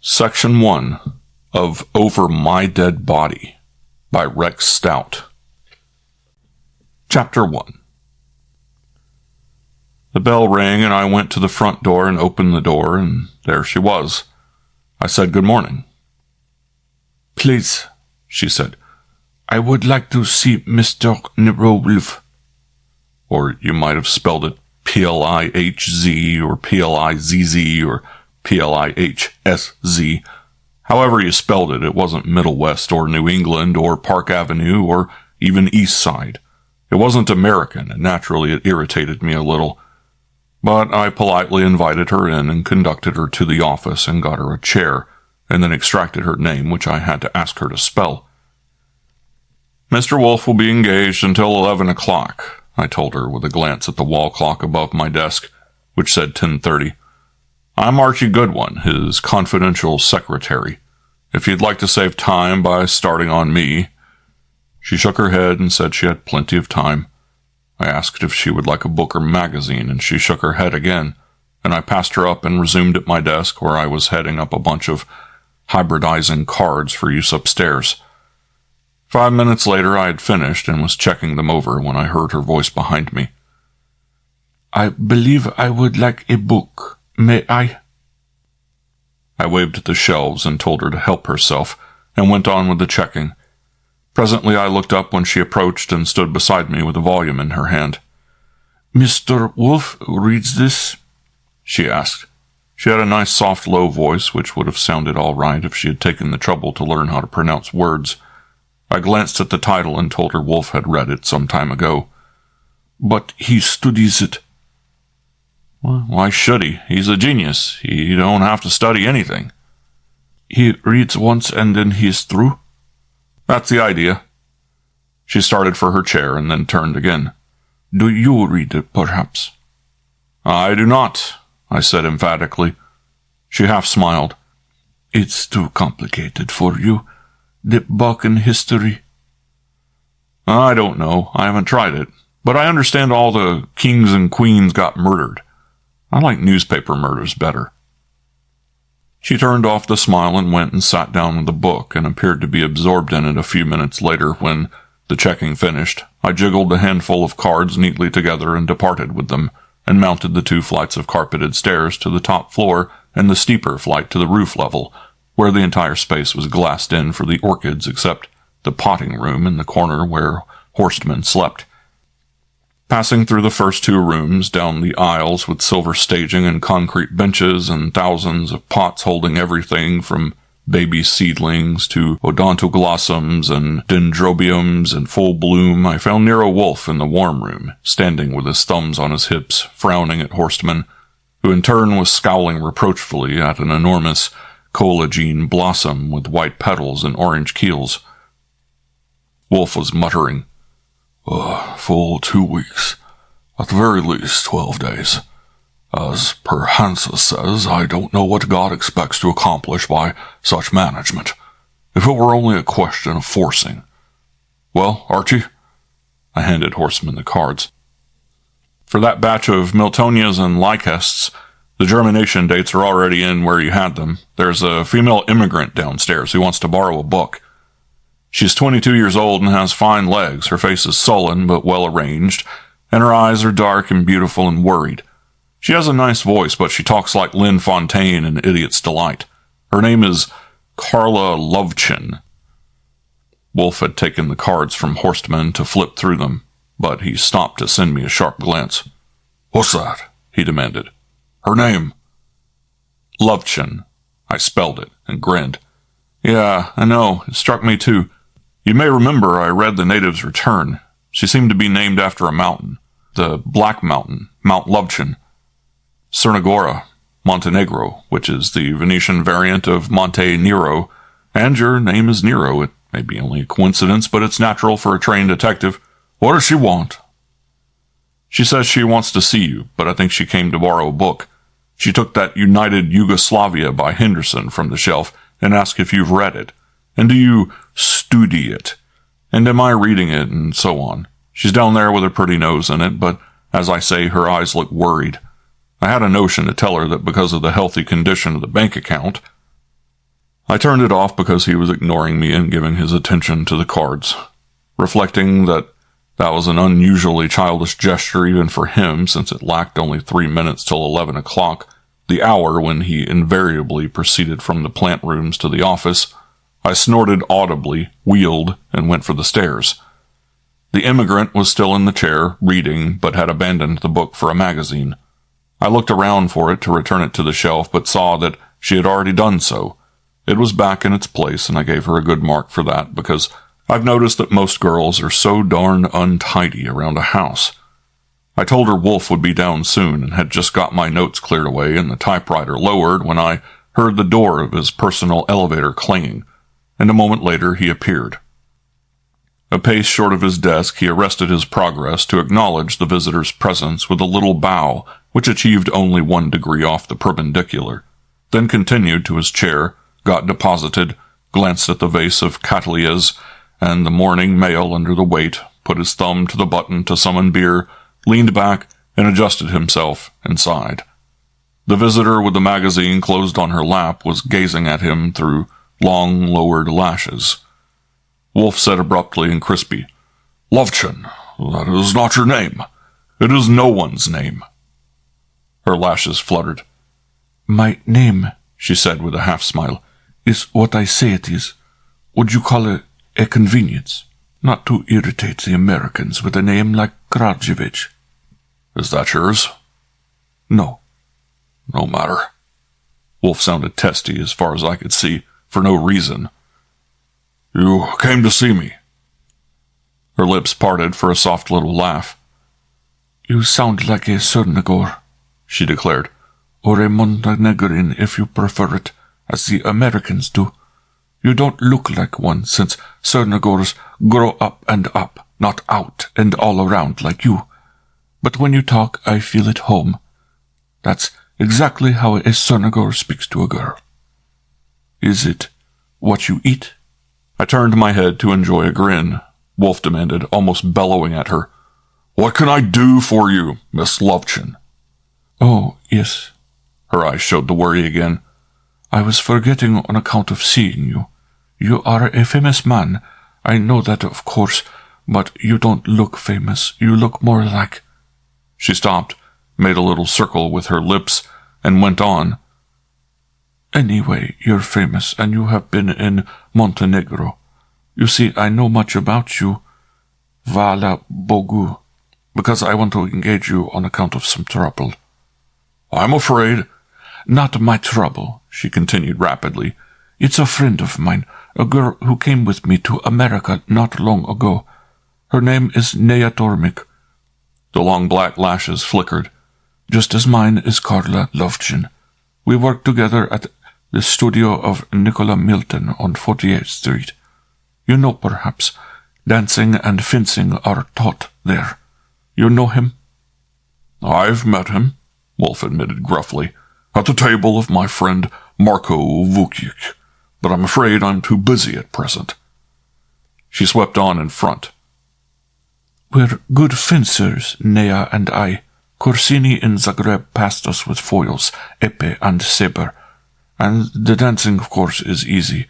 Section 1 of Over My Dead Body by Rex Stout. Chapter 1. The bell rang and I went to the front door and opened the door, and there she was. I said good morning. "Please," she said, "I would like to see Mr. Nero Wolfe." Or you might have spelled it P-L-I-H-Z or P-L-I-Z-Z or P-L-I-H-S-Z. However you spelled it, it wasn't Middle West or New England or Park Avenue or even East Side. It wasn't American, and naturally it irritated me a little. But I politely invited her in and conducted her to the office and got her a chair, and then extracted her name, which I had to ask her to spell. "Mr. Wolfe will be engaged until 11 o'clock, I told her with a glance at the wall clock above my desk, which said 10:30. "I'm Archie Goodwin, his confidential secretary. If you'd like to save time by starting on me." She shook her head and said she had plenty of time. I asked if she would like a book or magazine, and she shook her head again, and I passed her up and resumed at my desk where I was heading up a bunch of hybridizing cards for use upstairs. 5 minutes later I had finished and was checking them over when I heard her voice behind me. "I believe I would like a book. May I?" I waved at the shelves and told her to help herself, and went on with the checking. Presently I looked up when she approached and stood beside me with a volume in her hand. "Mr. Wolfe reads this?" she asked. She had a nice soft low voice, which would have sounded all right if she had taken the trouble to learn how to pronounce words. I glanced at the title and told her Wolfe had read it some time ago. "But he studies it." "Well, why should he? He's a genius. He don't have to study anything." "He reads once and then he is through?" "That's the idea." She started for her chair and then turned again. "Do you read it, perhaps?" "I do not," I said emphatically. She half smiled. "It's too complicated for you. The Balkan history?" "I don't know. I haven't tried it. But I understand all the kings and queens got murdered. I like newspaper murders better." She turned off the smile and went and sat down with the book and appeared to be absorbed in it a few minutes later when, the checking finished, I jiggled a handful of cards neatly together and departed with them, and mounted the 2 flights of carpeted stairs to the top floor and the steeper flight to the roof level, where the entire space was glassed in for the orchids except the potting room in the corner where Horstman slept. Passing through the first 2 rooms, down the aisles with silver staging and concrete benches and thousands of pots holding everything from baby seedlings to odontoglossums and dendrobiums in full bloom, I found Nero Wolfe in the warm room, standing with his thumbs on his hips, frowning at Horstman, who in turn was scowling reproachfully at an enormous collagen blossom with white petals and orange keels. Wolfe was muttering, Full 2 weeks. At the very least 12 days. As per Hansa says, I don't know what God expects to accomplish by such management. If it were only a question of forcing. Well, Archie?" I handed Horstman the cards. "For that batch of Miltonias and Lycasts, the germination dates are already in where you had them. There's a female immigrant downstairs who wants to borrow a book. She's 22 years old and has fine legs. Her face is sullen but well arranged, and her eyes are dark and beautiful and worried. She has a nice voice, but she talks like Lynn Fontaine in Idiot's Delight. Her name is Carla Lovchin." Wolfe had taken the cards from Horstman to flip through them, but he stopped to send me a sharp glance. "What's that?" he demanded. "Her name?" "Lovchin." I spelled it and grinned. "Yeah, I know. It struck me too. You may remember I read The Native's Return. She seemed to be named after a mountain. The Black Mountain, Mount Lovchin. Cernigora, Montenegro, which is the Venetian variant of Montenegro, and your name is Nero. It may be only a coincidence, but it's natural for a trained detective. What does she want?" "She says she wants to see you, but I think she came to borrow a book. She took that United Yugoslavia by Henderson from the shelf and asked if you've read it. And do you study it? And am I reading it, and so on. She's down there with her pretty nose in it, but, as I say, her eyes look worried. I had a notion to tell her that because of the healthy condition of the bank account, I turned it off because he was ignoring me and giving his attention to the cards, reflecting that was an unusually childish gesture even for him, since it lacked only 3 minutes till 11 o'clock, the hour when he invariably proceeded from the plant rooms to the office. I snorted audibly, wheeled, and went for the stairs. The immigrant was still in the chair, reading, but had abandoned the book for a magazine. I looked around for it to return it to the shelf, but saw that she had already done so. It was back in its place, and I gave her a good mark for that, because I've noticed that most girls are so darn untidy around a house. I told her Wolfe would be down soon and had just got my notes cleared away and the typewriter lowered when I heard the door of his personal elevator clanging, and a moment later he appeared. A pace short of his desk, he arrested his progress to acknowledge the visitor's presence with a little bow which achieved only 1 degree off the perpendicular, then continued to his chair, got deposited, glanced at the vase of cattleyas and the morning mail under the weight, put his thumb to the button to summon beer, leaned back, and adjusted himself, and sighed. The visitor with the magazine closed on her lap was gazing at him through long, lowered lashes. Wolfe said abruptly and crispy, "Lovchen, that is not your name. It is no one's name." Her lashes fluttered. "My name," she said with a half-smile, "is what I say it is. Would you call it a convenience? Not to irritate the Americans with a name like Krajewicz." "Is that yours?" "No." "No matter." Wolfe sounded testy as far as I could see, for no reason. "You came to see me." Her lips parted for a soft little laugh. "You sound like a Cernogor," she declared, "or a Montenegrin if you prefer it, as the Americans do. You don't look like one, since Cernogors grow up, not out and all around like you. But when you talk, I feel at home. That's exactly how a Cernogor speaks to a girl." "Is it what you eat?" I turned my head to enjoy a grin. Wolfe demanded, almost bellowing at her, "What can I do for you, Miss Lovchen?" "Oh, yes." Her eyes showed the worry again. "I was forgetting on account of seeing you. You are a famous man. I know that, of course, but you don't look famous. You look more like—" She stopped, made a little circle with her lips, and went on. "Anyway, you're famous, and you have been in Montenegro. You see, I know much about you. Vala Bogu, because I want to engage you on account of some trouble." "I'm afraid—" "Not my trouble," she continued rapidly. "It's a friend of mine, a girl who came with me to America not long ago. Her name is Nea Tormik." The long black lashes flickered. "Just as mine is Carla Lovchen. We work together at the studio of Nicola Milton on 48th Street. You know, perhaps, dancing and fencing are taught there. You know him?" "I've met him," Wolfe admitted gruffly, "at the table of my friend Marko Vukic, but I'm afraid I'm too busy at present." She swept on in front. "We're good fencers, Nea and I. Corsini in Zagreb passed us with foils, epee and saber. And the dancing, of course, is easy.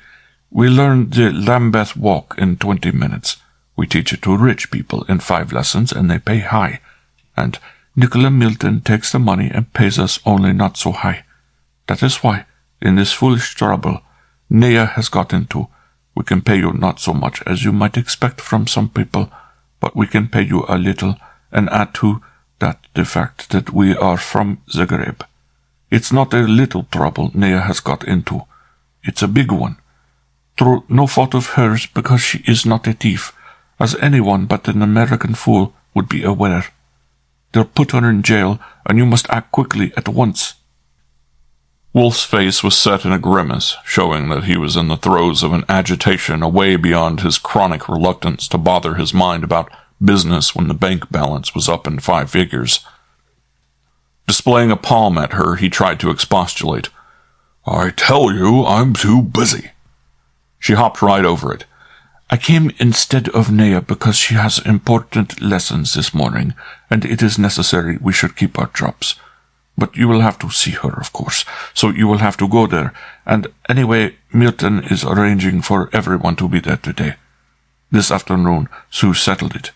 We learn the Lambeth walk in 20 minutes. We teach it to rich people in 5 lessons, and they pay high. And Nicola Milton takes the money and pays us only not so high. That is why, in this foolish trouble Nea has got into, we can pay you not so much as you might expect from some people, but we can pay you a little, and add to that the fact that we are from Zagreb. It's not a little trouble Nea has got into. It's a big one. Through no fault of hers, because she is not a thief, as anyone but an American fool would be aware. They'll put her in jail, and you must act quickly at once." Wolfe's face was set in a grimace, showing that he was in the throes of an agitation away beyond his chronic reluctance to bother his mind about business when the bank balance was up in 5 figures. Displaying a palm at her, he tried to expostulate. "I tell you, I'm too busy." She hopped right over it. "I came instead of Nea because she has important lessons this morning, and it is necessary we should keep our jobs. But you will have to see her, of course, so you will have to go there. And anyway, Milton is arranging for everyone to be there today. This afternoon, Sue settled it.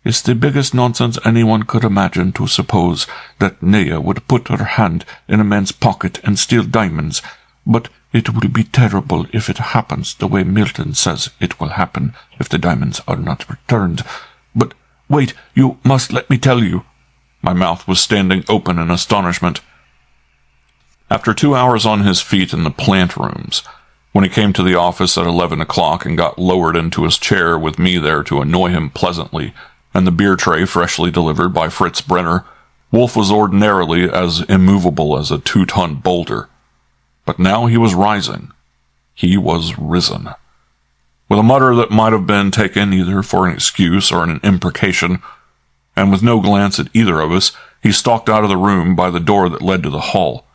It's the biggest nonsense anyone could imagine to suppose that Nea would put her hand in a man's pocket and steal diamonds, but it will be terrible if it happens the way Milton says it will happen if the diamonds are not returned. But wait, you must let me tell you. My mouth was standing open in astonishment. After 2 hours on his feet in the plant rooms, when he came to the office at 11 o'clock and got lowered into his chair with me there to annoy him pleasantly, and the beer tray freshly delivered by Fritz Brenner, Wolfe was ordinarily as immovable as a 2-ton boulder. But now he was rising. He was risen. With a mutter that might have been taken either for an excuse or an imprecation, and with no glance at either of us, he stalked out of the room by the door that led to the hall.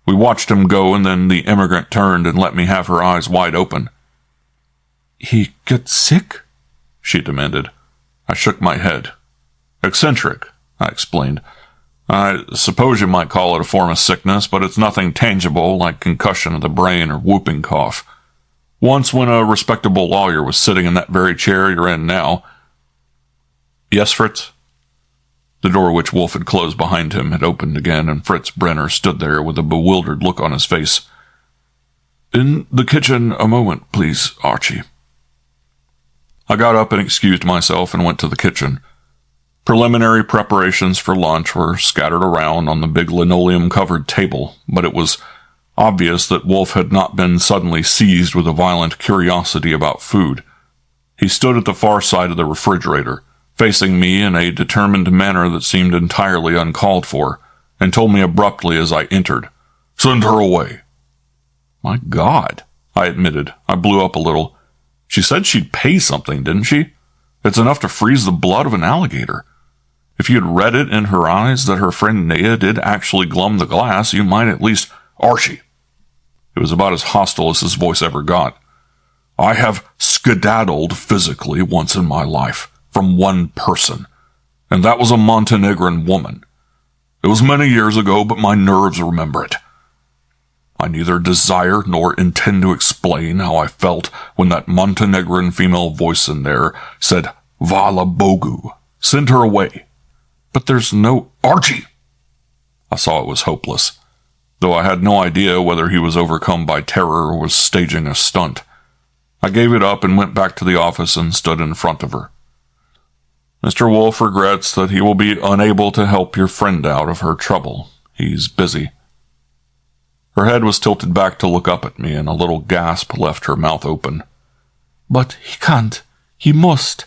We watched him go, and then the immigrant turned and let me have her eyes wide open. "He gets sick?" she demanded. I shook my head. "Eccentric," I explained. "I suppose you might call it a form of sickness, but it's nothing tangible like concussion of the brain or whooping cough. Once when a respectable lawyer was sitting in that very chair you're in now—" "Yes, Fritz?" The door which Wolfe had closed behind him had opened again, and Fritz Brenner stood there with a bewildered look on his face. "In the kitchen a moment, please, Archie." I got up and excused myself and went to the kitchen. Preliminary preparations for lunch were scattered around on the big linoleum-covered table, but it was obvious that Wolfe had not been suddenly seized with a violent curiosity about food. He stood at the far side of the refrigerator, facing me in a determined manner that seemed entirely uncalled for, and told me abruptly as I entered, "Send her away." "My God," I admitted. I blew up a little. "She said she'd pay something, didn't she? It's enough to freeze the blood of an alligator. If you had read it in her eyes that her friend Nea did actually glum the glass, you might at least—" "Archie!" It was about as hostile as his voice ever got. "I have skedaddled physically once in my life, from one person, and that was a Montenegrin woman. It was many years ago, but my nerves remember it. I neither desire nor intend to explain how I felt when that Montenegrin female voice in there said, 'Vala Bogu, send her away.' But there's no—" "Archie!" I saw it was hopeless, though I had no idea whether he was overcome by terror or was staging a stunt. I gave it up and went back to the office and stood in front of her. "Mr. Wolfe regrets that he will be unable to help your friend out of her trouble. He's busy." Her head was tilted back to look up at me, and a little gasp left her mouth open. "But he can't. He must."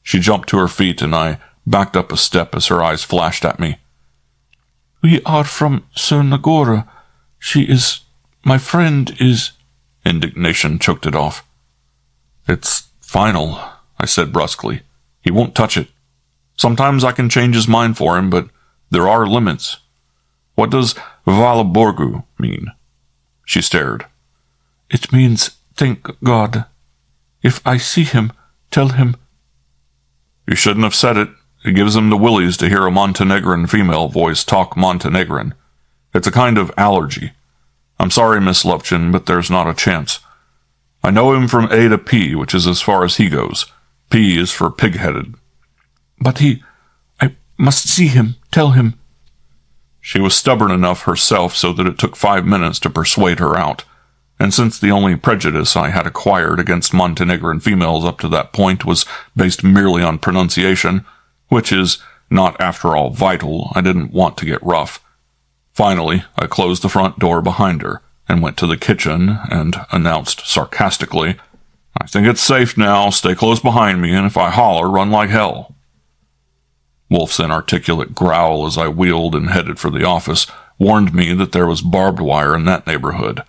She jumped to her feet, and I backed up a step as her eyes flashed at me. "We are from Cernagora. My friend is—" Indignation choked it off. "It's final," I said brusquely. "He won't touch it. Sometimes I can change his mind for him, but there are limits. What does Valaborgu mean?" She stared. "It means, thank God. If I see him, tell him—" "You shouldn't have said it. It gives him the willies to hear a Montenegrin female voice talk Montenegrin. It's a kind of allergy. I'm sorry, Miss Lupchin, but there's not a chance. I know him from A to P, which is as far as he goes. P is for pig-headed." "But I must see him, tell him." She was stubborn enough herself so that it took 5 minutes to persuade her out, and since the only prejudice I had acquired against Montenegrin females up to that point was based merely on pronunciation, which is not after all vital, I didn't want to get rough. Finally, I closed the front door behind her and went to the kitchen and announced sarcastically, "I think it's safe now. Stay close behind me, and if I holler, run like hell." Wolfe's inarticulate growl as I wheeled and headed for the office warned me that there was barbed wire in that neighborhood,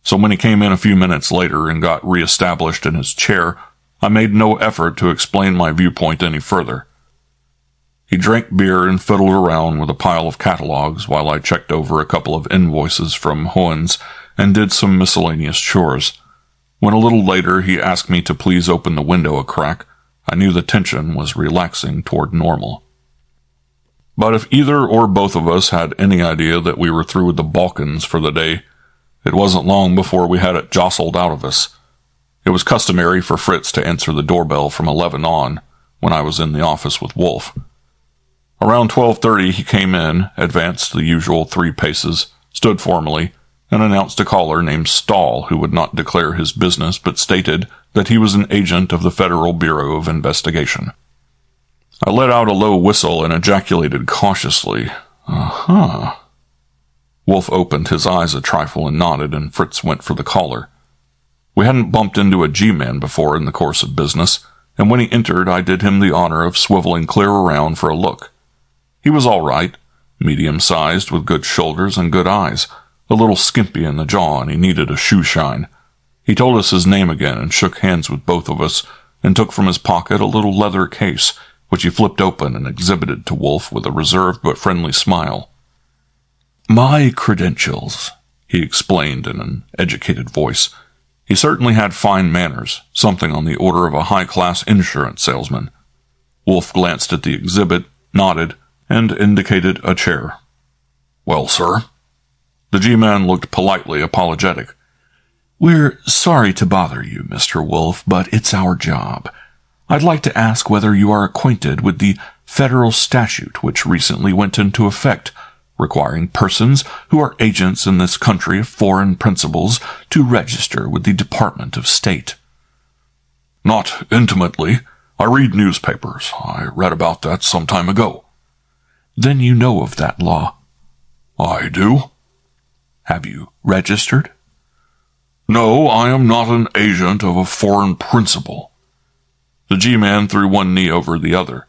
so when he came in a few minutes later and got re-established in his chair, I made no effort to explain my viewpoint any further. He drank beer and fiddled around with a pile of catalogs while I checked over a couple of invoices from Hohen's and did some miscellaneous chores. When a little later he asked me to please open the window a crack, I knew the tension was relaxing toward normal. But if either or both of us had any idea that we were through with the Balkans for the day, It wasn't long before we had it jostled out of us. It was customary for Fritz to answer the doorbell from 11 on, when I was in the office with Wolfe. Around 12:30 he came in, advanced the usual 3 paces, stood formally, and announced a caller named Stahl who would not declare his business but stated that he was an agent of the Federal Bureau of Investigation. I let out a low whistle and ejaculated cautiously, "Uh-huh." Wolfe opened his eyes a trifle and nodded, and Fritz went for the caller. We hadn't bumped into a G-man before in the course of business, and when he entered I did him the honor of swiveling clear around for a look. He was all right, medium-sized with good shoulders and good eyes, a little skimpy in the jaw, and he needed a shoe shine. He told us his name again and shook hands with both of us and took from his pocket a little leather case, which he flipped open and exhibited to Wolfe with a reserved but friendly smile. "My credentials," he explained in an educated voice. He certainly had fine manners, something on the order of a high-class insurance salesman. Wolfe glanced at the exhibit, nodded, and indicated a chair. "Well, sir?" The G-man looked politely apologetic. "We're sorry to bother you, Mr. Wolfe, but it's our job. I'd like to ask whether you are acquainted with the federal statute which recently went into effect, requiring persons who are agents in this country of foreign principles to register with the Department of State." "Not intimately. I read newspapers. I read about that some time ago." "Then you know of that law?" "I do." "Have you registered?" "No, I am not an agent of a foreign principal." The G-man threw one knee over the other.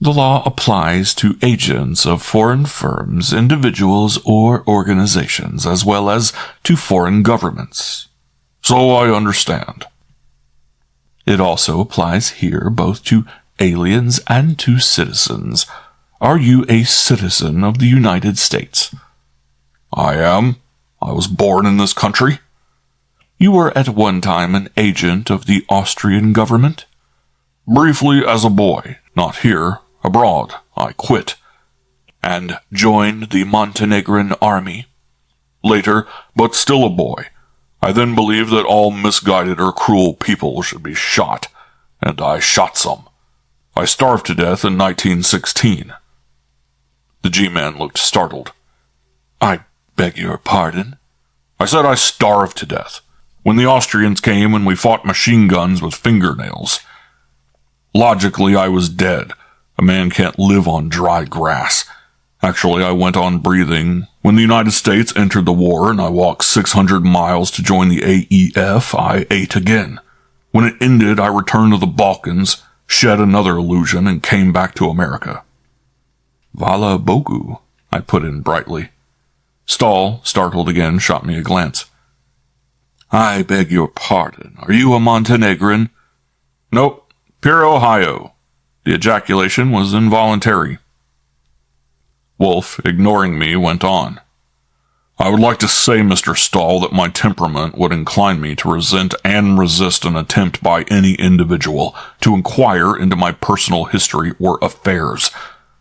"The law applies to agents of foreign firms, individuals, or organizations, as well as to foreign governments." "So I understand." "It also applies here both to aliens and to citizens. Are you a citizen of the United States?" "I am. I was born in this country." "You were at one time an agent of the Austrian government?" "Briefly as a boy. Not here. Abroad. I quit." "And joined the Montenegrin army?" "Later, but still a boy. I then believed that all misguided or cruel people should be shot, and I shot some. I starved to death in 1916. The G-man looked startled. "I beg your pardon?" "I said I starved to death. When the Austrians came and we fought machine guns with fingernails. Logically, I was dead. A man can't live on dry grass. Actually, I went on breathing. When the United States entered the war and I walked 600 miles to join the AEF, I ate again. When it ended, I returned to the Balkans, shed another illusion, and came back to America." "Vala Bogu," I put in brightly. Stahl, startled again, shot me a glance. "I beg your pardon. Are you a Montenegrin?" "Nope. Pure Ohio." The ejaculation was involuntary. Wolfe, ignoring me, went on. "I would like to say, Mr. Stahl, that my temperament would incline me to resent and resist an attempt by any individual to inquire into my personal history or affairs.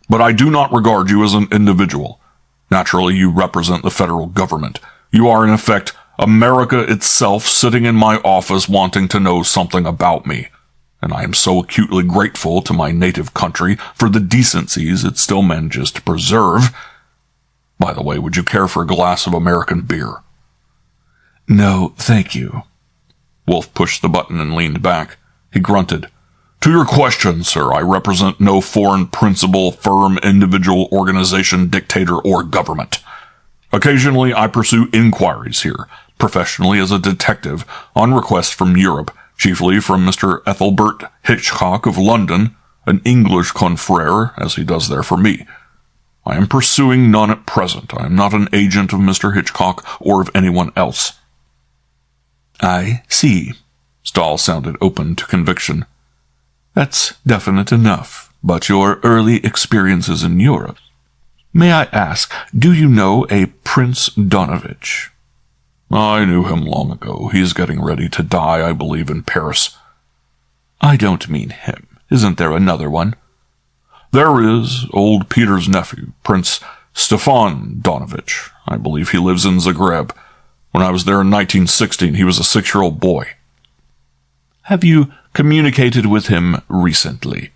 But I do not regard you as an individual. Naturally, you represent the federal government. You are, in effect, America itself sitting in my office wanting to know something about me. And I am so acutely grateful to my native country for the decencies it still manages to preserve. By the way, would you care for a glass of American beer?" "No, thank you." Wolfe pushed the button and leaned back. He grunted. "To your question, sir, I represent no foreign principal, firm, individual, organization, dictator, or government. Occasionally, I pursue inquiries here, professionally as a detective, on request from Europe, chiefly from Mr. Ethelbert Hitchcock of London, an English confrere, as he does there for me. I am pursuing none at present. I am not an agent of Mr. Hitchcock or of anyone else." "I see." Stahl sounded open to conviction. "That's definite enough. But your early experiences in Europe. May I ask, do you know a Prince Donovich?" "I knew him long ago. He is getting ready to die, I believe, in Paris." "I don't mean him. Isn't there another one?" "There is. Old Peter's nephew, Prince Stefan Donovich. I believe he lives in Zagreb. When I was there in 1916, he was a 6-year-old boy. Have you communicated with him recently?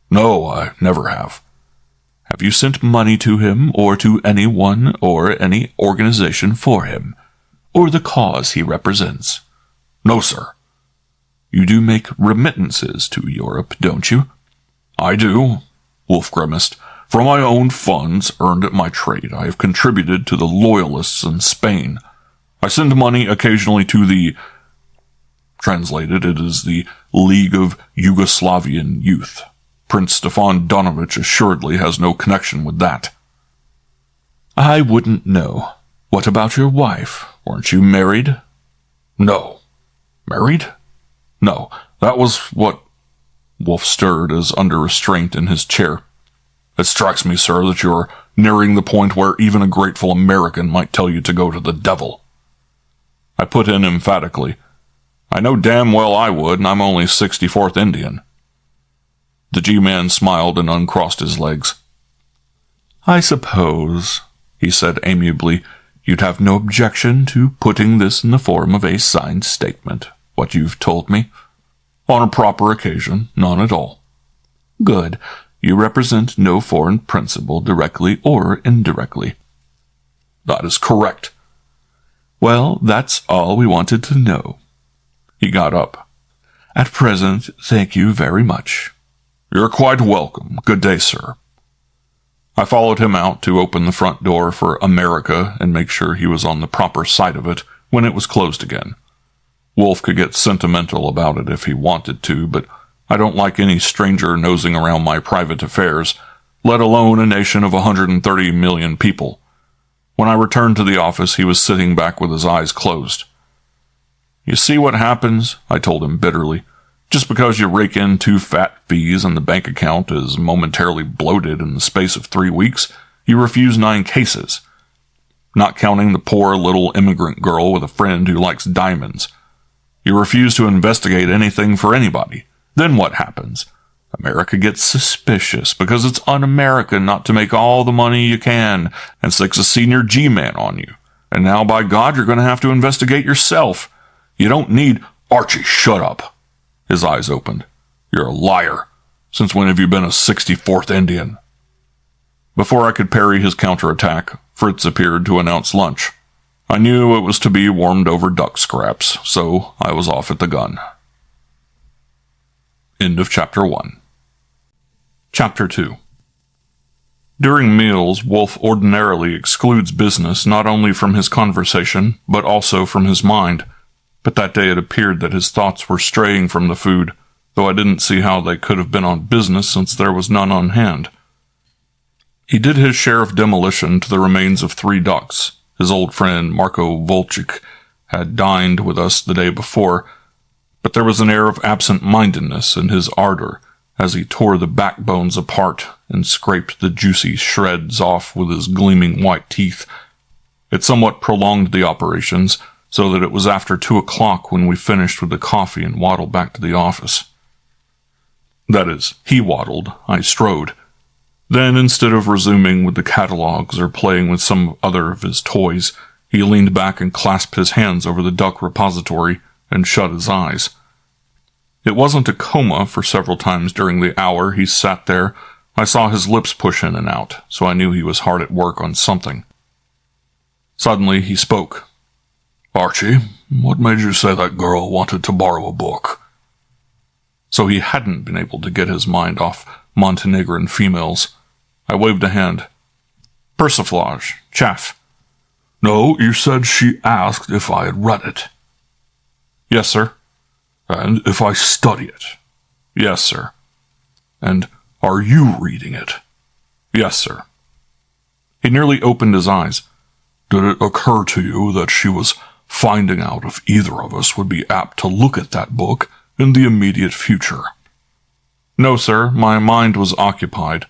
No, I never have. Have you sent money to him, or to anyone or any organization for him, or the cause he represents? No, sir. You do make remittances to Europe, don't you? I do, Wolfe grimaced. From my own funds earned at my trade, I have contributed to the Loyalists in Spain. I send money occasionally to the... Translated, it is the League of Yugoslavian Youth. Prince Stefan Donovich assuredly has no connection with that. I wouldn't know. What about your wife? Weren't you married? No. Married? No, that was what... Wolfe stirred as under restraint in his chair. It strikes me, sir, that you're nearing the point where even a grateful American might tell you to go to the devil. I put in emphatically. I know damn well I would, and I'm only 64th Indian. The G-man smiled and uncrossed his legs. I suppose, he said amiably, you'd have no objection to putting this in the form of a signed statement, what you've told me? On a proper occasion, none at all. Good. You represent no foreign principal directly or indirectly. That is correct. Well, that's all we wanted to know. He got up. At present, thank you very much. You're quite welcome. Good day, sir. I followed him out to open the front door for America and make sure he was on the proper side of it when it was closed again. Wolfe could get sentimental about it if he wanted to, but I don't like any stranger nosing around my private affairs, let alone a nation of 130 million people. When I returned to the office, he was sitting back with his eyes closed. You see what happens, I told him bitterly. Just because you rake in 2 fat fees and the bank account is momentarily bloated in the space of 3 weeks, you refuse 9 cases. Not counting the poor little immigrant girl with a friend who likes diamonds. You refuse to investigate anything for anybody. Then what happens? America gets suspicious because it's un-American not to make all the money you can and sticks a senior G-man on you. And now, by God, you're going to have to investigate yourself. You don't need... Archie, shut up. His eyes opened. You're a liar. Since when have you been a 64th Indian? Before I could parry his counterattack, Fritz appeared to announce lunch. I knew it was to be warmed over duck scraps, so I was off at the gun. End of Chapter 1. Chapter 2. During meals, Wolfe ordinarily excludes business not only from his conversation, but also from his mind. But that day it appeared that his thoughts were straying from the food, though I didn't see how they could have been on business since there was none on hand. He did his share of demolition to the remains of 3 ducks. His old friend Marco Volchik had dined with us the day before, but there was an air of absent-mindedness in his ardor as he tore the backbones apart and scraped the juicy shreds off with his gleaming white teeth. It somewhat prolonged the operations, so that it was after 2 o'clock when we finished with the coffee and waddled back to the office. That is, he waddled, I strode. Then, instead of resuming with the catalogs or playing with some other of his toys, he leaned back and clasped his hands over the duck repository and shut his eyes. It wasn't a coma for several times during the hour he sat there. I saw his lips push in and out, so I knew he was hard at work on something. Suddenly he spoke. Archie, what made you say that girl wanted to borrow a book? So he hadn't been able to get his mind off Montenegrin females. I waved a hand. Persiflage. Chaff. No, you said she asked if I had read it. Yes, sir. And if I study it? Yes, sir. And are you reading it? Yes, sir. He nearly opened his eyes. Did it occur to you that she was finding out if either of us would be apt to look at that book in the immediate future? No, sir. My mind was occupied.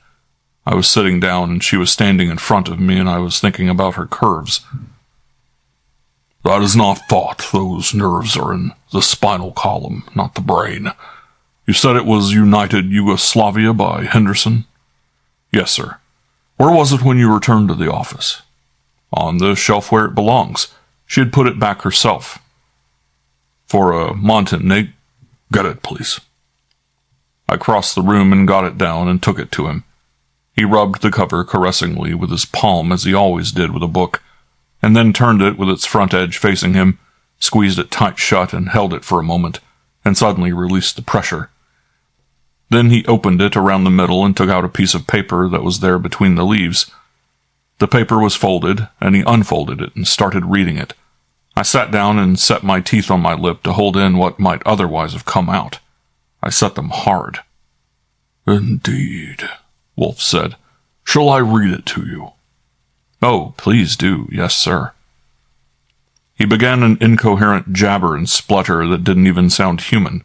I was sitting down and she was standing in front of me and I was thinking about her curves. That is not thought. Those nerves are in the spinal column, not the brain. You said it was United Yugoslavia by Henderson? Yes, sir. Where was it when you returned to the office? On the shelf where it belongs. She had put it back herself. For a Montenegro. Get it, please. I crossed the room and got it down and took it to him. He rubbed the cover caressingly with his palm as he always did with a book, and then turned it with its front edge facing him, squeezed it tight shut and held it for a moment, and suddenly released the pressure. Then he opened it around the middle and took out a piece of paper that was there between the leaves. The paper was folded, and he unfolded it and started reading it. I sat down and set my teeth on my lip to hold in what might otherwise have come out. I set them hard. "Indeed," Wolfe said. "Shall I read it to you?" "Oh, please do. Yes, sir." He began an incoherent jabber and splutter that didn't even sound human.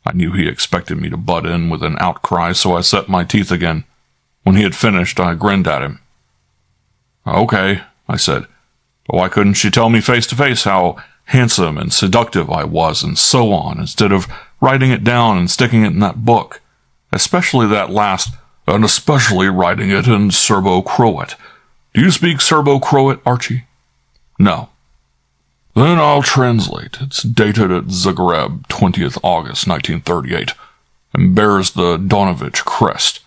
I knew he expected me to butt in with an outcry, so I set my teeth again. When he had finished, I grinned at him. "Okay," I said. "But why couldn't she tell me face to face how handsome and seductive I was and so on, instead of writing it down and sticking it in that book? Especially that last, and especially writing it in Serbo-Croat. Do you speak Serbo-Croat, Archie?" "No." "Then I'll translate. It's dated at Zagreb, 20th August, 1938, and bears the Donovich crest.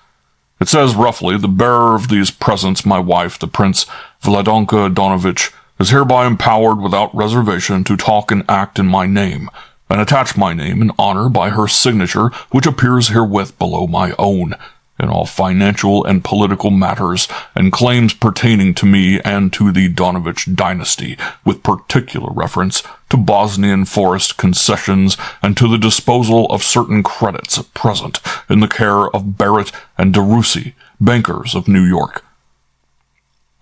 It says roughly, the bearer of these presents, my wife, the Prince Vladanka Donovich, is hereby empowered without reservation to talk and act in my name, and attach my name in honor by her signature, which appears herewith below my own, in all financial and political matters and claims pertaining to me and to the Donovich dynasty, with particular reference to Bosnian forest concessions and to the disposal of certain credits at present in the care of Barrett and DeRussy, bankers of New York.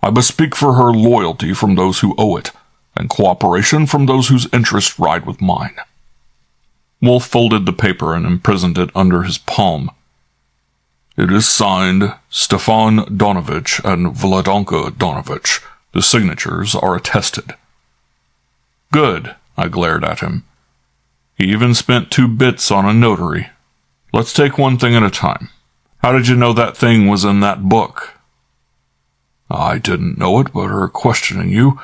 I bespeak for her loyalty from those who owe it, and cooperation from those whose interests ride with mine." Wolfe folded the paper and imprisoned it under his palm. "It is signed Stefan Donovich and Vladanka Donovich. The signatures are attested." "Good," I glared at him. "He even spent 2 bits on a notary. Let's take one thing at a time. How did you know that thing was in that book?" "I didn't know it, but her questioning you—"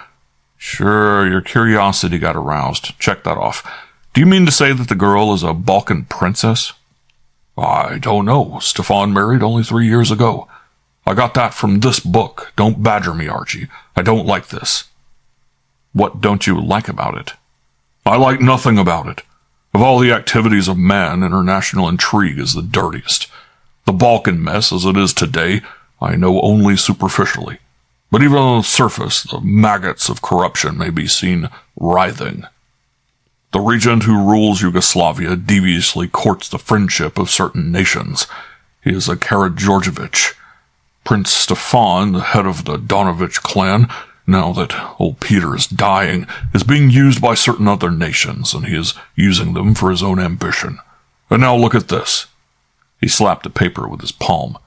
"Sure, your curiosity got aroused. Check that off. Do you mean to say that the girl is a Balkan princess?" "I don't know. Stefan married only 3 years ago. I got that from this book. Don't badger me, Archie. I don't like this." "What don't you like about it?" "I like nothing about it. Of all the activities of man, international intrigue is the dirtiest. The Balkan mess, as it is today, I know only superficially. But even on the surface, the maggots of corruption may be seen writhing. The regent who rules Yugoslavia deviously courts the friendship of certain nations. He is a Karađorđević. Prince Stefan, the head of the Donovich clan, now that old Peter is dying, is being used by certain other nations, and he is using them for his own ambition. And now look at this." He slapped the paper with his palm.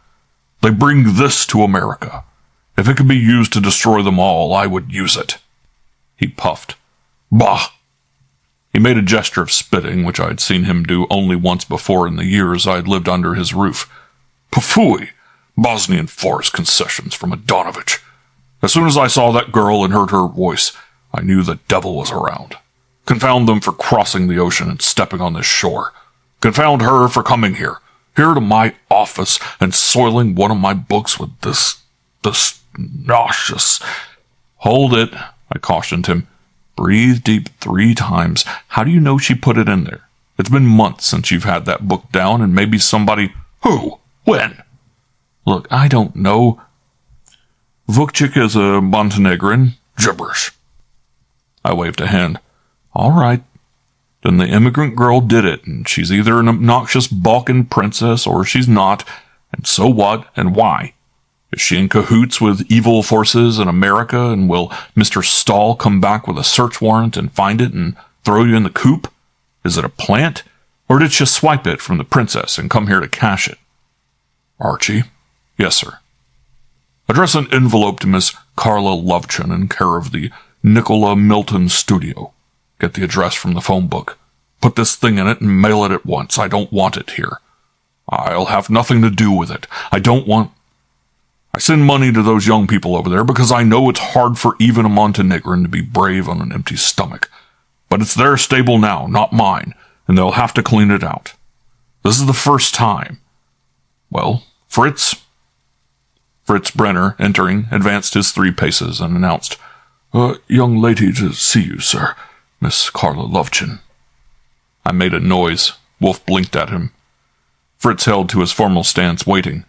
"They bring this to America. If it could be used to destroy them all, I would use it." He puffed. "Bah!" He made a gesture of spitting, which I had seen him do only once before in the years I had lived under his roof. "Pafooey! Bosnian forest concessions from a Donovich. As soon as I saw that girl and heard her voice, I knew the devil was around. Confound them for crossing the ocean and stepping on this shore. Confound her for coming here to my office and soiling one of my books with this nauseous—" "Hold it," I cautioned him. "Breathe deep 3 times. How do you know she put it in there? It's been months since you've had that book down, and maybe somebody—" "Who? When?" "Look, I don't know. Vukcik is a Montenegrin." "Gibberish." I waved a hand. "All right. Then the immigrant girl did it, and she's either an obnoxious Balkan princess or she's not, and so what, and why? Is she in cahoots with evil forces in America, and will Mr. Stahl come back with a search warrant and find it and throw you in the coop? Is it a plant, or did she swipe it from the princess and come here to cash it?" "Archie?" "Yes, sir." "Address an envelope to Miss Carla Lovchin in care of the Nicola Milton Studio. Get the address from the phone book. Put this thing in it and mail it at once. I don't want it here. I'll have nothing to do with it. I don't want—" I send money to those young people over there because I know it's hard for even a Montenegrin to be brave on an empty stomach. But it's their stable now, not mine, and they'll have to clean it out. This is the first time. Well, Fritz Brenner, entering, advanced his 3 paces and announced, "A young lady to see you, sir. Miss Carla Lovechen." I made a noise. Wolfe blinked at him. Fritz held to his formal stance, waiting.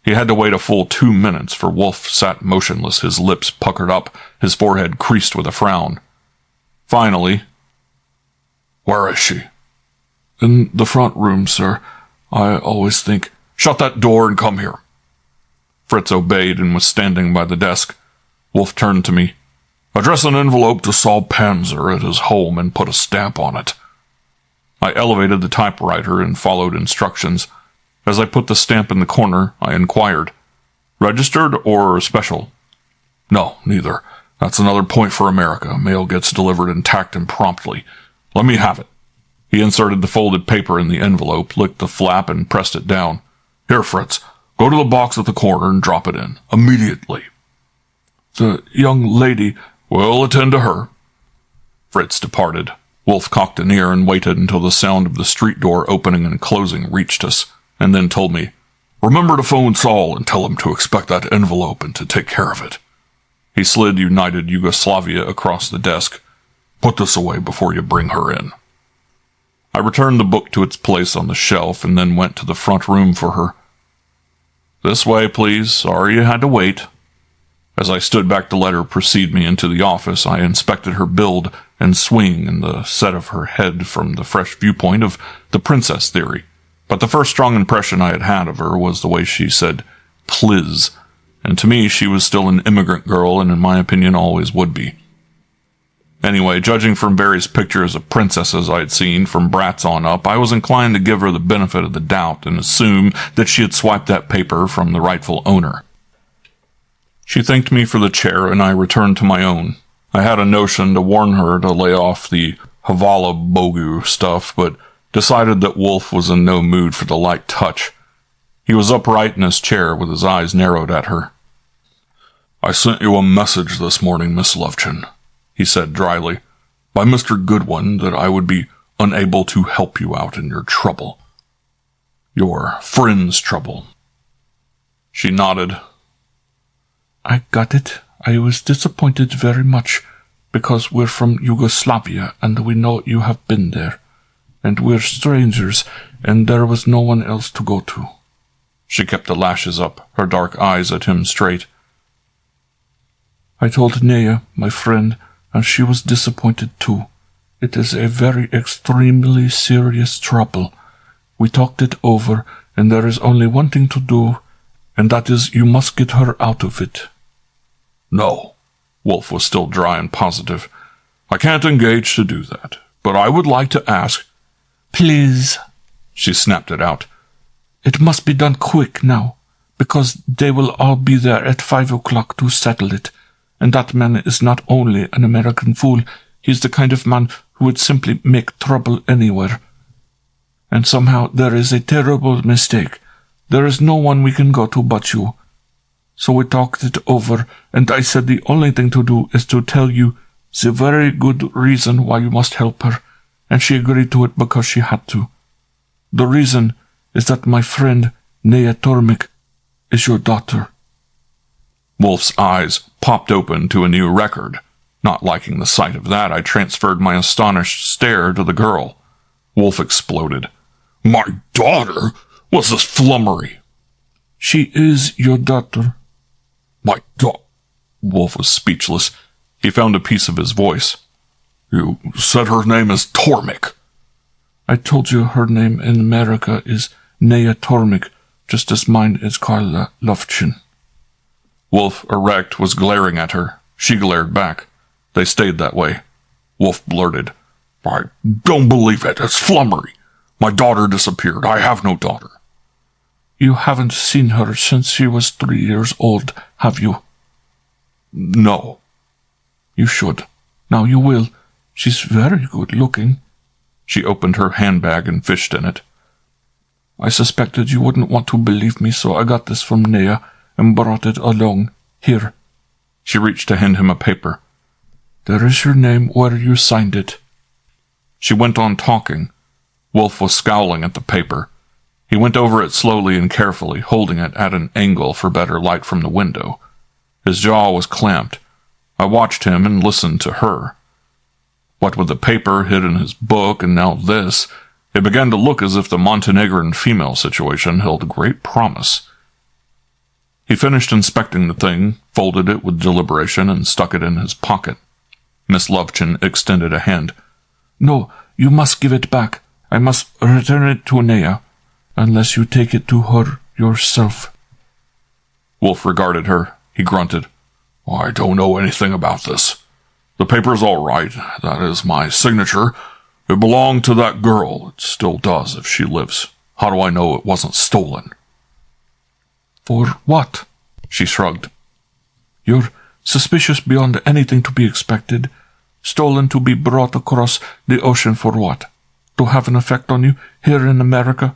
He had to wait a full 2 minutes, for Wolfe sat motionless, his lips puckered up, his forehead creased with a frown. Finally, "Where is she?" "In the front room, sir. I always think—" "Shut that door and come here." Fritz obeyed and was standing by the desk. Wolfe turned to me. "Address an envelope to Saul Panzer at his home and put a stamp on it." I elevated the typewriter and followed instructions. As I put the stamp in the corner, I inquired, "Registered or special?" "No, neither. That's another point for America. Mail gets delivered intact and promptly. Let me have it." He inserted the folded paper in the envelope, licked the flap, and pressed it down. "Here, Fritz, go to the box at the corner and drop it in. Immediately." "The young lady—" "We'll attend to her." Fritz departed. Wolfe cocked an ear and waited until the sound of the street door opening and closing reached us, and then told me, "Remember to phone Saul and tell him to expect that envelope and to take care of it." He slid United Yugoslavia across the desk. "Put this away before you bring her in." I returned the book to its place on the shelf and then went to the front room for her. "This way, please. Sorry you had to wait." As I stood back to let her precede me into the office, I inspected her build and swing and the set of her head from the fresh viewpoint of the princess theory. But the first strong impression I had had of her was the way she said "pliz," and to me she was still an immigrant girl and in my opinion always would be. Anyway, judging from various pictures of princesses I had seen from brats on up, I was inclined to give her the benefit of the doubt and assume that she had swiped that paper from the rightful owner. She thanked me for the chair, and I returned to my own. I had a notion to warn her to lay off the Havala Bogu stuff, but decided that Wolfe was in no mood for the light touch. He was upright in his chair with his eyes narrowed at her. "I sent you a message this morning, Miss Lovechen," he said dryly, "by Mr. Goodwin that I would be unable to help you out in your trouble. Your friend's trouble." She nodded. "I got it. I was disappointed very much, because we're from Yugoslavia, and we know you have been there. And we're strangers, and there was no one else to go to." She kept the lashes up, her dark eyes at him straight. "I told Nea, my friend, and she was disappointed too. It is a very extremely serious trouble. We talked it over, and there is only one thing to do, and that is you must get her out of it." "No." Wolfe was still dry and positive. "I can't engage to do that, but I would like to ask—" "Please," she snapped it out. "It must be done quick now, because they will all be there at 5 o'clock to settle it, and that man is not only an American fool, he's the kind of man who would simply make trouble anywhere. And somehow there is a terrible mistake. There is no one we can go to but you. So we talked it over, and I said the only thing to do is to tell you the very good reason why you must help her, and she agreed to it because she had to. The reason is that my friend, Nea Tormik, is your daughter." Wolfe's eyes popped open to a new record. Not liking the sight of that, I transferred my astonished stare to the girl. Wolfe exploded. "My daughter? What's this flummery?" "She is your daughter." "My daughter?" Wolfe was speechless. He found a piece of his voice. "You said her name is Tormik." "I told you her name in America is Nea Tormik, just as mine is Carla Lovechen." Wolfe, erect, was glaring at her. She glared back. They stayed that way. Wolfe blurted, "I don't believe it. It's flummery. My daughter disappeared. I have no daughter." "You haven't seen her since she was 3 years old, have you?" "No." "You should. Now you will. She's very good looking." She opened her handbag and fished in it. "I suspected you wouldn't want to believe me, so I got this from Nea, and brought it along. Here." She reached to hand him a paper. "There is your name where you signed it." She went on talking. Wolfe was scowling at the paper. He went over it slowly and carefully, holding it at an angle for better light from the window. His jaw was clamped. I watched him and listened to her. What with the paper hid in his book and now this, it began to look as if the Montenegrin female situation held great promise. He finished inspecting the thing, folded it with deliberation, and stuck it in his pocket. Miss Lovechen extended a hand. "No, you must give it back. I must return it to Nea, unless you take it to her yourself." Wolfe regarded her. He grunted. "I don't know anything about this. The paper's all right. That is my signature. It belonged to that girl. It still does if she lives. How do I know it wasn't stolen?" "For what?" She shrugged. "You're suspicious beyond anything to be expected. Stolen to be brought across the ocean for what? To have an effect on you here in America?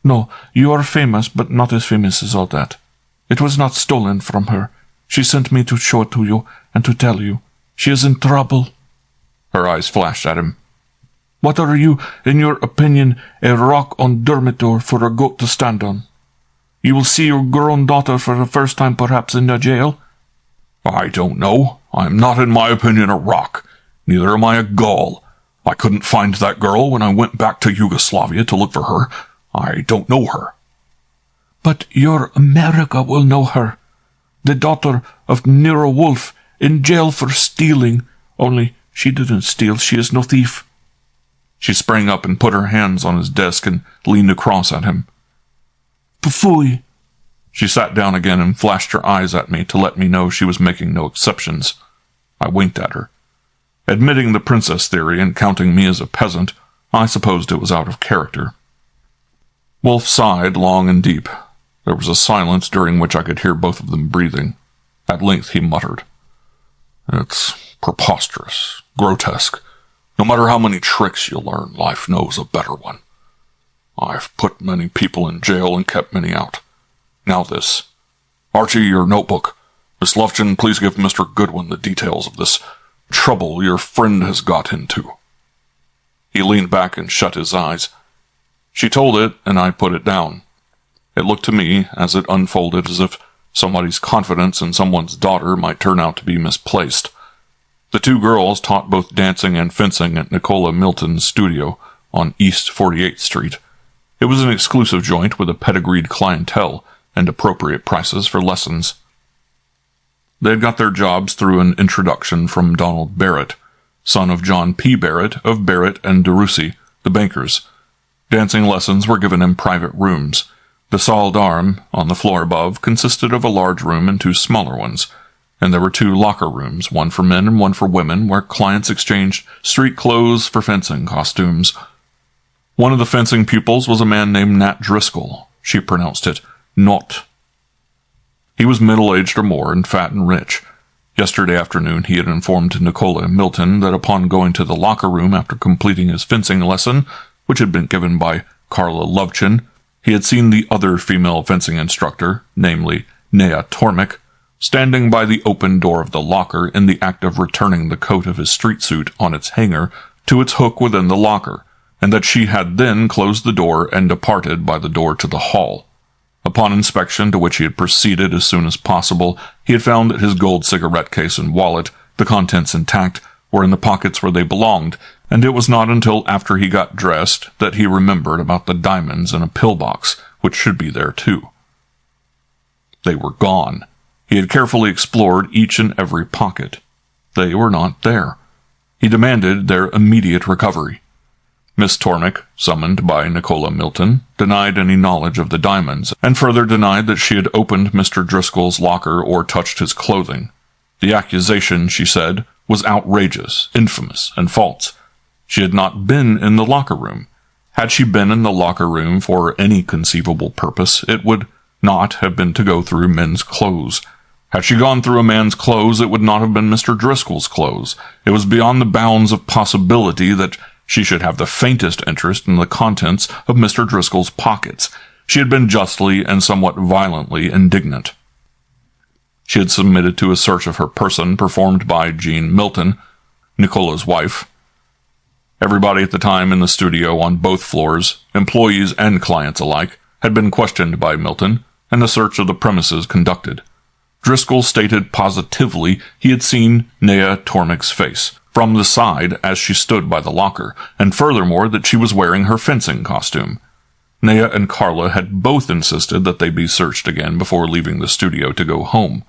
No, you are famous, but not as famous as all that. It was not stolen from her. She sent me to show it to you and to tell you. She is in trouble." Her eyes flashed at him. "What are you, in your opinion, a rock on Dermitor for a goat to stand on? You will see your grown daughter for the first time perhaps in the jail?" "I don't know. I'm not, in my opinion, a rock. Neither am I a gull. I couldn't find that girl when I went back to Yugoslavia to look for her. I don't know her." "But your America will know her. The daughter of Nero Wolfe, in jail for stealing. Only she didn't steal. She is no thief." She sprang up and put her hands on his desk and leaned across at him. "Pfui." She sat down again and flashed her eyes at me to let me know she was making no exceptions. I winked at her. Admitting the princess theory and counting me as a peasant, I supposed it was out of character. Wolfe sighed long and deep. There was a silence during which I could hear both of them breathing. At length he muttered, "It's preposterous, grotesque. No matter how many tricks you learn, life knows a better one. I've put many people in jail and kept many out. Now this. Archie, your notebook. Miss Lovechen, please give Mr. Goodwin the details of this trouble your friend has got into." He leaned back and shut his eyes. She told it, and I put it down. It looked to me, as it unfolded, as if somebody's confidence in someone's daughter might turn out to be misplaced. The two girls taught both dancing and fencing at Nicola Milton's studio on East 48th Street. It was an exclusive joint with a pedigreed clientele and appropriate prices for lessons. They had got their jobs through an introduction from Donald Barrett, son of John P. Barrett of Barrett and DeRussy, the bankers. Dancing lessons were given in private rooms. The salle d'armes, on the floor above, consisted of a large room and two smaller ones, and there were two locker rooms, one for men and one for women, where clients exchanged street clothes for fencing costumes. One of the fencing pupils was a man named Nat Driscoll. She pronounced it not. He was middle-aged or more, and fat and rich. Yesterday afternoon he had informed Nicola Milton that upon going to the locker room after completing his fencing lesson, which had been given by Carla Lovechen, he had seen the other female fencing instructor, namely Nea Tormek, standing by the open door of the locker in the act of returning the coat of his street suit on its hanger to its hook within the locker, and that she had then closed the door and departed by the door to the hall. Upon inspection, to which he had proceeded as soon as possible, he had found that his gold cigarette case and wallet, the contents intact, were in the pockets where they belonged, and it was not until after he got dressed that he remembered about the diamonds in a pillbox, which should be there too. They were gone. He had carefully explored each and every pocket. They were not there. He demanded their immediate recovery. Miss Tormek, summoned by Nicola Milton, denied any knowledge of the diamonds, and further denied that she had opened Mr. Driscoll's locker or touched his clothing. The accusation, she said, was outrageous, infamous, and false. She had not been in the locker room. Had she been in the locker room for any conceivable purpose, it would not have been to go through men's clothes. Had she gone through a man's clothes, it would not have been Mr. Driscoll's clothes. It was beyond the bounds of possibility that she should have the faintest interest in the contents of Mr. Driscoll's pockets. She had been justly and somewhat violently indignant. She had submitted to a search of her person performed by Jean Milton, Nicola's wife. Everybody at the time in the studio on both floors, employees and clients alike, had been questioned by Milton, and the search of the premises conducted. Driscoll stated positively he had seen Nea Tormic's face from the side as she stood by the locker, and furthermore that she was wearing her fencing costume. Nea and Carla had both insisted that they be searched again before leaving the studio to go home.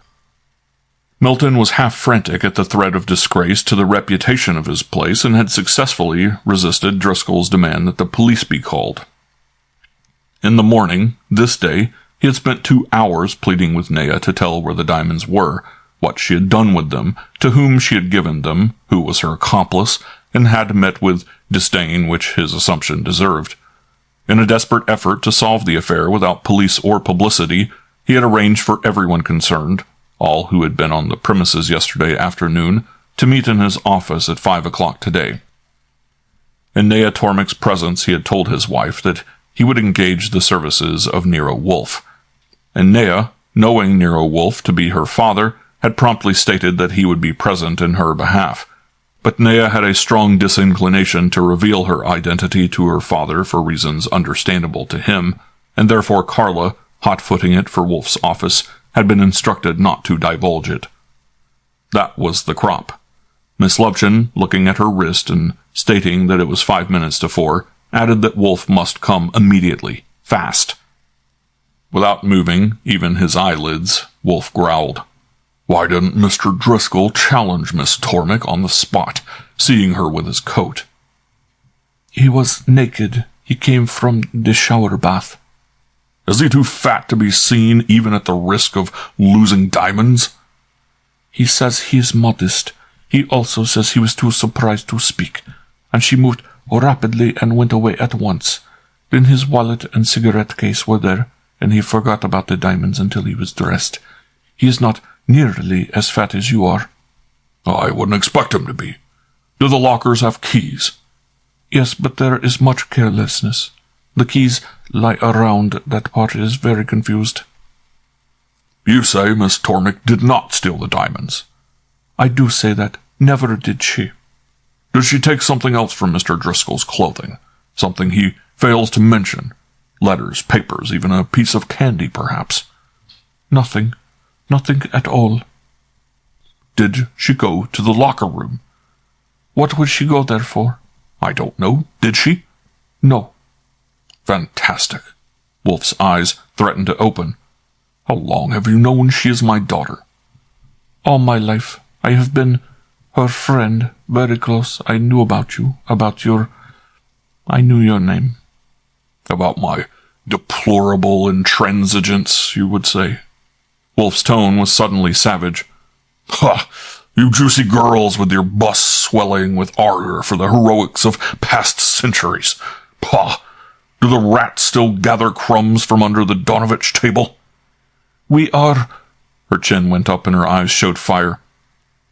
Milton was half frantic at the threat of disgrace to the reputation of his place and had successfully resisted Driscoll's demand that the police be called. In the morning, this day, he had spent 2 hours pleading with Nea to tell where the diamonds were, what she had done with them, to whom she had given them, who was her accomplice, and had met with disdain which his assumption deserved. In a desperate effort to solve the affair without police or publicity, he had arranged for everyone concerned, all who had been on the premises yesterday afternoon, to meet in his office at 5 o'clock today. In Nea Tormic's presence he had told his wife that he would engage the services of Nero Wolfe, and Nea, knowing Nero Wolfe to be her father, had promptly stated that he would be present in her behalf. But Nea had a strong disinclination to reveal her identity to her father for reasons understandable to him, and therefore Carla, hot-footing it for Wolfe's office, had been instructed not to divulge it. That was the crop. Miss Lovechen, looking at her wrist and stating that it was 5 minutes to 4, added that Wolfe must come immediately, fast. Without moving, even his eyelids, Wolfe growled, "Why didn't Mr. Driscoll challenge Miss Tormic on the spot, seeing her with his coat?" "He was naked. He came from the shower bath." "Is he too fat to be seen, even at the risk of losing diamonds?" "He says he is modest. He also says he was too surprised to speak, and she moved rapidly and went away at once. Then his wallet and cigarette case were there, and he forgot about the diamonds until he was dressed. He is not nearly as fat as you are." "I wouldn't expect him to be. Do the lockers have keys?" "Yes, but there is much carelessness. The keys lie around. That part is very confused." "You say Miss Tormic did not steal the diamonds?" "I do say that. Never did she." "Did she take something else from Mr. Driscoll's clothing? Something he fails to mention? Letters, papers, even a piece of candy, perhaps?" "Nothing. Nothing at all." "Did she go to the locker room?" "What would she go there for?" "I don't know. Did she?" "No." "Fantastic." Wolfe's eyes threatened to open. "How long have you known she is my daughter?" "All my life. I have been her friend, very close. I knew about you, I knew your name." "About my deplorable intransigence, you would say?" Wolfe's tone was suddenly savage. "Ha! You juicy girls with your busts swelling with ardor for the heroics of past centuries. Pah! Do the rats still gather crumbs from under the Donovich table?" "We are—" Her chin went up and her eyes showed fire.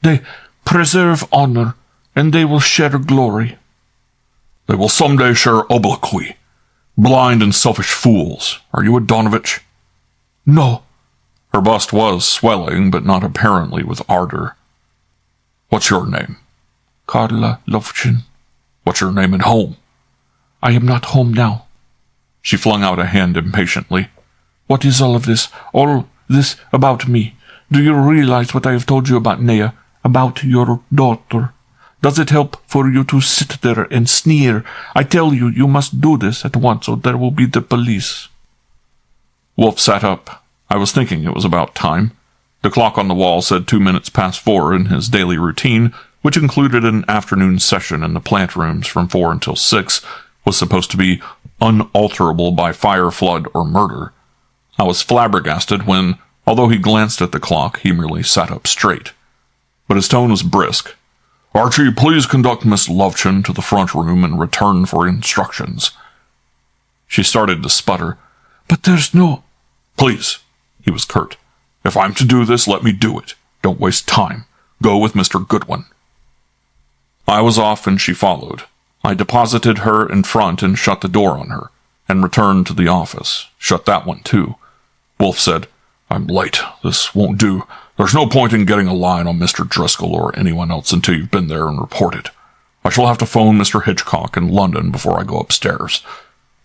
"They preserve honor, and they will share glory." "They will someday share obloquy. Blind and selfish fools. Are you a Donovich?" "No." Her bust was swelling, but not apparently with ardor. "What's your name?" "Carla Lovechen." "What's your name at home?" "I am not home now." She flung out a hand impatiently. "What is all of this? All this about me? Do you realize what I have told you about Nea? About your daughter? Does it help for you to sit there and sneer? I tell you, you must do this at once, or there will be the police." Wolfe sat up. I was thinking it was about time. The clock on the wall said 2 minutes past 4 in his daily routine, which included an afternoon session in the plant rooms from 4 until 6, was supposed to be unalterable by fire, flood, or murder. I was flabbergasted when, although he glanced at the clock, he merely sat up straight. But his tone was brisk. "Archie, please conduct Miss Lovechen to the front room and return for instructions." She started to sputter. "But there's no—" "Please," he was curt. "If I'm to do this, let me do it. Don't waste time. Go with Mr. Goodwin." I was off and she followed. I deposited her in front and shut the door on her, and returned to the office. Shut that one, too. Wolfe said, "I'm late. This won't do. There's no point in getting a line on Mr. Driscoll or anyone else until you've been there and reported. I shall have to phone Mr. Hitchcock in London before I go upstairs.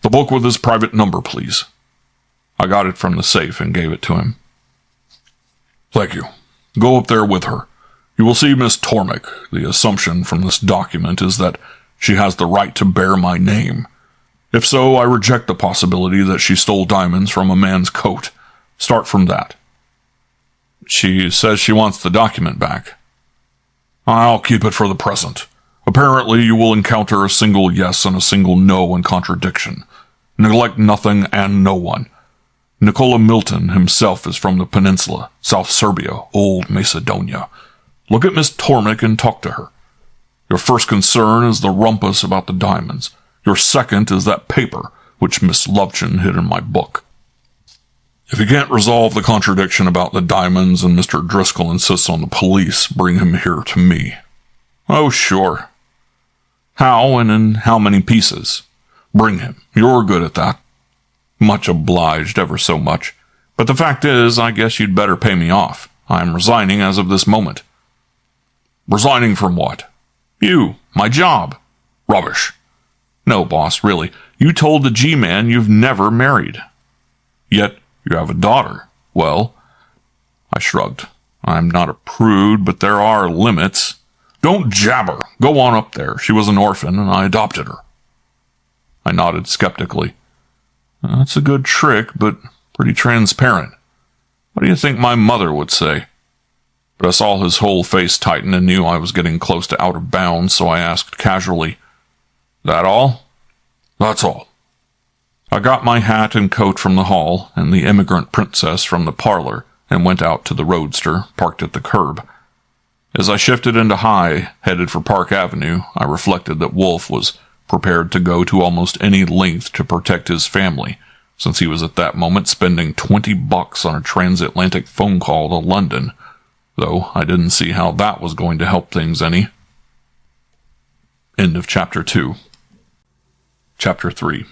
The book with his private number, please." I got it from the safe and gave it to him. "Thank you. Go up there with her. You will see Miss Tormik. The assumption from this document is that she has the right to bear my name. If so, I reject the possibility that she stole diamonds from a man's coat. Start from that." "She says she wants the document back." "I'll keep it for the present. Apparently, you will encounter a single yes and a single no in contradiction. Neglect nothing and no one. Nicola Milton himself is from the peninsula, South Serbia, Old Macedonia. Look at Miss Tormik and talk to her. Your first concern is the rumpus about the diamonds. Your second is that paper, which Miss Lovechen hid in my book. If you can't resolve the contradiction about the diamonds and Mr. Driscoll insists on the police, bring him here to me." "Oh, sure. How and in how many pieces?" "Bring him. You're good at that." "Much obliged, ever so much. But the fact is, I guess you'd better pay me off. I'm resigning as of this moment." "Resigning from what?" "You. My job." "Rubbish." "No, boss, really. You told the G-Man you've never married." "Yet you have a daughter." "Well," I shrugged. "I'm not a prude, but there are limits." "Don't jabber. Go on up there. She was an orphan, and I adopted her." I nodded skeptically. "That's a good trick, but pretty transparent. What do you think my mother would say?" But I saw his whole face tighten and knew I was getting close to out of bounds, so I asked casually, "That all?" "That's all." I got my hat and coat from the hall and the immigrant princess from the parlor and went out to the roadster, parked at the curb. As I shifted into high, headed for Park Avenue, I reflected that Wolfe was prepared to go to almost any length to protect his family, since he was at that moment spending $20 on a transatlantic phone call to London, though I didn't see how that was going to help things any. End of Chapter 2. Chapter 3.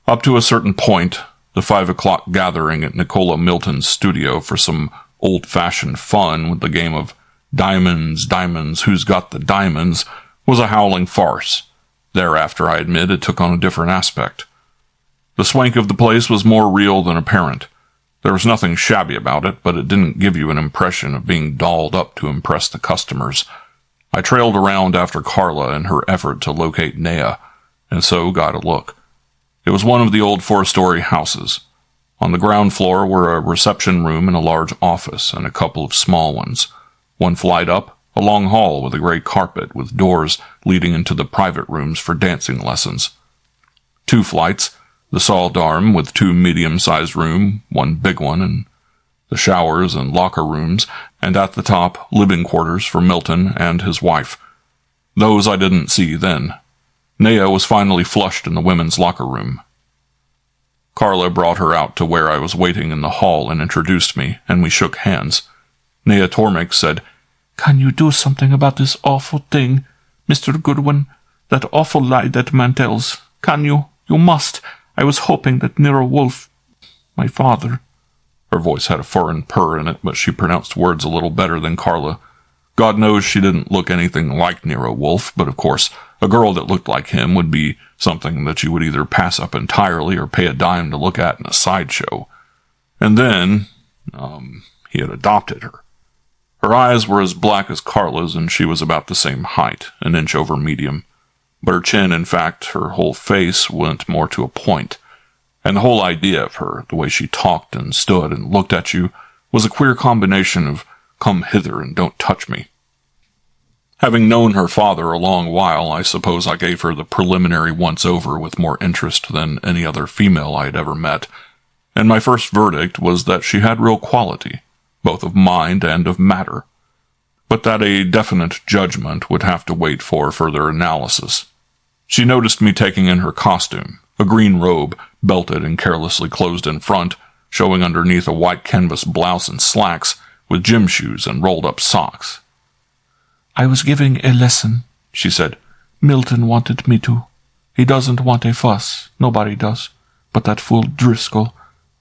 Up to a certain point, the 5 o'clock gathering at Nicola Milton's studio for some old-fashioned fun with the game of Diamonds, Diamonds, Who's Got the Diamonds was a howling farce. Thereafter, I admit, it took on a different aspect. The swank of the place was more real than apparent. There was nothing shabby about it, but it didn't give you an impression of being dolled up to impress the customers. I trailed around after Carla in her effort to locate Nea, and so got a look. It was one of the old 4-story houses. On the ground floor were a reception room and a large office, and a couple of small ones. One flight up, a long hall with a gray carpet with doors leading into the private rooms for dancing lessons. 2 flights, the saldarm with 2 medium-sized rooms, 1 big one, and the showers and locker rooms, and at the top, living quarters for Milton and his wife. Those I didn't see then. Nea was finally flushed in the women's locker room. Carla brought her out to where I was waiting in the hall and introduced me, and we shook hands. Nea Tormik said, "Can you do something about this awful thing, Mr. Goodwin? That awful lie that man tells. Can you? You must. I was hoping that Nero Wolfe, my father—" Her voice had a foreign purr in it, but she pronounced words a little better than Carla. God knows she didn't look anything like Nero Wolfe, but of course, a girl that looked like him would be something that you would either pass up entirely or pay a dime to look at in a sideshow. And then, he had adopted her. Her eyes were as black as Carla's, and she was about the same height, an inch over medium. But her chin, in fact, her whole face went more to a point. And the whole idea of her, the way she talked and stood and looked at you, was a queer combination of come hither and don't touch me. Having known her father a long while, I suppose I gave her the preliminary once-over with more interest than any other female I had ever met, and my first verdict was that she had real quality, both of mind and of matter, but that a definite judgment would have to wait for further analysis. She noticed me taking in her costume, a green robe, belted and carelessly closed in front, showing underneath a white canvas blouse and slacks, with gym shoes and rolled-up socks. "I was giving a lesson," she said. "Milton wanted me to. He doesn't want a fuss. Nobody does. But that fool Driscoll,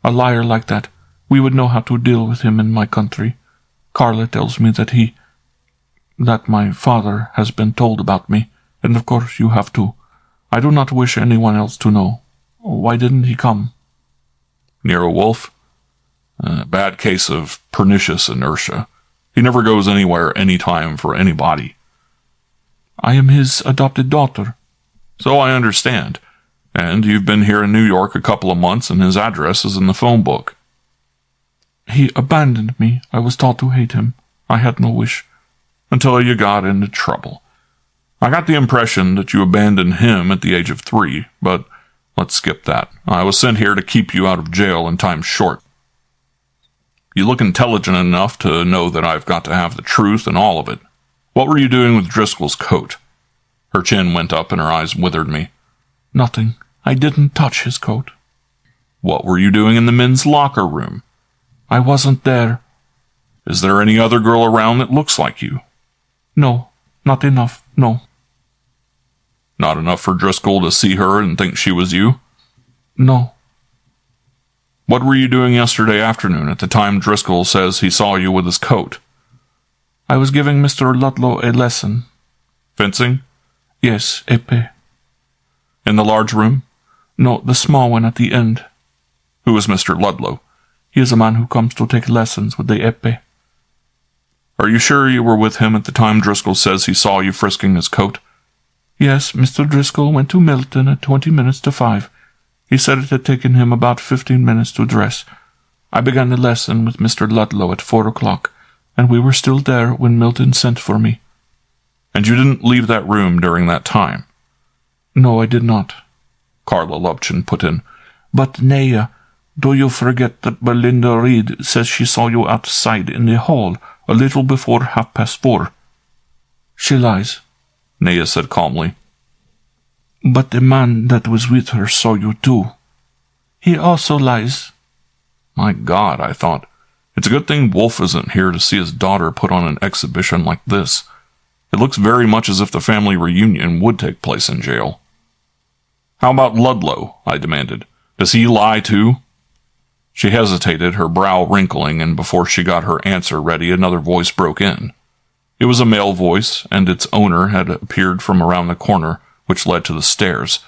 a liar like that, We would know how to deal with him in my country. Carla tells me that my father has been told about me, and of course you have too. I do not wish anyone else to know. Why didn't he come?" "Nero Wolfe? A bad case of pernicious inertia. He never goes anywhere anytime for anybody." "I am his adopted daughter." "So I understand. And you've been here in New York a couple of months, and his address is in the phone book." "He abandoned me. I was taught to hate him. I had no wish." "Until you got into trouble. I got the impression that you abandoned him at the age of 3, but let's skip that. I was sent here to keep you out of jail in time short. You look intelligent enough to know that I've got to have the truth and all of it. What were you doing with Driscoll's coat?" Her chin went up and her eyes withered me. "Nothing. I didn't touch his coat." "What were you doing in the men's locker room?" "I wasn't there." "Is there any other girl around that looks like you?" "No, not enough, no." "Not enough for Driscoll to see her and think she was you?" "No." "What were you doing yesterday afternoon at the time Driscoll says he saw you with his coat?" "I was giving Mr. Ludlow a lesson." "Fencing?" "Yes, épée." "In the large room?" "No, the small one at the end." "Who is Mr. Ludlow?" "He is a man who comes to take lessons with the épée." "Are you sure you were with him at the time Driscoll says he saw you frisking his coat?" "Yes, Mr. Driscoll went to Milton at 20 minutes to 5. He said it had taken him about 15 minutes to dress. I began the lesson with Mr. Ludlow at 4 o'clock, and we were still there when Milton sent for me." "And you didn't leave that room during that time?" "No, I did not." Carla Lubchin put in. "But, Naya, do you forget that Belinda Reed says she saw you outside in the hall a little before 4:30? "She lies," Naya said calmly. "But the man that was with her saw you too. He also lies." My God, I thought. It's a good thing Wolfe isn't here to see his daughter put on an exhibition like this. It looks very much as if the family reunion would take place in jail. "How about Ludlow?" I demanded. "Does he lie too?" She hesitated, her brow wrinkling, and before she got her answer ready, another voice broke in. It was a male voice, and its owner had appeared from around the corner, which led to the stairs.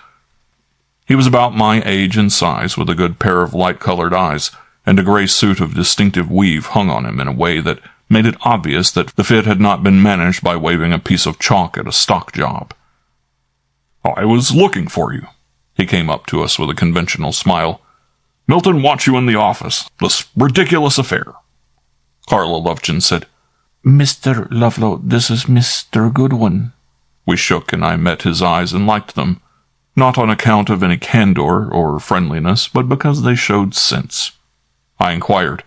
He was about my age and size, with a good pair of light-colored eyes, and a gray suit of distinctive weave hung on him in a way that made it obvious that the fit had not been managed by waving a piece of chalk at a stock job. "I was looking for you." He came up to us with a conventional smile. "Milton wants you in the office. This ridiculous affair." Carla Lubchin said, "Mr. Ludlow, this is Mr. Goodwin." We shook, and I met his eyes and liked them, not on account of any candor or friendliness, but because they showed sense. I inquired,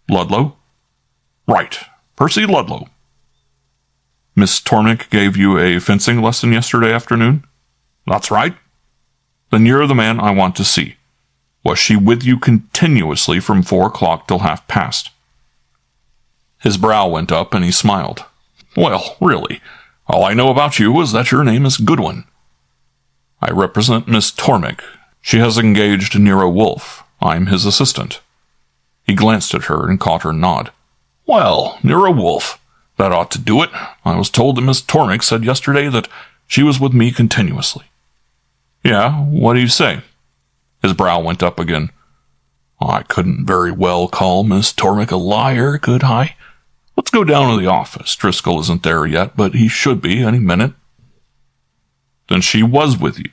"Ludlow?" "Right. Percy Ludlow." "Miss Tormik gave you a fencing lesson yesterday afternoon?" "That's right." "Then you're the man I want to see. Was she with you continuously from 4 o'clock till past?" His brow went up, and he smiled. "Well, really, all I know about you is that your name is Goodwin." "I represent Miss Tormik. She has engaged Nero Wolfe. I'm his assistant." He glanced at her and caught her nod. "Well, Nero Wolfe. That ought to do it. I was told that Miss Tormik said yesterday that she was with me continuously." "Yeah, what do you say?" His brow went up again. "I couldn't very well call Miss Tormik a liar, could I? Let's go down to the office. Driscoll isn't there yet, but he should be any minute." "Then she was with you.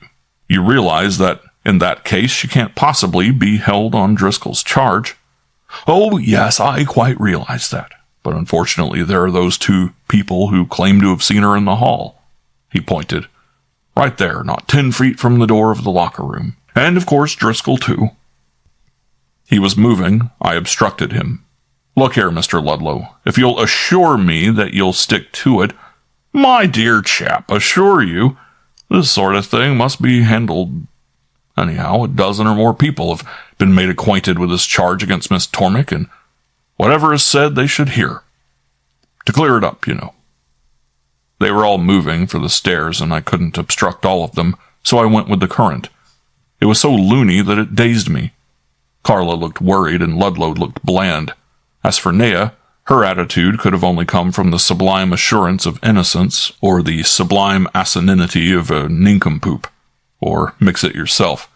You realize that in that case she can't possibly be held on Driscoll's charge." "Oh, yes, I quite realize that. But unfortunately there are those 2 people who claim to have seen her in the hall." He pointed. "Right there, not 10 feet from the door of the locker room. And, of course, Driscoll, too." He was moving. I obstructed him. "Look here, Mr. Ludlow, if you'll assure me that you'll stick to it—" "My dear chap, assure you? This sort of thing must be handled. Anyhow, a dozen or more people have been made acquainted with this charge against Miss Tormik, and whatever is said they should hear. To clear it up, you know." They were all moving for the stairs, and I couldn't obstruct all of them, so I went with the current. It was so loony that it dazed me. Carla looked worried and Ludlow looked bland. As for Nea, her attitude could have only come from the sublime assurance of innocence or the sublime asininity of a nincompoop. Or mix it yourself.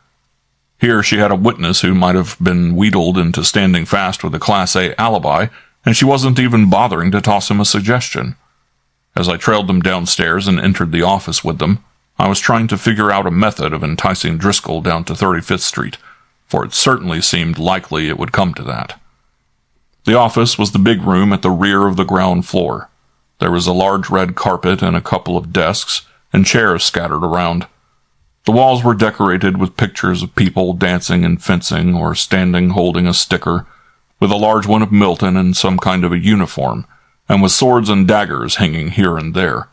Here she had a witness who might have been wheedled into standing fast with a Class A alibi, and she wasn't even bothering to toss him a suggestion. As I trailed them downstairs and entered the office with them, I was trying to figure out a method of enticing Driscoll down to 35th Street, for it certainly seemed likely it would come to that. The office was the big room at the rear of the ground floor. There was a large red carpet and a couple of desks and chairs scattered around. The walls were decorated with pictures of people dancing and fencing or standing holding a sticker, with a large one of Milton in some kind of a uniform, and with swords and daggers hanging here and there.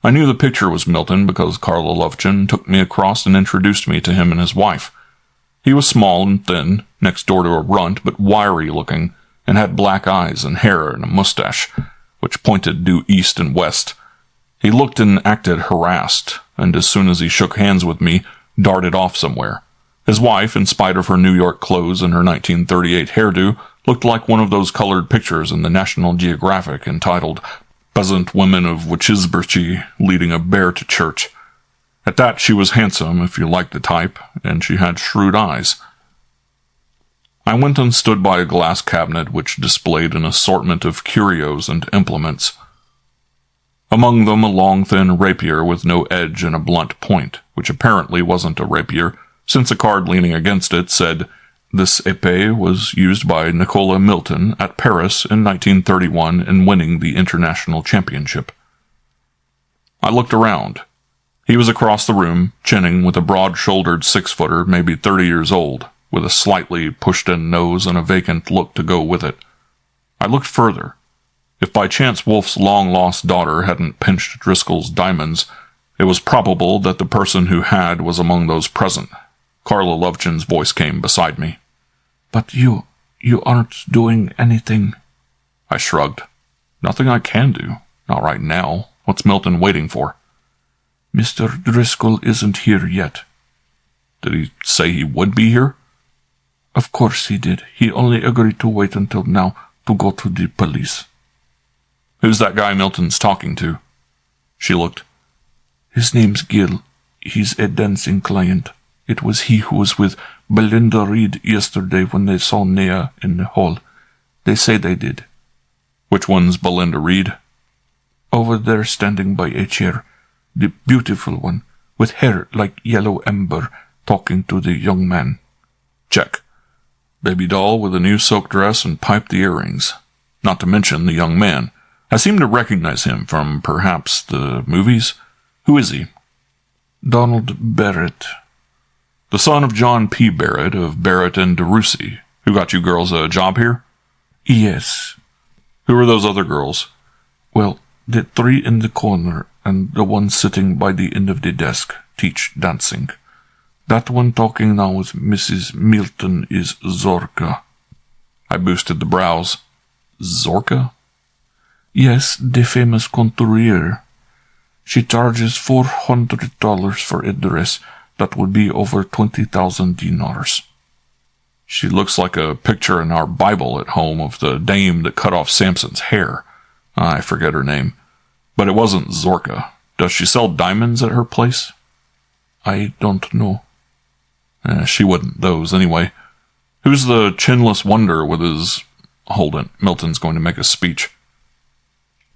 I knew the picture was Milton because Carla Lovejoy took me across and introduced me to him and his wife. He was small and thin, next door to a runt, but wiry looking, and had black eyes and hair and a mustache, which pointed due east and west. He looked and acted harassed, and as soon as he shook hands with me, darted off somewhere. His wife, in spite of her New York clothes and her 1938 hairdo, looked like one of those colored pictures in the National Geographic entitled Peasant Women of Wichisberchi Leading a Bear to Church. At that, she was handsome, if you liked the type, and she had shrewd eyes. I went and stood by a glass cabinet which displayed an assortment of curios and implements. Among them a long thin rapier with no edge and a blunt point, which apparently wasn't a rapier, since a card leaning against it said, "This épée was used by Nicola Milton at Paris in 1931 in winning the international championship." I looked around. He was across the room, chinning with a broad-shouldered six-footer, maybe 30 years old, with a slightly pushed-in nose and a vacant look to go with it. I looked further. If by chance Wolfe's long-lost daughter hadn't pinched Driscoll's diamonds, it was probable that the person who had was among those present. Carla Lovejoy's voice came beside me. "But you aren't doing anything." I shrugged. "Nothing I can do. Not right now. What's Milton waiting for?" "Mr. Driscoll isn't here yet." "Did he say he would be here?" "Of course he did. He only agreed to wait until now to go to the police." "Who's that guy Milton's talking to?" She looked. "His name's Gil. He's a dancing client. It was he who was with Belinda Reed yesterday when they saw Nea in the hall. They say they did." "Which one's Belinda Reed?" "Over there standing by a chair. The beautiful one, with hair like yellow ember, talking to the young man." "Check. Baby doll with a new silk dress and piped earrings. Not to mention the young man. I seem to recognize him from, perhaps, the movies. Who is he?" "Donald Barrett." "The son of John P. Barrett of Barrett and DeRussy, who got you girls a job here?" "Yes." "Who are those other girls?" "Well, the three in the corner and the one sitting by the end of the desk teach dancing. That one talking now with Mrs. Milton is Zorka." I boosted the brows. "Zorka?" "Yes, the famous couturier. She charges $400 for a dress that would be over 20,000 dinars. "She looks like a picture in our Bible at home of the dame that cut off Samson's hair. I forget her name. But it wasn't Zorka. Does she sell diamonds at her place?" "I don't know." She wouldn't those anyway. Who's the chinless wonder with his... Hold it, Milton's going to make a speech.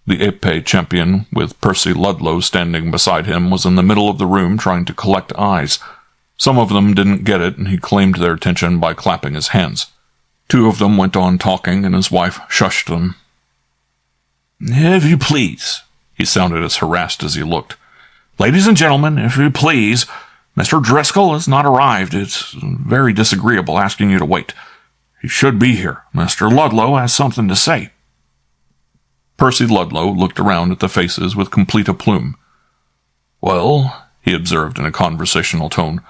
The épée champion, with Percy Ludlow standing beside him, was in the middle of the room trying to collect eyes. Some of them didn't get it, and he claimed their attention by clapping his hands. Two of them went on talking, and his wife shushed them. "If you please," he sounded as harassed as he looked. "Ladies and gentlemen, if you please, Mr. Driscoll has not arrived. It's very disagreeable asking you to wait. He should be here. Mr. Ludlow has something to say." Percy Ludlow looked around at the faces with complete aplomb. "Well," he observed in a conversational tone,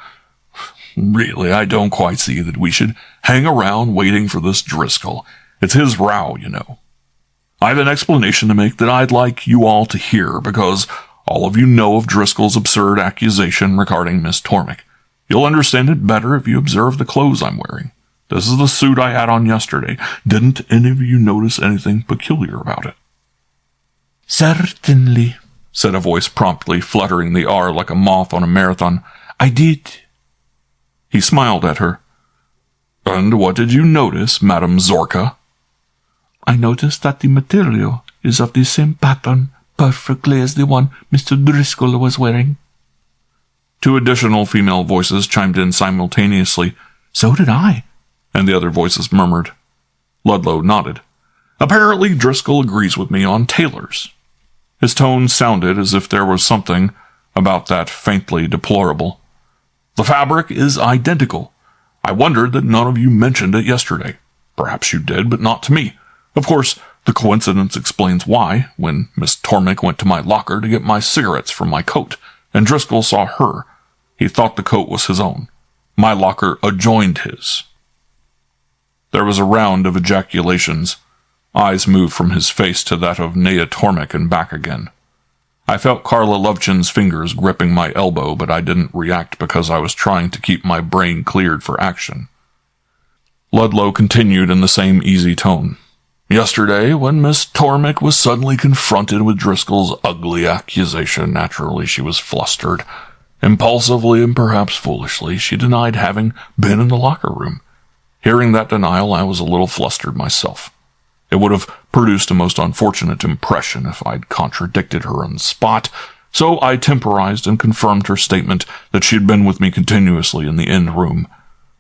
"really, I don't quite see that we should hang around waiting for this Driscoll. It's his row, you know. I have an explanation to make that I'd like you all to hear, because all of you know of Driscoll's absurd accusation regarding Miss Tormik. You'll understand it better if you observe the clothes I'm wearing. This is the suit I had on yesterday. Didn't any of you notice anything peculiar about it?" "Certainly," said a voice promptly, fluttering the R like a moth on a marathon. "I did." He smiled at her. "And what did you notice, Madame Zorka?" "I noticed that the material is of the same pattern perfectly as the one Mr. Driscoll was wearing." Two additional female voices chimed in simultaneously. "So did I," and the other voices murmured. Ludlow nodded. "Apparently Driscoll agrees with me on tailors." His tone sounded as if there was something about that faintly deplorable. "The fabric is identical. I wondered that none of you mentioned it yesterday. Perhaps you did, but not to me. Of course, the coincidence explains why, when Miss Tormik went to my locker to get my cigarettes from my coat, and Driscoll saw her, he thought the coat was his own. My locker adjoined his." There was a round of ejaculations. Eyes moved from his face to that of Nea Tormik and back again. I felt Carla Lovchin's fingers gripping my elbow, but I didn't react because I was trying to keep my brain cleared for action. Ludlow continued in the same easy tone. "Yesterday, when Miss Tormik was suddenly confronted with Driscoll's ugly accusation, naturally she was flustered. Impulsively and perhaps foolishly, she denied having been in the locker room. Hearing that denial, I was a little flustered myself. It would have produced a most unfortunate impression if I'd contradicted her on the spot, so I temporized and confirmed her statement that she had been with me continuously in the end room.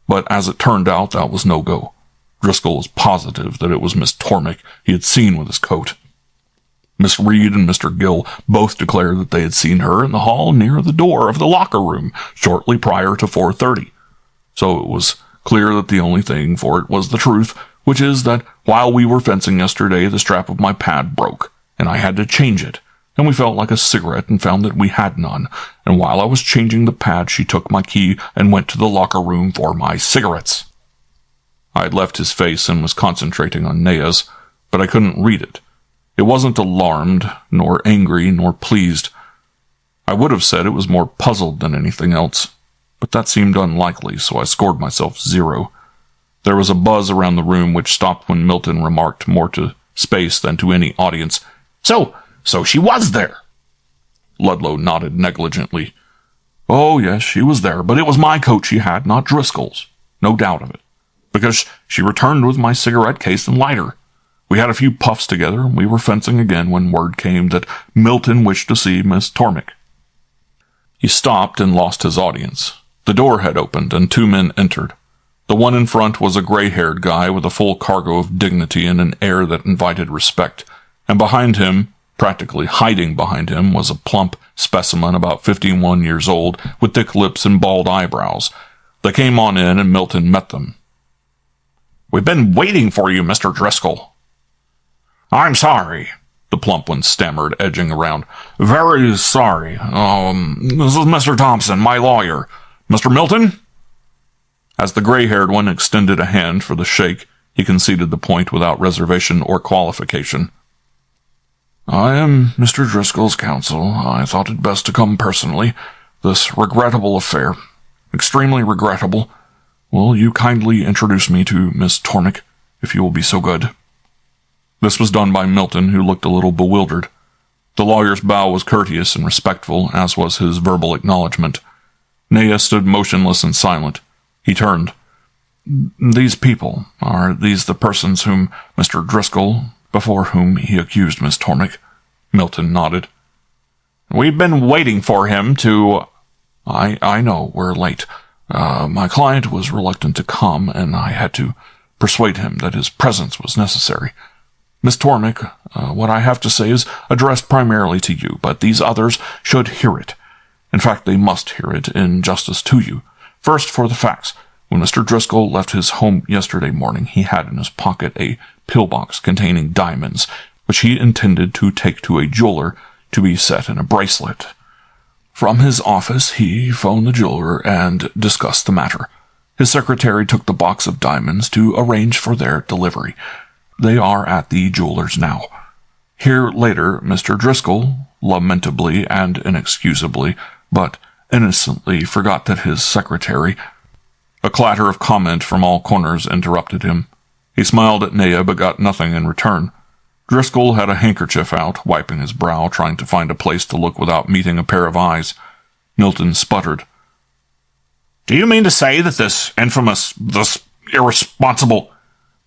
But as it turned out, that was no go. Driscoll was positive that it was Miss Tormik he had seen with his coat. Miss Reed and Mr. Gill both declared that they had seen her in the hall near the door of the locker room shortly prior to 4:30. So it was clear that the only thing for it was the truth, which is that while we were fencing yesterday, the strap of my pad broke, and I had to change it, and we felt like a cigarette and found that we had none, and while I was changing the pad, she took my key and went to the locker room for my cigarettes." I had left his face and was concentrating on Nea's, but I couldn't read it. It wasn't alarmed, nor angry, nor pleased. I would have said it was more puzzled than anything else, but that seemed unlikely, so I scored myself 0. There was a buzz around the room which stopped when Milton remarked, more to space than to any audience, So she was there." Ludlow nodded negligently. "Oh, yes, she was there, but it was my coat she had, not Driscoll's. No doubt of it. Because she returned with my cigarette case and lighter. We had a few puffs together, and we were fencing again when word came that Milton wished to see Miss Tormik." He stopped and lost his audience. The door had opened, and 2 men entered. The one in front was a gray-haired guy with a full cargo of dignity and an air that invited respect, and behind him, practically hiding behind him, was a plump specimen about 51 years old, with thick lips and bald eyebrows. They came on in, and Milton met them. "We've been waiting for you, Mr. Driscoll." "I'm sorry," the plump one stammered, edging around. "Very sorry. This is Mr. Thompson, my lawyer. Mr. Milton?" As the gray-haired one extended a hand for the shake, he conceded the point without reservation or qualification. "I am Mr. Driscoll's counsel. I thought it best to come personally. This regrettable affair. Extremely regrettable. Will you kindly introduce me to Miss Tormik, if you will be so good?" This was done by Milton, who looked a little bewildered. The lawyer's bow was courteous and respectful, as was his verbal acknowledgment. Nea stood motionless and silent. He turned. "These people, are these the persons whom Mr. Driscoll, before whom he accused Miss Tormik?" Milton nodded. "We've been waiting for him to—" I know, we're late. My client was reluctant to come, and I had to persuade him that his presence was necessary. Miss Tormik, what I have to say is addressed primarily to you, but these others should hear it. In fact, they must hear it in justice to you. First, for the facts. When Mr. Driscoll left his home yesterday morning, he had in his pocket a pillbox containing diamonds, which he intended to take to a jeweler to be set in a bracelet. From his office, he phoned the jeweler and discussed the matter. His secretary took the box of diamonds to arrange for their delivery. They are at the jeweler's now. Here later, Mr. Driscoll, lamentably and inexcusably, but innocently forgot that his secretary, A clatter of comment from all corners interrupted him. He smiled at Nea but got nothing in return. Driscoll had a handkerchief out, wiping his brow, trying to find a place to look without meeting a pair of eyes. Milton sputtered. Do you mean to say that this irresponsible...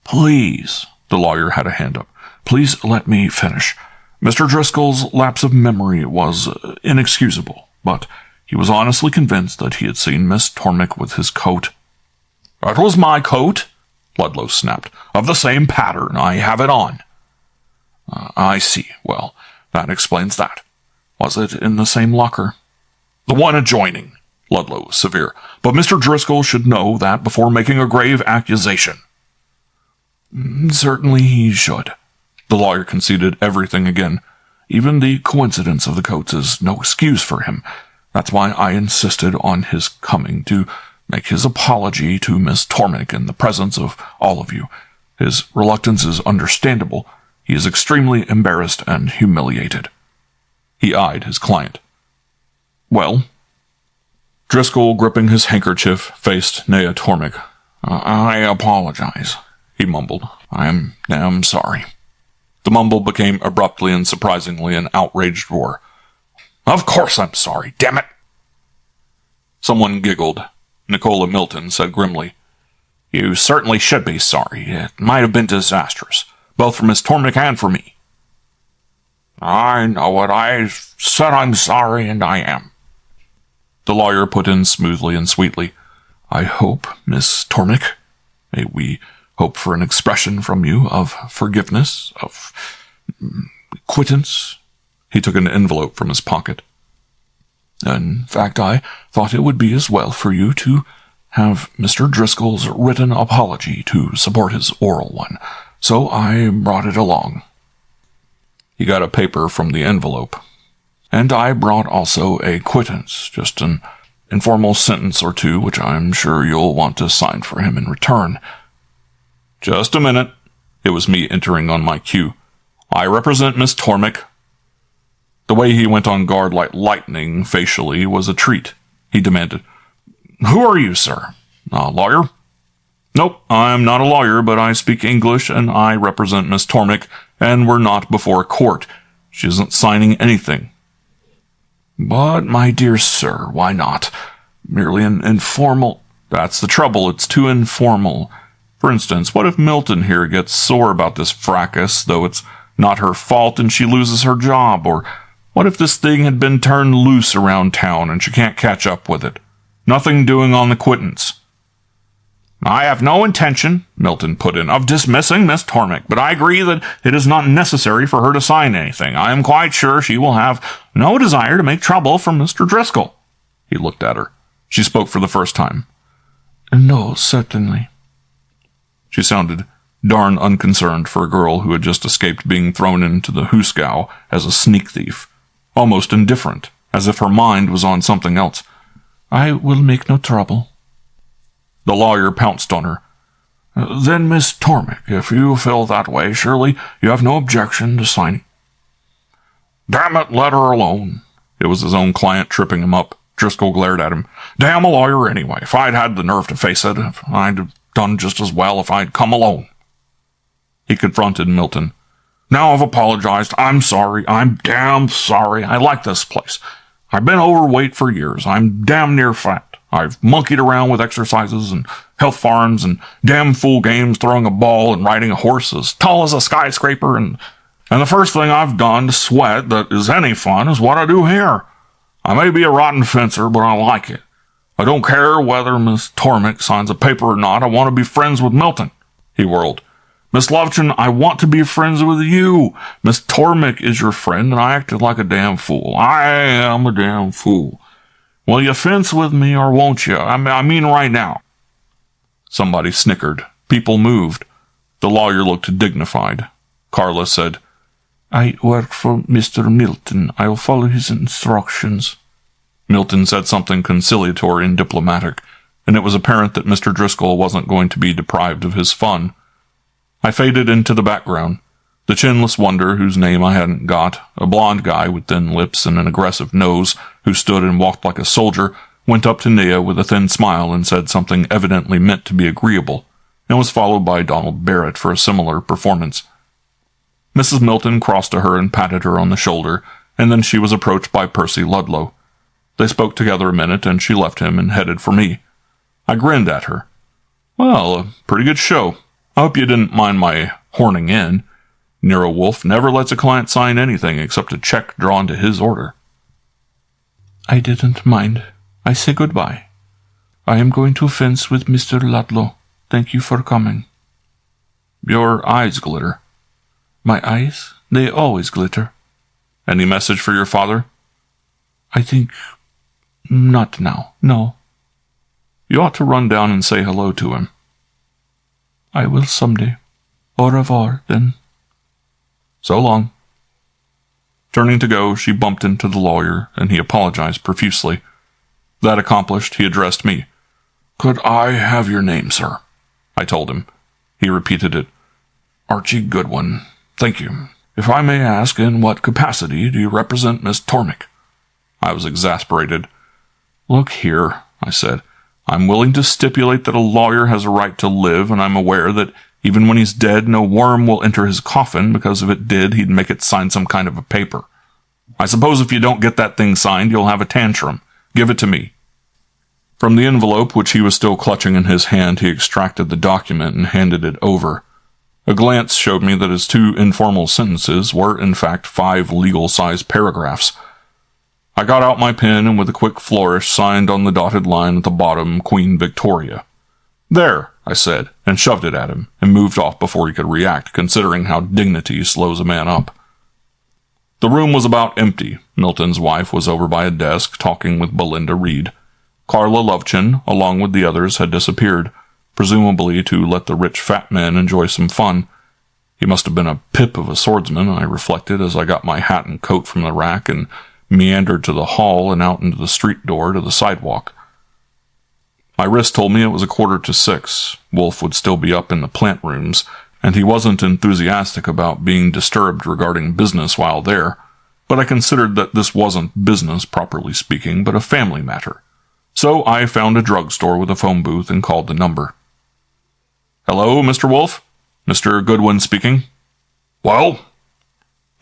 Please, the lawyer had a hand up. Please let me finish. Mr. Driscoll's lapse of memory was inexcusable, but he was honestly convinced that he had seen Miss Tormik with his coat. That was my coat, Ludlow snapped. Of the same pattern. I have it on. I see. Well, that explains that. Was it in the same locker? The one adjoining, Ludlow was severe. But Mr. Driscoll should know that before making a grave accusation. Certainly he should. The lawyer conceded everything again. Even the coincidence of the coats is no excuse for him. That's why I insisted on his coming to make his apology to Miss Tormik in the presence of all of you. His reluctance is understandable. He is extremely embarrassed and humiliated. He eyed his client. Well? Driscoll, gripping his handkerchief, faced Nea Tormik. I apologize, he mumbled. I'm sorry. The mumble became abruptly and surprisingly an outraged roar. Of course I'm sorry, damn it! Someone giggled. Nicola Milton said grimly, You certainly should be sorry. It might have been disastrous, both for Miss Tormik and for me. I know it. I said I'm sorry, and I am. The lawyer put in smoothly and sweetly, I hope, Miss Tormik, may we hope for an expression from you of forgiveness, of quittance. He took an envelope from his pocket. In fact, I thought it would be as well for you to have Mr. Driscoll's written apology to support his oral one, so I brought it along. He got a paper from the envelope. And I brought also a quittance, just an informal sentence or two, which I'm sure you'll want to sign for him in return. Just a minute. It was me entering on my cue. I represent Miss Tormik. The way he went on guard like lightning facially was a treat. He demanded, Who are you, sir? A lawyer? Nope, I'm not a lawyer, but I speak English, and I represent Miss Tormik, and we're not before court. She isn't signing anything. But, my dear sir, why not? Merely an informal... That's the trouble, it's too informal. For instance, what if Milton here gets sore about this fracas, though it's not her fault and she loses her job? Or what if this thing had been turned loose around town and she can't catch up with it? Nothing doing on the quittance. I have no intention, Milton put in, of dismissing Miss Tormik, but I agree that it is not necessary for her to sign anything. I am quite sure she will have no desire to make trouble for Mr. Driscoll. He looked at her. She spoke for the first time. No, certainly. She sounded darn unconcerned for a girl who had just escaped being thrown into the hoosegow as a sneak thief. Almost indifferent, as if her mind was on something else. I will make no trouble. The lawyer pounced on her. Then, Miss Tormik, if you feel that way, surely you have no objection to signing. Damn it, let her alone. It was his own client tripping him up. Driscoll glared at him. Damn a lawyer anyway. If I'd had the nerve to face it, I'd have done just as well if I'd come alone. He confronted Milton. Now I've apologized. I'm sorry. I'm damn sorry. I like this place. I've been overweight for years. I'm damn near fat. I've monkeyed around with exercises and health farms and damn fool games, throwing a ball and riding a horse as tall as a skyscraper, and the first thing I've done to sweat that is any fun is what I do here. I may be a rotten fencer, but I like it. I don't care whether Miss Tormik signs a paper or not. I want to be friends with Milton. He whirled. Miss Loveton, I want to be friends with you. Miss Tormik is your friend, and I acted like a damn fool. I am a damn fool. Will you fence with me, or won't you? I mean right now. Somebody snickered. People moved. The lawyer looked dignified. Carla said, I work for Mr. Milton. I will follow his instructions. Milton said something conciliatory and diplomatic, and it was apparent that Mr. Driscoll wasn't going to be deprived of his fun. I faded into the background. The chinless wonder whose name I hadn't got, a blond guy with thin lips and an aggressive nose, who stood and walked like a soldier, went up to Nia with a thin smile and said something evidently meant to be agreeable, and was followed by Donald Barrett for a similar performance. Mrs. Milton crossed to her and patted her on the shoulder, and then she was approached by Percy Ludlow. They spoke together a minute, and she left him and headed for me. I grinned at her. Well, a pretty good show. I hope you didn't mind my horning in. Nero Wolfe never lets a client sign anything except a check drawn to his order. I didn't mind. I say goodbye. I am going to fence with Mr. Ludlow. Thank you for coming. Your eyes glitter. My eyes? They always glitter. Any message for your father? I think not now. No. You ought to run down and say hello to him. I will someday. Au revoir, then. So long. Turning to go, she bumped into the lawyer, and he apologized profusely. That accomplished, he addressed me. Could I have your name, sir? I told him. He repeated it. Archie Goodwin. Thank you. If I may ask, in what capacity do you represent Miss Tormik? I was exasperated. Look here, I said. I'm willing to stipulate that a lawyer has a right to live, and I'm aware that even when he's dead, no worm will enter his coffin, because if it did, he'd make it sign some kind of a paper. I suppose if you don't get that thing signed, you'll have a tantrum. Give it to me. From the envelope, which he was still clutching in his hand, he extracted the document and handed it over. A glance showed me that his 2 informal sentences were, in fact, 5 legal-sized paragraphs. I got out my pen and with a quick flourish signed on the dotted line at the bottom, Queen Victoria. There, I said, and shoved it at him, and moved off before he could react, considering how dignity slows a man up. The room was about empty. Milton's wife was over by a desk, talking with Belinda Reed. Carla Lovechin, along with the others, had disappeared, presumably to let the rich fat man enjoy some fun. He must have been a pip of a swordsman, I reflected, as I got my hat and coat from the rack and meandered to the hall and out into the street door to the sidewalk. My wrist told me it was 5:45. Wolfe would still be up in the plant rooms, and he wasn't enthusiastic about being disturbed regarding business while there, but I considered that this wasn't business, properly speaking, but a family matter. So I found a drugstore with a phone booth and called the number. Hello, Mr. Wolfe? Mr. Goodwin speaking. Well,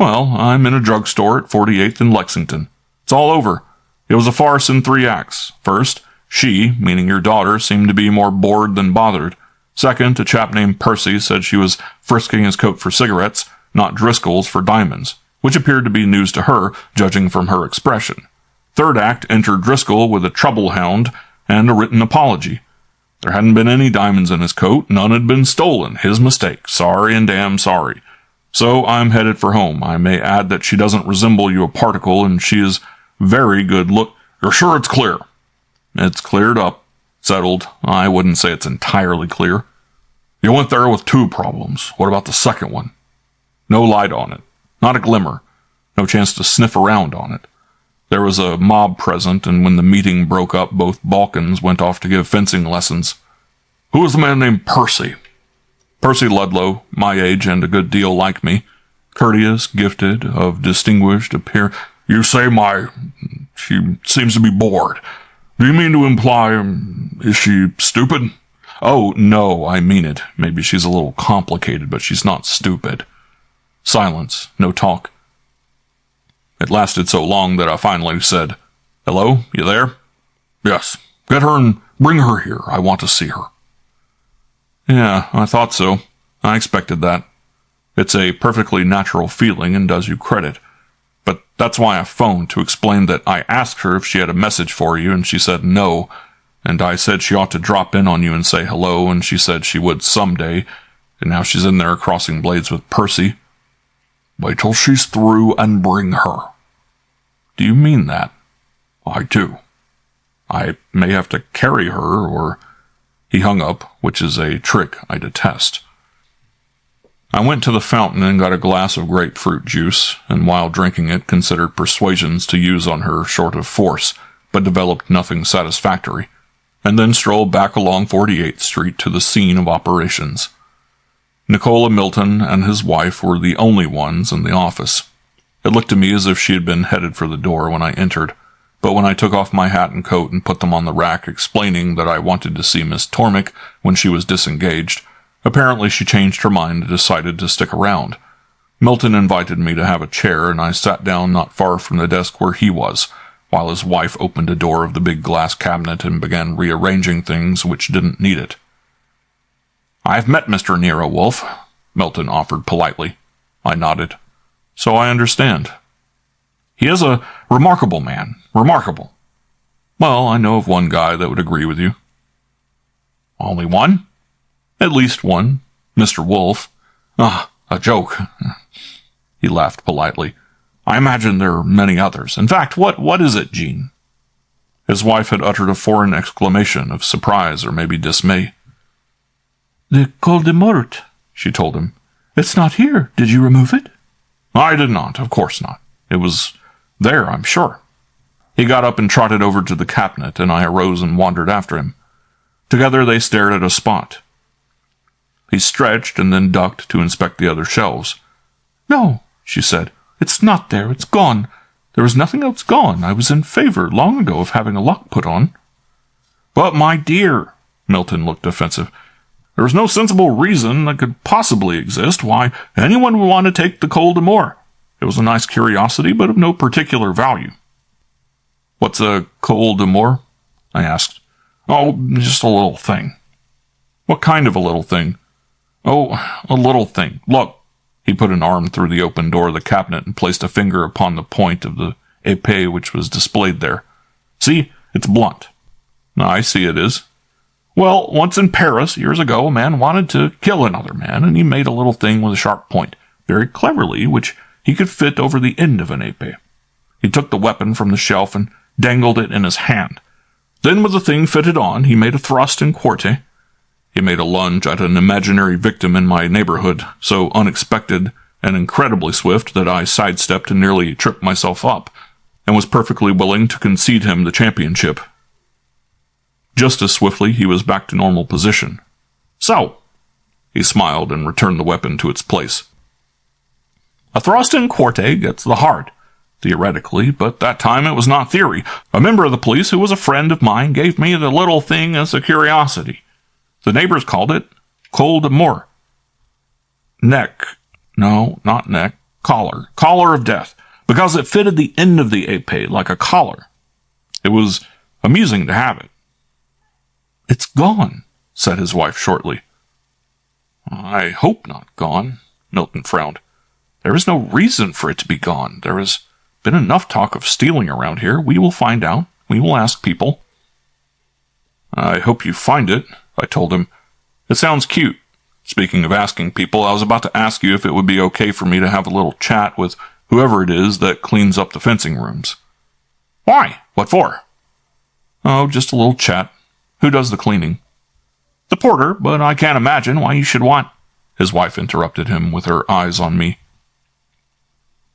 I'm in a drugstore at 48th and Lexington. It's all over. It was a farce in 3 acts. First, she, meaning your daughter, seemed to be more bored than bothered. Second, a chap named Percy said she was frisking his coat for cigarettes, not Driscoll's for diamonds, which appeared to be news to her, judging from her expression. Third act entered Driscoll with a trouble hound and a written apology. There hadn't been any diamonds in his coat, none had been stolen, his mistake, sorry and damn sorry. So I'm headed for home. I may add that she doesn't resemble you a particle, and she is very good look. You're sure it's clear? It's cleared up. Settled. I wouldn't say it's entirely clear. You went there with 2 problems. What about the second one? No light on it. Not a glimmer. No chance to sniff around on it. There was a mob present, and when the meeting broke up, both Balkans went off to give fencing lessons. Who was the man named Percy? Percy Ludlow, my age and a good deal like me. Courteous, gifted, of distinguished appearance. You say she seems to be bored. Do you mean to imply, is she stupid? Oh, no, I mean it. Maybe she's a little complicated, but she's not stupid. Silence. No talk. It lasted so long that I finally said, Hello, you there? Yes. Get her and bring her here. I want to see her. Yeah, I thought so. I expected that. It's a perfectly natural feeling and does you credit. But that's why I phoned, to explain that I asked her if she had a message for you, and she said no, and I said she ought to drop in on you and say hello, and she said she would someday, and now she's in there crossing blades with Percy. Wait till she's through and bring her. Do you mean that? I do. I may have to carry her, or... He hung up, which is a trick I detest. I went to the fountain and got a glass of grapefruit juice, and while drinking it considered persuasions to use on her short of force, but developed nothing satisfactory, and then strolled back along 48th Street to the scene of operations. Nicola Milton and his wife were the only ones in the office. It looked to me as if she had been headed for the door when I entered. but when I took off my hat and coat and put them on the rack, explaining that I wanted to see Miss Tormik when she was disengaged, apparently she changed her mind and decided to stick around. Milton invited me to have a chair, and I sat down not far from the desk where he was, while his wife opened a door of the big glass cabinet and began rearranging things which didn't need it. "I've met Mr. Nero Wolfe," Milton offered politely. I nodded. "So I understand." "He is a remarkable man. Remarkable." "Well, I know of one guy that would agree with you." "Only one?" "At least one. Mr. Wolfe." "Ah, a joke." He laughed politely. "I imagine there are many others. In fact, what is it, Jean?" His wife had uttered a foreign exclamation of surprise or maybe dismay. "The Col de Mort," she told him. "It's not here. Did you remove it?" "I did not. Of course not. It was there, I'm sure." He got up and trotted over to the cabinet, and I arose and wandered after him. Together they stared at a spot. He stretched and then ducked to inspect the other shelves. "No," she said. "It's not there. It's gone. There was nothing else gone. I was in favor long ago of having a lock put on." "But, my dear," Milton looked offensive, "there is no sensible reason that could possibly exist why anyone would want to take the Col de Mort. It was a nice curiosity, but of no particular value." "What's a Col de Mort?" I asked. "Oh, just a little thing." "What kind of a little thing?" "Oh, a little thing. Look." He put an arm through the open door of the cabinet and placed a finger upon the point of the épée which was displayed there. "See, it's blunt." "I see it is." "Well, once in Paris, years ago, a man wanted to kill another man, and he made a little thing with a sharp point, very cleverly, which he could fit over the end of an épée. He took the weapon from the shelf and dangled it in his hand. Then, with the thing fitted on, he made a thrust in quarte. He made a lunge at an imaginary victim in my neighborhood, so unexpected and incredibly swift that I sidestepped and nearly tripped myself up, and was perfectly willing to concede him the championship. Just as swiftly, he was back to normal position. So," he smiled and returned the weapon to its place. "A thrust in quarte gets the heart, theoretically, but that time it was not theory. A member of the police who was a friend of mine gave me the little thing as a curiosity. The neighbors called it Col de Mort. Neck. No, not neck. Collar. Collar of death, because it fitted the end of the épée like a collar. It was amusing to have it." "It's gone," said his wife shortly. "I hope not gone," Milton frowned. "There is no reason for it to be gone. There has been enough talk of stealing around here. We will find out. We will ask people." "I hope you find it," I told him. "It sounds cute. Speaking of asking people, I was about to ask you if it would be okay for me to have a little chat with whoever it is that cleans up the fencing rooms." "Why? What for?" "Oh, just a little chat. Who does the cleaning?" "The porter, but I can't imagine why you should want—" His wife interrupted him with her eyes on me.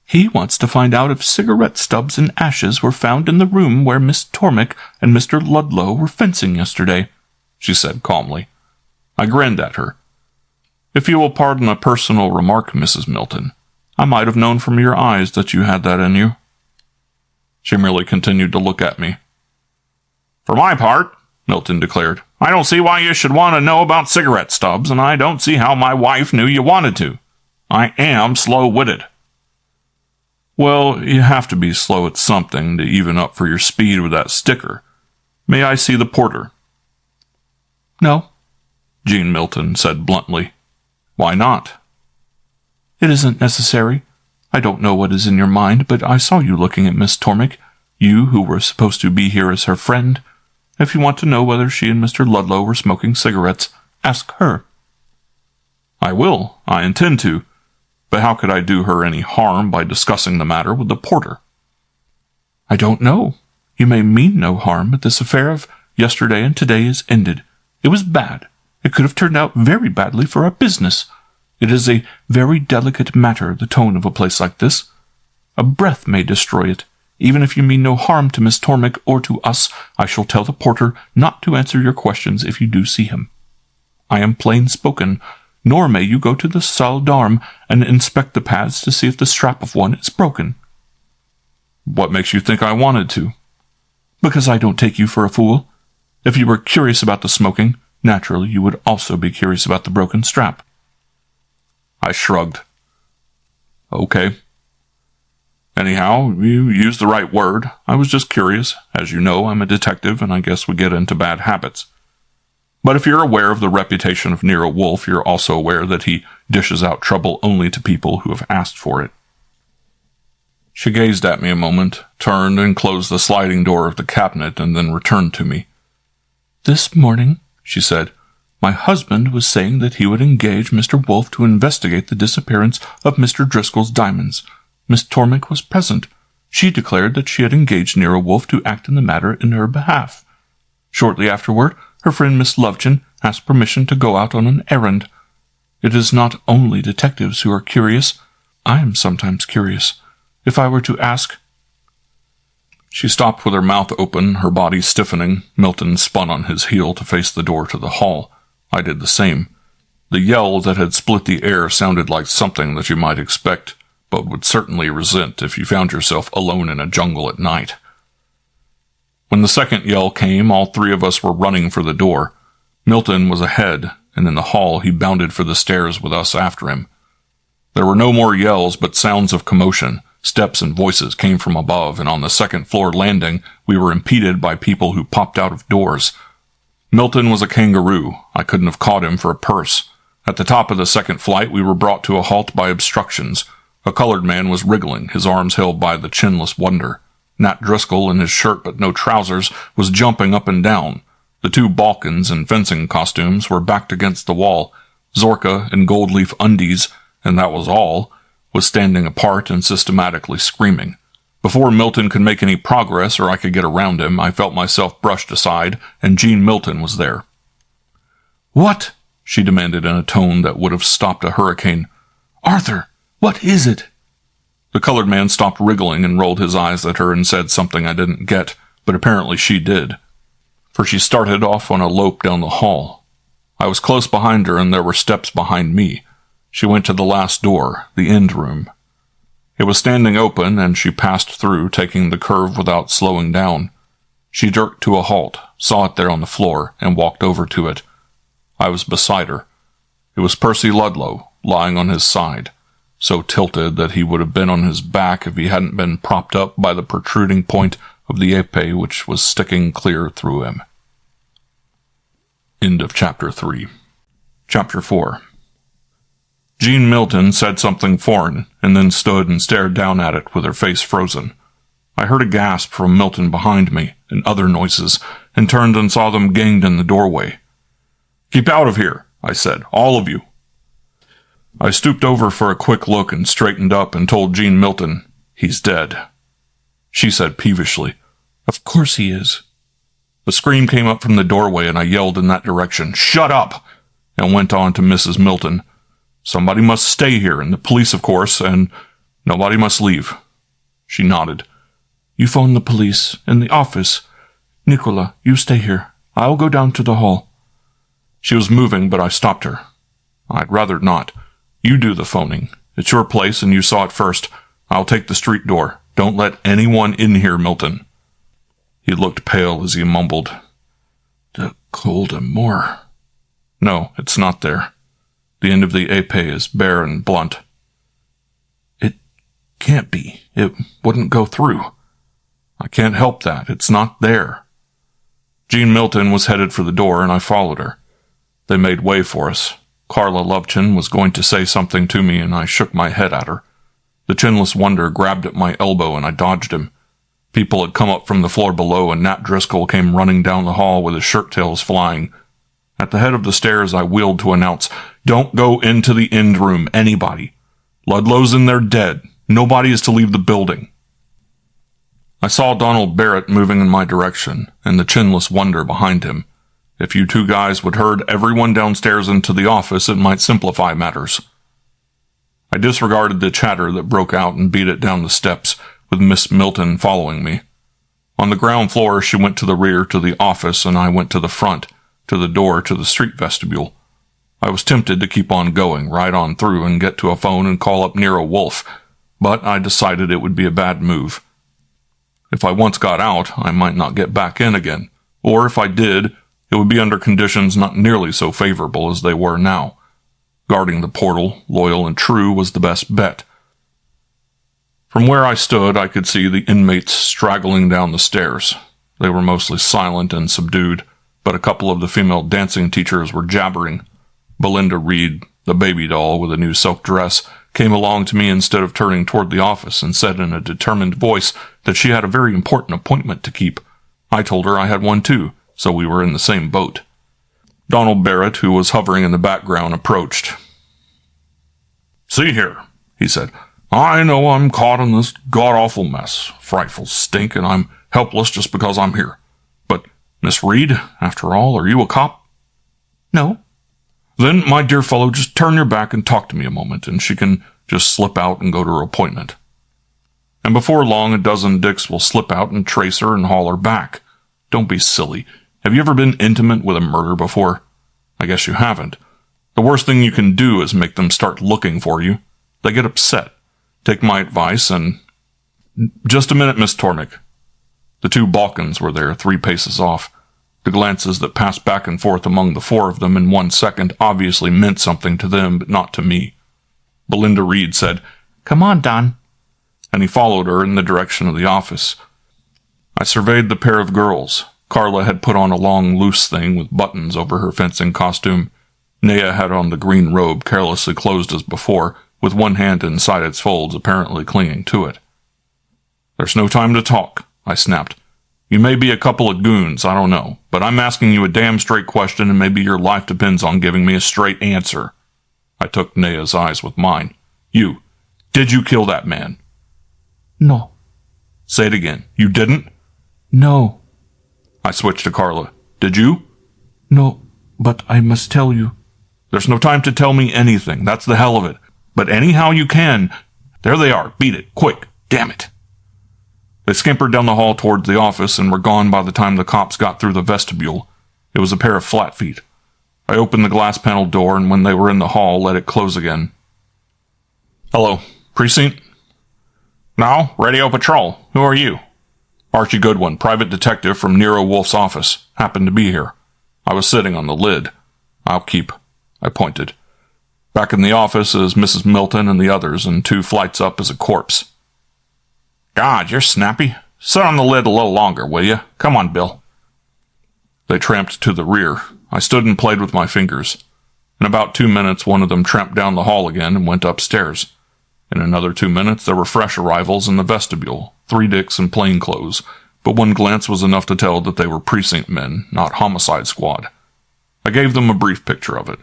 "He wants to find out if cigarette stubs and ashes were found in the room where Miss Tormik and Mr. Ludlow were fencing yesterday," she said calmly. I grinned at her. "If you will pardon a personal remark, Mrs. Milton, I might have known from your eyes that you had that in you." She merely continued to look at me. "For my part," Milton declared, "I don't see why you should want to know about cigarette stubs, and I don't see how my wife knew you wanted to. I am slow-witted." "Well, you have to be slow at something to even up for your speed with that sticker. May I see the porter?" "No," Jean Milton said bluntly. "Why not?" "It isn't necessary. I don't know what is in your mind, but I saw you looking at Miss Tormik, you who were supposed to be here as her friend. If you want to know whether she and Mr. Ludlow were smoking cigarettes, ask her." "I will. I intend to. But how could I do her any harm by discussing the matter with the porter?" "I don't know. You may mean no harm, but this affair of yesterday and today is ended. It was bad. It could have turned out very badly for our business. It is a very delicate matter, the tone of a place like this. A breath may destroy it. Even if you mean no harm to Miss Tormik or to us, I shall tell the porter not to answer your questions if you do see him. I am plain-spoken, nor may you go to the salle d'armes and inspect the pads to see if the strap of one is broken." "What makes you think I wanted to?" Because I don't take you for a fool. If you were curious about the smoking, naturally you would also be curious about the broken strap. I shrugged. Okay. Anyhow, you used the right word. I was just curious. As you know, I'm a detective, and I guess we get into bad habits. But if you're aware of the reputation of Nero Wolfe, you're also aware that he dishes out trouble only to people who have asked for it. She gazed at me a moment, turned and closed the sliding door of the cabinet, and then returned to me. This morning, she said, my husband was saying that he would engage Mr. Wolfe to investigate the disappearance of Mr. Driscoll's diamonds. Miss Tormik was present. She declared that she had engaged Nero Wolfe to act in the matter in her behalf. Shortly afterward, her friend Miss Loveton asked permission to go out on an errand. It is not only detectives who are curious. I am sometimes curious. If I were to ask... She stopped with her mouth open, her body stiffening. Milton spun on his heel to face the door to the hall. I did the same. The yell that had split the air sounded like something that you might expect, but would certainly resent if you found yourself alone in a jungle at night. When the second yell came, all three of us were running for the door. Milton was ahead, and in the hall he bounded for the stairs with us after him. There were no more yells, but sounds of commotion. Steps and voices came from above, and on the second-floor landing we were impeded by people who popped out of doors. Milton was a kangaroo. I couldn't have caught him for a purse. At the top of the second flight we were brought to a halt by obstructions. A colored man was wriggling, his arms held by the chinless wonder. Nat Driscoll, in his shirt but no trousers, was jumping up and down. The two Balkans in fencing costumes were backed against the wall. Zorka, in gold-leaf undies, and that was all, was standing apart and systematically screaming. Before Milton could make any progress or I could get around him, I felt myself brushed aside, and Jean Milton was there. "What?" she demanded in a tone that would have stopped a hurricane. "Arthur, what is it?" The colored man stopped wriggling and rolled his eyes at her and said something I didn't get, but apparently she did, for she started off on a lope down the hall. I was close behind her, and there were steps behind me. She went to the last door, the end room. It was standing open, and she passed through, taking the curve without slowing down. She jerked to a halt, saw it there on the floor, and walked over to it. I was beside her. It was Percy Ludlow, lying on his side, so tilted that he would have been on his back if he hadn't been propped up by the protruding point of the épée which was sticking clear through him. End of Chapter 3. Chapter 4. Jean Milton said something foreign, and then stood and stared down at it with her face frozen. I heard a gasp from Milton behind me, and other noises, and turned and saw them gained in the doorway. "Keep out of here," I said, "all of you." I stooped over for a quick look and straightened up and told Jean Milton, "He's dead." She said peevishly, "Of course he is." A scream came up from the doorway, and I yelled in that direction, "Shut up!" and went on to Mrs. Milton. "Somebody must stay here, and the police, of course, and nobody must leave." She nodded. "You phone the police, in the office. Nicola, you stay here. I'll go down to the hall." She was moving, but I stopped her. "I'd rather not. You do the phoning. It's your place, and you saw it first. I'll take the street door. Don't let anyone in here, Milton." He looked pale as he mumbled, "The Golden Moor. No, it's not there. The end of the épée is bare and blunt." "It can't be. It wouldn't go through." "I can't help that. It's not there." Jean Milton was headed for the door, and I followed her. They made way for us. Carla Loveton was going to say something to me, and I shook my head at her. The chinless wonder grabbed at my elbow, and I dodged him. People had come up from the floor below, and Nat Driscoll came running down the hall with his shirt tails flying. At the head of the stairs, I wheeled to announce, "Don't go into the end room, anybody. Ludlow's in there dead. Nobody is to leave the building." I saw Donald Barrett moving in my direction, and the chinless wonder behind him. If you two guys would herd everyone downstairs into the office, it might simplify matters. I disregarded the chatter that broke out and beat it down the steps, with Miss Milton following me. On the ground floor, she went to the rear to the office, and I went to the front, to the door to the street vestibule. I was tempted to keep on going, right on through, and get to a phone and call up Nero Wolfe, but I decided it would be a bad move. If I once got out, I might not get back in again. Or if I did, it would be under conditions not nearly so favorable as they were now. Guarding the portal, loyal and true, was the best bet. From where I stood, I could see the inmates straggling down the stairs. They were mostly silent and subdued, but a couple of the female dancing teachers were jabbering. Belinda Reed, the baby doll with a new silk dress, came along to me instead of turning toward the office and said in a determined voice that she had a very important appointment to keep. I told her I had one too, so we were in the same boat. Donald Barrett, who was hovering in the background, approached. "See here," he said. "I know I'm caught in this god-awful mess, frightful stink, and I'm helpless just because I'm here. But, Miss Reed, after all, are you a cop?" "No." "Then, my dear fellow, just turn your back and talk to me a moment, and she can just slip out and go to her appointment. And before long, a dozen dicks will slip out and trace her and haul her back. Don't be silly. Have you ever been intimate with a murder before? I guess you haven't. The worst thing you can do is make them start looking for you. They get upset. Take my advice and—" "Just a minute, Miss Tormik." The two Balkans were there, 3 paces off. The glances that passed back and forth among the 4 of them in 1 second obviously meant something to them, but not to me. Belinda Reed said, "Come on, Don." And he followed her in the direction of the office. I surveyed the pair of girls. Carla had put on a long, loose thing with buttons over her fencing costume. Nea had on the green robe carelessly closed as before, with one hand inside its folds, apparently clinging to it. "There's no time to talk," I snapped. "You may be a couple of goons, I don't know, but I'm asking you a damn straight question, and maybe your life depends on giving me a straight answer." I took Nea's eyes with mine. Did you kill that man?" "No." "Say it again. You didn't?" "No." I switched to Carla. "Did you?" "No, but I must tell you." "There's no time to tell me anything. That's the hell of it. But anyhow you can. There they are. Beat it. Quick. Damn it." They scampered down the hall towards the office and were gone by the time the cops got through the vestibule. It was a pair of flat feet. I opened the glass panel door, and when they were in the hall, let it close again. "Hello. Precinct?" "No. Radio Patrol. Who are you?" "Archie Goodwin, private detective from Nero Wolfe's office. Happened to be here. I was sitting on the lid. I'll keep." I pointed. "Back in the office is Mrs. Milton and the others, and 2 flights up is a corpse." "God, you're snappy. Sit on the lid a little longer, will you? Come on, Bill." They tramped to the rear. I stood and played with my fingers. In about 2 minutes, one of them tramped down the hall again and went upstairs. In another 2 minutes, there were fresh arrivals in the vestibule, 3 dicks in plain clothes, but one glance was enough to tell that they were precinct men, not homicide squad. I gave them a brief picture of it.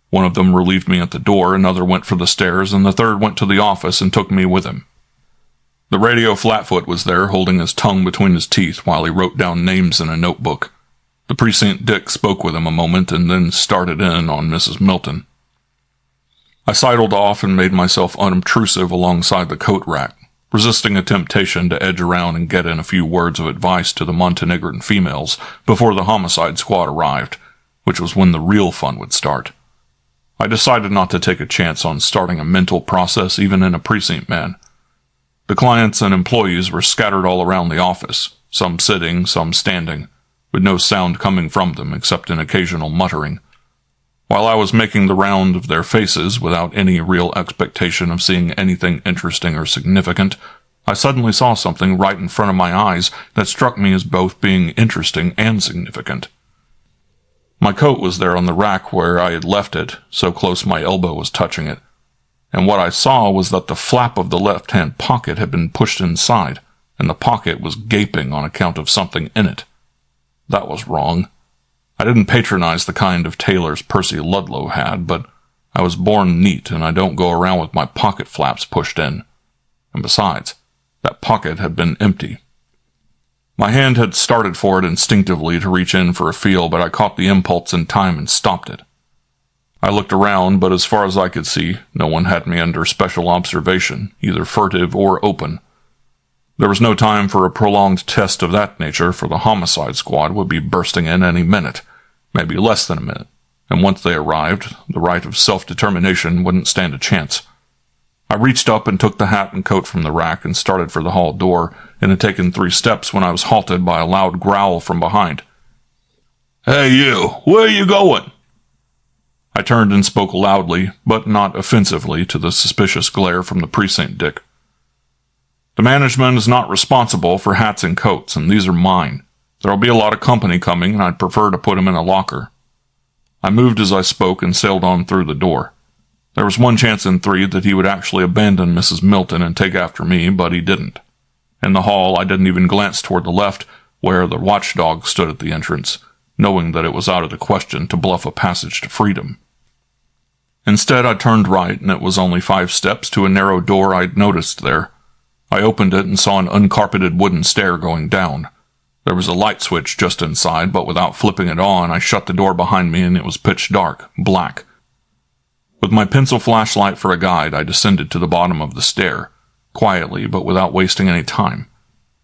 One of them relieved me at the door, another went for the stairs, and the third went to the office and took me with him. The radio Flatfoot was there, holding his tongue between his teeth while he wrote down names in a notebook. The precinct dick spoke with him a moment and then started in on Mrs. Milton. I sidled off and made myself unobtrusive alongside the coat rack, resisting a temptation to edge around and get in a few words of advice to the Montenegrin females before the homicide squad arrived, which was when the real fun would start. I decided not to take a chance on starting a mental process even in a precinct man. The clients and employees were scattered all around the office, some sitting, some standing, with no sound coming from them except an occasional muttering. While I was making the round of their faces without any real expectation of seeing anything interesting or significant, I suddenly saw something right in front of my eyes that struck me as both being interesting and significant. My coat was there on the rack where I had left it, so close my elbow was touching it, and what I saw was that the flap of the left-hand pocket had been pushed inside, and the pocket was gaping on account of something in it. That was wrong. I didn't patronize the kind of tailors Percy Ludlow had, but I was born neat, and I don't go around with my pocket flaps pushed in. And besides, that pocket had been empty. My hand had started for it instinctively to reach in for a feel, but I caught the impulse in time and stopped it. I looked around, but as far as I could see, no one had me under special observation, either furtive or open. There was no time for a prolonged test of that nature, for the homicide squad would be bursting in any minute, maybe less than a minute, and once they arrived, the right of self-determination wouldn't stand a chance. I reached up and took the hat and coat from the rack and started for the hall door, and had taken 3 steps when I was halted by a loud growl from behind. "Hey, you! Where are you going?" I turned and spoke loudly, but not offensively, to the suspicious glare from the precinct dick. "The management is not responsible for hats and coats, and these are mine. There'll be a lot of company coming, and I'd prefer to put them in a locker." I moved as I spoke and sailed on through the door. There was 1 chance in 3 that he would actually abandon Mrs. Milton and take after me, but he didn't. In the hall, I didn't even glance toward the left, where the watchdog stood at the entrance, knowing that it was out of the question to bluff a passage to freedom. Instead, I turned right, and it was only 5 steps to a narrow door I'd noticed there. I opened it and saw an uncarpeted wooden stair going down. There was a light switch just inside, but without flipping it on, I shut the door behind me, and it was pitch dark, black. With my pencil flashlight for a guide, I descended to the bottom of the stair, quietly but without wasting any time.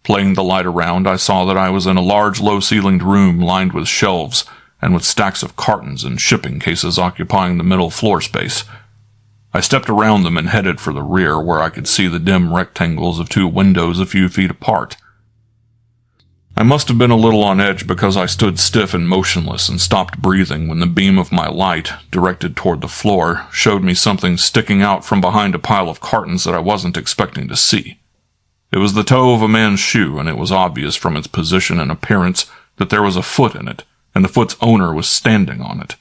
Playing the light around, I saw that I was in a large, low-ceilinged room lined with shelves and with stacks of cartons and shipping cases occupying the middle floor space. I stepped around them and headed for the rear, where I could see the dim rectangles of 2 windows a few feet apart. I must have been a little on edge because I stood stiff and motionless and stopped breathing when the beam of my light, directed toward the floor, showed me something sticking out from behind a pile of cartons that I wasn't expecting to see. It was the toe of a man's shoe, and it was obvious from its position and appearance that there was a foot in it, and the foot's owner was standing on it.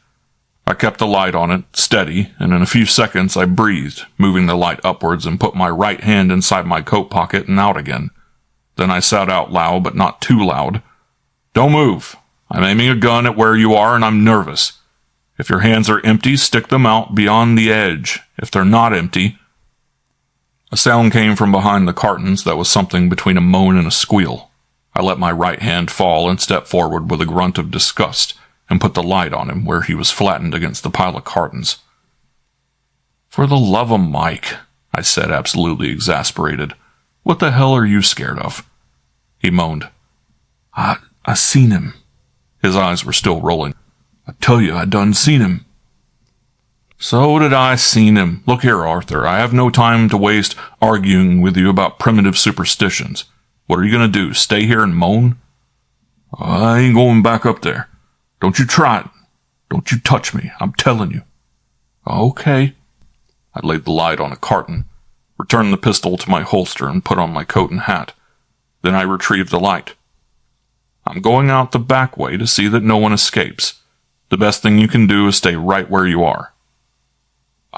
I kept the light on it, steady, and in a few seconds I breathed, moving the light upwards, and put my right hand inside my coat pocket and out again. Then I said out loud, but not too loud, "Don't move. I'm aiming a gun at where you are, and I'm nervous. If your hands are empty, stick them out beyond the edge. If they're not empty—" A sound came from behind the cartons that was something between a moan and a squeal. I let my right hand fall and stepped forward with a grunt of disgust and put the light on him where he was flattened against the pile of cartons. "For the love of Mike," I said, absolutely exasperated. "What the hell are you scared of?" He moaned. I seen him." His eyes were still rolling. "I tell you, I done seen him." "So did I seen him. Look here, Arthur, I have no time to waste arguing with you about primitive superstitions. What are you going to do, stay here and moan?" "I ain't going back up there. Don't you try it. Don't you touch me, I'm telling you." "Okay." I laid the light on a carton, returned the pistol to my holster, and put on my coat and hat. Then I retrieved the light. "I'm going out the back way to see that no one escapes. The best thing you can do is stay right where you are."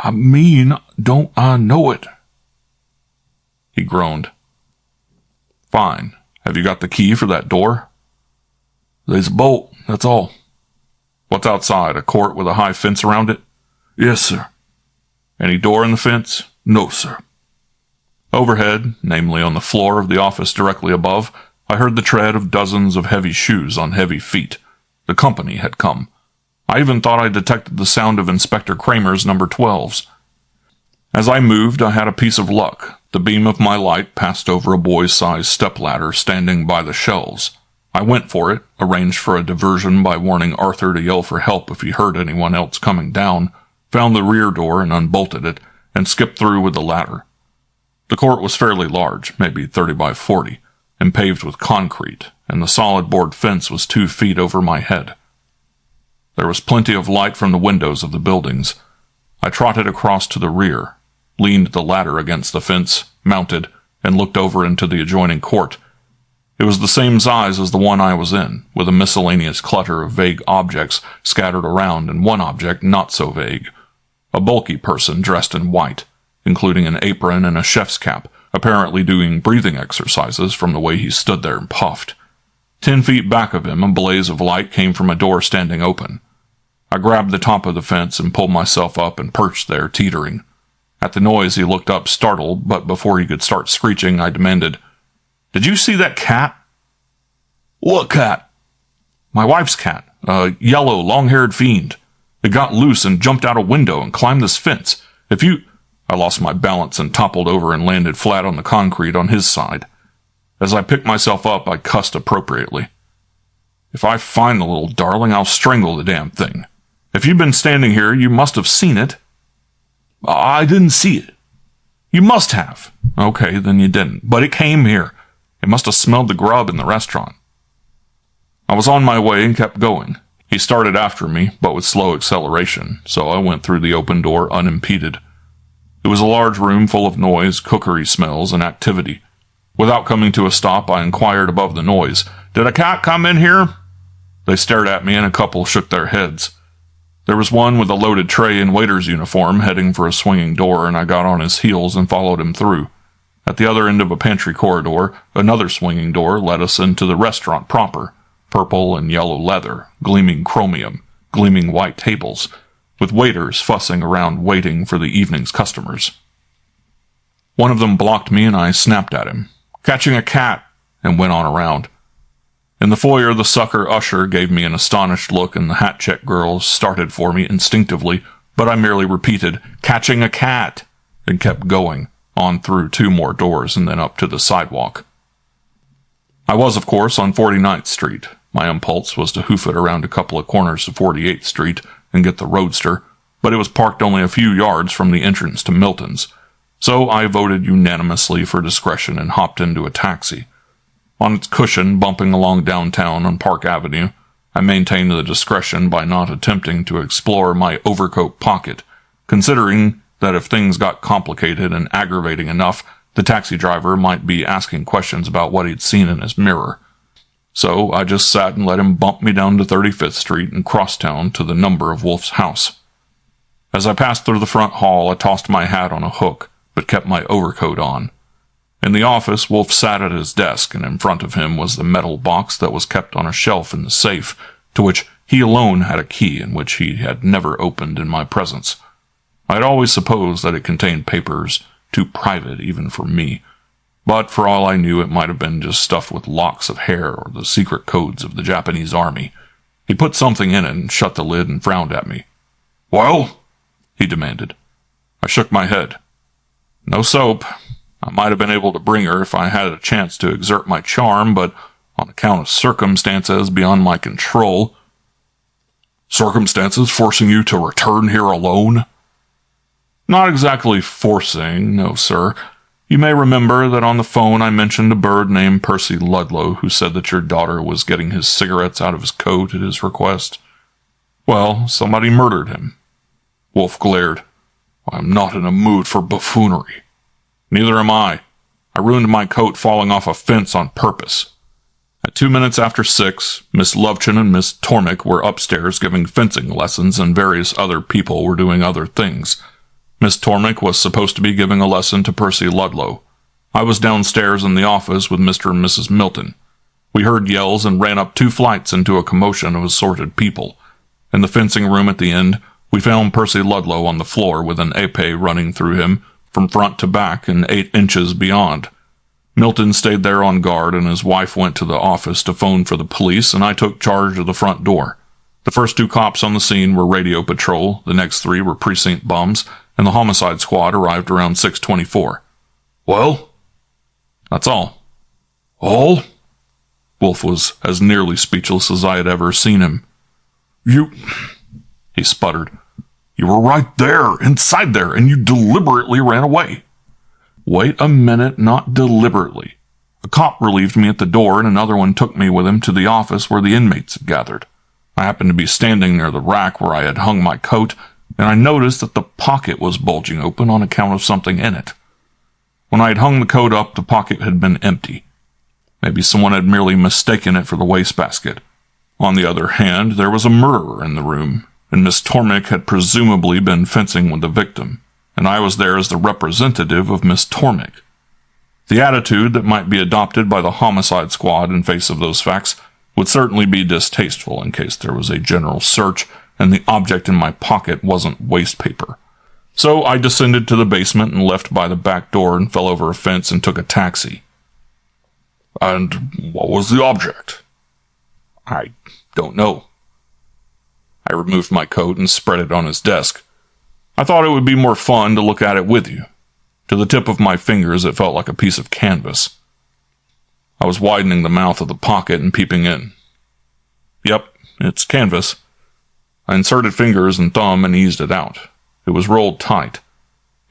"Don't I know it?" He groaned. "Fine. Have you got the key for that door?" "There's a bolt, that's all." "What's outside, a court with a high fence around it?" "Yes, sir." "Any door in the fence?" "No, sir." Overhead, namely on the floor of the office directly above, I heard the tread of dozens of heavy shoes on heavy feet. The company had come. I even thought I detected the sound of Inspector Kramer's number 12s. As I moved, I had a piece of luck. The beam of my light passed over a boy-sized stepladder standing by the shelves. I went for it, arranged for a diversion by warning Arthur to yell for help if he heard anyone else coming down, found the rear door and unbolted it, and skipped through with the ladder. The court was fairly large, maybe 30 by 40, and paved with concrete, and the solid board fence was 2 feet over my head. There was plenty of light from the windows of the buildings. I trotted across to the rear, leaned the ladder against the fence, mounted, and looked over into the adjoining court. It was the same size as the one I was in, with a miscellaneous clutter of vague objects scattered around, and one object not so vague. A bulky person dressed in white, including an apron and a chef's cap, apparently doing breathing exercises from the way he stood there and puffed. 10 feet back of him, a blaze of light came from a door standing open. I grabbed the top of the fence and pulled myself up and perched there, teetering. At the noise, he looked up, startled, but before he could start screeching, I demanded, "Did you see that cat?" "What cat?" "My wife's cat. A yellow, long-haired fiend. It got loose and jumped out a window and climbed this fence. I lost my balance and toppled over and landed flat on the concrete on his side. As I picked myself up, I cussed appropriately. "If I find the little darling, I'll strangle the damn thing. If you've been standing here, you must have seen it." "I didn't see it." You must have. Okay, then you didn't. But it came here. It must have smelled the grub in the restaurant. I was on my way and kept going. He started after me, but with slow acceleration, so I went through the open door unimpeded. It was a large room full of noise, cookery smells, and activity. Without coming to a stop, I inquired above the noise, "Did a cat come in here?" They stared at me, and a couple shook their heads. There was one with a loaded tray in waiter's uniform heading for a swinging door, and I got on his heels and followed him through. At the other end of a pantry corridor, another swinging door led us into the restaurant proper, purple and yellow leather, gleaming chromium, gleaming white tables, with waiters fussing around waiting for the evening's customers. One of them blocked me, and I snapped at him, "Catching a cat," and went on around. In the foyer, the sucker usher gave me an astonished look, and the hat-check girls started for me instinctively, but I merely repeated, "Catching a cat," and kept going, on through 2 more doors and then up to the sidewalk. I was, of course, on 49th Street. My impulse was to hoof it around a couple of corners of 48th Street and get the roadster, but it was parked only a few yards from the entrance to Milton's, so I voted unanimously for discretion and hopped into a taxi. On its cushion, bumping along downtown on Park Avenue, I maintained the discretion by not attempting to explore my overcoat pocket, considering that if things got complicated and aggravating enough, the taxi driver might be asking questions about what he'd seen in his mirror. So I just sat and let him bump me down to 35th Street and crosstown to the number of Wolfe's house. As I passed through the front hall, I tossed my hat on a hook, but kept my overcoat on. In the office, Wolfe sat at his desk, and in front of him was the metal box that was kept on a shelf in the safe, to which he alone had a key and which he had never opened in my presence. I had always supposed that it contained papers too private even for me, but for all I knew it might have been just stuffed with locks of hair or the secret codes of the Japanese army. He put something in it and shut the lid and frowned at me. "Well?" he demanded. I shook my head. "No soap. I might have been able to bring her if I had a chance to exert my charm, but on account of circumstances beyond my control." "Circumstances forcing you to return here alone?" "Not exactly forcing, no, sir. You may remember that on the phone I mentioned a bird named Percy Ludlow who said that your daughter was getting his cigarettes out of his coat at his request. Well, somebody murdered him." Wolfe glared. "I'm not in a mood for buffoonery." "Neither am I. I ruined my coat falling off a fence on purpose." At 2 minutes after 6, Miss Lovchin and Miss Tormik were upstairs giving fencing lessons, and various other people were doing other things. Miss Tormik was supposed to be giving a lesson to Percy Ludlow. I was downstairs in the office with Mr. and Mrs. Milton. We heard yells and ran up 2 flights into a commotion of assorted people. In the fencing room at the end, we found Percy Ludlow on the floor with an épée running through him from front to back and 8 inches beyond. Milton stayed there on guard, and his wife went to the office to phone for the police, and I took charge of the front door. The first 2 cops on the scene were radio patrol, the next 3 were precinct bums, and the homicide squad arrived around 6:24. "Well?" "That's all." "All?" Wolfe was as nearly speechless as I had ever seen him. "You—" he sputtered. "You were right there, inside there, and you deliberately ran away." "Wait a minute, not deliberately. A cop relieved me at the door, and another one took me with him to the office where the inmates had gathered. I happened to be standing near the rack where I had hung my coat, and I noticed that the pocket was bulging open on account of something in it. When I had hung the coat up, the pocket had been empty. Maybe someone had merely mistaken it for the wastebasket. On the other hand, there was a murderer in the room, and Miss Tormik had presumably been fencing with the victim, and I was there as the representative of Miss Tormik. The attitude that might be adopted by the homicide squad in face of those facts would certainly be distasteful in case there was a general search and the object in my pocket wasn't waste paper. So I descended to the basement and left by the back door and fell over a fence and took a taxi." "And what was the object?" "I don't know." I removed my coat and spread it on his desk. I thought it would be more fun to look at it with you. To the tip of my fingers, it felt like a piece of canvas. I was widening the mouth of the pocket and peeping in. "Yep, it's canvas." I inserted fingers and thumb and eased it out. It was rolled tight.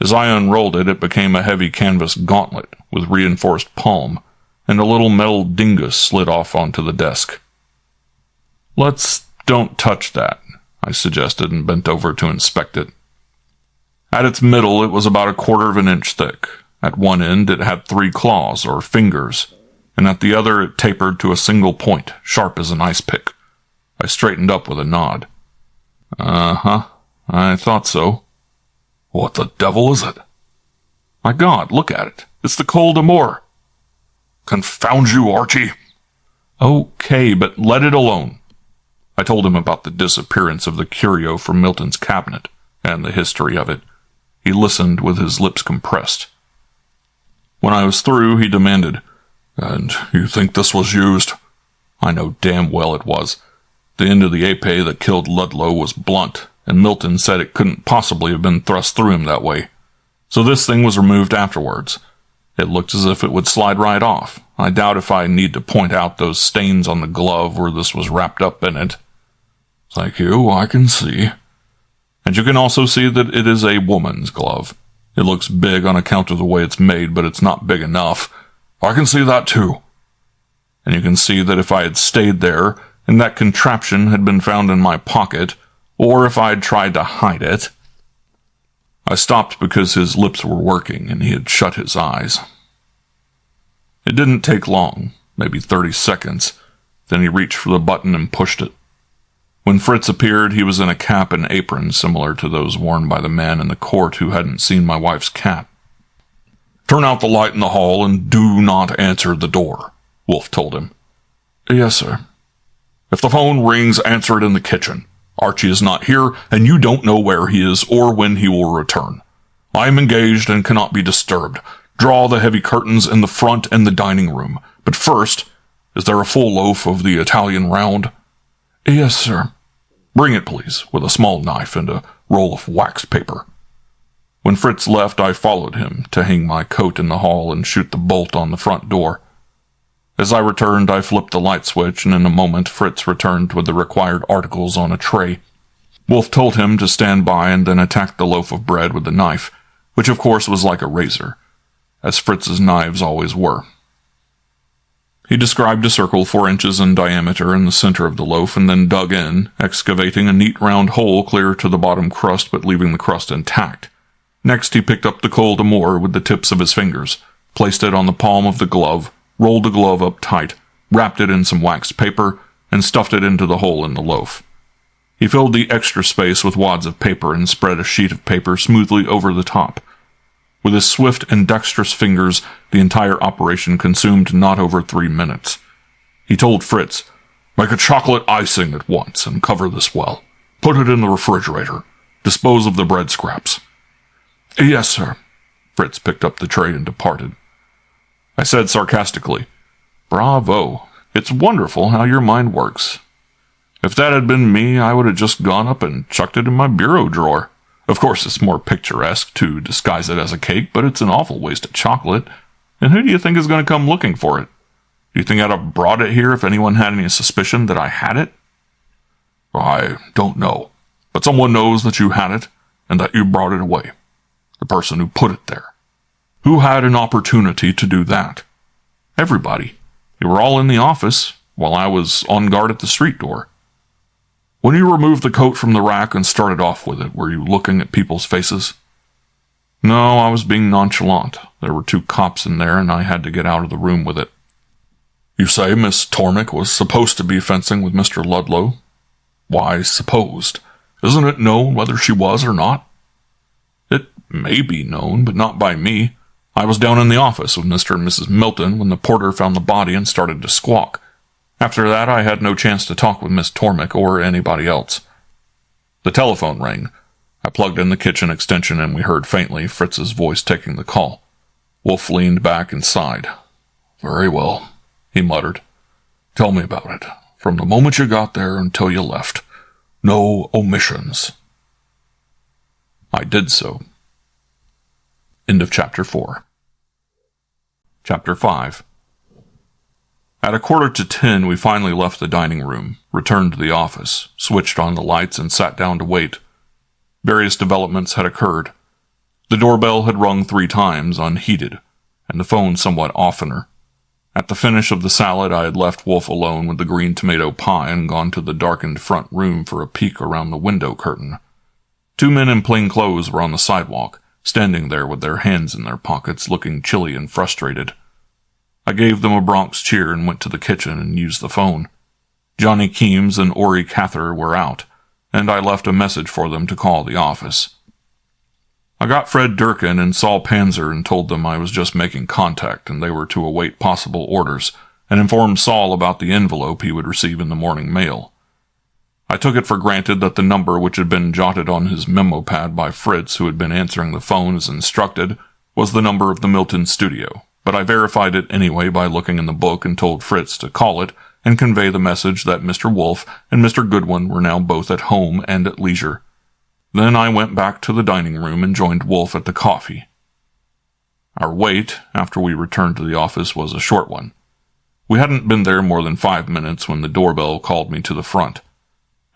As I unrolled it, it became a heavy canvas gauntlet with reinforced palm, and a little metal dingus slid off onto the desk. "Let's don't touch that," I suggested and bent over to inspect it. At its middle, it was about 1/4 of an inch thick. At one end, it had 3 claws, or fingers, and at the other it tapered to a single point, sharp as an ice pick. I straightened up with a nod. "Uh-huh, I thought so." "What the devil is it?" "My God, look at it. It's the Col de Mor." "Confound you, Archie!" "Okay, but let it alone." I told him about the disappearance of the curio from Milton's cabinet, and the history of it. He listened with his lips compressed. When I was through, he demanded, "And you think this was used?" "I know damn well it was. The end of the épée that killed Ludlow was blunt, and Milton said it couldn't possibly have been thrust through him that way. So this thing was removed afterwards. It looked as if it would slide right off. I doubt if I need to point out those stains on the glove where this was wrapped up in it." "Thank you, I can see." "And you can also see that it is a woman's glove. It looks big on account of the way it's made, but it's not big enough." "I can see that too." "And you can see that if I had stayed there, and that contraption had been found in my pocket, or if I had tried to hide it—" I stopped because his lips were working and he had shut his eyes. It didn't take long, maybe 30 seconds. Then he reached for the button and pushed it. When Fritz appeared, he was in a cap and apron similar to those worn by the man in the court who hadn't seen my wife's cat. "Turn out the light in the hall and do not answer the door," Wolfe told him. "Yes, sir." "If the phone rings, answer it in the kitchen. Archie is not here, and you don't know where he is or when he will return. I am engaged and cannot be disturbed. Draw the heavy curtains in the front and the dining room. But first, is there a full loaf of the Italian round?" "Yes, sir." "Bring it, please, with a small knife and a roll of waxed paper." When Fritz left, I followed him to hang my coat in the hall and shoot the bolt on the front door. As I returned, I flipped the light switch, and in a moment Fritz returned with the required articles on a tray. Wolfe told him to stand by and then attacked the loaf of bread with the knife, which of course was like a razor, as Fritz's knives always were. He described a circle 4 inches in diameter in the center of the loaf and then dug in, excavating a neat round hole clear to the bottom crust but leaving the crust intact. Next he picked up the Col de Mor with the tips of his fingers, placed it on the palm of the glove, rolled the glove up tight, wrapped it in some waxed paper, and stuffed it into the hole in the loaf. He filled the extra space with wads of paper and spread a sheet of paper smoothly over the top. With his swift and dexterous fingers, the entire operation consumed not over 3 minutes. He told Fritz, "Make a chocolate icing at once and cover this well. Put it in the refrigerator. Dispose of the bread scraps." "Yes, sir." Fritz picked up the tray and departed. I said sarcastically, "Bravo. It's wonderful how your mind works. If that had been me, I would have just gone up and chucked it in my bureau drawer. Of course, it's more picturesque to disguise it as a cake, but it's an awful waste of chocolate. And who do you think is going to come looking for it? Do you think I'd have brought it here if anyone had any suspicion that I had it?" "I don't know, but someone knows that you had it and that you brought it away. The person who put it there. Who had an opportunity to do that?" "Everybody. They were all in the office while I was on guard at the street door." "When you removed the coat from the rack and started off with it, were you looking at people's faces?" "No, I was being nonchalant. There were 2 cops in there, and I had to get out of the room with it." "You say Miss Tormik was supposed to be fencing with Mr. Ludlow. Why supposed? Isn't it known whether she was or not?" "It may be known, but not by me. I was down in the office with Mr. and Mrs. Milton when the porter found the body and started to squawk. After that, I had no chance to talk with Miss Tormik or anybody else." The telephone rang. I plugged in the kitchen extension and we heard faintly Fritz's voice taking the call. Wolfe leaned back and sighed. "Very well," he muttered. "Tell me about it, from the moment you got there until you left. No omissions." I did so. End of Chapter 4. Chapter 5. At 9:45, we finally left the dining room, returned to the office, switched on the lights, and sat down to wait. Various developments had occurred. The doorbell had rung 3 times, unheeded, and the phone somewhat oftener. At the finish of the salad, I had left Wolfe alone with the green tomato pie and gone to the darkened front room for a peek around the window curtain. 2 men in plain clothes were on the sidewalk, standing there with their hands in their pockets, looking chilly and frustrated. I gave them a Bronx cheer and went to the kitchen and used the phone. Johnny Keems and Ori Cather were out, and I left a message for them to call the office. I got Fred Durkin and Saul Panzer and told them I was just making contact and they were to await possible orders, and informed Saul about the envelope he would receive in the morning mail. I took it for granted that the number which had been jotted on his memo pad by Fritz, who had been answering the phone as instructed, was the number of the Milton studio, but I verified it anyway by looking in the book and told Fritz to call it and convey the message that Mr. Wolfe and Mr. Goodwin were now both at home and at leisure. Then I went back to the dining room and joined Wolfe at the coffee. Our wait, after we returned to the office, was a short one. We hadn't been there more than 5 minutes when the doorbell called me to the front.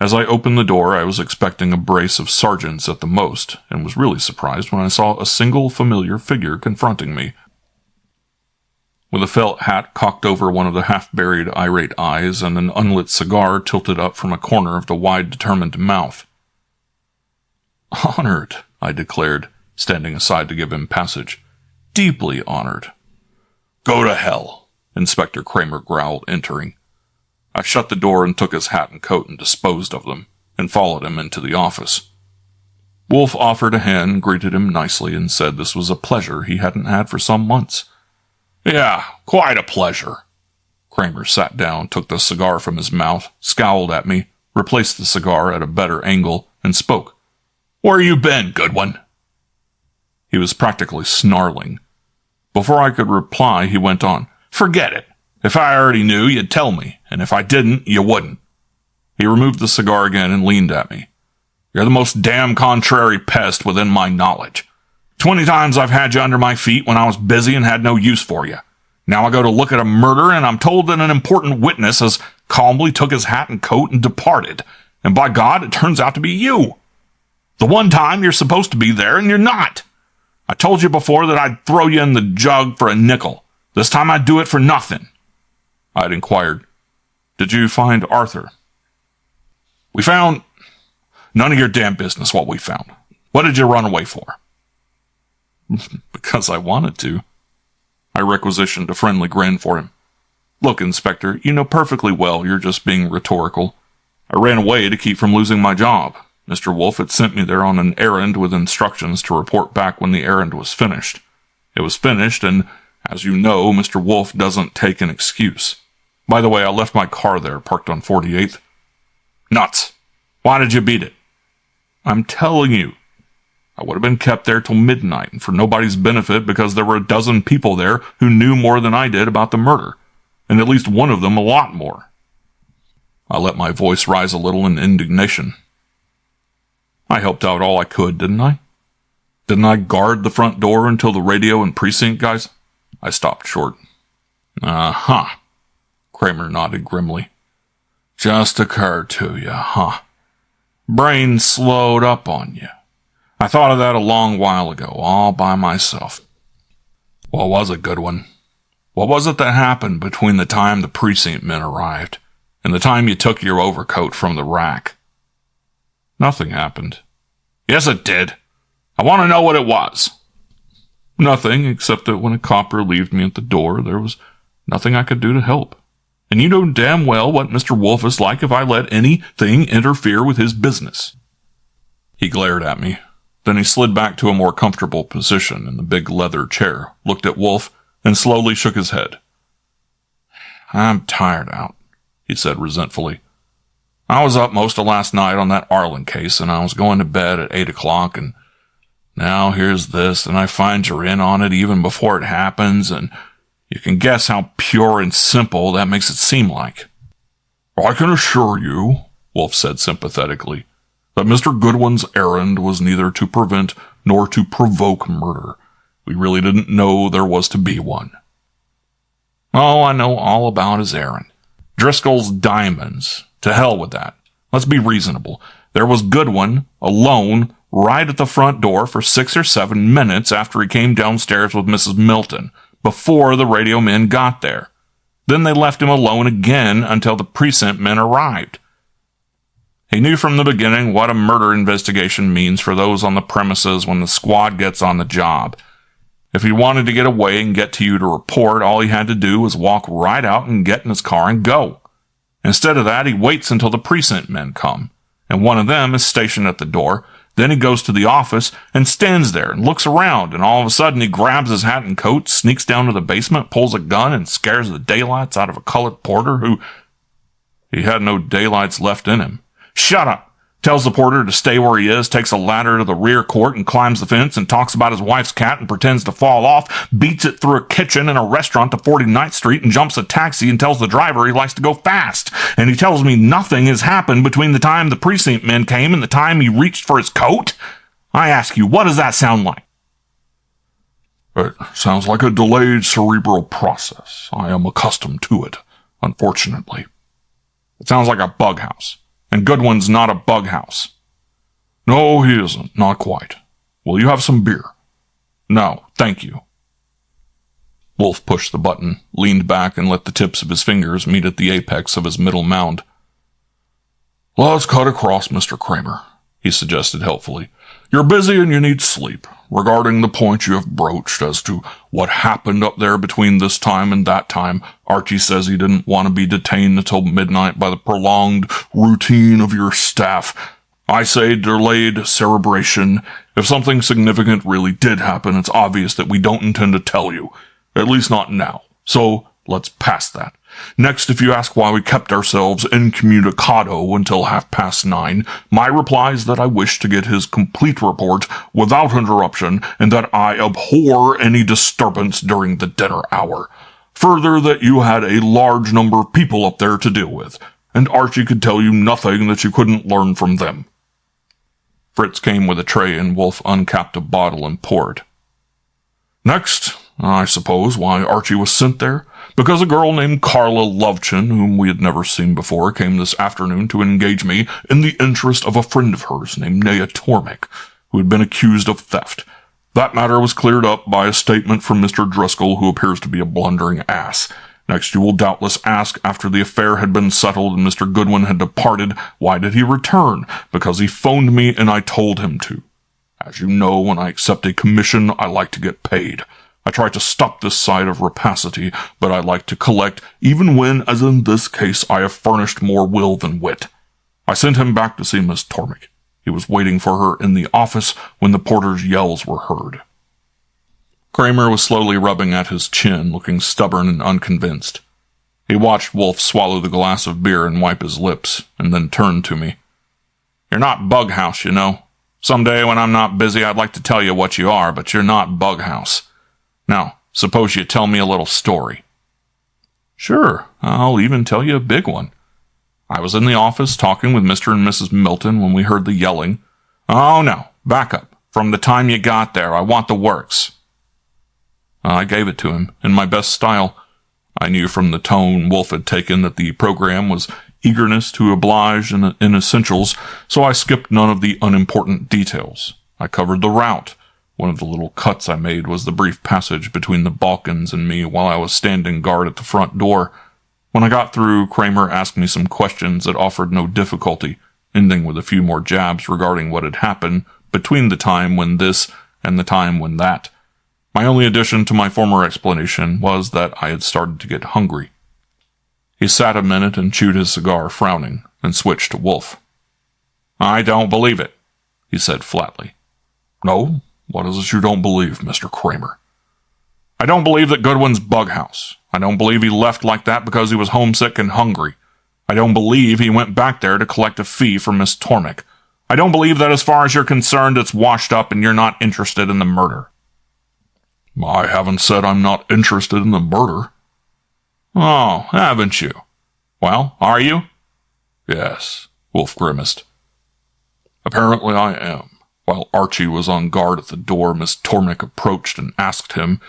As I opened the door, I was expecting a brace of sergeants at the most, and was really surprised when I saw a single familiar figure confronting me. With a felt hat cocked over one of the half-buried irate eyes and an unlit cigar tilted up from a corner of the wide, determined mouth. "Honored," I declared, standing aside to give him passage. "Deeply honored." "Go to hell," Inspector Kramer growled, entering. I shut the door and took his hat and coat and disposed of them, and followed him into the office. Wolfe offered a hand, greeted him nicely, and said this was a pleasure he hadn't had for some months. "Yeah, quite a pleasure." Kramer sat down, took the cigar from his mouth, scowled at me, replaced the cigar at a better angle, and spoke. "Where you been, Goodwin?" He was practically snarling. Before I could reply, he went on. "Forget it. If I already knew, you'd tell me, and if I didn't, you wouldn't." He removed the cigar again and leaned at me. "You're the most damn contrary pest within my knowledge. 20 times I've had you under my feet when I was busy and had no use for you. Now I go to look at a murder, and I'm told that an important witness has calmly took his hat and coat and departed, and by God, it turns out to be you. The one time you're supposed to be there, and you're not. I told you before that I'd throw you in the jug for a nickel. This time I'd do it for nothing." I'd inquired, "Did you find Arthur?" "We found... None of your damn business what we found. What did you run away for?" "Because I wanted to." I requisitioned a friendly grin for him. "Look, Inspector, you know perfectly well you're just being rhetorical. I ran away to keep from losing my job. Mr. Wolfe had sent me there on an errand with instructions to report back when the errand was finished. It was finished, and, as you know, Mr. Wolfe doesn't take an excuse. By the way, I left my car there, parked on 48th. "Nuts. Why did you beat it?" "I'm telling you. I would have been kept there till midnight, and for nobody's benefit, because there were a dozen people there who knew more than I did about the murder, and at least one of them a lot more." I let my voice rise a little in indignation. "I helped out all I could, didn't I? Didn't I guard the front door until the radio and precinct guys—" I stopped short. "Uh-huh," Kramer nodded grimly. "Just occurred to you, huh? Brain slowed up on you. I thought of that a long while ago, all by myself. What was it, Goodwin? What was it that happened between the time the precinct men arrived and the time you took your overcoat from the rack?" "Nothing happened." "Yes, it did. I want to know what it was." "Nothing, except that when a cop relieved me at the door, there was nothing I could do to help. And you know damn well what Mr. Wolfe is like if I let anything interfere with his business." He glared at me. Then he slid back to a more comfortable position in the big leather chair, looked at Wolfe, and slowly shook his head. "I'm tired out," he said resentfully. "I was up most of last night on that Arlen case, and I was going to bed at 8 o'clock, and now here's this, and I find you're in on it even before it happens, and you can guess how pure and simple that makes it seem like." "I can assure you," Wolfe said sympathetically, "that Mr. Goodwin's errand was neither to prevent nor to provoke murder. We really didn't know there was to be one." "Oh, I know all about his errand. Driscoll's diamonds. To hell with that. Let's be reasonable. There was Goodwin, alone, right at the front door for 6 or 7 minutes after he came downstairs with Mrs. Milton, before the radio men got there. Then they left him alone again until the precinct men arrived. He knew from the beginning what a murder investigation means for those on the premises when the squad gets on the job. If he wanted to get away and get to you to report, all he had to do was walk right out and get in his car and go. Instead of that, he waits until the precinct men come, and one of them is stationed at the door. Then he goes to the office and stands there and looks around, and all of a sudden he grabs his hat and coat, sneaks down to the basement, pulls a gun, and scares the daylights out of a colored porter who... He had no daylights left in him. Shut up! Tells the porter to stay where he is, takes a ladder to the rear court and climbs the fence and talks about his wife's cat and pretends to fall off, beats it through a kitchen and a restaurant to 49th Street and jumps a taxi and tells the driver he likes to go fast. And he tells me nothing has happened between the time the precinct men came and the time he reached for his coat? I ask you, what does that sound like? It sounds like a delayed cerebral process. I am accustomed to it, unfortunately. It sounds like a bug house. And Goodwin's not a bug house. No, he isn't. Not quite. Will you have some beer? No, thank you. Wolfe pushed the button, leaned back, and let the tips of his fingers meet at the apex of his middle mound. Let's cut across, Mr. Kramer, he suggested helpfully. You're busy and you need sleep. Regarding the point you have broached as to what happened up there between this time and that time, Archie says he didn't want to be detained until midnight by the prolonged routine of your staff. I say delayed cerebration. If something significant really did happen, it's obvious that we don't intend to tell you. At least not now. So let's pass that. Next, if you ask why we kept ourselves incommunicado until 9:30, my reply is that I wish to get his complete report without interruption and that I abhor any disturbance during the dinner hour. Further, that you had a large number of people up there to deal with, and Archie could tell you nothing that you couldn't learn from them. Fritz came with a tray and Wolfe uncapped a bottle and poured. Next, I suppose why Archie was sent there. Because a girl named Carla Lovechin, whom we had never seen before, came this afternoon to engage me in the interest of a friend of hers named Nea Tormek, who had been accused of theft. That matter was cleared up by a statement from Mr. Driscoll, who appears to be a blundering ass. Next, you will doubtless ask, after the affair had been settled and Mr. Goodwin had departed, why did he return? Because he phoned me and I told him to. As you know, when I accept a commission, I like to get paid. I try to stop this side of rapacity, but I like to collect, even when, as in this case, I have furnished more will than wit. I sent him back to see Miss Tormek. He was waiting for her in the office when the porter's yells were heard. Kramer was slowly rubbing at his chin, looking stubborn and unconvinced. He watched Wolfe swallow the glass of beer and wipe his lips, and then turned to me. You're not Bughouse, you know. Someday when I'm not busy, I'd like to tell you what you are, but you're not Bughouse. Now, suppose you tell me a little story. Sure, I'll even tell you a big one. I was in the office talking with Mr. and Mrs. Milton when we heard the yelling. Oh, no, back up. From the time you got there, I want the works. I gave it to him, in my best style. I knew from the tone Wolfe had taken that the program was eagerness to oblige in essentials, so I skipped none of the unimportant details. I covered the route. One of the little cuts I made was the brief passage between the Balkans and me while I was standing guard at the front door. When I got through, Kramer asked me some questions that offered no difficulty, ending with a few more jabs regarding what had happened between the time when this and the time when that. My only addition to my former explanation was that I had started to get hungry. He sat a minute and chewed his cigar, frowning, and switched to Wolfe. I don't believe it, he said flatly. No? What is it you don't believe, Mr. Kramer? I don't believe that Goodwin's Bughouse. I don't believe he left like that because he was homesick and hungry. I don't believe he went back there to collect a fee from Miss Tormek. I don't believe that as far as you're concerned, it's washed up and you're not interested in the murder. I haven't said I'm not interested in the murder. Oh, haven't you? Well, are you? Yes, Wolfe grimaced. Apparently I am. While Archie was on guard at the door, Miss Tormek approached and asked him,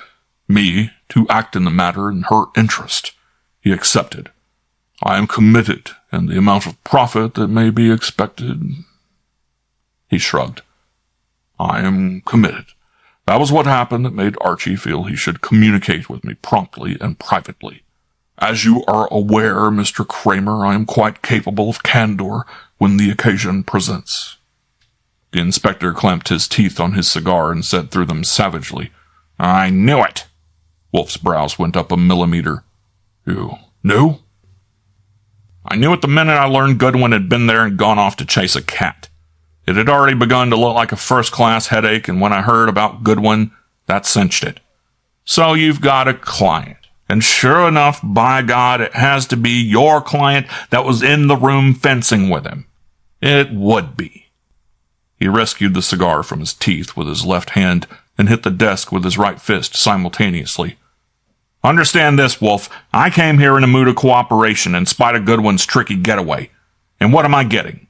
me, to act in the matter in her interest. He accepted. I am committed, and the amount of profit that may be expected... He shrugged. I am committed. That was what happened that made Archie feel he should communicate with me promptly and privately. As you are aware, Mr. Kramer, I am quite capable of candor when the occasion presents." The inspector clamped his teeth on his cigar and said through them savagely, "I knew it." Wolfe's brows went up a millimeter. "You knew?" "I knew it the minute I learned Goodwin had been there and gone off to chase a cat. It had already begun to look like a first-class headache, and when I heard about Goodwin, that cinched it. So you've got a client. And sure enough, by God, it has to be your client that was in the room fencing with him. It would be." He rescued the cigar from his teeth with his left hand and hit the desk with his right fist simultaneously. "Understand this, Wolfe. I came here in a mood of cooperation in spite of Goodwin's tricky getaway. And what am I getting?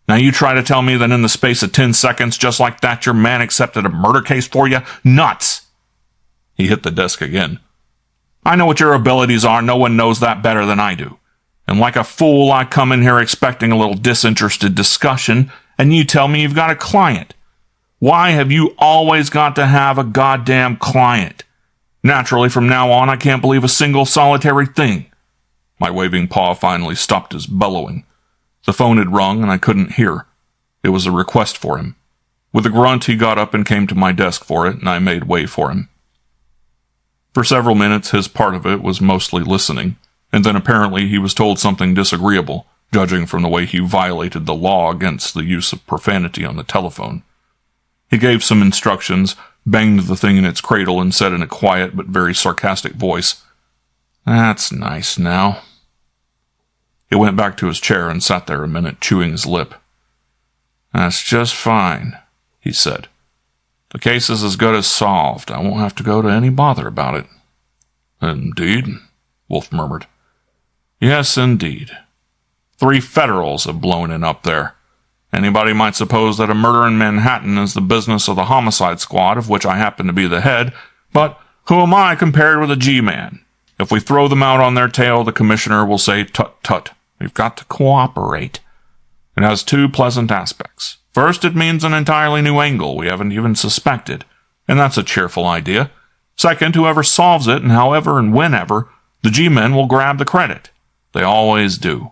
Now you try to tell me that in the space of 10 seconds, just like that, your man accepted a murder case for you? Nuts!" He hit the desk again. "I know what your abilities are. No one knows that better than I do. And like a fool, I come in here expecting a little disinterested discussion, and you tell me you've got a client. Why have you always got to have a goddamn client? Naturally, from now on, I can't believe a single solitary thing." My waving paw finally stopped his bellowing. The phone had rung, and I couldn't hear. It was a request for him. With a grunt, he got up and came to my desk for it, and I made way for him. For several minutes, his part of it was mostly listening, and then apparently he was told something disagreeable, judging from the way he violated the law against the use of profanity on the telephone. He gave some instructions, banged the thing in its cradle, and said in a quiet but very sarcastic voice, "That's nice now." He went back to his chair and sat there a minute, chewing his lip. "That's just fine," he said. "The case is as good as solved. I won't have to go to any bother about it." "Indeed?" Wolfe murmured. "Yes, indeed. 3 federals have blown in up there. Anybody might suppose that a murder in Manhattan is the business of the homicide squad, of which I happen to be the head, but who am I compared with a G-man? If we throw them out on their tail, the commissioner will say, 'Tut, tut, we've got to cooperate.' It has 2 pleasant aspects. First, it means an entirely new angle we haven't even suspected, and that's a cheerful idea. Second, whoever solves it, and however and whenever, the G-men will grab the credit. They always do."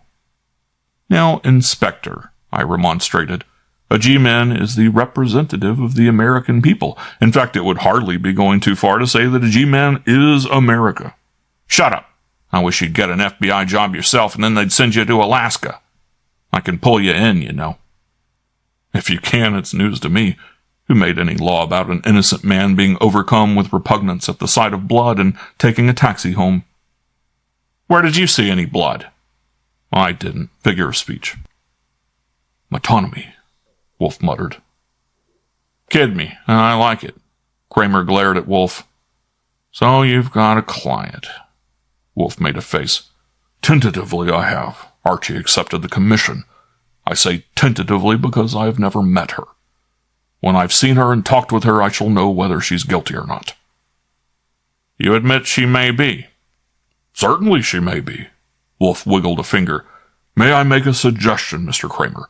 "Now, Inspector," I remonstrated, "a G-man is the representative of the American people. In fact, it would hardly be going too far to say that a G-man is America." "Shut up. I wish you'd get an FBI job yourself, and then they'd send you to Alaska. I can pull you in, you know." "If you can, it's news to me. Who made any law about an innocent man being overcome with repugnance at the sight of blood and taking a taxi home?" "Where did you see any blood?" "I didn't. Figure of speech." "Metonymy," Wolfe muttered. "Kid me. I like it." Kramer glared at Wolfe. "So you've got a client." Wolfe made a face. "Tentatively, I have. Archie accepted the commission. I say tentatively because I have never met her. When I've seen her and talked with her, I shall know whether she's guilty or not." "You admit she may be?" "Certainly she may be." Wolfe wiggled a finger. "May I make a suggestion, Mr. Kramer?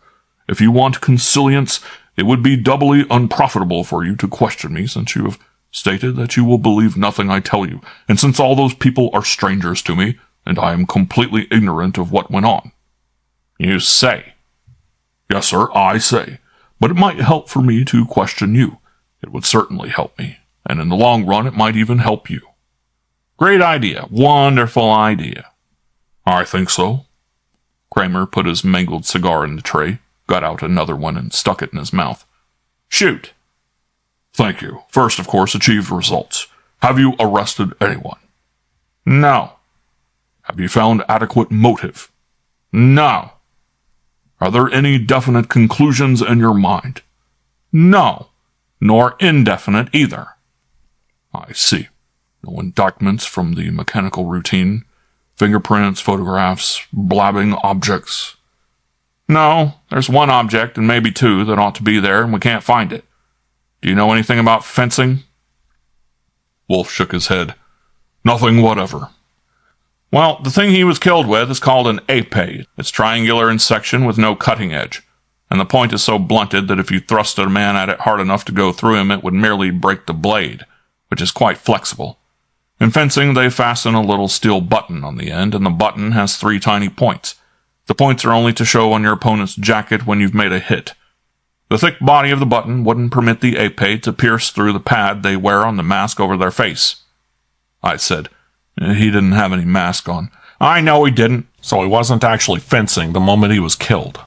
If you want consilience, it would be doubly unprofitable for you to question me, since you have stated that you will believe nothing I tell you, and since all those people are strangers to me, and I am completely ignorant of what went on." "You say?" "Yes, sir, I say. But it might help for me to question you. It would certainly help me, and in the long run it might even help you." "Great idea. Wonderful idea." "I think so." Kramer put his mangled cigar in the tray, got out another one, and stuck it in his mouth. "Shoot." "Thank you. First, of course, achieve results. Have you arrested anyone?" "No." "Have you found adequate motive?" "No." "Are there any definite conclusions in your mind?" "No. Nor indefinite either." "I see. No indictments from the mechanical routine? Fingerprints, photographs, blabbing objects?" "No. There's one object, and maybe 2, that ought to be there, and we can't find it. Do you know anything about fencing?" Wolfe shook his head. "Nothing whatever." "Well, the thing he was killed with is called an épée. It's triangular in section with no cutting edge. and the point is so blunted that if you thrusted a man at it hard enough to go through him, it would merely break the blade, which is quite flexible. In fencing, they fasten a little steel button on the end, and the button has 3 tiny points. The points are only to show on your opponent's jacket when you've made a hit. The thick body of the button wouldn't permit the épée to pierce through the pad they wear on the mask over their face. I said, he didn't have any mask on. I know he didn't. So he wasn't actually fencing the moment he was killed.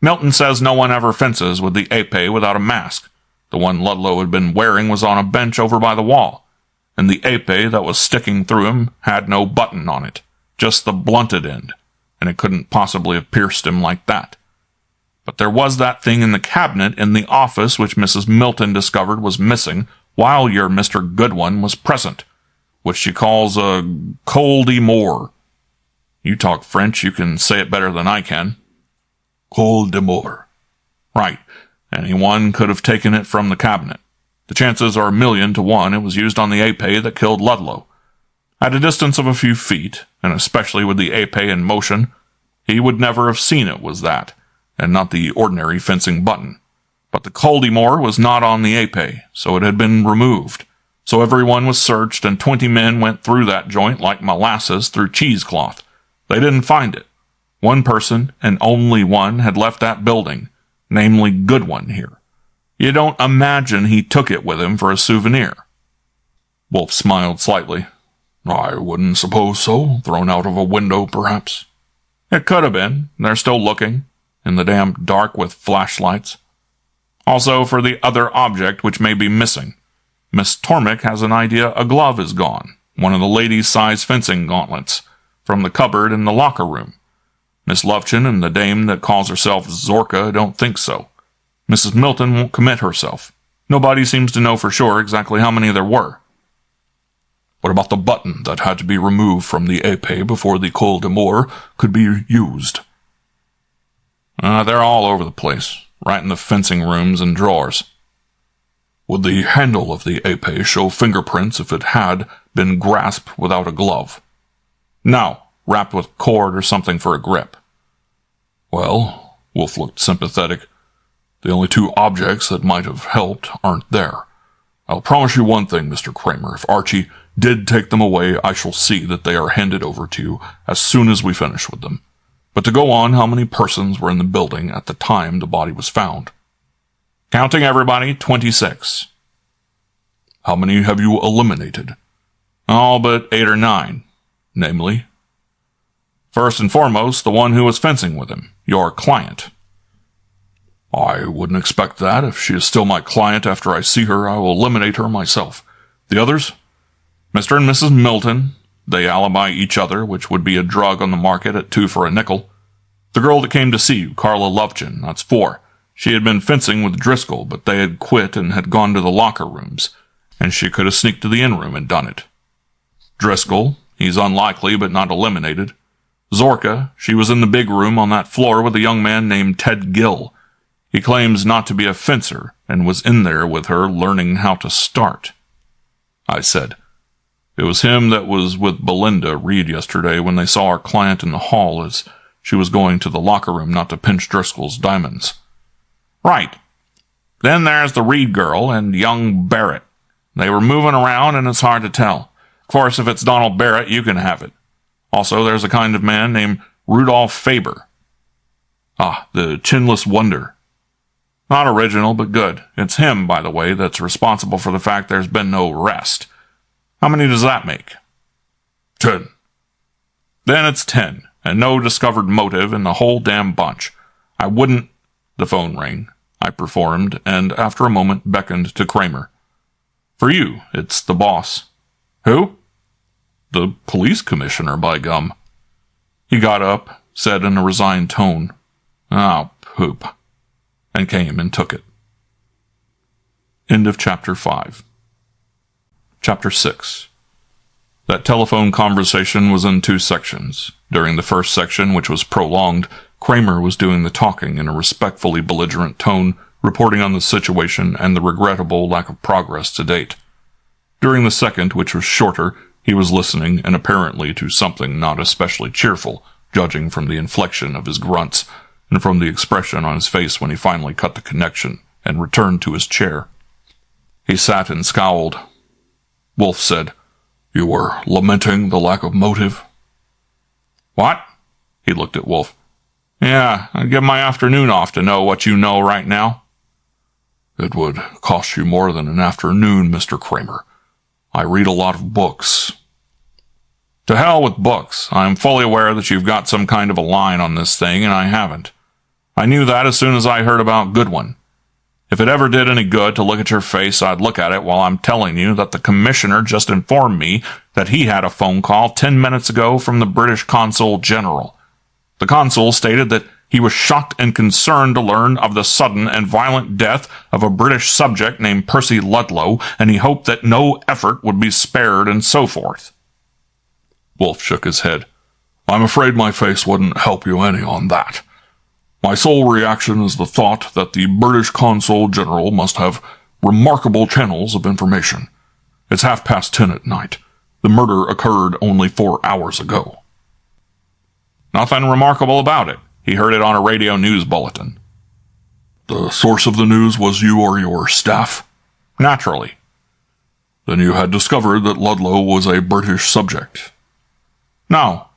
Milton says no one ever fences with the épée without a mask. The one Ludlow had been wearing was on a bench over by the wall, and the épée that was sticking through him had no button on it, just the blunted end, and it couldn't possibly have pierced him like that. But there was that thing in the cabinet in the office which Mrs. Milton discovered was missing while your Mr. Goodwin was present, which she calls a col-de-mort. You talk French, you can say it better than I can. Col-de-mort. Right. Anyone could have taken it from the cabinet. The chances are 1,000,000 to 1 it was used on the épée that killed Ludlow. At a distance of a few feet, and especially with the épée in motion, he would never have seen it was that, and not the ordinary fencing button. But the col-de-mort was not on the épée, so it had been removed. So everyone was searched, and 20 men went through that joint like molasses through cheesecloth. They didn't find it. One person, and only one, had left that building, namely Goodwin here. You don't imagine he took it with him for a souvenir. Wolfe smiled slightly. I wouldn't suppose so. Thrown out of a window, perhaps. It could have been. They're still looking, in the damp dark with flashlights. Also for the other object which may be missing. Miss Tormik has an idea a glove is gone, one of the ladies' size fencing gauntlets, from the cupboard in the locker room. Miss Lufchin and the dame that calls herself Zorka don't think so. Mrs. Milton won't commit herself. Nobody seems to know for sure exactly how many there were. What about the button that had to be removed from the épée before the col-de-mort could be used? They're all over the place, right in the fencing rooms and drawers. Would the handle of the épée show fingerprints if it had been grasped without a glove? No, wrapped with cord or something for a grip. Well, Wolfe looked sympathetic. The only 2 objects that might have helped aren't there. I'll promise you one thing, Mr. Kramer. If Archie did take them away, I shall see that they are handed over to you as soon as we finish with them. But to go on, how many persons were in the building at the time the body was found? Counting everybody, 26. How many have you eliminated? All but 8 or 9. Namely? First and foremost, the one who was fencing with him, your client. I wouldn't expect that. If she is still my client after I see her, I will eliminate her myself. The others? Mr. and Mrs. Milton. They alibi each other, which would be a drug on the market at 2 for a nickel. The girl that came to see you, Carla Lufchin, that's 4. She had been fencing with Driscoll, but they had quit and had gone to the locker rooms, and she could have sneaked to the in-room and done it. Driscoll, he's unlikely but not eliminated. Zorka, she was in the big room on that floor with a young man named Ted Gill. He claims not to be a fencer, and was in there with her learning how to start. I said, it was him that was with Belinda Reed yesterday when they saw our client in the hall as she was going to the locker room not to pinch Driscoll's diamonds. Right. Then there's the Reed girl and young Barrett. They were moving around, and it's hard to tell. Of course, if it's Donald Barrett, you can have it. Also, there's a kind of man named Rudolph Faber. Ah, the Chinless Wonder. Not original, but good. It's him, by the way, that's responsible for the fact there's been no arrest. How many does that make? 10. Then it's 10, and no discovered motive in the whole damn bunch. I wouldn't... The phone rang. I performed, and after a moment beckoned to Kramer. For you, it's the boss. Who? The police commissioner, by gum. He got up, said in a resigned tone, "Oh, poop," and came and took it. End of Chapter 5. Chapter 6. That telephone conversation was in 2 sections. During the first section, which was prolonged, Kramer was doing the talking in a respectfully belligerent tone, reporting on the situation and the regrettable lack of progress to date. During the second, which was shorter, he was listening, and apparently to something not especially cheerful, judging from the inflection of his grunts, and from the expression on his face when he finally cut the connection and returned to his chair. He sat and scowled. Wolfe said, "You were lamenting the lack of motive?" "What?" He looked at Wolfe. "Yeah, I'd give my afternoon off to know what you know right now." "It would cost you more than an afternoon, Mr. Kramer. I read a lot of books." "To hell with books. I'm fully aware that you've got some kind of a line on this thing, and I haven't. I knew that as soon as I heard about Goodwin. If it ever did any good to look at your face, I'd look at it while I'm telling you that the commissioner just informed me that he had a phone call 10 minutes ago from the British Consul General. The consul stated that he was shocked and concerned to learn of the sudden and violent death of a British subject named Percy Ludlow, and he hoped that no effort would be spared and so forth." Wolfe shook his head. "I'm afraid my face wouldn't help you any on that. My sole reaction is the thought that the British Consul General must have remarkable channels of information. It's 10:30 at night. The murder occurred only 4 hours ago." "Nothing remarkable about it. He heard it on a radio news bulletin." "The source of the news was you or your staff?" "Naturally." "Then you had discovered that Ludlow was a British subject?" "No.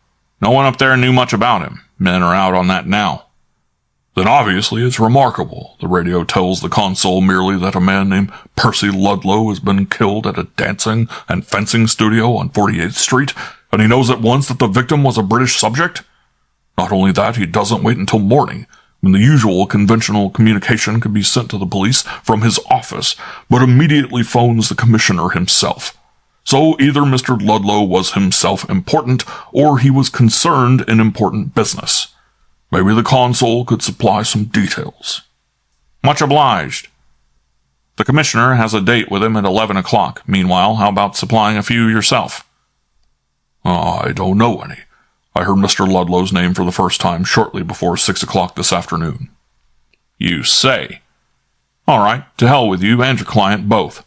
No one up there knew much about him. Men are out on that now." "Then obviously it's remarkable. The radio tells the consul merely that a man named Percy Ludlow has been killed at a dancing and fencing studio on 48th Street, and he knows at once that the victim was a British subject. Not only that, he doesn't wait until morning, when the usual conventional communication could be sent to the police from his office, but immediately phones the commissioner himself. So either Mr. Ludlow was himself important, or he was concerned in important business. Maybe the consul could supply some details." "Much obliged." "The commissioner has a date with him at 11 o'clock. Meanwhile, how about supplying a few yourself?" "I don't know any. I heard Mr. Ludlow's name for the first time shortly before 6 o'clock this afternoon." "You say? All right, to hell with you and your client both.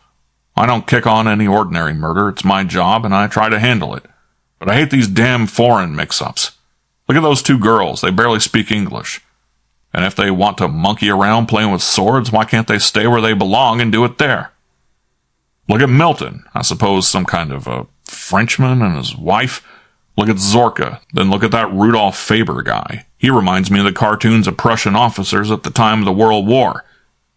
I don't kick on any ordinary murder. It's my job, and I try to handle it. But I hate these damn foreign mix-ups. Look at those two girls. They barely speak English. And if they want to monkey around playing with swords, why can't they stay where they belong and do it there? Look at Milton. I suppose some kind of a Frenchman and his wife. Look at Zorka. Then look at that Rudolf Faber guy. He reminds me of the cartoons of Prussian officers at the time of the World War.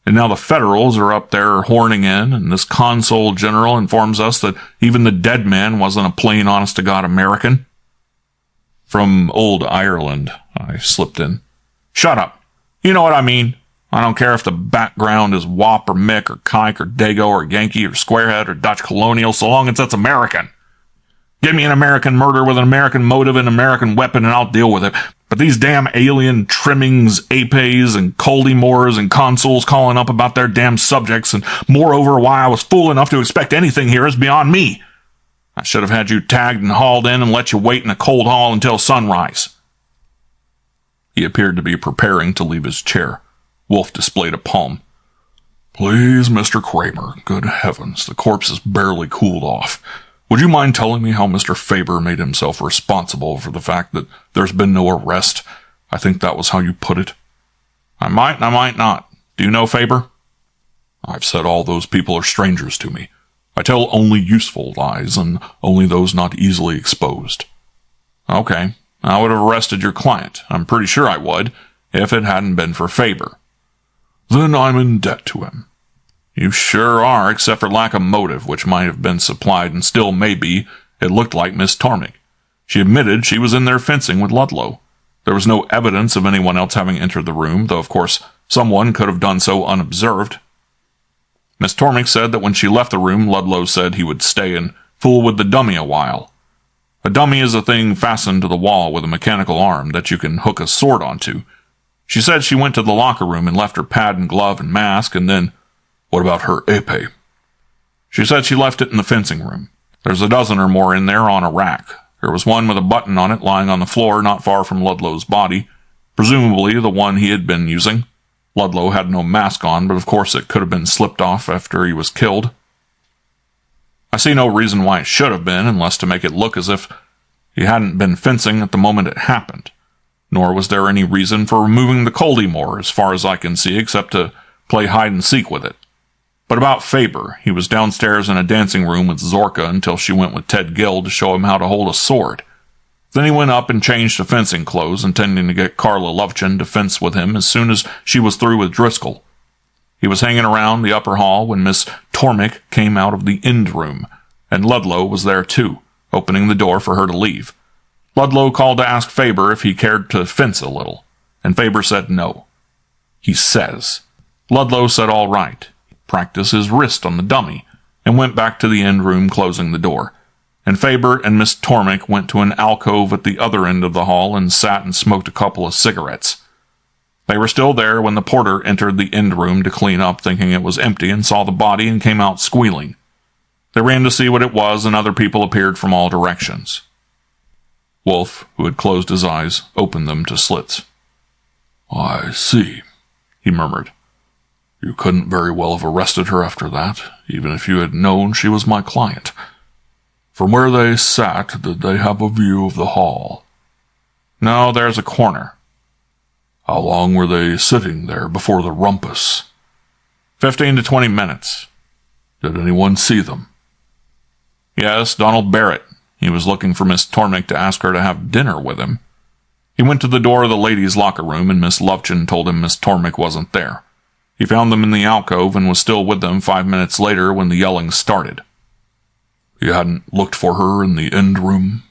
And now the Federals are up there horning in, and this consul general informs us that even the dead man wasn't a plain, honest-to-God American." "From old Ireland," I slipped in. "Shut up. You know what I mean. I don't care if the background is Wop or Mick or Kike or Dago or Yankee or Squarehead or Dutch Colonial, so long as it's American. Give me an American murder with an American motive and an American weapon, and I'll deal with it. But these damn alien trimmings, apes, and Coldymores and consuls calling up about their damn subjects, and moreover why I was fool enough to expect anything here is beyond me. I should have had you tagged and hauled in and let you wait in a cold hall until sunrise." He appeared to be preparing to leave his chair. Wolfe displayed a palm. "Please, Mr. Kramer, good heavens, the corpse is barely cooled off. Would you mind telling me how Mr. Faber made himself responsible for the fact that there's been no arrest? I think that was how you put it." "I might and I might not. Do you know Faber?" "I've said all those people are strangers to me. I tell only useful lies, and only those not easily exposed." "Okay. I would have arrested your client. I'm pretty sure I would, if it hadn't been for Faber." "Then I'm in debt to him." "You sure are, except for lack of motive, which might have been supplied and still may be. It looked like Miss Tormig. She admitted she was in there fencing with Ludlow. There was no evidence of anyone else having entered the room, though of course someone could have done so unobserved. Miss Tormig said that when she left the room, Ludlow said he would stay and fool with the dummy a while. A dummy is a thing fastened to the wall with a mechanical arm that you can hook a sword onto. She said she went to the locker room and left her pad and glove and mask, and then—" "What about her épée?" "She said she left it in the fencing room. There's a dozen or more in there on a rack. There was one with a button on it lying on the floor not far from Ludlow's body, presumably the one he had been using. Ludlow had no mask on, but of course it could have been slipped off after he was killed. I see no reason why it should have been, unless to make it look as if he hadn't been fencing at the moment it happened. Nor was there any reason for removing the Coldymore, as far as I can see, except to play hide-and-seek with it. But about Faber, he was downstairs in a dancing room with Zorka until she went with Ted Gill to show him how to hold a sword. Then he went up and changed to fencing clothes, intending to get Carla Lovechen to fence with him as soon as she was through with Driscoll. He was hanging around the upper hall when Miss Tormik came out of the end room, and Ludlow was there too, opening the door for her to leave. Ludlow called to ask Faber if he cared to fence a little, and Faber said no. He says. Ludlow said all right. He practiced his wrist on the dummy, and went back to the end room, closing the door. And Faber and Miss Tormik went to an alcove at the other end of the hall and sat and smoked a couple of cigarettes. They were still there when the porter entered the end room to clean up, thinking it was empty, and saw the body and came out squealing. They ran to see what it was, and other people appeared from all directions. Wolfe, who had closed his eyes, opened them to slits. "I see," he murmured. "You couldn't very well have arrested her after that, even if you had known she was my client. From where they sat, did they have a view of the hall?" "No, there's a corner." "How long were they sitting there before the rumpus?" 15 to 20 minutes. "Did anyone see them?" "Yes, Donald Barrett. He was looking for Miss Tormik to ask her to have dinner with him. He went to the door of the ladies' locker room, and Miss Lovechen told him Miss Tormik wasn't there. He found them in the alcove and was still with them 5 minutes later when the yelling started." "You hadn't looked for her in the end room?"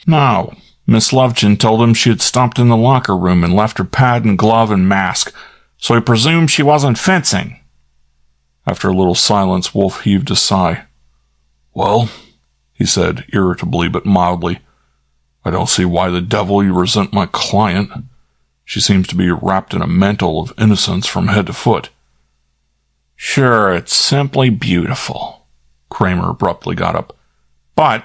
"No. Miss Lovechen told him she had stopped in the locker room and left her pad and glove and mask, so he presumed she wasn't fencing." After a little silence, Wolfe heaved a sigh. "Well," he said, irritably but mildly, "I don't see why the devil you resent my client. She seems to be wrapped in a mantle of innocence from head to foot." "Sure, it's simply beautiful." Kramer abruptly got up. "But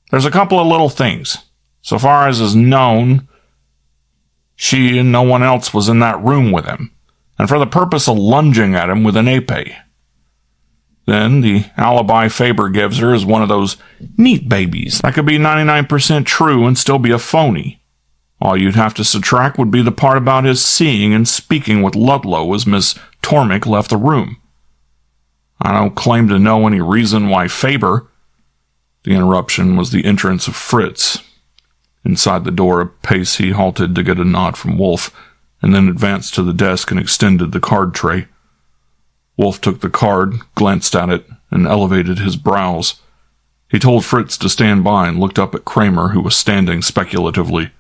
there's a couple of little things. So far as is known, she and no one else was in that room with him, and for the purpose of lunging at him with an épée. Then the alibi Faber gives her is one of those neat babies that could be 99% true and still be a phony. All you'd have to subtract would be the part about his seeing and speaking with Ludlow as Miss Tormik left the room. I don't claim to know any reason why Faber—" The interruption was the entrance of Fritz. Inside the door a pace he halted to get a nod from Wolfe, and then advanced to the desk and extended the card tray. Wolfe took the card, glanced at it, and elevated his brows. He told Fritz to stand by and looked up at Kramer, who was standing speculatively.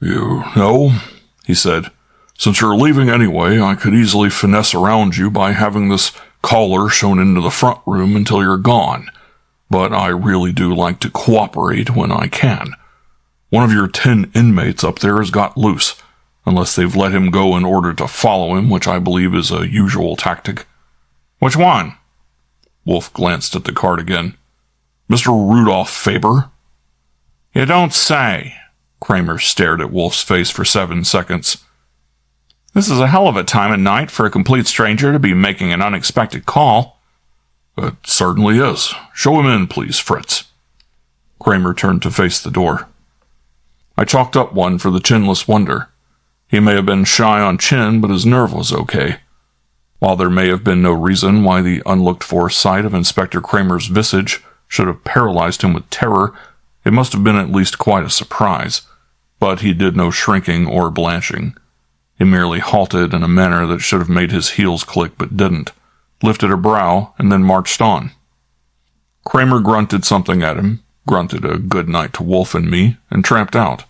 "You know," he said, "since you're leaving anyway, I could easily finesse around you by having this caller shown into the front room until you're gone. But I really do like to cooperate when I can. One of your 10 inmates up there has got loose, unless they've let him go in order to follow him, which I believe is a usual tactic." "Which one?" Wolfe glanced at the card again. "Mr. Rudolph Faber." "You don't say." Kramer stared at Wolfe's face for 7 seconds. "This is a hell of a time of night for a complete stranger to be making an unexpected call." "It certainly is. Show him in, please, Fritz." Kramer turned to face the door. I chalked up one for the chinless wonder. He may have been shy on chin, but his nerve was okay. While there may have been no reason why the unlooked-for sight of Inspector Kramer's visage should have paralyzed him with terror, it must have been at least quite a surprise. But he did no shrinking or blanching. He merely halted in a manner that should have made his heels click but didn't, lifted a brow, and then marched on. Kramer grunted something at him, grunted a good night to Wolfe and me, and tramped out.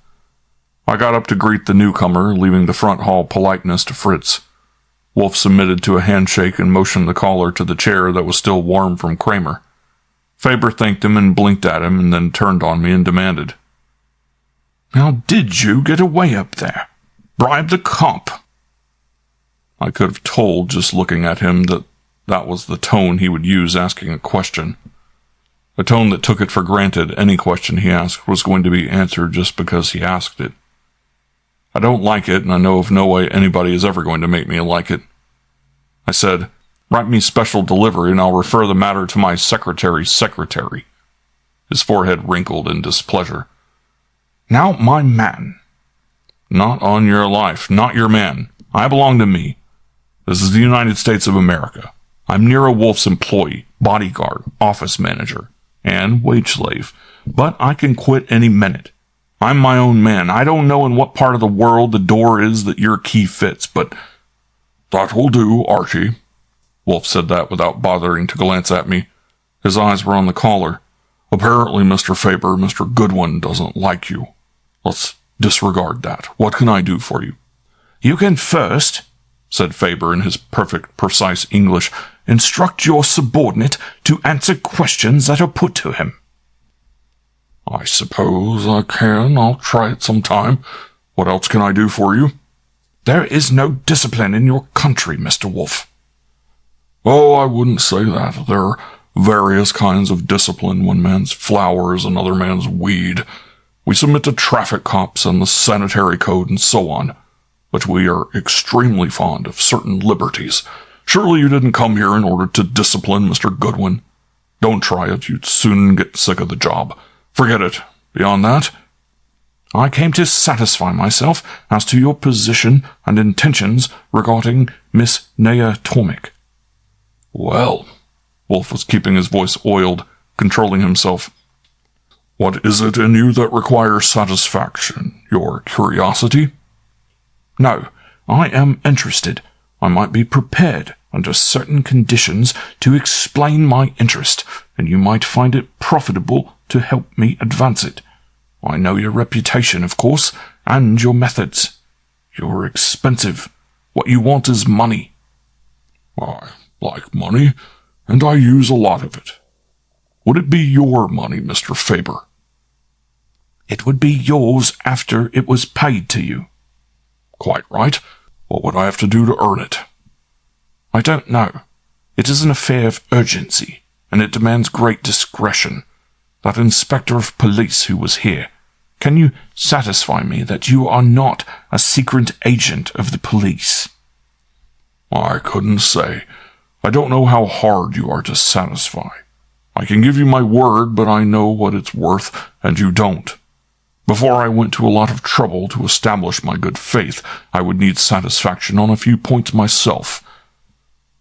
I got up to greet the newcomer, leaving the front hall politeness to Fritz. Wolfe submitted to a handshake and motioned the caller to the chair that was still warm from Kramer. Faber thanked him and blinked at him, and then turned on me and demanded, "How did you get away up there? Bribe the cop?" I could have told, just looking at him, that was the tone he would use asking a question. A tone that took it for granted any question he asked was going to be answered just because he asked it. I don't like it, and I know of no way anybody is ever going to make me like it. I said, "Write me special delivery, and I'll refer the matter to my secretary's secretary." His forehead wrinkled in displeasure. "Now, my man," Not on your life. Not your man. I belong to me. This is the United States of America. I'm Nero Wolfe's employee, bodyguard, office manager, and wage slave. But I can quit any minute. I'm my own man. I don't know in what part of the world the door is that your key fits, but That will do, Archie. Wolfe said that without bothering to glance at me. His eyes were on the caller. Apparently, Mr. Faber, Mr. Goodwin doesn't like you. Let's disregard that. What can I do for you? You can first, said Faber in his perfect, precise English, instruct your subordinate to answer questions that are put to him. I suppose I can. I'll try it sometime. What else can I do for you? There is no discipline in your country, Mr. Wolfe. Oh, I wouldn't say that. There are various kinds of discipline. One man's flower is another man's weed. We submit to traffic cops and the sanitary code and so on. But we are extremely fond of certain liberties. Surely you didn't come here in order to discipline Mr. Goodwin. Don't try it. You'd soon get sick of the job. Forget it. Beyond that, I came to satisfy myself as to your position and intentions regarding Miss Nea Tormik. Well, Wolfe was keeping his voice oiled, controlling himself. What is it in you that requires satisfaction? Your curiosity? No, I am interested. I might be prepared, under certain conditions, to explain my interest, and you might find it profitable to help me advance it. I know your reputation, of course, and your methods. You're expensive. What you want is money. I like money, and I use a lot of it. Would it be your money, Mr. Faber? It would be yours after it was paid to you. Quite right. What would I have to do to earn it? I don't know. It is an affair of urgency, and it demands great discretion. That inspector of police who was here, can you satisfy me that you are not a secret agent of the police? I couldn't say. I don't know how hard you are to satisfy. I can give you my word, but I know what it's worth, and you don't. Before I went to a lot of trouble to establish my good faith, I would need satisfaction on a few points myself.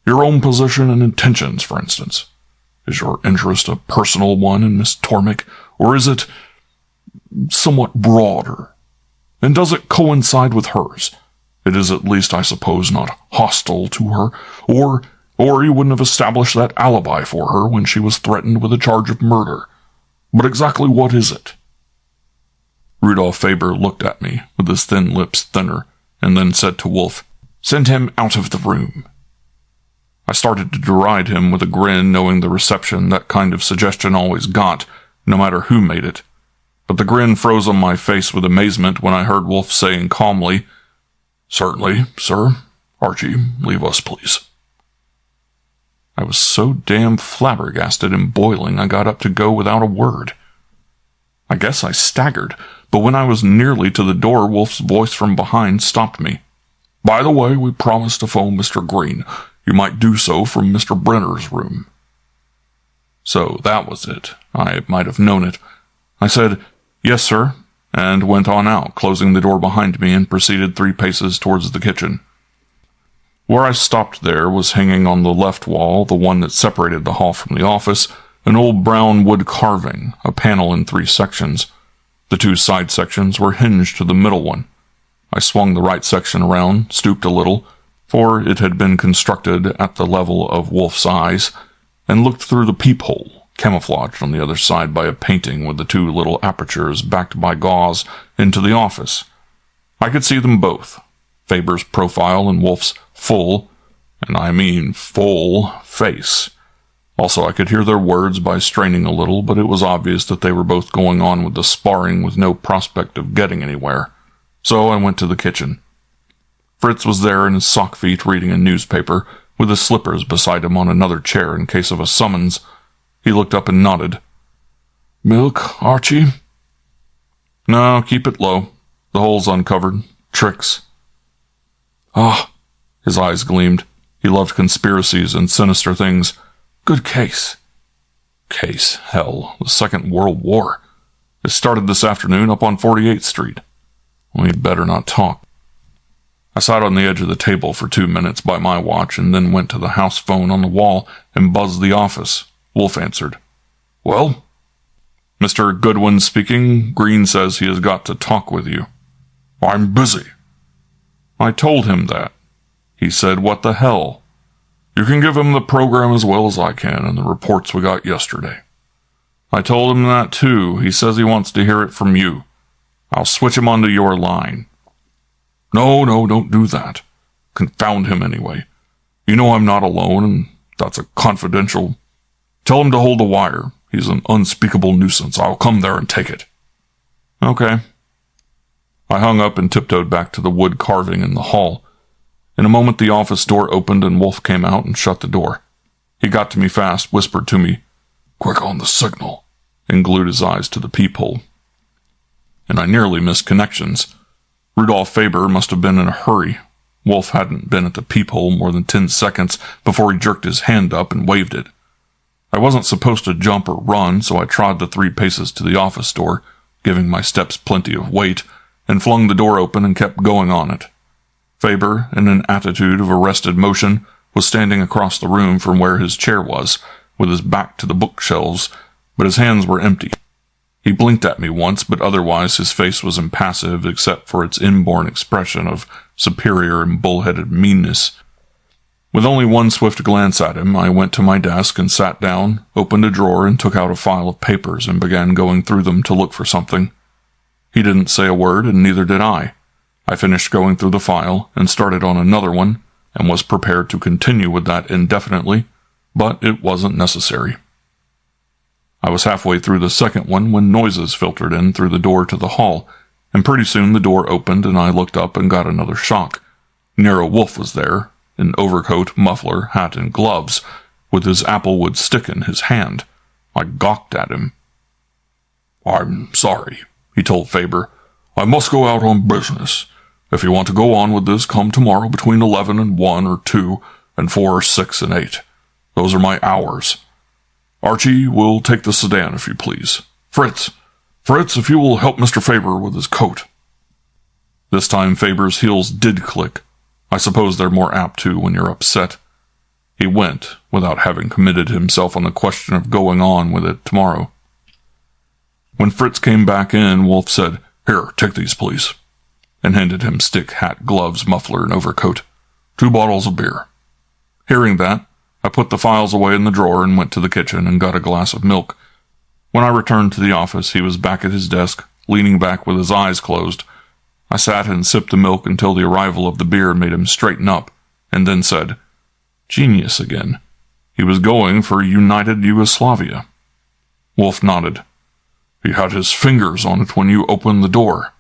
Your own position and intentions, for instance. Is your interest a personal one in Miss Tormik, or is it somewhat broader? And does it coincide with hers? It is at least, I suppose, not hostile to her, or you wouldn't have established that alibi for her when she was threatened with a charge of murder. But exactly what is it? Rudolph Faber looked at me, with his thin lips thinner, and then said to Wolfe, "Send him out of the room." I started to deride him with a grin, knowing the reception that kind of suggestion always got, no matter who made it. But the grin froze on my face with amazement when I heard Wolfe saying calmly, "Certainly, sir. Archie, leave us, please." I was so damn flabbergasted and boiling I got up to go without a word. I guess I staggered, but when I was nearly to the door, Wolfe's voice from behind stopped me. "By the way, we promised to phone Mr. Green. You might do so from Mr. Brenner's room." So that was it. I might have known it. I said, "Yes, sir," and went on out, closing the door behind me, and proceeded 3 paces towards the kitchen. Where I stopped there was hanging on the left wall, the one that separated the hall from the office, an old brown wood carving, a panel in 3 sections. The 2 side sections were hinged to the middle one. I swung the right section around, stooped a little, for it had been constructed at the level of Wolfe's eyes, and looked through the peephole, camouflaged on the other side by a painting with the 2 little apertures backed by gauze, into the office. I could see them both, Faber's profile and Wolfe's full, and I mean full, face. Also, I could hear their words by straining a little, but it was obvious that they were both going on with the sparring with no prospect of getting anywhere. So I went to the kitchen. Fritz was there in his sock feet reading a newspaper, with his slippers beside him on another chair in case of a summons. He looked up and nodded. "Milk, Archie?" "No, keep it low. The hole's uncovered. Tricks." "Ah." His eyes gleamed. He loved conspiracies and sinister things. "Good case." Case? Hell, the Second World War. It started this afternoon up on 48th Street. We'd better not talk. I sat on the edge of the table for 2 minutes by my watch and then went to the house phone on the wall and buzzed the office. Wolfe answered. Well? Mr. Goodwin speaking. Green says he has got to talk with you. I'm busy. I told him that. He said, what the hell? You can give him the program as well as I can and the reports we got yesterday. I told him that too. He says he wants to hear it from you. I'll switch him onto your line. No, don't do that. Confound him anyway. You know I'm not alone, and that's a confidential. Tell him to hold the wire. He's an unspeakable nuisance. I'll come there and take it. Okay. I hung up and tiptoed back to the wood carving in the hall. In a moment, the office door opened and Wolfe came out and shut the door. He got to me fast, whispered to me, Quick on the signal, and glued his eyes to the peephole. And I nearly missed connections. Rudolph Faber must have been in a hurry. Wolfe hadn't been at the peephole more than 10 seconds before he jerked his hand up and waved it. I wasn't supposed to jump or run, so I trod the 3 paces to the office door, giving my steps plenty of weight, and flung the door open and kept going on it. Faber, in an attitude of arrested motion, was standing across the room from where his chair was, with his back to the bookshelves, but his hands were empty. He blinked at me once, but otherwise his face was impassive except for its inborn expression of superior and bullheaded meanness. With only one swift glance at him, I went to my desk and sat down, opened a drawer and took out a file of papers and began going through them to look for something. He didn't say a word, and neither did I. I finished going through the file and started on another one, and was prepared to continue with that indefinitely, but it wasn't necessary. I was halfway through the second one when noises filtered in through the door to the hall, and pretty soon the door opened and I looked up and got another shock. Nero Wolfe was there, in overcoat, muffler, hat, and gloves, with his applewood stick in his hand. I gawked at him. I'm sorry, he told Faber. I must go out on business. If you want to go on with this, come tomorrow between 11 and 1 or 2 and 4 or 6 and 8. Those are my hours. Archie will take the sedan, if you please. Fritz, if you will help Mr. Faber with his coat. This time Faber's heels did click. I suppose they're more apt to when you're upset. He went, without having committed himself on the question of going on with it tomorrow. When Fritz came back in, Wolfe said, Here, take these, please, and handed him stick, hat, gloves, muffler, and overcoat. 2 bottles of beer. Hearing that, I put the files away in the drawer and went to the kitchen and got a glass of milk. When I returned to the office, he was back at his desk, leaning back with his eyes closed. I sat and sipped the milk until the arrival of the beer made him straighten up, and then said, Genius again. He was going for United Yugoslavia. Wolfe nodded. He had his fingers on it when you opened the door.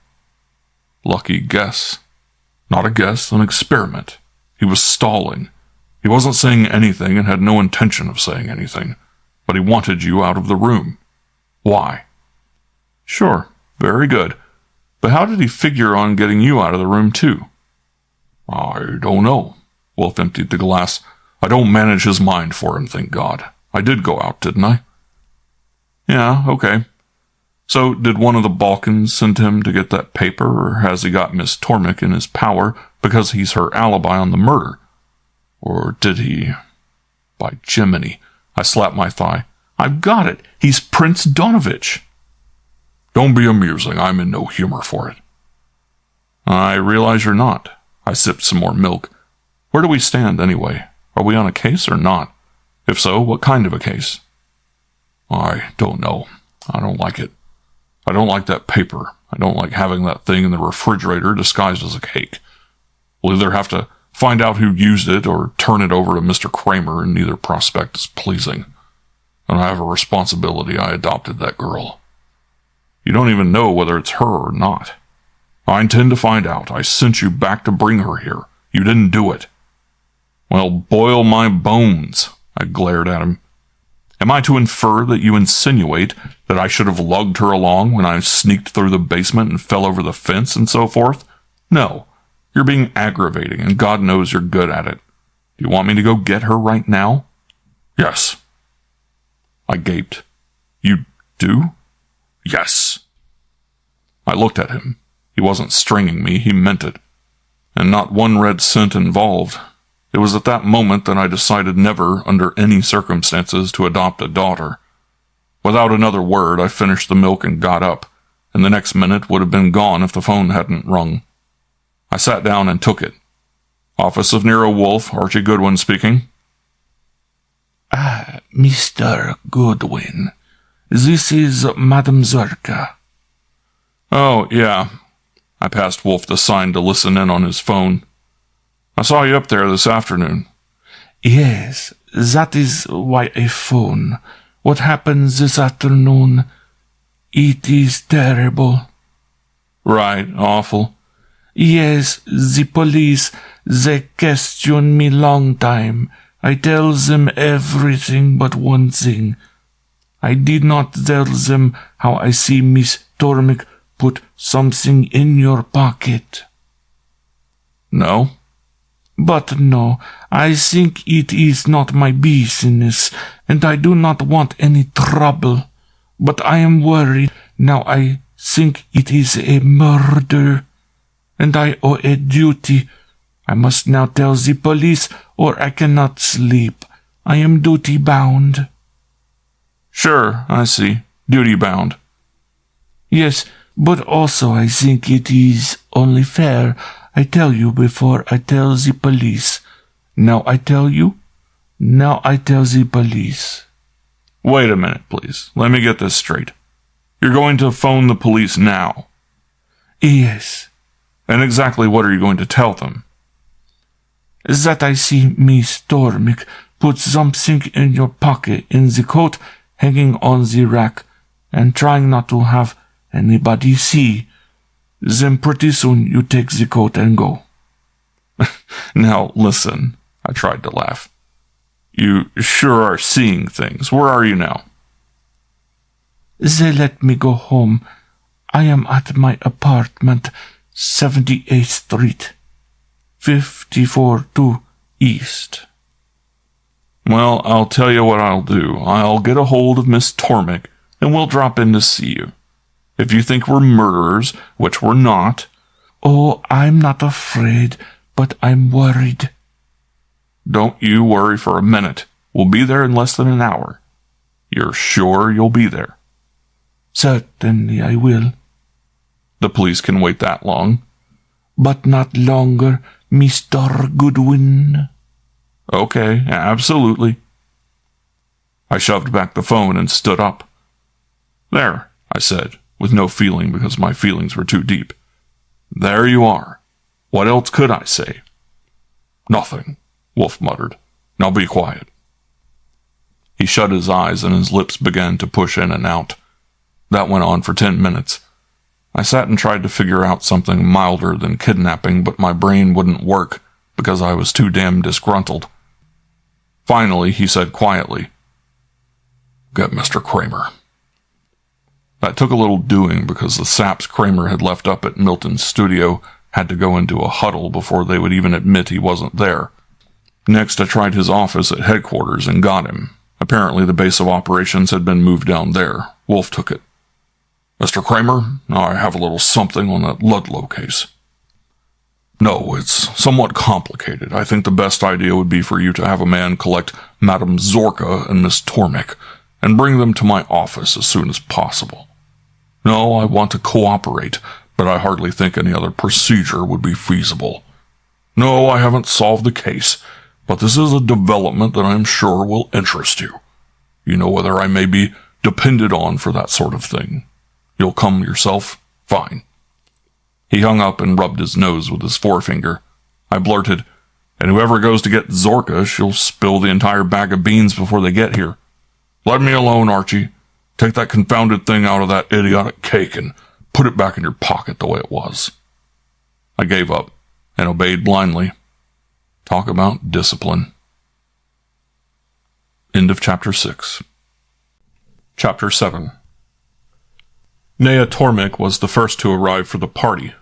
Lucky guess. Not a guess, an experiment. He was stalling. He wasn't saying anything and had no intention of saying anything, but he wanted you out of the room. Why? Sure, very good. But how did he figure on getting you out of the room, too? I don't know. Wolfe emptied the glass. I don't manage his mind for him, thank God. I did go out, didn't I? Yeah, okay. So, did one of the Balkans send him to get that paper, or has he got Miss Tormik in his power because he's her alibi on the murder? Or did he? By Jiminy, I slapped my thigh. I've got it. He's Prince Donovich. Don't be amusing. I'm in no humor for it. I realize you're not. I sipped some more milk. Where do we stand, anyway? Are we on a case or not? If so, what kind of a case? I don't know. I don't like it. I don't like that paper. I don't like having that thing in the refrigerator disguised as a cake. We'll either have to find out who used it or turn it over to Mr. Kramer, and neither prospect is pleasing. And I have a responsibility. I adopted that girl. You don't even know whether it's her or not. I intend to find out. I sent you back to bring her here. You didn't do it. Well, boil my bones, I glared at him. Am I to infer that you insinuate that I should have lugged her along when I sneaked through the basement and fell over the fence and so forth? No. You're being aggravating, and God knows you're good at it. Do you want me to go get her right now? Yes. I gaped. You do? Yes. I looked at him. He wasn't stringing me, he meant it. And not one red cent involved. It was at that moment that I decided never, under any circumstances, to adopt a daughter. Without another word, I finished the milk and got up, and the next minute would have been gone if the phone hadn't rung. I sat down and took it. Office of Nero Wolfe, Archie Goodwin speaking. Mr. Goodwin, this is Madame Zorka. Oh, yeah. I passed Wolfe the sign to listen in on his phone. I saw you up there this afternoon. Yes, that is why I phone. What happened this afternoon, it is terrible. Right, awful. Yes, the police, they question me long time. I tell them everything but one thing. I did not tell them how I see Miss Tormik put something in your pocket. No? But no, I think it is not my business, and I do not want any trouble. But I am worried now. I think it is a murder, and I owe a duty. I must now tell the police, or I cannot sleep. I am duty-bound. Sure, I see. Duty-bound. Yes, but also I think it is only fair I tell you before I tell the police. Now I tell you, now I tell the police. Wait a minute, please. Let me get this straight. You're going to phone the police now? Yes. And exactly what are you going to tell them? That I see Miss Tormik put something in your pocket in the coat hanging on the rack and trying not to have anybody see. Then pretty soon you take the coat and go. Now, listen, I tried to laugh. You sure are seeing things. Where are you now? They let me go home. I am at my apartment, 78th Street, 54-2 East. Well, I'll tell you what I'll do. I'll get a hold of Miss Tormik, and we'll drop in to see you. If you think we're murderers, which we're not... Oh, I'm not afraid, but I'm worried. Don't you worry for a minute. We'll be there in less than an hour. You're sure you'll be there? Certainly I will. The police can wait that long. But not longer, Mr. Goodwin. Okay, absolutely. I shoved back the phone and stood up. There, I said, with no feeling because my feelings were too deep. There you are. What else could I say? Nothing, Wolfe muttered. Now be quiet. He shut his eyes and his lips began to push in and out. That went on for 10 minutes. I sat and tried to figure out something milder than kidnapping, but my brain wouldn't work because I was too damn disgruntled. Finally, he said quietly, "Get Mr. Kramer." That took a little doing because the saps Kramer had left up at Milton's studio had to go into a huddle before they would even admit he wasn't there. Next, I tried his office at headquarters and got him. Apparently, the base of operations had been moved down there. Wolfe took it. "Mr. Kramer, I have a little something on that Ludlow case." "No, it's somewhat complicated. I think the best idea would be for you to have a man collect Madame Zorka and Miss Tormik and bring them to my office as soon as possible. No, I want to cooperate, but I hardly think any other procedure would be feasible. No, I haven't solved the case, but this is a development that I'm sure will interest you. You know whether I may be depended on for that sort of thing. You'll come yourself? Fine." He hung up and rubbed his nose with his forefinger. I blurted, "And whoever goes to get Zorka, she'll spill the entire bag of beans before they get here. Let me alone, Archie. Take that confounded thing out of that idiotic cake and put it back in your pocket the way it was." I gave up and obeyed blindly. Talk about discipline. End of Chapter 6. Chapter 7. Nea Tormik was the first to arrive for the party.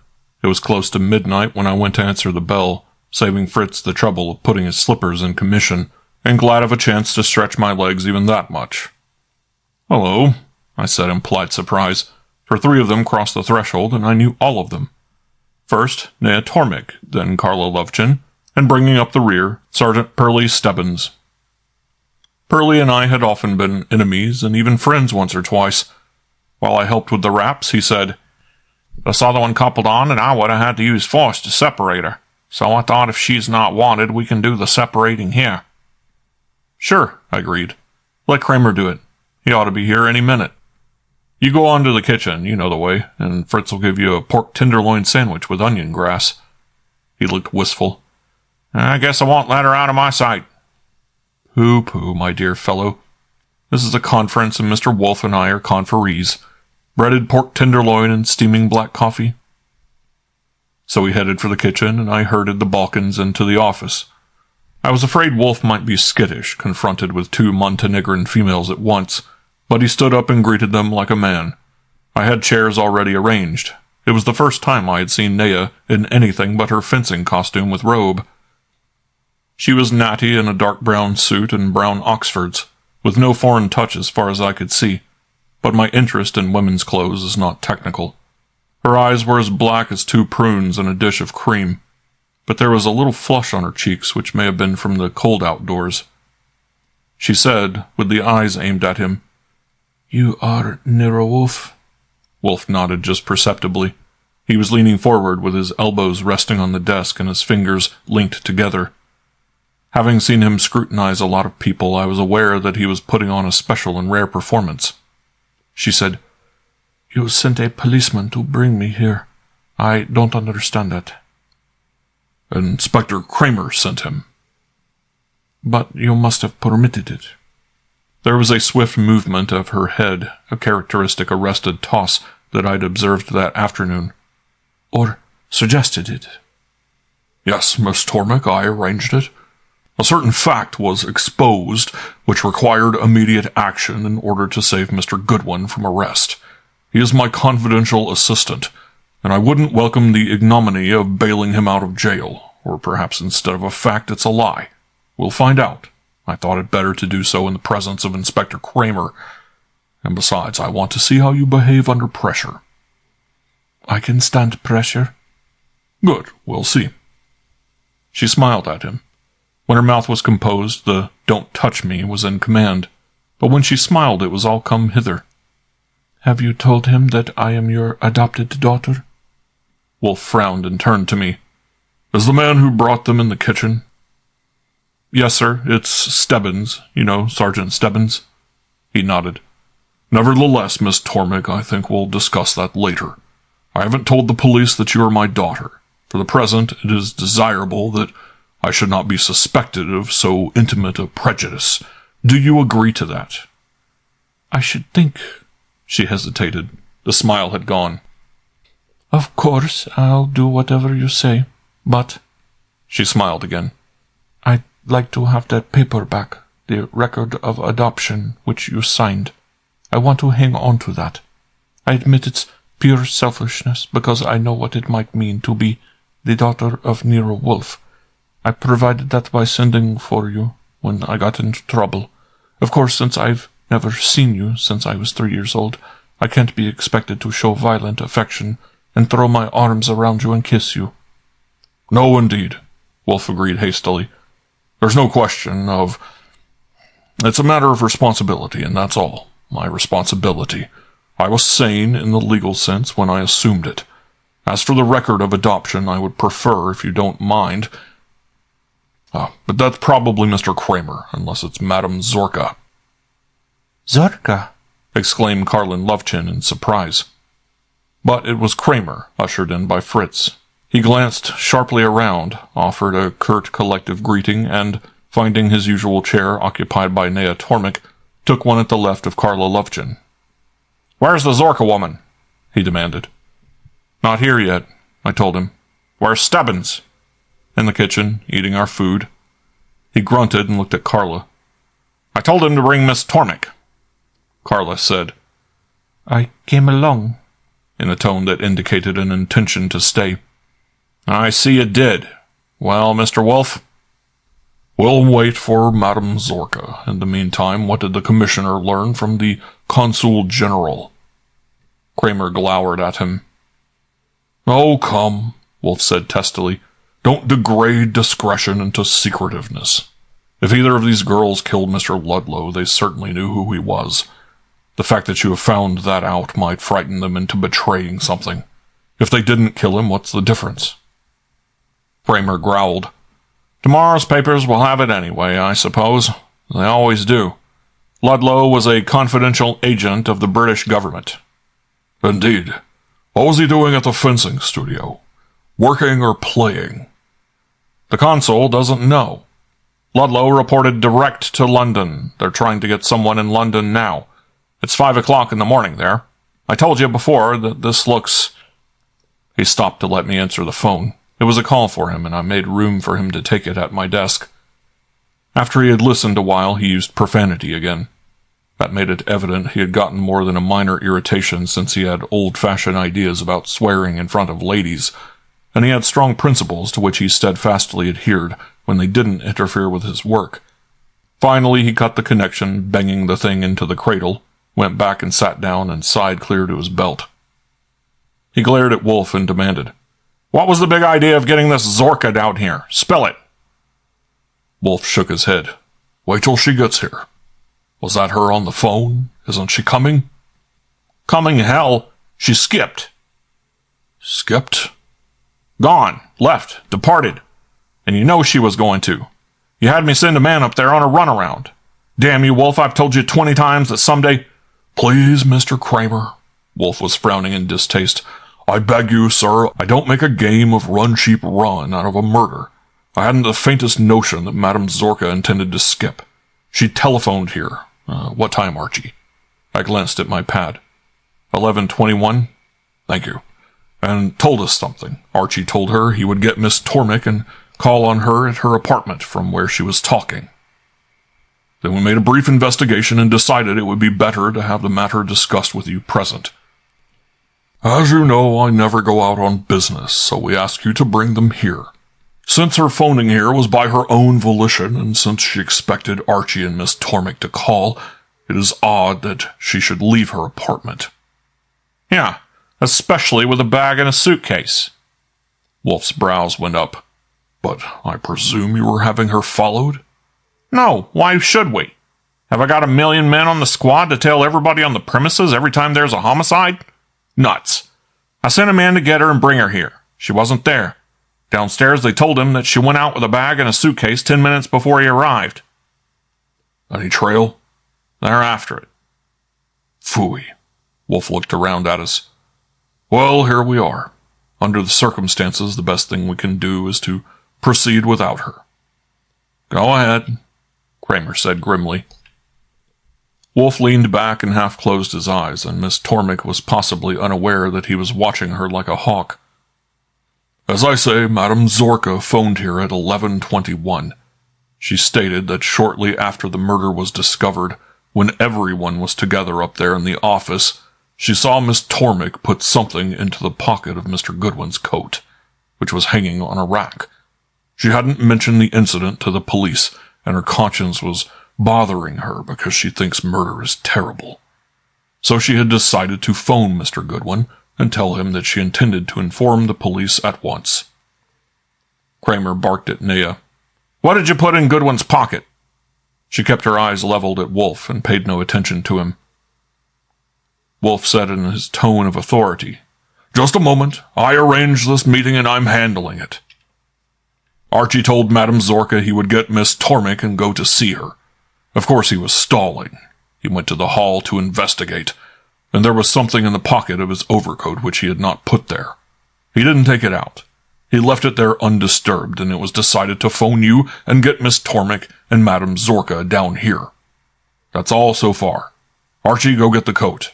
It was close to midnight when I went to answer the bell, saving Fritz the trouble of putting his slippers in commission, and glad of a chance to stretch my legs even that much. "Hello," I said in polite surprise, for 3 of them crossed the threshold and I knew all of them. First, Nea Tormik, then Carla Lovchin, and bringing up the rear, Sergeant Pearlie Stebbins. Pearlie and I had often been enemies and even friends once or twice. While I helped with the wraps, he said, "This other one coupled on, and I would have had to use force to separate her. So I thought if she's not wanted, we can do the separating here." "Sure," I agreed. "Let Kramer do it. He ought to be here any minute. You go on to the kitchen, you know the way, and Fritz will give you a pork tenderloin sandwich with onion grass." He looked wistful. "I guess I won't let her out of my sight." "Pooh, my dear fellow. This is a conference, and Mr. Wolfe and I are conferees. Breaded pork tenderloin and steaming black coffee." So we headed for the kitchen, and I herded the Balkans into the office. I was afraid Wolfe might be skittish, confronted with two Montenegrin females at once, but he stood up and greeted them like a man. I had chairs already arranged. It was the first time I had seen Nea in anything but her fencing costume with robe. She was natty in a dark brown suit and brown Oxfords, with no foreign touch as far as I could see, but my interest in women's clothes is not technical. Her eyes were as black as two prunes in a dish of cream, but there was a little flush on her cheeks which may have been from the cold outdoors. She said, with the eyes aimed at him, "You are Nero Wolfe?" Wolfe nodded just perceptibly. He was leaning forward with his elbows resting on the desk and his fingers linked together. Having seen him scrutinize a lot of people, I was aware that he was putting on a special and rare performance. She said, "You sent a policeman to bring me here. I don't understand that." "Inspector Kramer sent him." "But you must have permitted it." There was a swift movement of her head, a characteristic arrested toss that I'd observed that afternoon. "Or suggested it." "Yes, Miss Tormik, I arranged it. A certain fact was exposed which required immediate action in order to save Mr. Goodwin from arrest. He is my confidential assistant, and I wouldn't welcome the ignominy of bailing him out of jail, or perhaps instead of a fact it's a lie. We'll find out. I thought it better to do so in the presence of Inspector Kramer, and besides, I want to see how you behave under pressure." "I can stand pressure." "Good, we'll see." She smiled at him. When her mouth was composed, the "don't touch me" was in command, but when she smiled it was all come hither. "Have you told him that I am your adopted daughter?" Wolfe frowned and turned to me. "Is the man who brought them in the kitchen?" "Yes, sir. It's Stebbins. You know, Sergeant Stebbins." He nodded. "Nevertheless, Miss Tormik, I think we'll discuss that later. I haven't told the police that you are my daughter. For the present, it is desirable that I should not be suspected of so intimate a prejudice. Do you agree to that?" "I should think—" She hesitated. The smile had gone. "Of course, I'll do whatever you say, but—" She smiled again. "I'd like to have that paper back, the record of adoption which you signed. I want to hang on to that. I admit it's pure selfishness, because I know what it might mean to be the daughter of Nero Wolfe. I provided that by sending for you when I got into trouble. Of course, since I've never seen you since I was 3 years old, I can't be expected to show violent affection and throw my arms around you and kiss you." "No, indeed," Wolfe agreed hastily. "There's no question of... It's a matter of responsibility, and that's all. My responsibility. I was sane in the legal sense when I assumed it. As for the record of adoption, I would prefer, if you don't mind... but that's probably Mr. Kramer, unless it's Madame Zorka." "Zorka?" exclaimed Carlin Lovchin in surprise. But it was Kramer, ushered in by Fritz. He glanced sharply around, offered a curt collective greeting, and, finding his usual chair occupied by Nea Tormik, took one at the left of Carla Lovchin. "Where's the Zorka woman?" he demanded. "Not here yet," I told him. "Where's Stebbins?" "In the kitchen, eating our food." He grunted and looked at Carla. "I told him to bring Miss Tormik." Carla said, "I came along," in a tone that indicated an intention to stay. "I see you did. Well, Mr. Wolfe?" "We'll wait for Madame Zorka. In the meantime, what did the commissioner learn from the consul general?" Kramer glowered at him. "Oh, come," Wolfe said testily. Don't degrade discretion into secretiveness. If either of these girls killed Mr. Ludlow, they certainly knew who he was. The fact that you have found that out might frighten them into betraying something. If they didn't kill him, what's the difference? Kramer growled. Tomorrow's papers will have it anyway, I suppose. They always do. Ludlow was a confidential agent of the British government. Indeed. What was he doing at the fencing studio? Working or playing? The consul doesn't know. Ludlow reported direct to London. They're trying to get someone in London now. It's 5 o'clock in the morning there. I told you before that this looks... He stopped to let me answer the phone. It was a call for him, and I made room for him to take it at my desk. After he had listened a while, he used profanity again. That made it evident he had gotten more than a minor irritation since he had old-fashioned ideas about swearing in front of ladies, and he had strong principles to which he steadfastly adhered when they didn't interfere with his work. Finally, he cut the connection, banging the thing into the cradle, went back and sat down and sighed clear to his belt. He glared at Wolfe and demanded, "What was the big idea of getting this Zorka down here? Spill it." Wolfe shook his head. "Wait till she gets here. Was that her on the phone? Isn't she coming?" "Coming, hell. She skipped." "Skipped?" "Gone. Left. Departed. And you know she was going to. You had me send a man up there on a runaround. Damn you, Wolfe, I've told you 20 times that someday—" "Please, Mr. Kramer." Wolfe was frowning in distaste. "I beg you, sir, I don't make a game of run sheep run out of a murder. I hadn't the faintest notion that Madame Zorka intended to skip. She telephoned here. What time, Archie?" I glanced at my pad. 11:21. "Thank you. And told us something. Archie told her he would get Miss Tormik and call on her at her apartment from where she was talking. Then we made a brief investigation and decided it would be better to have the matter discussed with you present. As you know, I never go out on business, so we ask you to bring them here. Since her phoning here was by her own volition, and since she expected Archie and Miss Tormik to call, it is odd that she should leave her apartment." "Yeah, especially with a bag and a suitcase." Wolfe's brows went up. "But I presume you were having her followed?" "No, why should we? Have I got 1,000,000 men on the squad to tail everybody on the premises every time there's a homicide? Nuts. I sent a man to get her and bring her here. She wasn't there. Downstairs they told him that she went out with a bag and a suitcase 10 minutes before he arrived." "Any trail?" "They're after it." "Phooey." Wolfe looked around at us. "Well, here we are. Under the circumstances, the best thing we can do is to proceed without her." "Go ahead," Kramer said grimly. Wolfe leaned back and half closed his eyes, and Miss Tormik was possibly unaware that he was watching her like a hawk. "As I say, Madame Zorka phoned here at 11:21. She stated that shortly after the murder was discovered, when everyone was together up there in the office, she saw Miss Tormik put something into the pocket of Mr. Goodwin's coat, which was hanging on a rack. She hadn't mentioned the incident to the police, and her conscience was bothering her because she thinks murder is terrible. So she had decided to phone Mr. Goodwin and tell him that she intended to inform the police at once." Kramer barked at Nea. "What did you put in Goodwin's pocket?" She kept her eyes leveled at Wolfe and paid no attention to him. Wolfe said in his tone of authority, "Just a moment. I arranged this meeting and I'm handling it. Archie told Madame Zorka he would get Miss Tormik and go to see her. Of course he was stalling. He went to the hall to investigate, and there was something in the pocket of his overcoat which he had not put there. He didn't take it out. He left it there undisturbed, and it was decided to phone you and get Miss Tormik and Madame Zorka down here. That's all so far. Archie, go get the coat."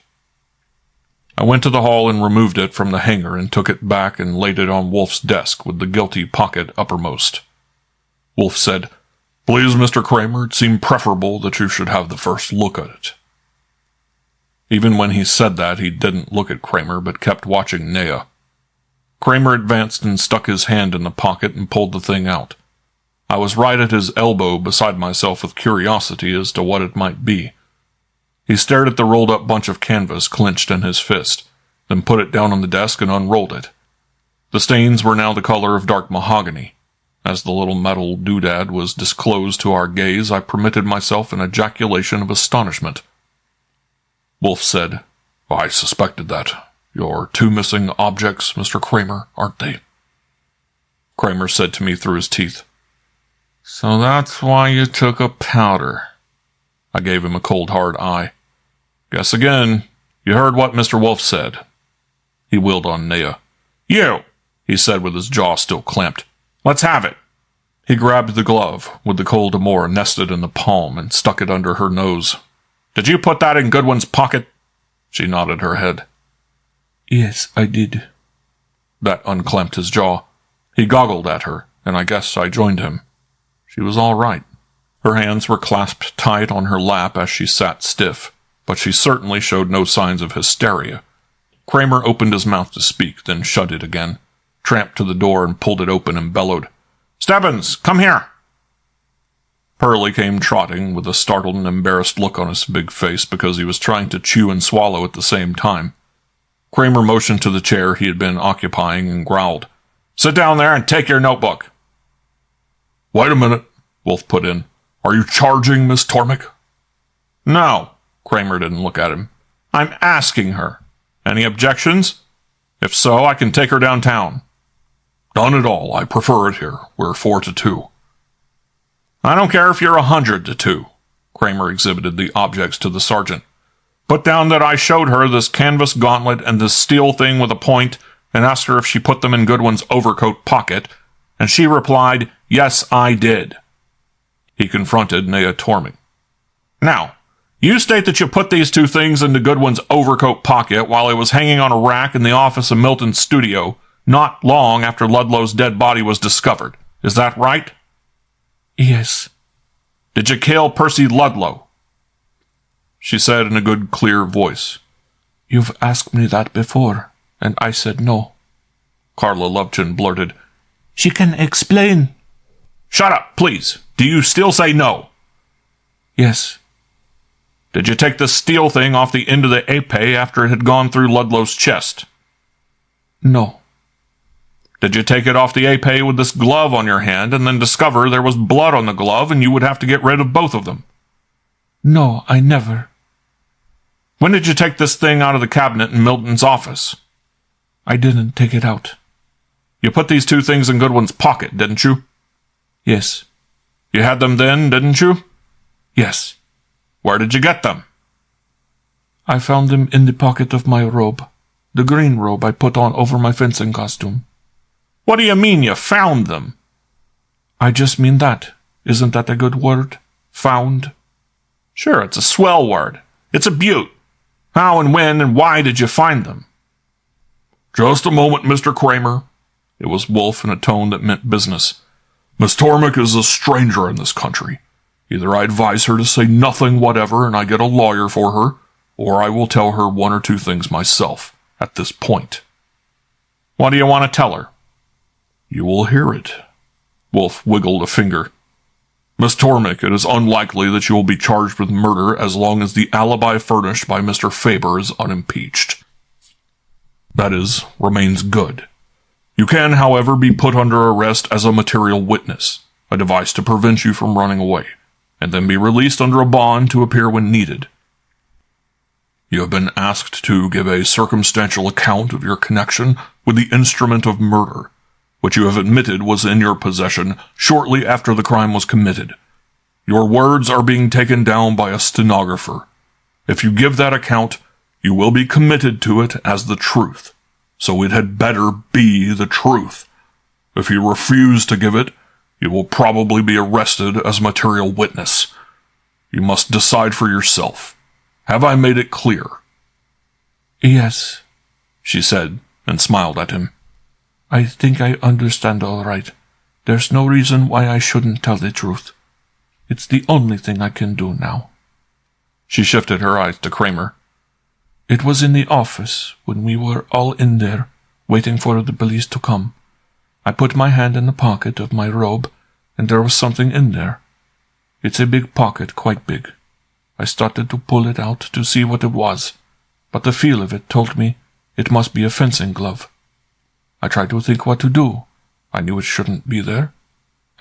I went to the hall and removed it from the hanger and took it back and laid it on Wolfe's desk with the guilty pocket uppermost. Wolfe said, "Please, Mr. Kramer, it seemed preferable that you should have the first look at it." Even when he said that, he didn't look at Kramer, but kept watching Nea. Kramer advanced and stuck his hand in the pocket and pulled the thing out. I was right at his elbow, beside myself with curiosity as to what it might be. He stared at the rolled-up bunch of canvas clenched in his fist, then put it down on the desk and unrolled it. The stains were now the color of dark mahogany. As the little metal doodad was disclosed to our gaze, I permitted myself an ejaculation of astonishment. Wolfe said, "I suspected that. Your 2 missing objects, Mr. Kramer, aren't they?" Kramer said to me through his teeth, "So that's why you took a powder." I gave him a cold, hard eye. "Guess again. You heard what Mr. Wolfe said." He wheeled on Nea. "You," he said with his jaw still clamped. "Let's have it." He grabbed the glove, with the Col d'Amour nested in the palm, and stuck it under her nose. "Did you put that in Goodwin's pocket?" She nodded her head. "Yes, I did." That unclamped his jaw. He goggled at her, and I guess I joined him. She was all right. Her hands were clasped tight on her lap as she sat stiff, but she certainly showed no signs of hysteria. Kramer opened his mouth to speak, then shut it again, tramped to the door and pulled it open and bellowed, "Stebbins, come here!" Pearlie came trotting, with a startled and embarrassed look on his big face because he was trying to chew and swallow at the same time. Kramer motioned to the chair he had been occupying and growled, "Sit down there and take your notebook." "Wait a minute," Wolfe put in. "Are you charging Miss Tormik?" "No." Kramer didn't look at him. "I'm asking her. Any objections? If so, I can take her downtown." "None at all. I prefer it here. We're 4-2. "I don't care if you're 100-2. Kramer exhibited the objects to the sergeant. "Put down that I showed her this canvas gauntlet and this steel thing with a point and asked her if she put them in Goodwin's overcoat pocket, and she replied, 'Yes, I did.'" He confronted Nea Tormik. "Now, you state that you put these 2 things into Goodwin's overcoat pocket while it was hanging on a rack in the office of Milton's studio, not long after Ludlow's dead body was discovered. Is that right?" "Yes." "Did you kill Percy Ludlow?" She said in a good, clear voice, "You've asked me that before, and I said no." Carla Loveton blurted, "She can explain." "Shut up, please. Do you still say no?" "Yes." "Did you take the steel thing off the end of the épée after it had gone through Ludlow's chest?" "No." "Did you take it off the épée with this glove on your hand and then discover there was blood on the glove and you would have to get rid of both of them?" "No, I never." "When did you take this thing out of the cabinet in Milton's office?" "I didn't take it out." "You put these 2 things in Goodwin's pocket, didn't you?" "Yes." "You had them then, didn't you?" "Yes." "Where did you get them?" "I found them in the pocket of my robe, the green robe I put on over my fencing costume." "What do you mean you found them?" "I just mean that. Isn't that a good word? Found?" "Sure, it's a swell word. It's a beaut. How and when and why did you find them?" "Just a moment, Mr. Kramer." It was Wolfe in a tone that meant business. "Miss Tormik is a stranger in this country. Either I advise her to say nothing whatever and I get a lawyer for her, or I will tell her 1 or 2 things myself, at this point." "What do you want to tell her?" "You will hear it." Wolfe wiggled a finger. "Miss Tormik, it is unlikely that you will be charged with murder as long as the alibi furnished by Mr. Faber is unimpeached. That is, remains good. You can, however, be put under arrest as a material witness, a device to prevent you from running away, and then be released under a bond to appear when needed. You have been asked to give a circumstantial account of your connection with the instrument of murder, which you have admitted was in your possession shortly after the crime was committed. Your words are being taken down by a stenographer. If you give that account, you will be committed to it as the truth, so it had better be the truth. If you refuse to give it, you will probably be arrested as material witness. You must decide for yourself. Have I made it clear?" "Yes," she said, and smiled at him. "I think I understand all right. There's no reason why I shouldn't tell the truth. It's the only thing I can do now." She shifted her eyes to Kramer. "It was in the office, when we were all in there, waiting for the police to come. I put my hand in the pocket of my robe, and there was something in there. It's a big pocket, quite big. I started to pull it out to see what it was, but the feel of it told me it must be a fencing glove." I tried to think what to do. I knew it shouldn't be there.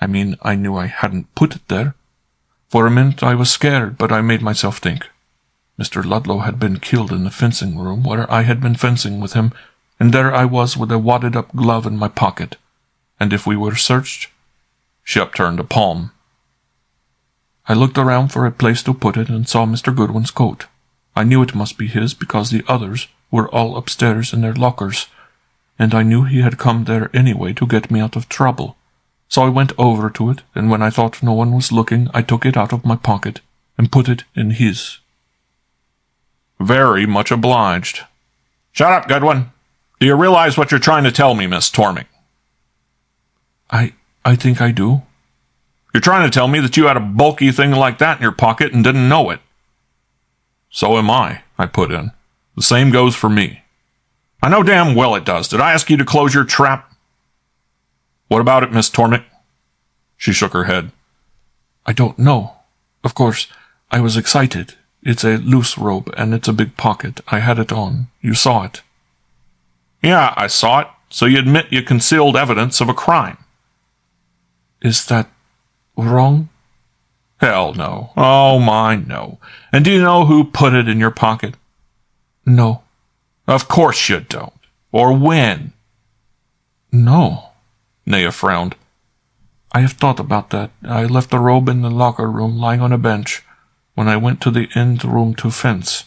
I mean, I knew I hadn't put it there. For a minute I was scared, but I made myself think. Mr. Ludlow had been killed in the fencing room where I had been fencing with him, and there I was with a wadded-up glove in my pocket. And if we were searched? She upturned a palm. I looked around for a place to put it and saw Mr. Goodwin's coat. I knew it must be his because the others were all upstairs in their lockers, and I knew he had come there anyway to get me out of trouble. So I went over to it, and when I thought no one was looking, I took it out of my pocket and put it in his. Very much obliged. Shut up, Goodwin. Do you realize what you're trying to tell me, Miss Torming? I think I do. You're trying to tell me that you had a bulky thing like that in your pocket and didn't know it. So am I put in. The same goes for me. I know damn well it does. Did I ask you to close your trap? What about it, Miss Torming? She shook her head. I don't know. Of course, I was excited. It's a loose robe, and it's a big pocket. I had it on. You saw it. Yeah, I saw it. So you admit you concealed evidence of a crime. Is that wrong? Hell no. Oh, my, no. And do you know who put it in your pocket? No. Of course you don't. Or when? No. Nea frowned. I have thought about that. I left the robe in the locker room lying on a bench when I went to the end room to fence.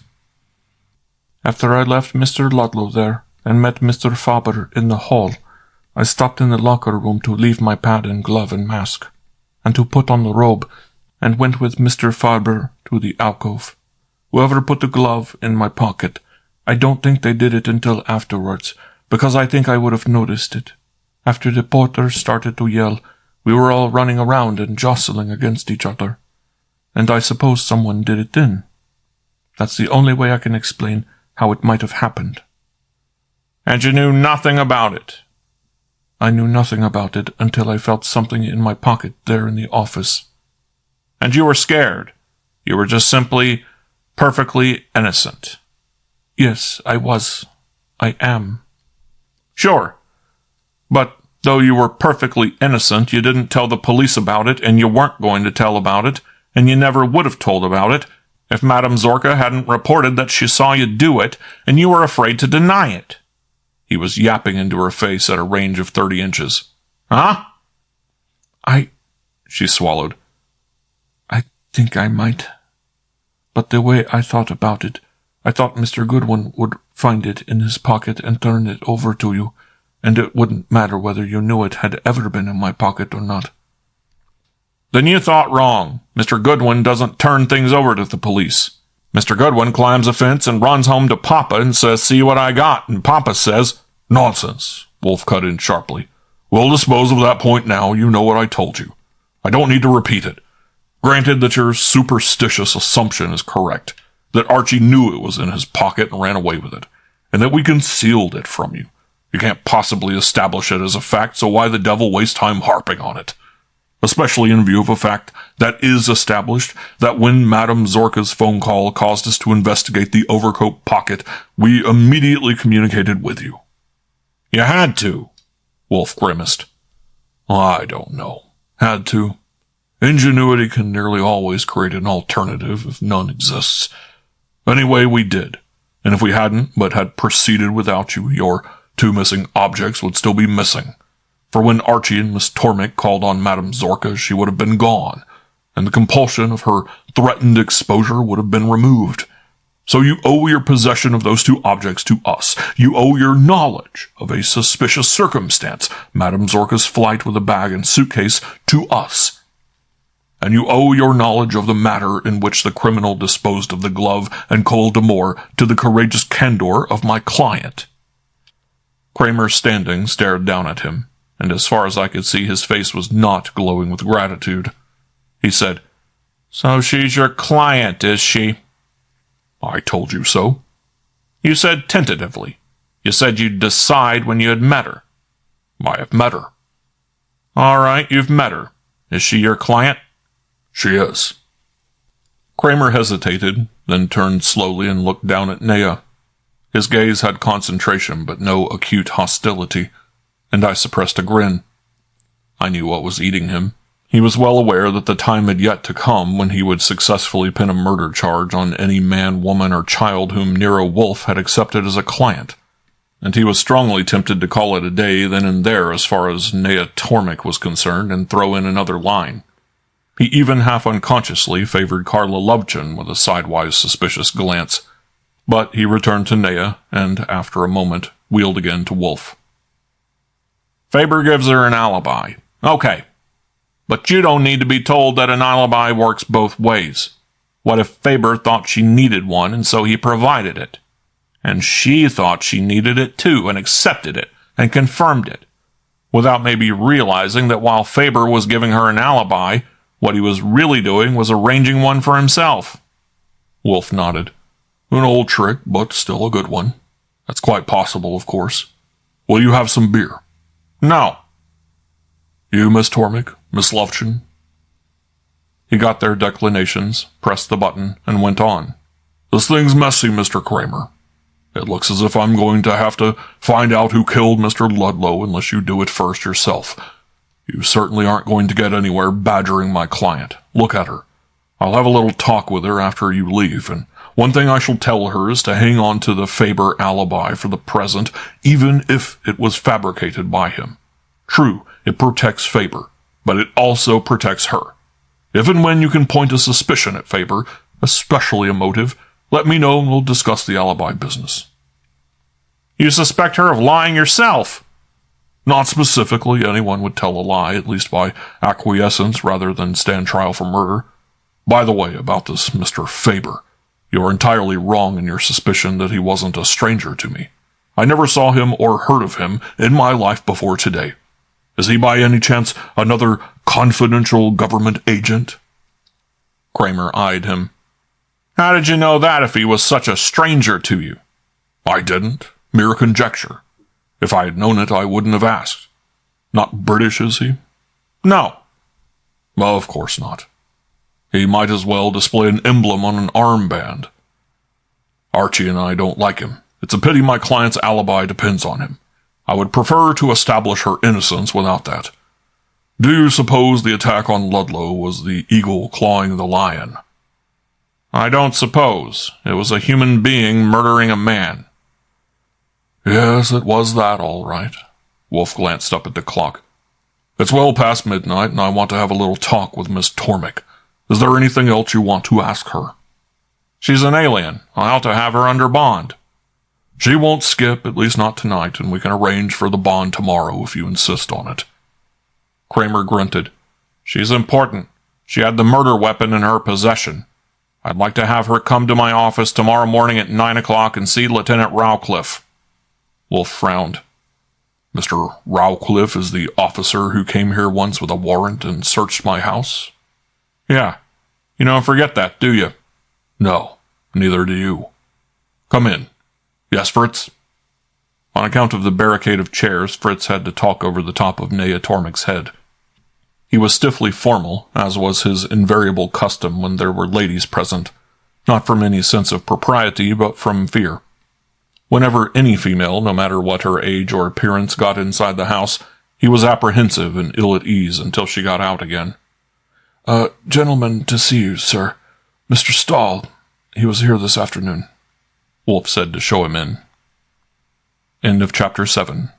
After I left Mr. Ludlow there and met Mr. Faber in the hall, I stopped in the locker room to leave my pad and glove and mask, and to put on the robe, and went with Mr. Faber to the alcove. Whoever put the glove in my pocket, I don't think they did it until afterwards, because I think I would have noticed it. After the porter started to yell, we were all running around and jostling against each other. And I suppose someone did it then. That's the only way I can explain how it might have happened. And you knew nothing about it? I knew nothing about it until I felt something in my pocket there in the office. And you were scared? You were just simply perfectly innocent? Yes, I was. I am. Sure. But though you were perfectly innocent, you didn't tell the police about it, and you weren't going to tell about it, and you never would have told about it if Madame Zorka hadn't reported that she saw you do it, and you were afraid to deny it. He was yapping into her face at a range of 30 inches. Huh? She swallowed. I think I might. But the way I thought about it, I thought Mr. Goodwin would find it in his pocket and turn it over to you, and it wouldn't matter whether you knew it had ever been in my pocket or not. Then you thought wrong. Mr. Goodwin doesn't turn things over to the police. Mr. Goodwin climbs a fence and runs home to Papa and says, "See what I got," and Papa says, "Nonsense," Wolfe cut in sharply. "We'll dispose of that point now. You know what I told you. I don't need to repeat it. Granted that your superstitious assumption is correct, that Archie knew it was in his pocket and ran away with it, and that we concealed it from you. You can't possibly establish it as a fact, so why the devil waste time harping on it? Especially in view of a fact that is established, that when Madame Zorka's phone call caused us to investigate the overcoat pocket, we immediately communicated with you." "You had to," Wolfe grimaced. "I don't know. Had to. Ingenuity can nearly always create an alternative if none exists. Anyway, we did. And if we hadn't, but had proceeded without you, your 2 missing objects would still be missing. For when Archie and Miss Torming called on Madame Zorka, she would have been gone, and the compulsion of her threatened exposure would have been removed. So you owe your possession of those 2 objects to us. You owe your knowledge of a suspicious circumstance, Madame Zorka's flight with a bag and suitcase, to us. And you owe your knowledge of the manner in which the criminal disposed of the glove and Col d'Amour to the courageous candor of my client." Kramer, standing, stared down at him, and as far as I could see, his face was not glowing with gratitude. He said, "So she's your client, is she?" "I told you so." "You said tentatively. You said you'd decide when you had met her." "I have met her." "All right, you've met her. Is she your client?" "She is." Kramer hesitated, then turned slowly and looked down at Nea. His gaze had concentration but no acute hostility. and I suppressed a grin. I knew what was eating him. He was well aware that the time had yet to come when he would successfully pin a murder charge on any man, woman, or child whom Nero Wolfe had accepted as a client, and he was strongly tempted to call it a day then and there as far as Nea Tormek was concerned and throw in another line. He even half unconsciously favored Carla Lovechen with a sidewise suspicious glance, but he returned to Nea and, after a moment, wheeled again to Wolfe. Faber gives her an alibi. Okay. But you don't need to be told that an alibi works both ways. What if Faber thought she needed one and so he provided it? And she thought she needed it too and accepted it and confirmed it, without maybe realizing that while Faber was giving her an alibi, what he was really doing was arranging one for himself. Wolfe nodded. An old trick, but still a good one. That's quite possible, of course. Will you have some beer? No. You, Miss Tormek, Miss Lovechen? He got their declinations, pressed the button, and went on. This thing's messy, Mr. Kramer. It looks as if I'm going to have to find out who killed Mr. Ludlow unless you do it first yourself. You certainly aren't going to get anywhere badgering my client. Look at her. I'll have a little talk with her after you leave, and one thing I shall tell her is to hang on to the Faber alibi for the present, even if it was fabricated by him. True, it protects Faber, but it also protects her. If and when you can point a suspicion at Faber, especially a motive, let me know and we'll discuss the alibi business. You suspect her of lying yourself? Not specifically. Anyone would tell a lie, at least by acquiescence rather than stand trial for murder. By the way, about this Mr. Faber, you are entirely wrong in your suspicion that he wasn't a stranger to me. I never saw him or heard of him in my life before today. Is he by any chance another confidential government agent? Kramer eyed him. How did you know that if he was such a stranger to you? I didn't. Mere conjecture. If I had known it, I wouldn't have asked. Not British, is he? No. Well, of course not. He might as well display an emblem on an armband. Archie and I don't like him. It's a pity my client's alibi depends on him. I would prefer to establish her innocence without that. Do you suppose the attack on Ludlow was the eagle clawing the lion? I don't suppose. It was a human being murdering a man. Yes, it was that, all right. Wolfe glanced up at the clock. It's well past midnight, and I want to have a little talk with Miss Tormek. Is there anything else you want to ask her? She's an alien. I ought to have her under bond. She won't skip, at least not tonight, and we can arrange for the bond tomorrow if you insist on it. Kramer grunted. She's important. She had the murder weapon in her possession. I'd like to have her come to my office tomorrow morning at 9 o'clock and see Lieutenant Rowcliffe. Wolfe frowned. Mr. Rowcliffe is the officer who came here once with a warrant and searched my house? Yeah. You don't forget that, do you? No, neither do you. Come in. Yes, Fritz? On account of the barricade of chairs, Fritz had to talk over the top of Nea Tormek's head. He was stiffly formal, as was his invariable custom when there were ladies present, not from any sense of propriety, but from fear. Whenever any female, no matter what her age or appearance, got inside the house, he was apprehensive and ill at ease until she got out again. Gentleman to see you, sir. Mr. Stahl. He was here this afternoon," Wolfe said to show him in. End of Chapter 7.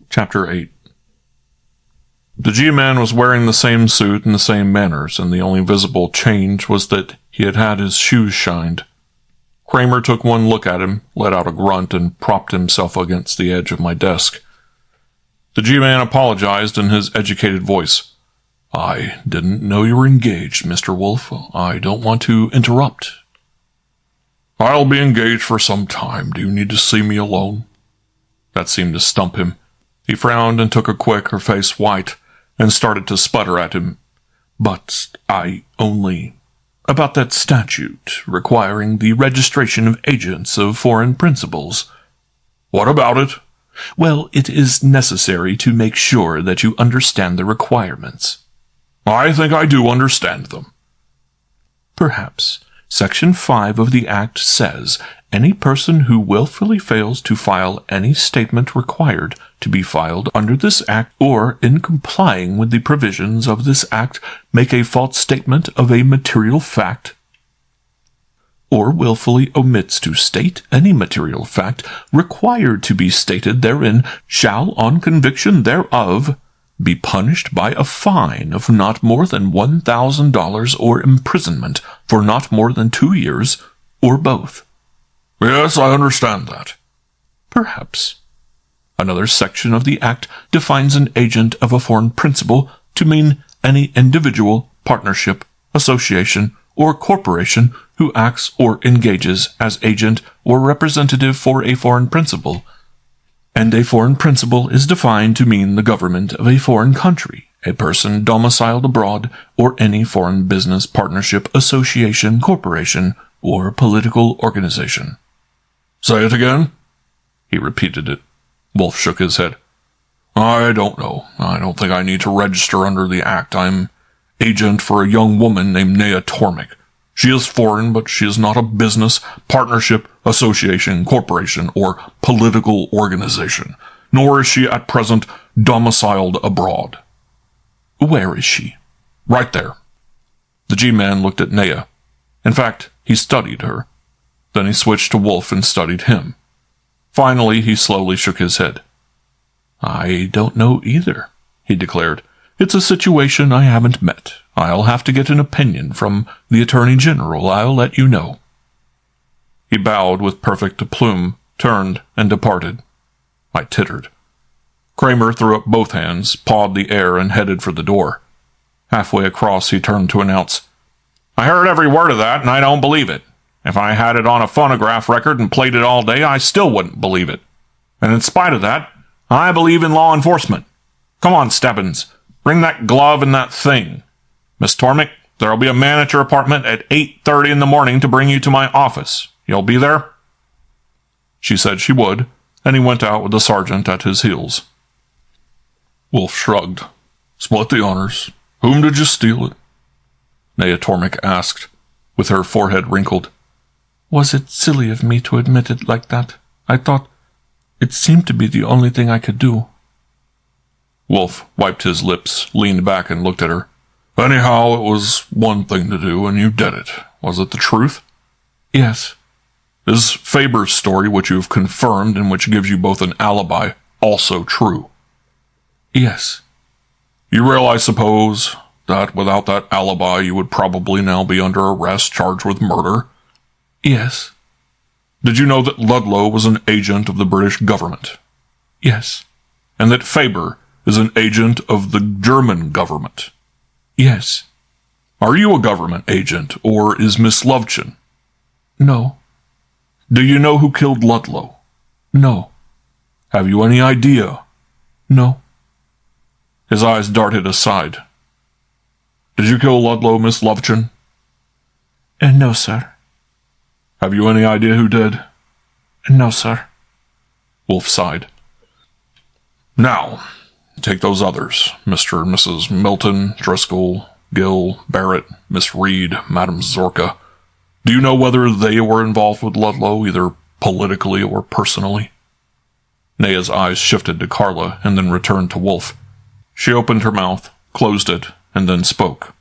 Chapter 8. The G-Man was wearing the same suit and the same manners, and the only visible change was that he had had his shoes shined. Kramer took one look at him, let out a grunt, and propped himself against the edge of my desk. The G-Man apologized in his educated voice. "I didn't know you were engaged, Mr. Wolfe. I don't want to interrupt." "I'll be engaged for some time. Do you need to see me alone?" That seemed to stump him. He frowned and took a quick, her face white, and started to sputter at him. "But I only... about that statute requiring the registration of agents of foreign principals." "What about it?" "Well, it is necessary to make sure that you understand the requirements." "I think I do understand them." "Perhaps. Section 5 of the Act says, any person who willfully fails to file any statement required to be filed under this Act or in complying with the provisions of this Act make a false statement of a material fact, or willfully omits to state any material fact required to be stated therein, shall, on conviction thereof, be punished by a fine of not more than $1,000 or imprisonment for not more than 2 years, or both. Yes, I understand that. Perhaps. Another section of the Act defines an agent of a foreign principal to mean any individual, partnership, association, or corporation who acts or engages as agent or representative for a foreign principal, and a foreign principal is defined to mean the government of a foreign country, a person domiciled abroad, or any foreign business, partnership, association, corporation, or political organization. Say it again? He repeated it. Wolfe shook his head. I don't know. I don't think I need to register under the Act. I'm agent for a young woman named Nea Tormik. She is foreign, but she is not a business, partnership, association, corporation, or political organization, nor is she at present domiciled abroad. Where is she? Right there. The G-man looked at Nea. In fact, he studied her. Then he switched to Wolfe and studied him. Finally, he slowly shook his head. I don't know either, he declared. It's a situation I haven't met. I'll have to get an opinion from the Attorney General. I'll let you know. He bowed with perfect aplomb, turned, and departed. I tittered. Kramer threw up both hands, pawed the air, and headed for the door. Halfway across, he turned to announce, I heard every word of that, and I don't believe it. If I had it on a phonograph record and played it all day, I still wouldn't believe it. And in spite of that, I believe in law enforcement. Come on, Stebbins. Bring that glove and that thing. Miss Tormik, there'll be a man at your apartment at 8:30 in the morning to bring you to my office. You'll be there? She said she would, and he went out with the sergeant at his heels. Wolfe shrugged. Split the honors. Whom did you steal it? Nea Tormik asked, with her forehead wrinkled. Was it silly of me to admit it like that? I thought it seemed to be the only thing I could do. Wolfe wiped his lips, leaned back, and looked at her. Anyhow, it was one thing to do, and you did it. Was it the truth? Yes. Is Faber's story, which you've confirmed and which gives you both an alibi, also true? Yes. You realize, suppose, that without that alibi you would probably now be under arrest, charged with murder? Yes. Did you know that Ludlow was an agent of the British government? Yes. And that Faber is an agent of the German government? Yes. Are you a government agent, or is Miss Lovchin? No. Do you know who killed Ludlow? No. Have you any idea? No. His eyes darted aside. Did you kill Ludlow, Miss Lovchin? No, sir. Have you any idea who did? No, sir. Wolfe sighed. Now, take those others, Mr. and Mrs. Milton, Driscoll, Gill, Barrett, Miss Reed, Madame Zorka. Do you know whether they were involved with Ludlow, either politically or personally? Nea's eyes shifted to Carla and then returned to Wolfe. She opened her mouth, closed it, and then spoke.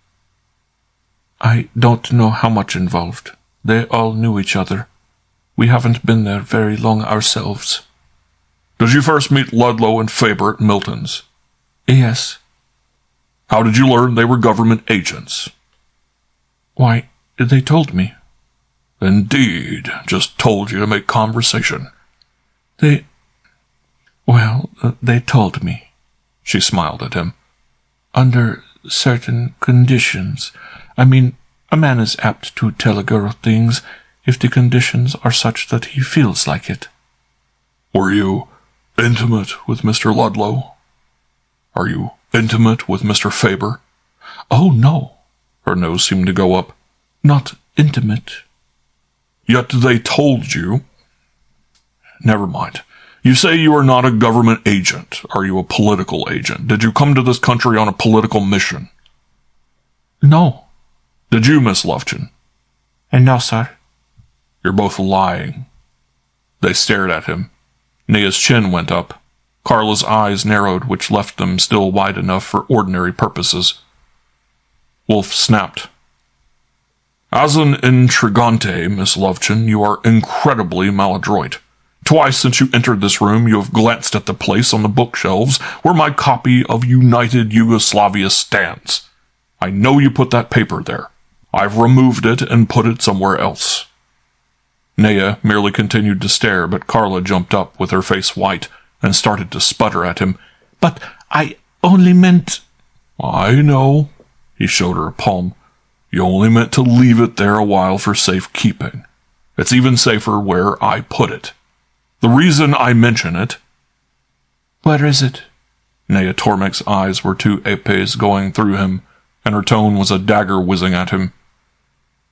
I don't know how much involved. They all knew each other. We haven't been there very long ourselves. Did you first meet Ludlow and Faber at Milton's? Yes. How did you learn they were government agents? Why, they told me. Indeed, just told you to make conversation. They told me. She smiled at him. Under certain conditions. I mean, a man is apt to tell a girl things if the conditions are such that he feels like it. Were you intimate with Mr. Ludlow? Are you intimate with Mr. Faber? Oh, no. Her nose seemed to go up. Not intimate. Yet they told you. Never mind. You say you are not a government agent. Are you a political agent? Did you come to this country on a political mission? No. Did you, Miss Lovchin? No, sir. You're both lying. They stared at him. Nea's chin went up. Carla's eyes narrowed, which left them still wide enough for ordinary purposes. Wolfe snapped. As an intrigante, Miss Loveton, you are incredibly maladroit. Twice since you entered this room, you have glanced at the place on the bookshelves where my copy of United Yugoslavia stands. I know you put that paper there. I've removed it and put it somewhere else. Nea merely continued to stare, but Carla jumped up with her face white and started to sputter at him. But I only meant... I know. He showed her a palm. You only meant to leave it there a while for safekeeping. It's even safer where I put it. The reason I mention it... Where is it? Nea Tormek's eyes were two épées going through him, and her tone was a dagger whizzing at him.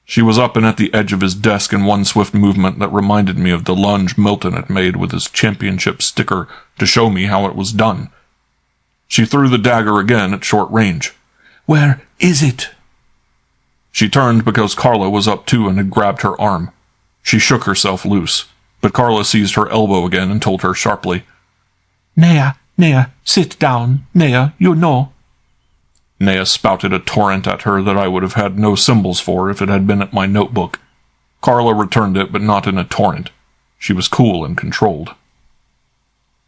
She was up and at the edge of his desk in one swift movement that reminded me of the lunge Milton had made with his championship sticker to show me how it was done. She threw the dagger again at short range. Where is it? She turned because Carla was up too and had grabbed her arm. She shook herself loose, but Carla seized her elbow again and told her sharply, Nea, sit down. Nea, you know. Nea spouted a torrent at her that I would have had no symbols for if it had been at my notebook. Carla returned it, but not in a torrent. She was cool and controlled.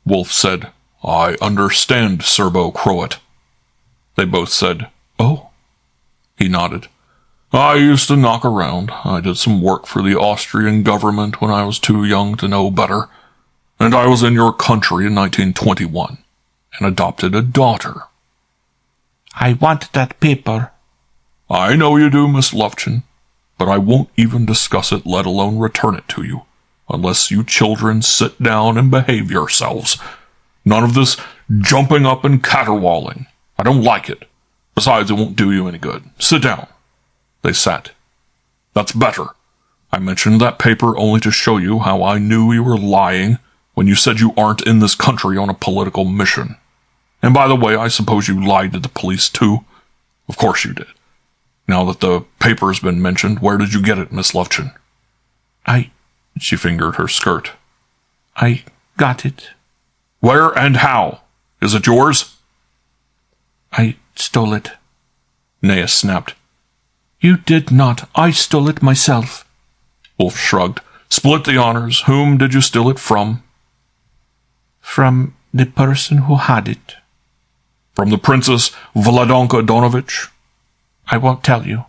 Wolfe said, I understand, Serbo-Croat. They both said, Oh. He nodded. I used to knock around. I did some work for the Austrian government when I was too young to know better. And I was in your country in 1921 and adopted a daughter. I want that paper. I know you do, Miss Loveton, but I won't even discuss it, let alone return it to you, unless you children sit down and behave yourselves. None of this jumping up and caterwauling. I don't like it. Besides, it won't do you any good. Sit down. They sat. That's better. I mentioned that paper only to show you how I knew you were lying when you said you aren't in this country on a political mission. And by the way, I suppose you lied to the police too. Of course you did. Now that the paper's been mentioned, where did you get it, Miss Loveton? She fingered her skirt. I got it. Where and how? Is it yours? I stole it. Nea snapped. You did not. I stole it myself. Wolfe shrugged. Split the honors. Whom did you steal it from? From the person who had it. From the Princess Vladonka Donovich? I won't tell you.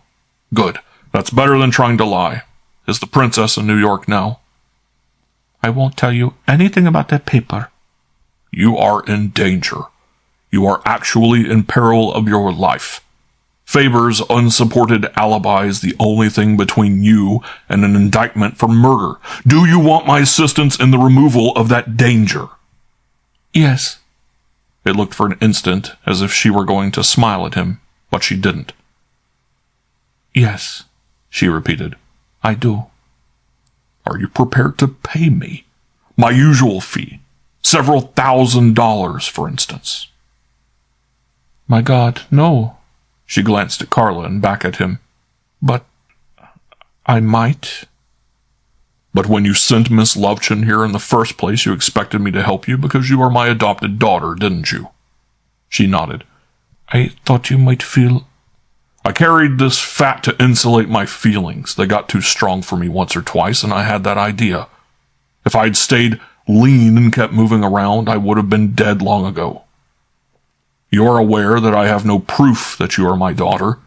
Good. That's better than trying to lie. Is the princess in New York now? I won't tell you anything about that paper. You are in danger. You are actually in peril of your life. Faber's unsupported alibi is the only thing between you and an indictment for murder. Do you want my assistance in the removal of that danger? Yes. It looked for an instant as if she were going to smile at him, but she didn't. Yes, she repeated. I do. Are you prepared to pay me? My usual fee. Several $1,000s, for instance. My God, no. She glanced at Carla and back at him. But I might. But when you sent Miss Loveton here in the first place, you expected me to help you because you are my adopted daughter, didn't you? She nodded. I thought you might feel... I carried this fat to insulate my feelings. They got too strong for me once or twice, and I had that idea. If I'd stayed lean and kept moving around, I would have been dead long ago. You are aware that I have no proof that you are my daughter.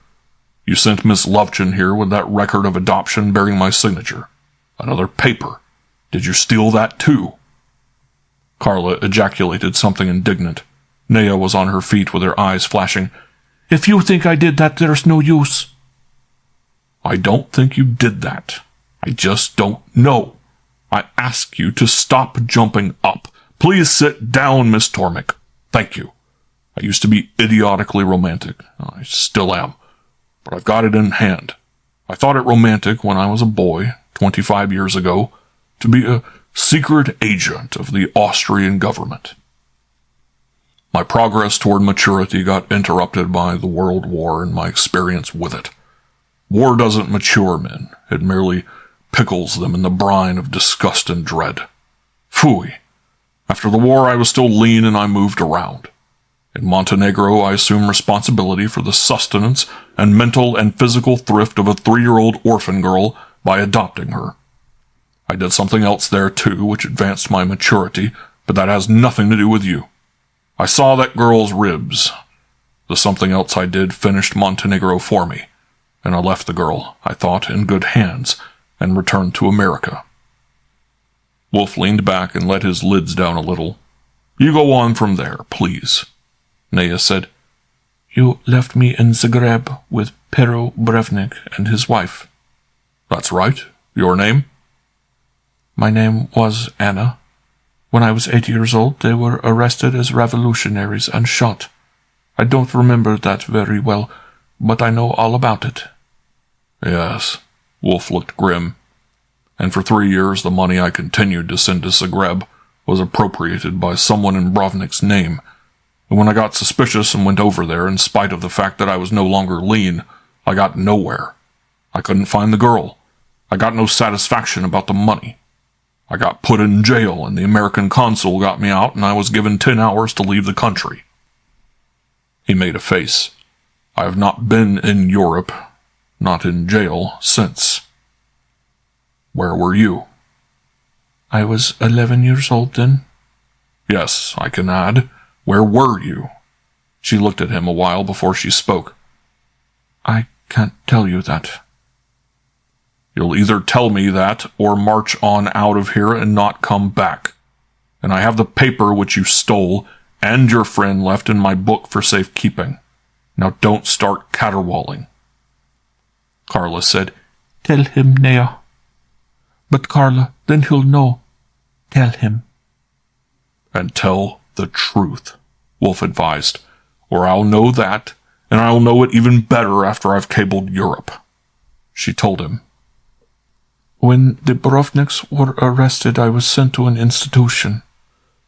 You sent Miss Loveton here with that record of adoption bearing my signature. Another paper. Did you steal that too? Carla ejaculated something indignant. Nea was on her feet with her eyes flashing. If you think I did that, there's no use. I don't think you did that. I just don't know. I ask you to stop jumping up. Please sit down, Miss Tormek. Thank you. I used to be idiotically romantic. I still am. But I've got it in hand. I thought it romantic when I was a boy, 25 years ago, to be a secret agent of the Austrian government. My progress toward maturity got interrupted by the World War and my experience with it. War doesn't mature men. It merely pickles them in the brine of disgust and dread. Phooey. After the war, I was still lean and I moved around. In Montenegro, I assumed responsibility for the sustenance and mental and physical thrift of a 3-year-old orphan girl by adopting her. I did something else there, too, which advanced my maturity, but that has nothing to do with you. I saw that girl's ribs. The something else I did finished Montenegro for me, and I left the girl, I thought, in good hands, and returned to America. Wolfe leaned back and let his lids down a little. You go on from there, please. Nea said, You left me in Zagreb with Pero Brevnik and his wife. That's right. Your name? My name was Anna. When I was 8 years old, they were arrested as revolutionaries and shot. I don't remember that very well, but I know all about it. Yes, Wolfe looked grim. And for 3 years, the money I continued to send to Zagreb was appropriated by someone in Brovnik's name. And when I got suspicious and went over there, in spite of the fact that I was no longer lean, I got nowhere. I couldn't find the girl. I got no satisfaction about the money. I got put in jail, and the American consul got me out, and I was given 10 hours to leave the country. He made a face. I have not been in Europe, not in jail, since. Where were you? I was 11 years old then. Yes, I can add. Where were you? She looked at him a while before she spoke. I can't tell you that. You'll either tell me that or march on out of here and not come back. And I have the paper which you stole and your friend left in my book for safekeeping. Now don't start caterwauling. Carla said, Tell him, Nea. But Carla, then he'll know. Tell him. And tell the truth, Wolfe advised, or I'll know that, and I'll know it even better after I've cabled Europe. She told him. When the Brovniks were arrested, I was sent to an institution.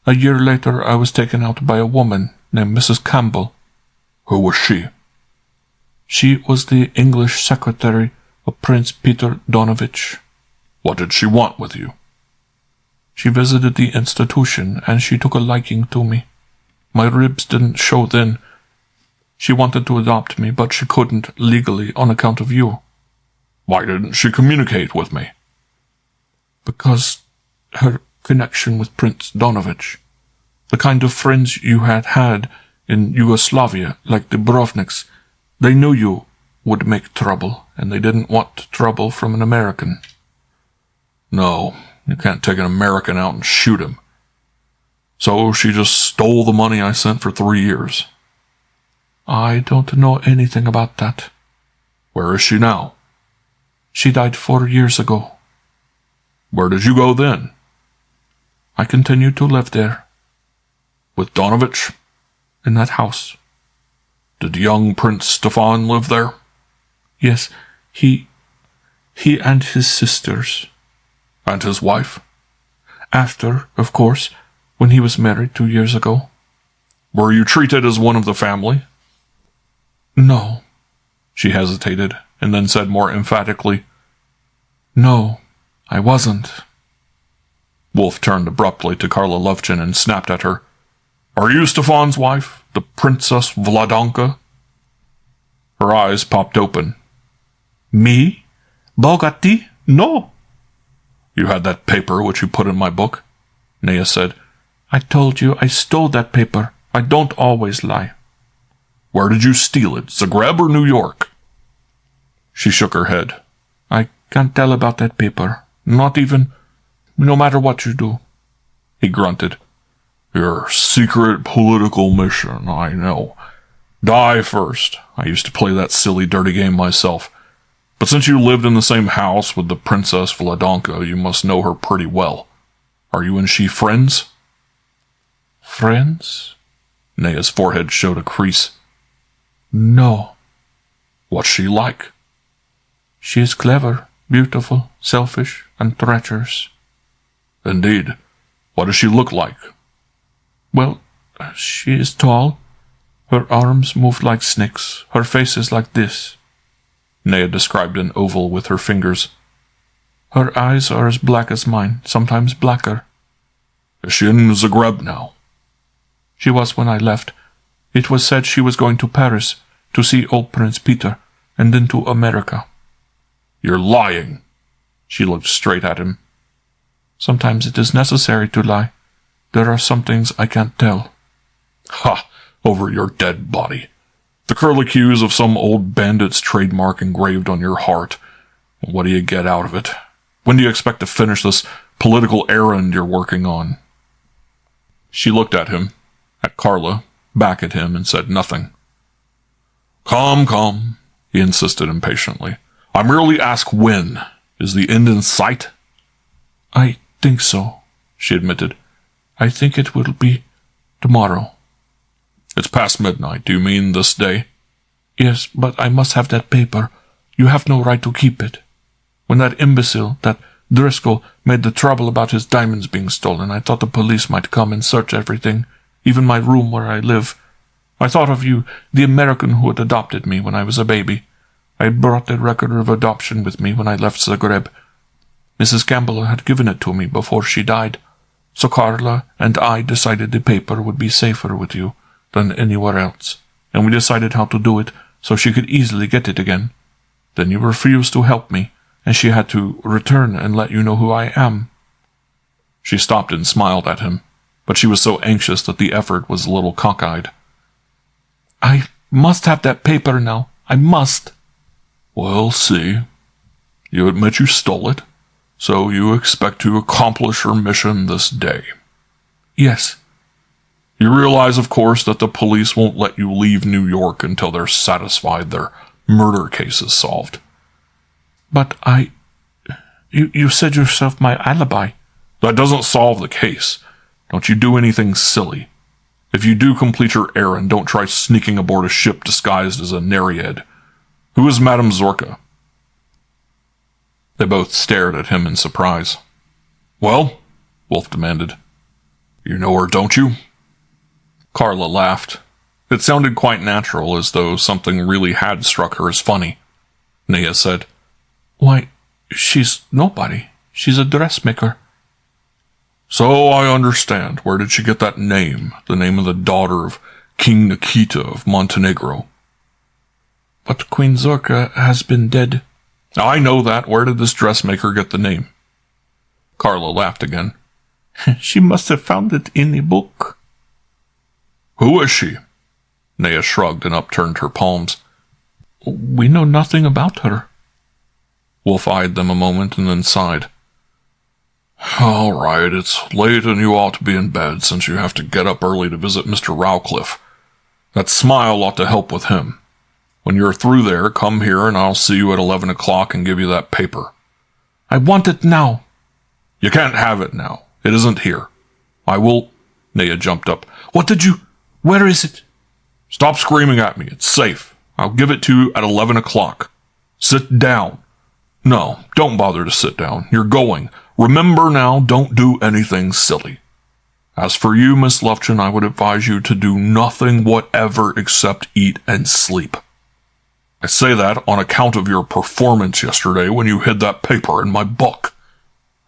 A year later, I was taken out by a woman named Mrs. Campbell. Who was she? She was the English secretary of Prince Peter Donovich. What did she want with you? She visited the institution, and she took a liking to me. My ribs didn't show then. She wanted to adopt me, but she couldn't legally on account of you. Why didn't she communicate with me? Because her connection with Prince Donovich, the kind of friends you had in Yugoslavia, like the Brovniks, they knew you would make trouble, and they didn't want trouble from an American. No. You can't take an American out and shoot him. So she just stole the money I sent for 3 years. I don't know anything about that. Where is she now? She died 4 years ago. Where did you go then? I continued to live there. With Donovich? In that house. Did young Prince Stefan live there? Yes, he and his sisters. And his wife? After, of course, when he was married 2 years ago. Were you treated as one of the family? No. She hesitated, and then said more emphatically, No, I wasn't. Wolfe turned abruptly to Carla Lovchin and snapped at her. Are you Stefan's wife, the Princess Vladanka? Her eyes popped open. Me? Bogati? No. You had that paper which you put in my book? Nea said. I told you I stole that paper. I don't always lie. Where did you steal it, Zagreb or New York? She shook her head. I can't tell about that paper. Not even, no matter what you do. He grunted. Your secret political mission, I know. Die first. I used to play that silly dirty game myself. But since you lived in the same house with the Princess Vladanka, you must know her pretty well. Are you and she friends? Friends? Nea's forehead showed a crease. No. What's she like? She is clever, beautiful, selfish, and treacherous. Indeed. What does she look like? Well, she is tall. Her arms move like snakes. Her face is like this. Nea described an oval with her fingers. Her eyes are as black as mine, sometimes blacker. Is she in Zagreb now? She was when I left. It was said she was going to Paris to see old Prince Peter, and then to America. You're lying. She looked straight at him. Sometimes it is necessary to lie. There are some things I can't tell. Ha! Over your dead body. The curlicues of some old bandit's trademark engraved on your heart. What do you get out of it? When do you expect to finish this political errand you're working on? She looked at him, at Carla, back at him, and said nothing. Come, he insisted impatiently. I merely ask when. Is the end in sight? I think so, she admitted. I think it will be tomorrow. It's past midnight. Do you mean this day? Yes, but I must have that paper. You have no right to keep it. When that imbecile, that Driscoll, made the trouble about his diamonds being stolen, I thought the police might come and search everything, even my room where I live. I thought of you, the American who had adopted me when I was a baby. I had brought the record of adoption with me when I left Zagreb. Mrs. Campbell had given it to me before she died, so Carla and I decided the paper would be safer with you than anywhere else, and we decided how to do it so she could easily get it again. Then you refused to help me, and she had to return and let you know who I am. She stopped and smiled at him, but she was so anxious that the effort was a little cockeyed. I must have that paper now. I must. We'll see. You admit you stole it, so you expect to accomplish your mission this day. Yes. You realize, of course, that the police won't let you leave New York until they're satisfied their murder case is solved. But you said yourself my alibi. That doesn't solve the case. Don't you do anything silly. If you do complete your errand, don't try sneaking aboard a ship disguised as a Nereid. Who is Madame Zorka? They both stared at him in surprise. Well, Wolfe demanded. You know her, don't you? Carla laughed. It sounded quite natural, as though something really had struck her as funny. Nea said, Why, she's nobody. She's a dressmaker. So I understand. Where did she get that name? The name of the daughter of King Nikita of Montenegro. But Queen Zorka has been dead. I know that. Where did this dressmaker get the name? Carla laughed again. She must have found it in a book. Who is she? Nea shrugged and upturned her palms. We know nothing about her. Wolfe eyed them a moment and then sighed. All right, it's late and you ought to be in bed since you have to get up early to visit Mr. Rowcliffe. That smile ought to help with him. When you're through there, come here and I'll see you at 11 o'clock and give you that paper. I want it now. You can't have it now. It isn't here. I will... Nea jumped up. What did you... Where is it? Stop screaming at me. It's safe. I'll give it to you at 11 o'clock. Sit down. No, don't bother to sit down. You're going. Remember now, don't do anything silly. As for you, Miss Lufton, I would advise you to do nothing whatever except eat and sleep. I say that on account of your performance yesterday when you hid that paper in my book,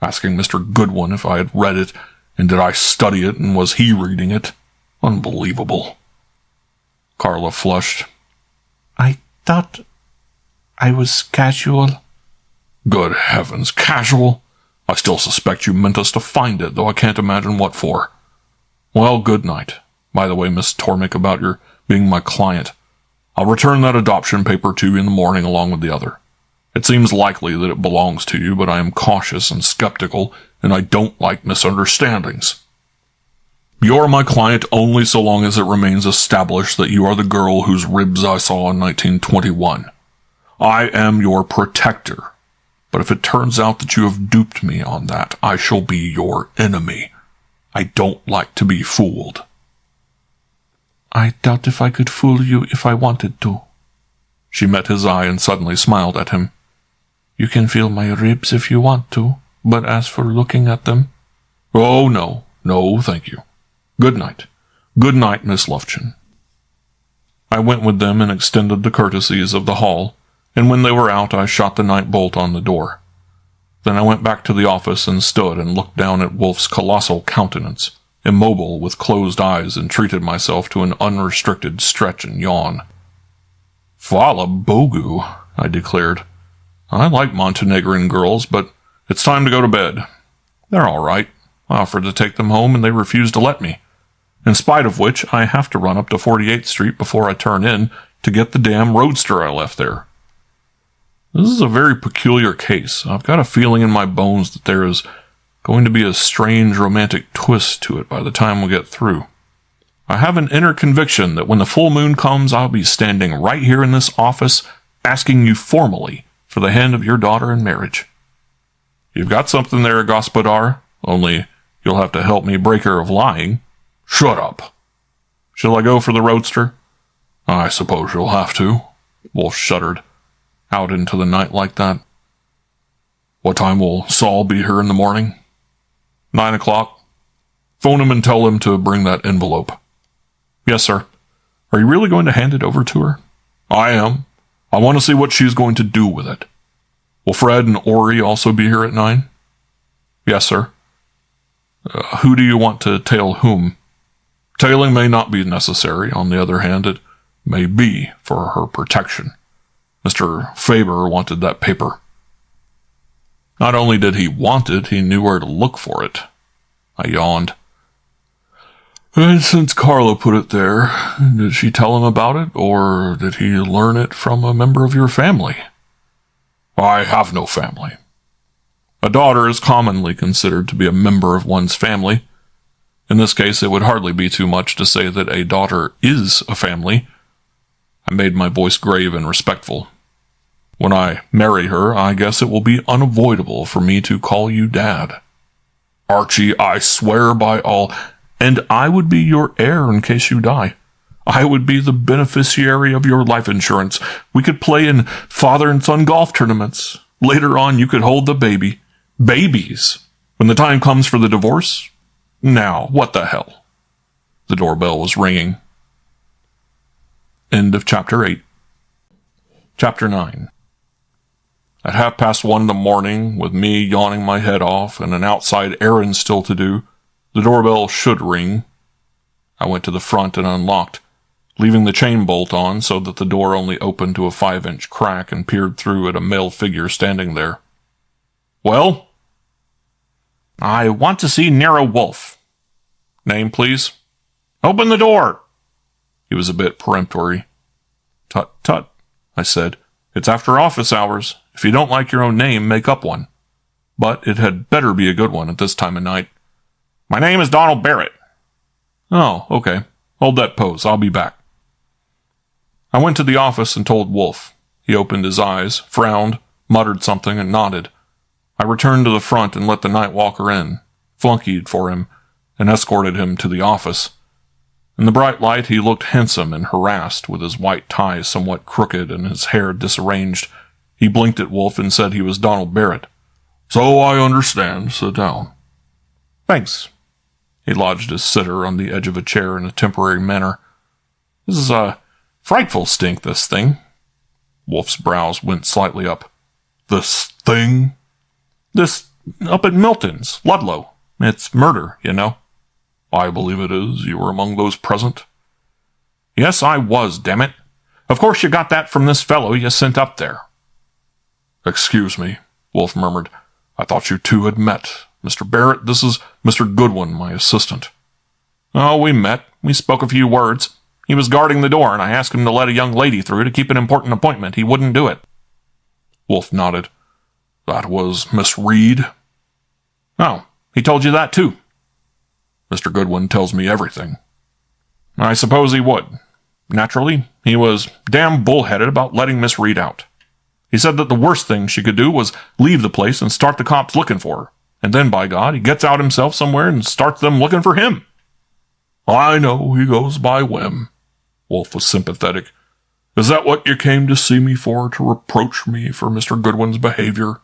asking Mr. Goodwin if I had read it, and did I study it, and was he reading it. Unbelievable. Carla flushed. I thought I was casual. Good heavens, casual? I still suspect you meant us to find it, though I can't imagine what for. Well, good night. By the way, Miss Tormik, about your being my client. I'll return that adoption paper to you in the morning along with the other. It seems likely that it belongs to you, but I am cautious and skeptical, and I don't like misunderstandings. You're my client only so long as it remains established that you are the girl whose ribs I saw in 1921. I am your protector, but if it turns out that you have duped me on that, I shall be your enemy. I don't like to be fooled. I doubt if I could fool you if I wanted to. She met his eye and suddenly smiled at him. You can feel my ribs if you want to, but as for looking at them... Oh, no. No, thank you. Good night. Good night, Miss Lufton. I went with them and extended the courtesies of the hall, and when they were out I shot the night bolt on the door. Then I went back to the office and stood and looked down at Wolfe's colossal countenance, immobile with closed eyes, and treated myself to an unrestricted stretch and yawn. Vala Bogu, I declared. I like Montenegrin girls, but it's time to go to bed. They're all right. I offered to take them home, and they refused to let me. In spite of which, I have to run up to 48th Street before I turn in to get the damn roadster I left there. This is a very peculiar case. I've got a feeling in my bones that there is going to be a strange romantic twist to it by the time we get through. I have an inner conviction that when the full moon comes, I'll be standing right here in this office asking you formally for the hand of your daughter in marriage. You've got something there, Gospodar, only you'll have to help me break her of lying. Shut up. Shall I go for the roadster? I suppose you'll have to. Wolfe shuddered. Out into the night like that. What time will Saul be here in the morning? 9 o'clock. Phone him and tell him to bring that envelope. Yes, sir. Are you really going to hand it over to her? I am. I want to see what she's going to do with it. Will Fred and Ori also be here at 9? Yes, sir. Who do you want to tail whom? Tailing may not be necessary. On the other hand, it may be for her protection. Mr. Faber wanted that paper. Not only did he want it, he knew where to look for it. I yawned. And since Carla put it there, did she tell him about it, or did he learn it from a member of your family? I have no family. A daughter is commonly considered to be a member of one's family. In this case, it would hardly be too much to say that a daughter is a family. I made my voice grave and respectful. When I marry her, I guess it will be unavoidable for me to call you Dad. Archie, I swear by all... And I would be your heir in case you die. I would be the beneficiary of your life insurance. We could play in father and son golf tournaments. Later on, you could hold the baby. Babies! When the time comes for the divorce? Now, what the hell? The doorbell was ringing. End of Chapter 8. Chapter 9. At 1:30 in the morning, with me yawning my head off and an outside errand still to do, the doorbell should ring. I went to the front and unlocked, leaving the chain bolt on so that the door only opened to a 5-inch crack, and peered through at a male figure standing there. Well? I want to see Nero Wolfe. Name, please? Open the door! He was a bit peremptory. Tut, tut, I said. It's after office hours. If you don't like your own name, make up one. But it had better be a good one at this time of night. My name is Donald Barrett. Oh, okay. Hold that pose. I'll be back. I went to the office and told Wolfe. He opened his eyes, frowned, muttered something, and nodded. I returned to the front and let the night walker in, flunkied for him, and escorted him to the office. In the bright light, he looked handsome and harassed, with his white tie somewhat crooked and his hair disarranged. He blinked at Wolfe and said he was Donald Barrett. So I understand. Sit down. Thanks. He lodged his sitter on the edge of a chair in a temporary manner. This is a frightful stink, this thing. Wolfe's brows went slightly up. This thing? This up at Milton's, Ludlow. It's murder, you know. I believe it is. You were among those present? Yes, I was, damn it. Of course you got that from this fellow you sent up there. Excuse me, Wolfe murmured. I thought you two had met. Mr. Barrett, this is Mr. Goodwin, my assistant. Oh, we met. We spoke a few words. He was guarding the door, and I asked him to let a young lady through to keep an important appointment. He wouldn't do it. Wolfe nodded. That was Miss Reed? Oh, he told you that, too. Mr. Goodwin tells me everything. I suppose he would. Naturally, he was damn bullheaded about letting Miss Reed out. He said that the worst thing she could do was leave the place and start the cops looking for her. And then, by God, he gets out himself somewhere and starts them looking for him. I know he goes by whim. Wolfe was sympathetic. Is that what you came to see me for, to reproach me for Mr. Goodwin's behavior?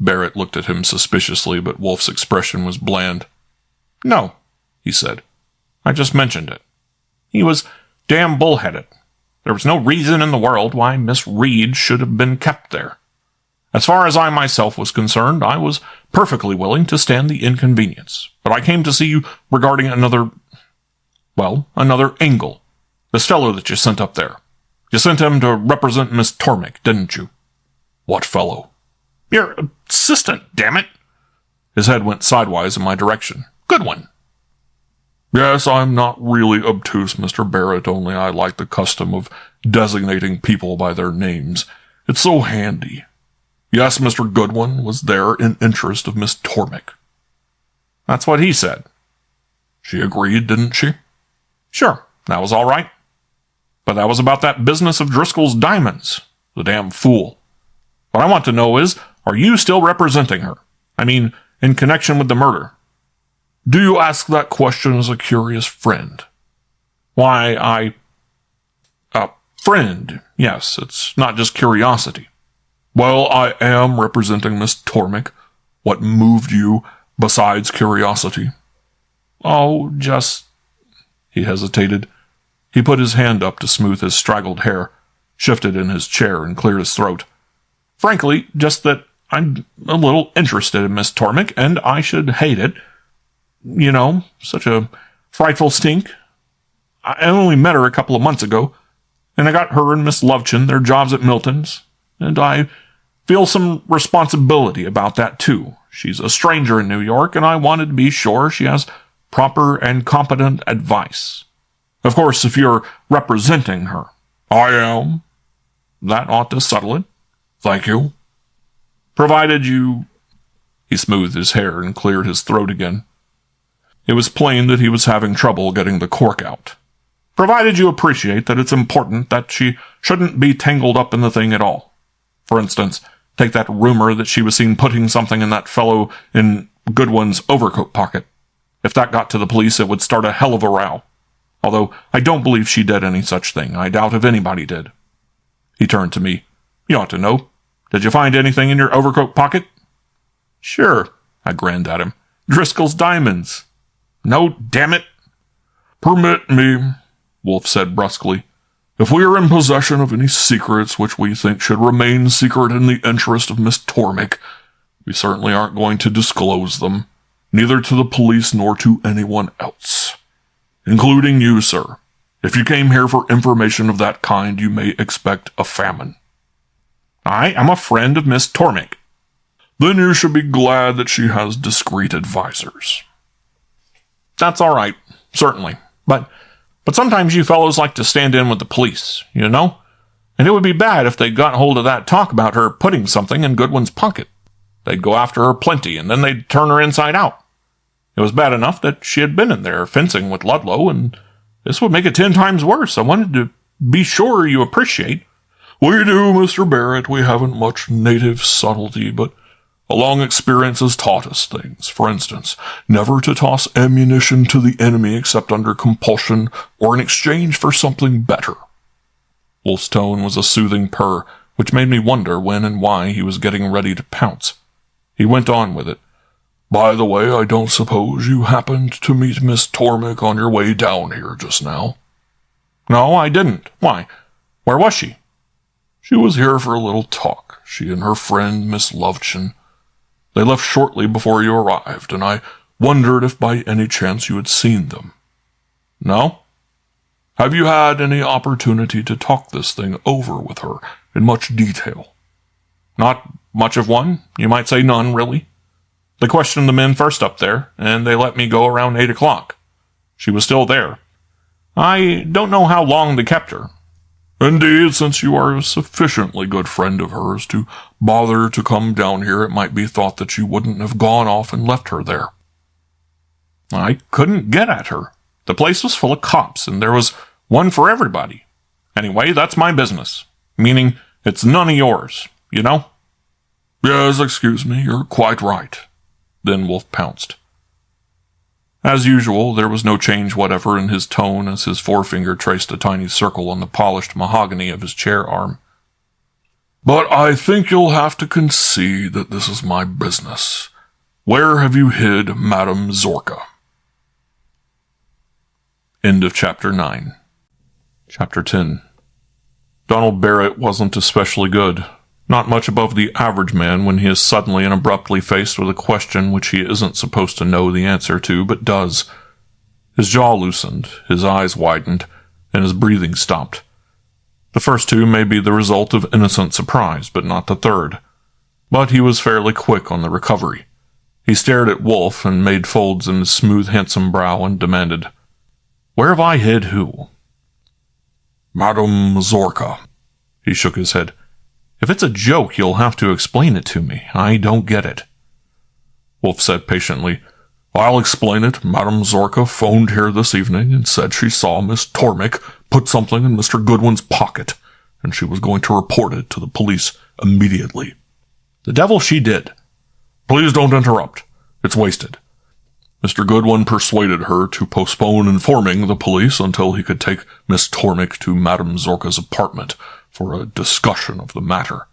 Barrett looked at him suspiciously, but Wolfe's expression was bland. No, he said. I just mentioned it. He was damn bullheaded. There was no reason in the world why Miss Reed should have been kept there. As far as I myself was concerned, I was perfectly willing to stand the inconvenience. But I came to see you regarding another angle. This fellow that you sent up there. You sent him to represent Miss Tormik, didn't you?" "What fellow?" "Your assistant, damn it." His head went sidewise in my direction. "Goodwin." "Yes, I'm not really obtuse, Mr. Barrett, only I like the custom of designating people by their names. It's so handy. Yes, Mr. Goodwin was there in interest of Miss Tormik." "That's what he said." "She agreed, didn't she?" "Sure, that was all right. But that was about that business of Driscoll's diamonds. The damn fool. What I want to know is, are you still representing her? I mean, in connection with the murder?" "Do you ask that question as a curious friend?" "Why, a friend, yes. It's not just curiosity." "Well, I am representing Miss Tormik. What moved you besides curiosity?" "Oh, just—" He hesitated. He put his hand up to smooth his straggled hair, shifted in his chair, and cleared his throat. "Frankly, just that I'm a little interested in Miss Tormik, and I should hate it. You know, such a frightful stink. I only met her a couple of months ago, and I got her and Miss Lovechin their jobs at Milton's, and I feel some responsibility about that, too. She's a stranger in New York, and I wanted to be sure she has proper and competent advice. Of course, if you're representing her—" "I am." "That ought to settle it." "Thank you." "Provided you—" He smoothed his hair and cleared his throat again. It was plain that he was having trouble getting the cork out. "Provided you appreciate that it's important that she shouldn't be tangled up in the thing at all. For instance, take that rumor that she was seen putting something in that fellow in Goodwin's overcoat pocket. If that got to the police, it would start a hell of a row. Although I don't believe she did any such thing. I doubt if anybody did." He turned to me. "You ought to know. Did you find anything in your overcoat pocket?" "Sure," I grinned at him. "Driscoll's diamonds." "No, damn it." "Permit me," Wolfe said brusquely. "If we are in possession of any secrets which we think should remain secret in the interest of Miss Tormik, we certainly aren't going to disclose them, neither to the police nor to anyone else. Including you, sir. If you came here for information of that kind, you may expect a famine." "I am a friend of Miss Tormik." "Then you should be glad that she has discreet advisers." "That's all right, certainly. But sometimes you fellows like to stand in with the police, you know? And it would be bad if they got hold of that talk about her putting something in Goodwin's pocket. They'd go after her plenty, and then they'd turn her inside out. It was bad enough that she had been in there fencing with Ludlow, and this would make it 10 times worse. I wanted to be sure you appreciate—" "We do, Mr. Barrett. We haven't much native subtlety, but a long experience has taught us things. For instance, never to toss ammunition to the enemy except under compulsion or in exchange for something better." Wolfe's tone was a soothing purr, which made me wonder when and why he was getting ready to pounce. He went on with it. "By the way, I don't suppose you happened to meet Miss Tormik on your way down here just now?" "No, I didn't. Why? Where was she?" "She was here for a little talk. She and her friend, Miss Lovechin. They left shortly before you arrived, and I wondered if by any chance you had seen them." "No." "Have you had any opportunity to talk this thing over with her in much detail?" "Not much of one. You might say none, really. They questioned the men first up there, and they let me go around 8 o'clock. She was still there. I don't know how long they kept her." "Indeed, since you are a sufficiently good friend of hers to bother to come down here, it might be thought that you wouldn't have gone off and left her there." "I couldn't get at her. The place was full of cops, and there was one for everybody. Anyway, that's my business. Meaning, it's none of yours, you know?" "Yes, excuse me, you're quite right." Then Wolfe pounced. As usual, there was no change whatever in his tone as his forefinger traced a tiny circle on the polished mahogany of his chair arm. "But I think you'll have to concede that this is my business. Where have you hid Madame Zorka?" End of Chapter 9. Chapter 10. Donald Barrett wasn't especially good. Not much above the average man when he is suddenly and abruptly faced with a question which he isn't supposed to know the answer to, but does. His jaw loosened, his eyes widened, and his breathing stopped. The first two may be the result of innocent surprise, but not the third. But he was fairly quick on the recovery. He stared at Wolfe and made folds in his smooth, handsome brow and demanded, "Where have I hid who?" Madame Zorka. He shook his head. "If it's a joke, you'll have to explain it to me. I don't get it." Wolfe said patiently, "I'll explain it. Madame Zorka phoned here this evening and said she saw Miss Tormik put something in Mr. Goodwin's pocket, and she was going to report it to the police immediately." "The devil she did." "Please don't interrupt. It's wasted. Mr. Goodwin persuaded her to postpone informing the police until he could take Miss Tormik to Madame Zorka's apartment for a discussion of the matter.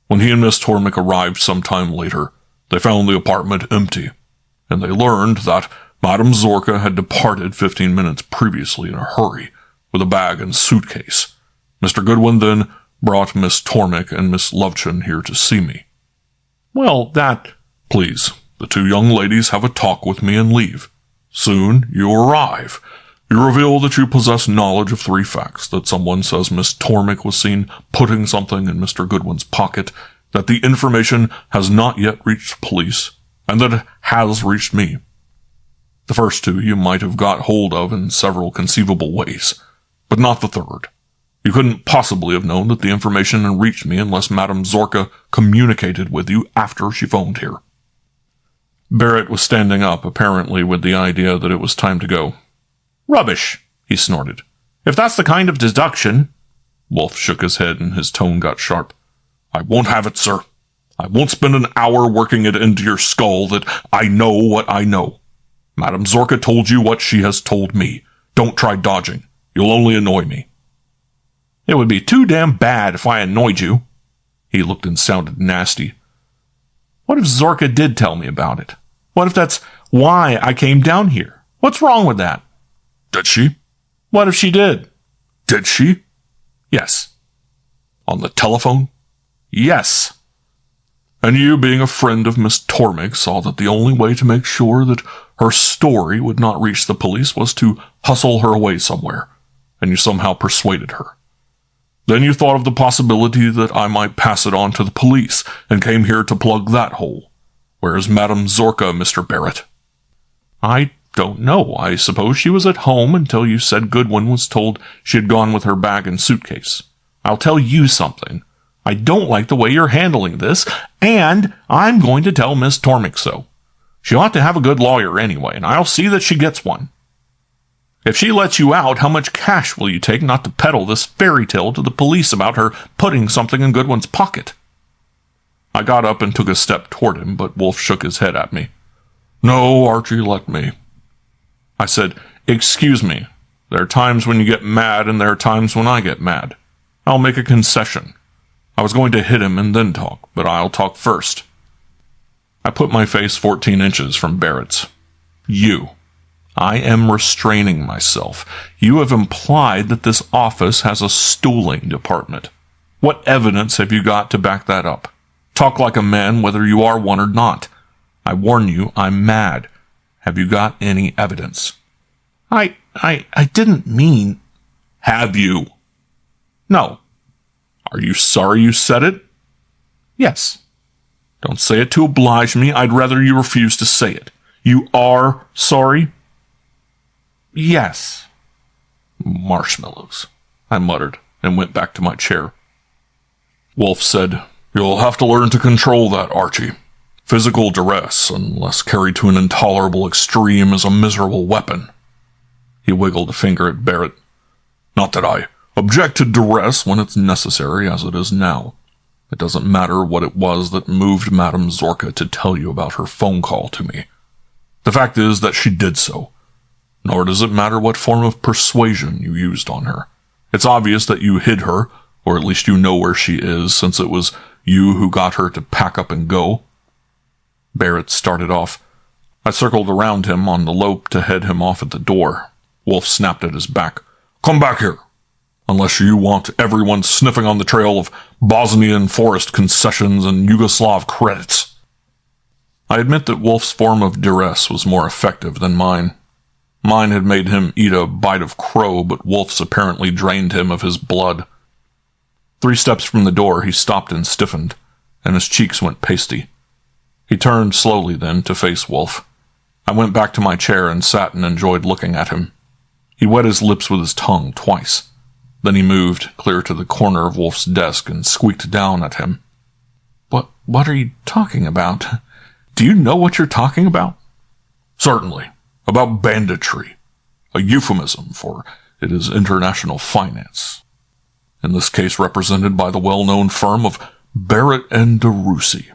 When he and Miss Tormik arrived some time later, they found the apartment empty, and they learned that Madame Zorka had departed 15 minutes previously in a hurry with a bag and suitcase. Mr. Goodwin then brought Miss Tormik and Miss Lovechen here to see me." "Well, that—" "Please, the two young ladies have a talk with me and leave. Soon you arrive. You reveal that you possess knowledge of 3 facts: that someone says Miss Tormik was seen putting something in Mr. Goodwin's pocket, that the information has not yet reached police, and that it has reached me. The first 2 you might have got hold of in several conceivable ways, but not the third. You couldn't possibly have known that the information had reached me unless Madame Zorka communicated with you after she phoned here." Barrett was standing up, apparently with the idea that it was time to go. "Rubbish," he snorted. "If that's the kind of deduction—" Wolfe shook his head and his tone got sharp. "I won't have it, sir. I won't spend an hour working it into your skull that I know what I know. Madame Zorka told you what she has told me. Don't try dodging. You'll only annoy me." "It would be too damn bad if I annoyed you." He looked and sounded nasty. "What if Zorka did tell me about it? What if that's why I came down here? What's wrong with that?" "Did she?" "What if she did?" "Did she?" "Yes." "On the telephone?" "Yes." "And you, being a friend of Miss Tormik, saw that the only way to make sure that her story would not reach the police was to hustle her away somewhere, and you somehow persuaded her. Then you thought of the possibility that I might pass it on to the police, and came here to plug that hole. Where is Madame Zorka, Mr. Barrett?" "I don't know. I suppose she was at home until you said Goodwin was told she had gone with her bag and suitcase. I'll tell you something. I don't like the way you're handling this, and I'm going to tell Miss Tormik so. She ought to have a good lawyer anyway, and I'll see that she gets one. If she lets you out, how much cash will you take not to peddle this fairy tale to the police about her putting something in Goodwin's pocket?" I got up and took a step toward him, but Wolfe shook his head at me. "No, Archie, let me." I said, "Excuse me. There are times when you get mad, and there are times when I get mad. I'll make a concession. I was going to hit him and then talk, but I'll talk first." I put my face 14 inches from Barrett's. "You. I am restraining myself. You have implied that this office has a stooling department. What evidence have you got to back that up? Talk like a man whether you are one or not. I warn you, I'm mad. Have you got any evidence?" I didn't mean—" "Have you?" "No." "Are you sorry you said it?" "Yes." "Don't say it to oblige me. I'd rather you refuse to say it. You are sorry?" "Yes." "Marshmallows," I muttered, and went back to my chair. Wolfe said, "You'll have to learn to control that, Archie. Physical duress, unless carried to an intolerable extreme, is a miserable weapon." He wiggled a finger at Barrett. "Not that I object to duress when it's necessary, as it is now. It doesn't matter what it was that moved Madame Zorka to tell you about her phone call to me. The fact is that she did so. Nor does it matter what form of persuasion you used on her. It's obvious that you hid her, or at least you know where she is, since it was you who got her to pack up and go." Barrett started off. I circled around him on the lope to head him off at the door. Wolfe snapped at his back. "Come back here. Unless you want everyone sniffing on the trail of Bosnian forest concessions and Yugoslav credits. I admit that Wolfe's form of duress was more effective than mine. Mine had made him eat a bite of crow, but Wolfe's apparently drained him of his blood. 3 steps from the door, he stopped and stiffened, and his cheeks went pasty. He turned slowly then to face Wolfe. I went back to my chair and sat and enjoyed looking at him. He wet his lips with his tongue twice. Then he moved clear to the corner of Wolfe's desk and squeaked down at him. What are you talking about? Do you know what you're talking about? Certainly. About banditry. A euphemism for it is international finance. In this case represented by the well-known firm of Barrett and DeRusi.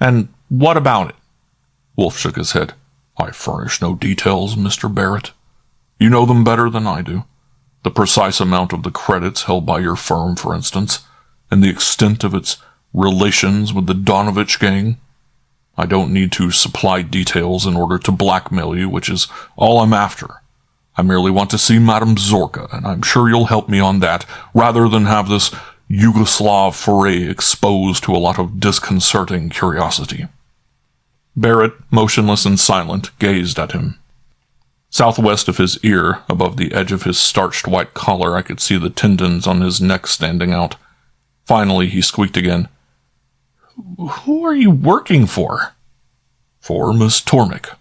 And what about it? Wolfe shook his head. I furnish no details, Mr. Barrett. You know them better than I do. The precise amount of the credits held by your firm, for instance, and the extent of its relations with the Donovich gang. I don't need to supply details in order to blackmail you, which is all I'm after. I merely want to see Madame Zorka, and I'm sure you'll help me on that, rather than have this Yugoslav foray exposed to a lot of disconcerting curiosity. Barrett, motionless and silent, gazed at him. Southwest of his ear, above the edge of his starched white collar, I could see the tendons on his neck standing out. Finally, he squeaked again. Who are you working for? For Miss Tormik.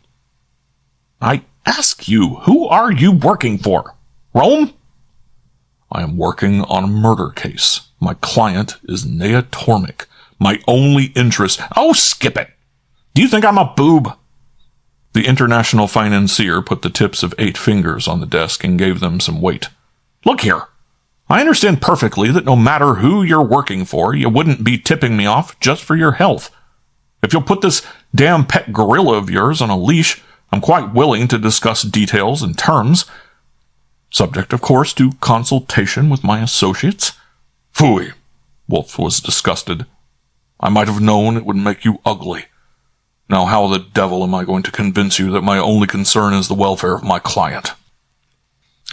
I ask you, who are you working for? Rome? I am working on a murder case. My client is Nea Tormik. My only interest... Oh, skip it! Do you think I'm a boob? The international financier put the tips of 8 fingers on the desk and gave them some weight. Look here. I understand perfectly that no matter who you're working for, you wouldn't be tipping me off just for your health. If you'll put this damn pet gorilla of yours on a leash, I'm quite willing to discuss details and terms. Subject, of course, to consultation with my associates. Phooey! Wolfe was disgusted. I might have known it would make you ugly. Now how the devil am I going to convince you that my only concern is the welfare of my client?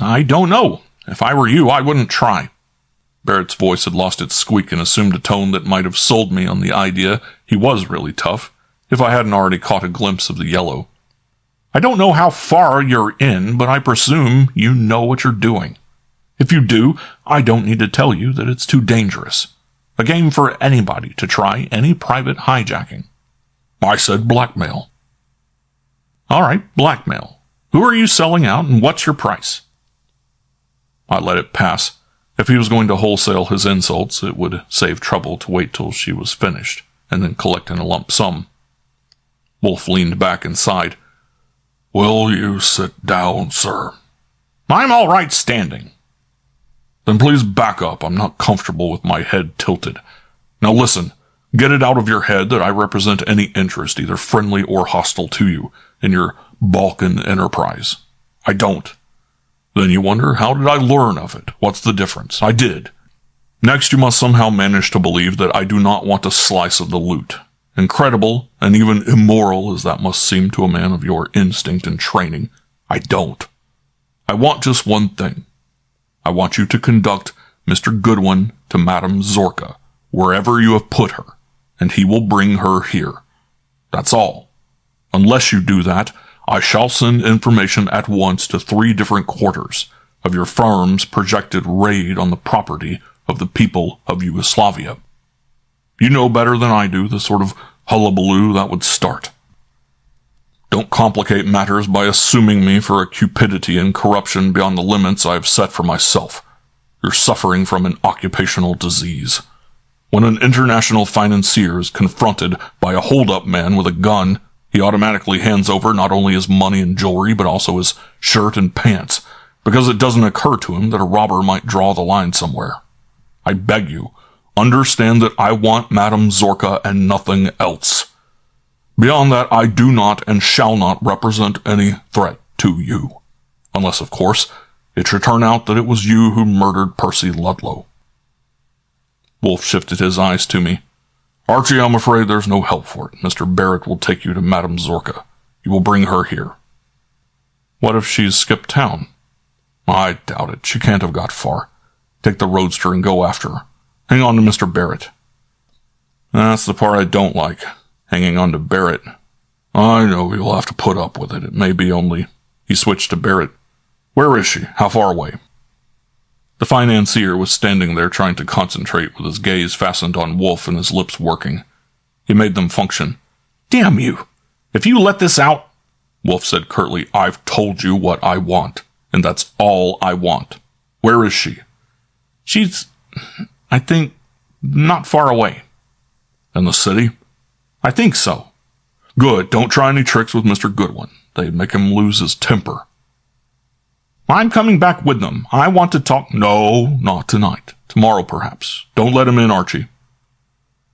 I don't know. If I were you, I wouldn't try. Barrett's voice had lost its squeak and assumed a tone that might have sold me on the idea he was really tough, if I hadn't already caught a glimpse of the yellow. I don't know how far you're in, but I presume you know what you're doing. If you do, I don't need to tell you that it's too dangerous. A game for anybody to try any private hijacking. I said blackmail. All right, blackmail. Who are you selling out and what's your price? I let it pass. If he was going to wholesale his insults, it would save trouble to wait till she was finished and then collect in a lump sum. Wolfe leaned back and sighed. Will you sit down, sir? I'm all right standing. Then please back up. I'm not comfortable with my head tilted. Now listen. Get it out of your head that I represent any interest, either friendly or hostile to you, in your Balkan enterprise. I don't. Then you wonder, how did I learn of it? What's the difference? I did. Next, you must somehow manage to believe that I do not want a slice of the loot. Incredible, and even immoral as that must seem to a man of your instinct and training, I don't. I want just one thing. I want you to conduct Mr. Goodwin to Madame Zorka, wherever you have put her, and he will bring her here. That's all. Unless you do that, I shall send information at once to 3 different quarters of your firm's projected raid on the property of the people of Yugoslavia. You know better than I do the sort of hullabaloo that would start. Don't complicate matters by assuming me for a cupidity and corruption beyond the limits I have set for myself. You're suffering from an occupational disease. When an international financier is confronted by a hold-up man with a gun, he automatically hands over not only his money and jewelry, but also his shirt and pants, because it doesn't occur to him that a robber might draw the line somewhere. I beg you, understand that I want Madame Zorka and nothing else. Beyond that, I do not and shall not represent any threat to you. Unless, of course, it should turn out that it was you who murdered Percy Ludlow. Wolfe shifted his eyes to me. Archie, I'm afraid there's no help for it. Mr. Barrett will take you to Madame Zorka. You will bring her here. What if she's skipped town? I doubt it. She can't have got far. Take the roadster and go after her. Hang on to Mr. Barrett. That's the part I don't like, hanging on to Barrett. I know you'll have to put up with it. It may be only... He switched to Barrett. Where is she? How far away? The financier was standing there trying to concentrate with his gaze fastened on Wolfe and his lips working. He made them function. Damn you! If you let this out... Wolfe said curtly, I've told you what I want, and that's all I want. Where is she? She's, I think, not far away. In the city? I think so. Good. Don't try any tricks with Mr. Goodwin. They'd make him lose his temper. I'm coming back with them. I want to talk... No, not tonight. Tomorrow, perhaps. Don't let him in, Archie.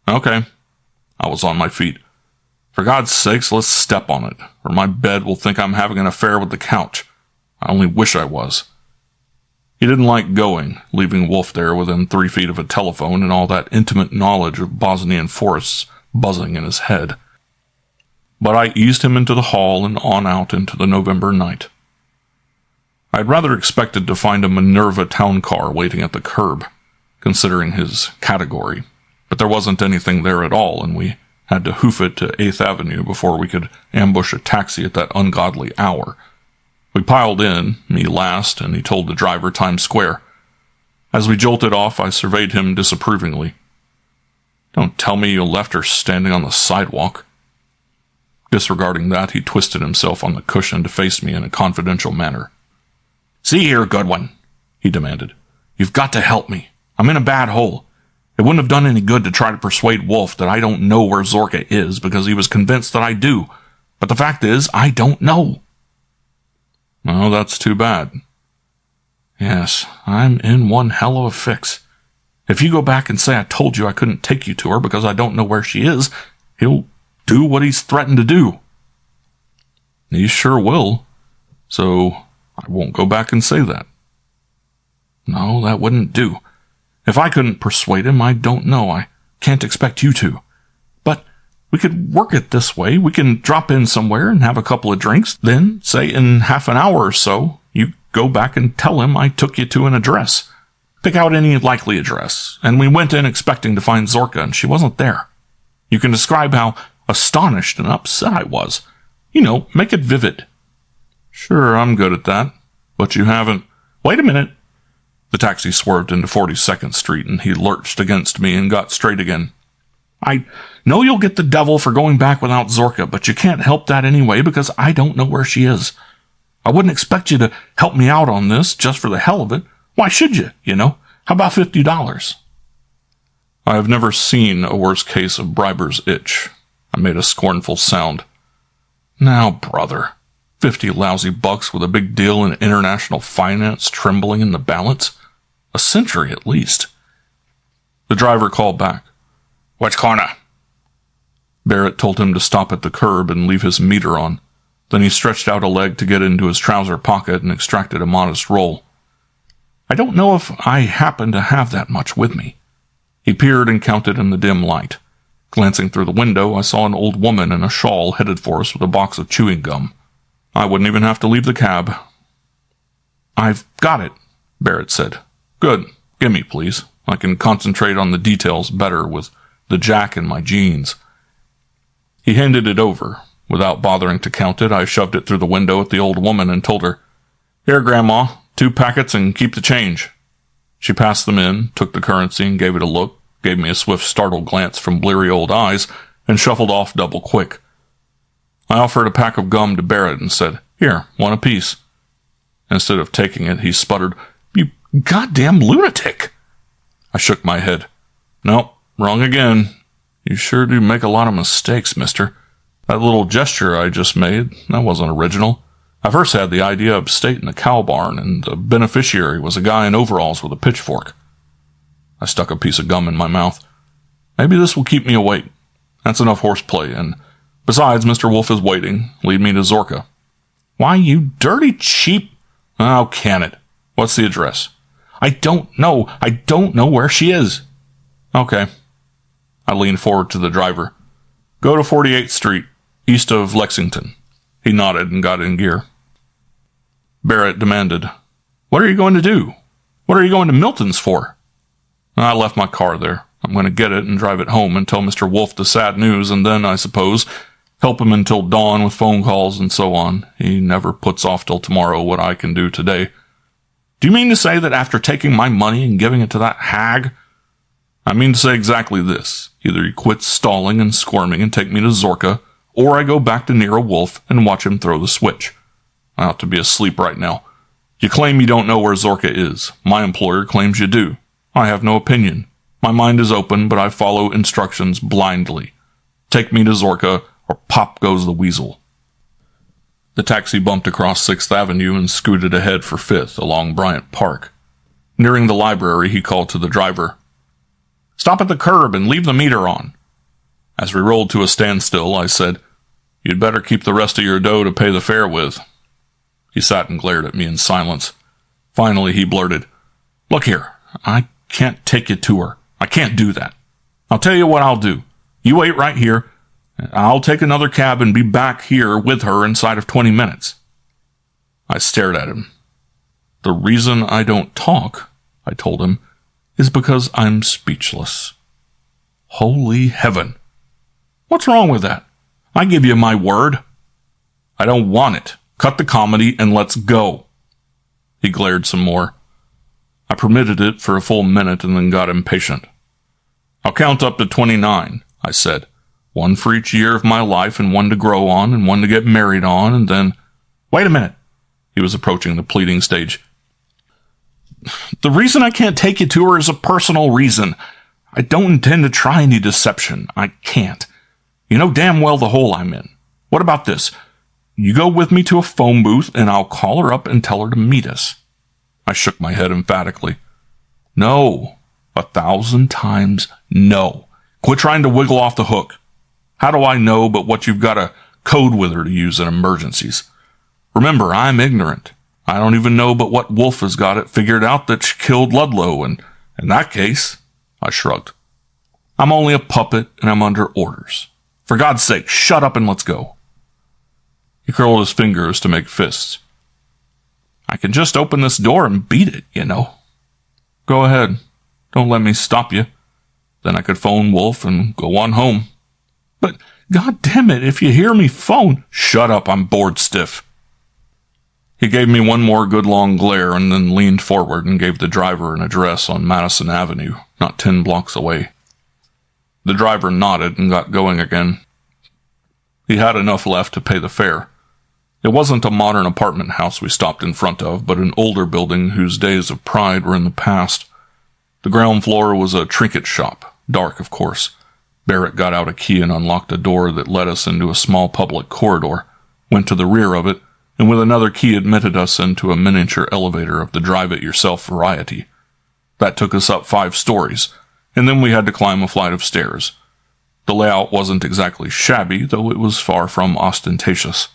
Okay. I was on my feet. For God's sakes, let's step on it, or my bed will think I'm having an affair with the couch. I only wish I was. He didn't like going, leaving Wolfe there within 3 feet of a telephone and all that intimate knowledge of Bosnian forests buzzing in his head. But I eased him into the hall and on out into the November night. I had rather expected to find a Minerva town car waiting at the curb, considering his category, but there wasn't anything there at all, and we had to hoof it to 8th Avenue before we could ambush a taxi at that ungodly hour. We piled in, me last, and he told the driver Times Square. As we jolted off, I surveyed him disapprovingly. Don't tell me you left her standing on the sidewalk. Disregarding that, he twisted himself on the cushion to face me in a confidential manner. See here, Goodwin, he demanded. You've got to help me. I'm in a bad hole. It wouldn't have done any good to try to persuade Wolfe that I don't know where Zorka is because he was convinced that I do. But the fact is, I don't know. Well, that's too bad. Yes, I'm in one hell of a fix. If you go back and say I told you I couldn't take you to her because I don't know where she is, he'll do what he's threatened to do. He sure will. So I won't go back and say that. No, that wouldn't do. If I couldn't persuade him, I don't know. I can't expect you to. But we could work it this way. We can drop in somewhere and have a couple of drinks. Then, say in half an hour or so, you go back and tell him I took you to an address. Pick out any likely address. And we went in expecting to find Zorka, and she wasn't there. You can describe how astonished and upset I was. You know, make it vivid. Sure, I'm good at that. But you haven't... Wait a minute. The taxi swerved into 42nd Street, and he lurched against me and got straight again. I know you'll get the devil for going back without Zorka, but you can't help that anyway because I don't know where she is. I wouldn't expect you to help me out on this just for the hell of it. Why should you, you know? How about $50? I have never seen a worse case of briber's itch. I made a scornful sound. Now, brother, 50 lousy bucks with a big deal in international finance trembling in the balance? A century at least. The driver called back. Which corner? Barrett told him to stop at the curb and leave his meter on. Then he stretched out a leg to get into his trouser pocket and extracted a modest roll. I don't know if I happen to have that much with me. He peered and counted in the dim light. Glancing through the window, I saw an old woman in a shawl headed for us with a box of chewing gum. I wouldn't even have to leave the cab. I've got it, Barrett said. Good. Gimme, please. I can concentrate on the details better with the jack in my jeans. He handed it over. Without bothering to count it, I shoved it through the window at the old woman and told her, Here, Grandma, 2 packets and keep the change. She passed them in, took the currency and gave it a look, gave me a swift startled glance from bleary old eyes, and shuffled off double quick. I offered a pack of gum to Barrett and said, Here, 1 apiece. Instead of taking it, he sputtered, You goddamn lunatic! I shook my head. Nope, wrong again. You sure do make a lot of mistakes, mister. That little gesture I just made, that wasn't original. I first had the idea of stating the cow barn, and the beneficiary was a guy in overalls with a pitchfork. I stuck a piece of gum in my mouth. Maybe this will keep me awake. That's enough horseplay, and besides, Mr. Wolfe is waiting. Lead me to Zorka. Why, you dirty cheap... How can it? What's the address? I don't know. I don't know where she is. Okay. I leaned forward to the driver. Go to 48th Street, east of Lexington. He nodded and got in gear. Barrett demanded, What are you going to do? What are you going to Milton's for?" "I left my car there. I'm going to get it and drive it home and tell Mr. Wolfe the sad news, and then, I suppose, help him until dawn with phone calls and so on. He never puts off till tomorrow what I can do today." "Do you mean to say that after taking my money and giving it to that hag?" "I mean to say exactly this. Either he quits stalling and squirming and take me to Zorka, or I go back to Nero Wolfe and watch him throw the switch. I ought to be asleep right now. You claim you don't know where Zorka is. My employer claims you do. I have no opinion. My mind is open, but I follow instructions blindly. Take me to Zorka, or pop goes the weasel." The taxi bumped across 6th Avenue and scooted ahead for 5th along Bryant Park. Nearing the library, he called to the driver, "Stop at the curb and leave the meter on." As we rolled to a standstill, I said, "You'd better keep the rest of your dough to pay the fare with." He sat and glared at me in silence. Finally, he blurted, "Look here, I can't take you to her. I can't do that. I'll tell you what I'll do. You wait right here. I'll take another cab and be back here with her inside of 20 minutes. I stared at him. "The reason I don't talk," I told him, "is because I'm speechless." Holy heaven. What's wrong with that? I give you my word. "I don't want it. Cut the comedy and let's go." He glared some more. I permitted it for a full minute and then got impatient. "I'll count up to 29, I said. "One for each year of my life, and one to grow on, and one to get married on, and then—" "Wait a minute." He was approaching the pleading stage. "The reason I can't take you to her is a personal reason. I don't intend to try any deception. I can't. You know damn well the hole I'm in. What about this? You go with me to a phone booth, and I'll call her up and tell her to meet us." I shook my head emphatically. "No. 1,000 times no. Quit trying to wiggle off the hook. How do I know but what you've got a code with her to use in emergencies? Remember, I'm ignorant. I don't even know but what Wolfe has got it figured out that she killed Ludlow, and in that case," I shrugged, "I'm only a puppet and I'm under orders. For God's sake, shut up and let's go." He curled his fingers to make fists. "I can just open this door and beat it, you know." "Go ahead. Don't let me stop you. Then I could phone Wolfe and go on home." "But, God damn it, if you hear me phone—" "Shut up, I'm bored stiff." He gave me one more good long glare and then leaned forward and gave the driver an address on Madison Avenue, not 10 blocks away. The driver nodded and got going again. He had enough left to pay the fare. It wasn't a modern apartment house we stopped in front of, but an older building whose days of pride were in the past. The ground floor was a trinket shop, dark, of course. Barrett got out a key and unlocked a door that led us into a small public corridor, went to the rear of it, and with another key admitted us into a miniature elevator of the drive-it-yourself variety. That took us up 5 stories, and then we had to climb a flight of stairs. The layout wasn't exactly shabby, though it was far from ostentatious.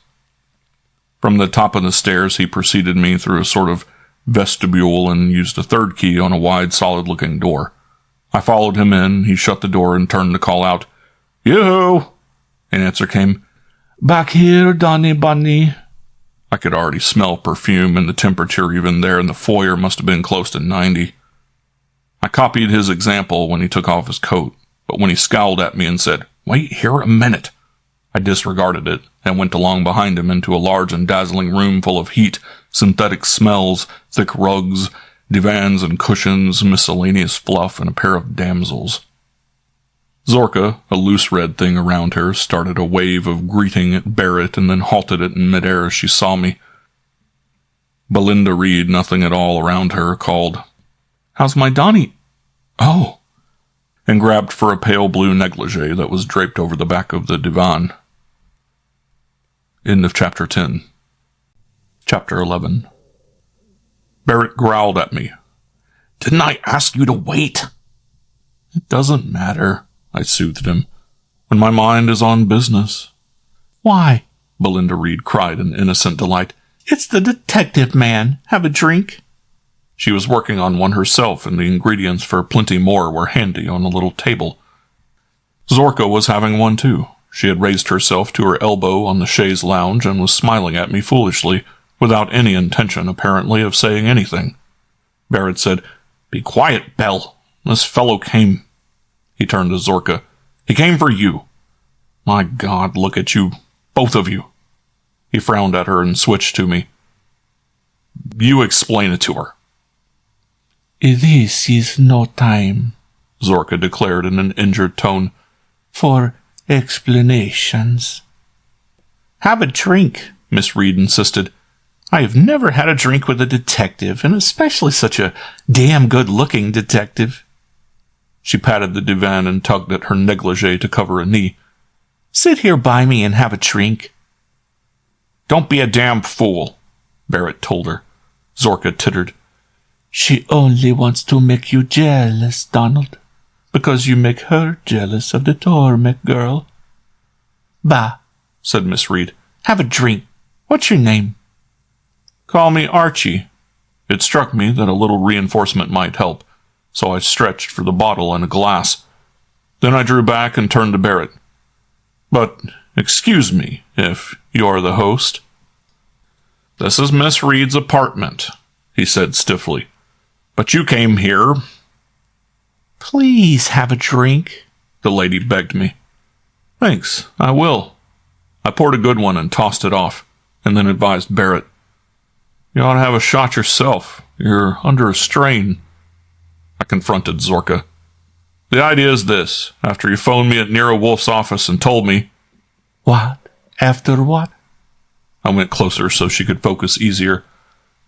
From the top of the stairs, he preceded me through a sort of vestibule and used a third key on a wide, solid-looking door. I followed him in. He shut the door and turned to call out, "Yoo-hoo!" An answer came, "Back here, Donny Bunny." I could already smell perfume, and the temperature even there in the foyer must have been close to 90. I copied his example when he took off his coat, but when he scowled at me and said, "Wait here a minute," I disregarded it and went along behind him into a large and dazzling room full of heat, synthetic smells, thick rugs, divans and cushions, miscellaneous fluff, and a pair of damsels. Zorka, a loose red thing around her, started a wave of greeting at Barrett and then halted it in midair as she saw me. Belinda Reed, nothing at all around her, called, "How's my Donnie?" "Oh," and grabbed for a pale blue negligee that was draped over the back of the divan. End of Chapter 10. Chapter 11. Barrett growled at me. "Didn't I ask you to wait?" "It doesn't matter," I soothed him, "when my mind is on business." "Why?" Belinda Reed cried in innocent delight. "It's the detective man. Have a drink?" She was working on one herself, and the ingredients for plenty more were handy on a little table. Zorka was having one too. She had raised herself to her elbow on the chaise lounge and was smiling at me foolishly, without any intention, apparently, of saying anything. Barrett said. Be quiet, Belle. This fellow came. He turned to Zorka. He came for you. My God, look at you. Both of you. He frowned at her and switched to me. You explain it to her. This is no time, Zorka declared in an injured tone, for explanations. Have a drink, Miss Reed insisted. I have never had a drink with a detective, and especially such a damn good-looking detective. She patted the divan and tugged at her negligee to cover a knee. Sit here by me and have a drink. Don't be a damn fool, Barrett told her. Zorka tittered. She only wants to make you jealous, Donald, because you make her jealous of the Tormek girl. Bah, said Miss Reed. Have a drink. What's your name? Call me Archie. It struck me that a little reinforcement might help, so I stretched for the bottle and a glass. Then I drew back and turned to Barrett. But, excuse me, if you're the host. This is Miss Reed's apartment, he said stiffly. But you came here. Please have a drink, the lady begged me. Thanks, I will. I poured a good one and tossed it off, and then advised Barrett. You ought to have a shot yourself. You're under a strain. I confronted Zorka. The idea is this. After you phoned me at Nero Wolfe's office and told me... What? After what? I went closer so she could focus easier.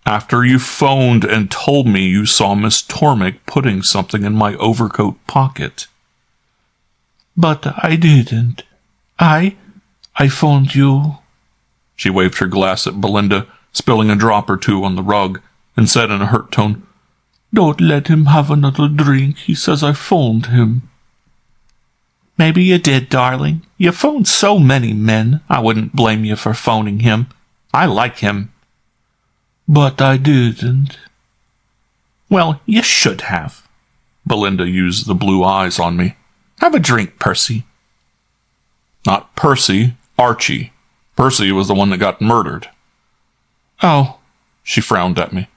After you phoned and told me you saw Miss Tormek putting something in my overcoat pocket. But I didn't. I phoned you. She waved her glass at Belinda, spilling a drop or two on the rug, and said in a hurt tone, Don't let him have another drink. He says I phoned him. Maybe you did, darling. You phoned so many men. I wouldn't blame you for phoning him. I like him. But I didn't. Well, you should have. Belinda used the blue eyes on me. Have a drink, Percy. Not Percy, Archie. Percy was the one that got murdered. Oh, she frowned at me.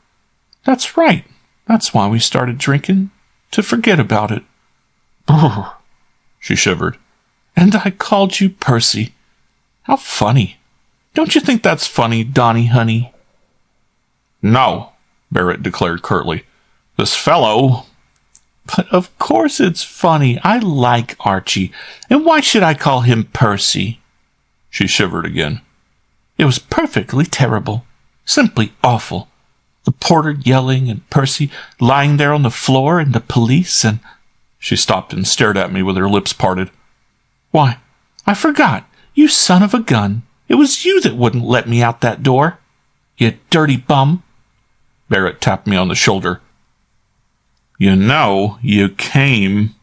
That's right. That's why we started drinking, to forget about it. Brr, she shivered. And I called you Percy. How funny. Don't you think that's funny, Donnie, honey? No, Barrett declared curtly. This fellow... But of course it's funny. I like Archie. And why should I call him Percy? She shivered again. It was perfectly terrible. Simply awful. The porter yelling and Percy lying there on the floor and the police and... She stopped and stared at me with her lips parted. Why, I forgot. You son of a gun. It was you that wouldn't let me out that door. You dirty bum. Barrett tapped me on the shoulder. You know, you came...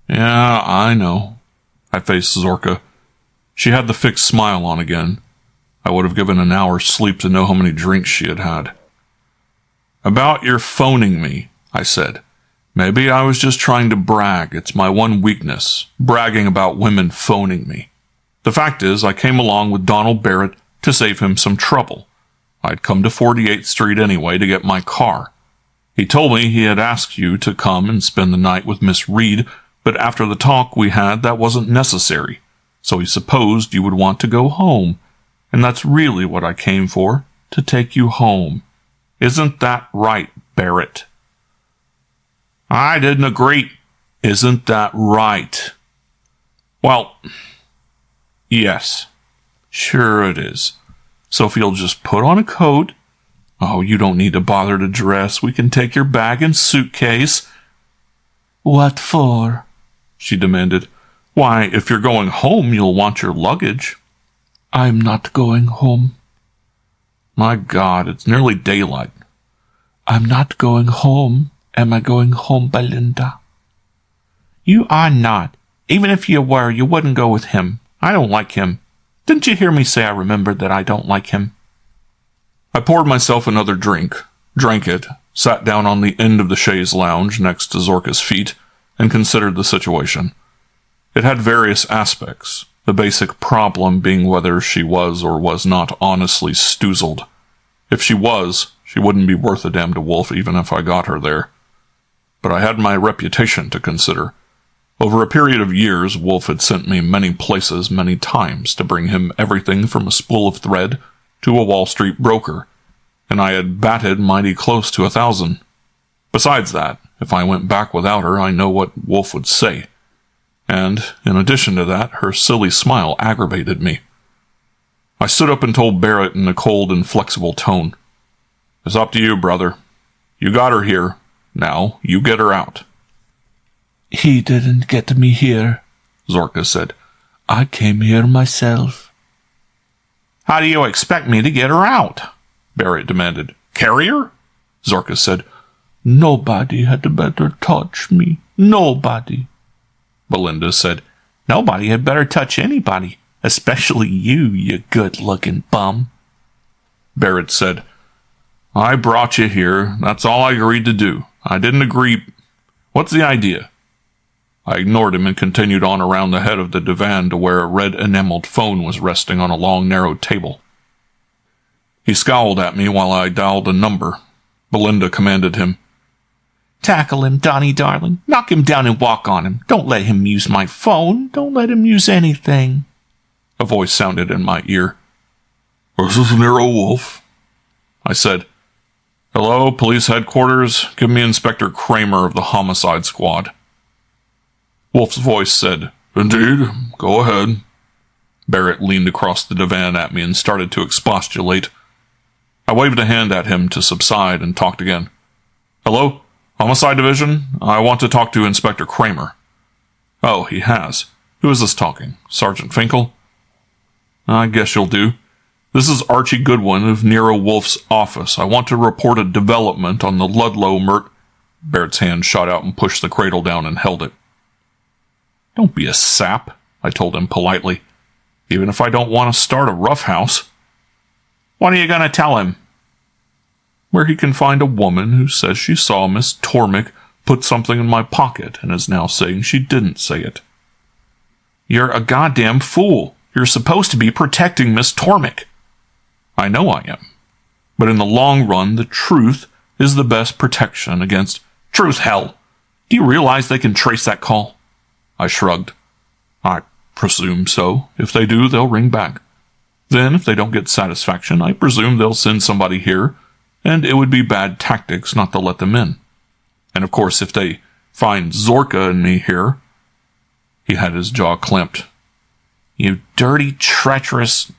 Yeah, I know. I faced Zorka. She had the fixed smile on again. I would have given an hour's sleep to know how many drinks she had had. About your phoning me, I said. Maybe I was just trying to brag. It's my one weakness, bragging about women phoning me. The fact is, I came along with Donald Barrett to save him some trouble. I'd come to 48th Street anyway to get my car. He told me he had asked you to come and spend the night with Miss Reed, but after the talk we had, that wasn't necessary. So he supposed you would want to go home. And that's really what I came for, to take you home. Isn't that right, Barrett? I didn't agree. Isn't that right? Well, yes. Sure it is. So if you'll just put on a coat... Oh, you don't need to bother to dress. We can take your bag and suitcase. What for? She demanded. Why, if you're going home, you'll want your luggage. I'm not going home. My God, it's nearly daylight. I'm not going home. Am I going home, Belinda? You are not. Even if you were, you wouldn't go with him. I don't like him. Didn't you hear me say I remembered that I don't like him? I poured myself another drink, drank it, sat down on the end of the chaise lounge next to Zorka's feet, and considered the situation. It had various aspects, the basic problem being whether she was or was not honestly stoozled. If she She wouldn't be worth a damn to Wolfe even if I got her there. But I had my reputation to consider. Over a period of years, Wolfe had sent me many places many times to bring him everything from a spool of thread to a Wall Street broker, and I had batted mighty close to 1,000. Besides that, if I went back without her, I know what Wolfe would say. And, in addition to that, her silly smile aggravated me. I stood up and told Barrett in a cold, inflexible tone, "It's up to you, brother. You got her here. Now, you get her out." "He didn't get me here," Zorka said. "I came here myself." "How do you expect me to get her out?" Barrett demanded. "Carry her?" Zorka said. "Nobody had better touch me. Nobody." Belinda said, "Nobody had better touch anybody, especially you good-looking bum." Barrett said, "I brought you here. That's all I agreed to do. I didn't agree. What's the idea?" I ignored him and continued on around the head of the divan to where a red enameled phone was resting on a long, narrow table. He scowled at me while I dialed a number. Belinda commanded him, "Tackle him, Donnie darling. Knock him down and walk on him. Don't let him use my phone. Don't let him use anything." A voice sounded in my ear. "This is Nero Wolfe," I said. "Hello, police headquarters. Give me Inspector Kramer of the Homicide Squad." Wolfe's voice said, "Indeed. Go ahead." Barrett leaned across the divan at me and started to expostulate. I waved a hand at him to subside and talked again. "Hello? Homicide Division? I want to talk to Inspector Kramer." "Oh, he has. Who is this talking? Sergeant Finkel?" "I guess you'll do. This is Archie Goodwin of Nero Wolfe's office. I want to report a development on the Ludlow Barrett's hand shot out and pushed the cradle down and held it. "Don't be a sap," I told him politely. "Even if I don't want to start a roughhouse." "What are you going to tell him?" "Where he can find a woman who says she saw Miss Tormik put something in my pocket and is now saying she didn't say it." "You're a goddamn fool. You're supposed to be protecting Miss Tormik." "I know I am. But in the long run, the truth is the best protection against—" "Truth, hell! Do you realize they can trace that call?" I shrugged. "I presume so. If they do, they'll ring back. Then, if they don't get satisfaction, I presume they'll send somebody here, and it would be bad tactics not to let them in. And of course, if they find Zorka and me here—" He had his jaw clamped. "You dirty, treacherous—"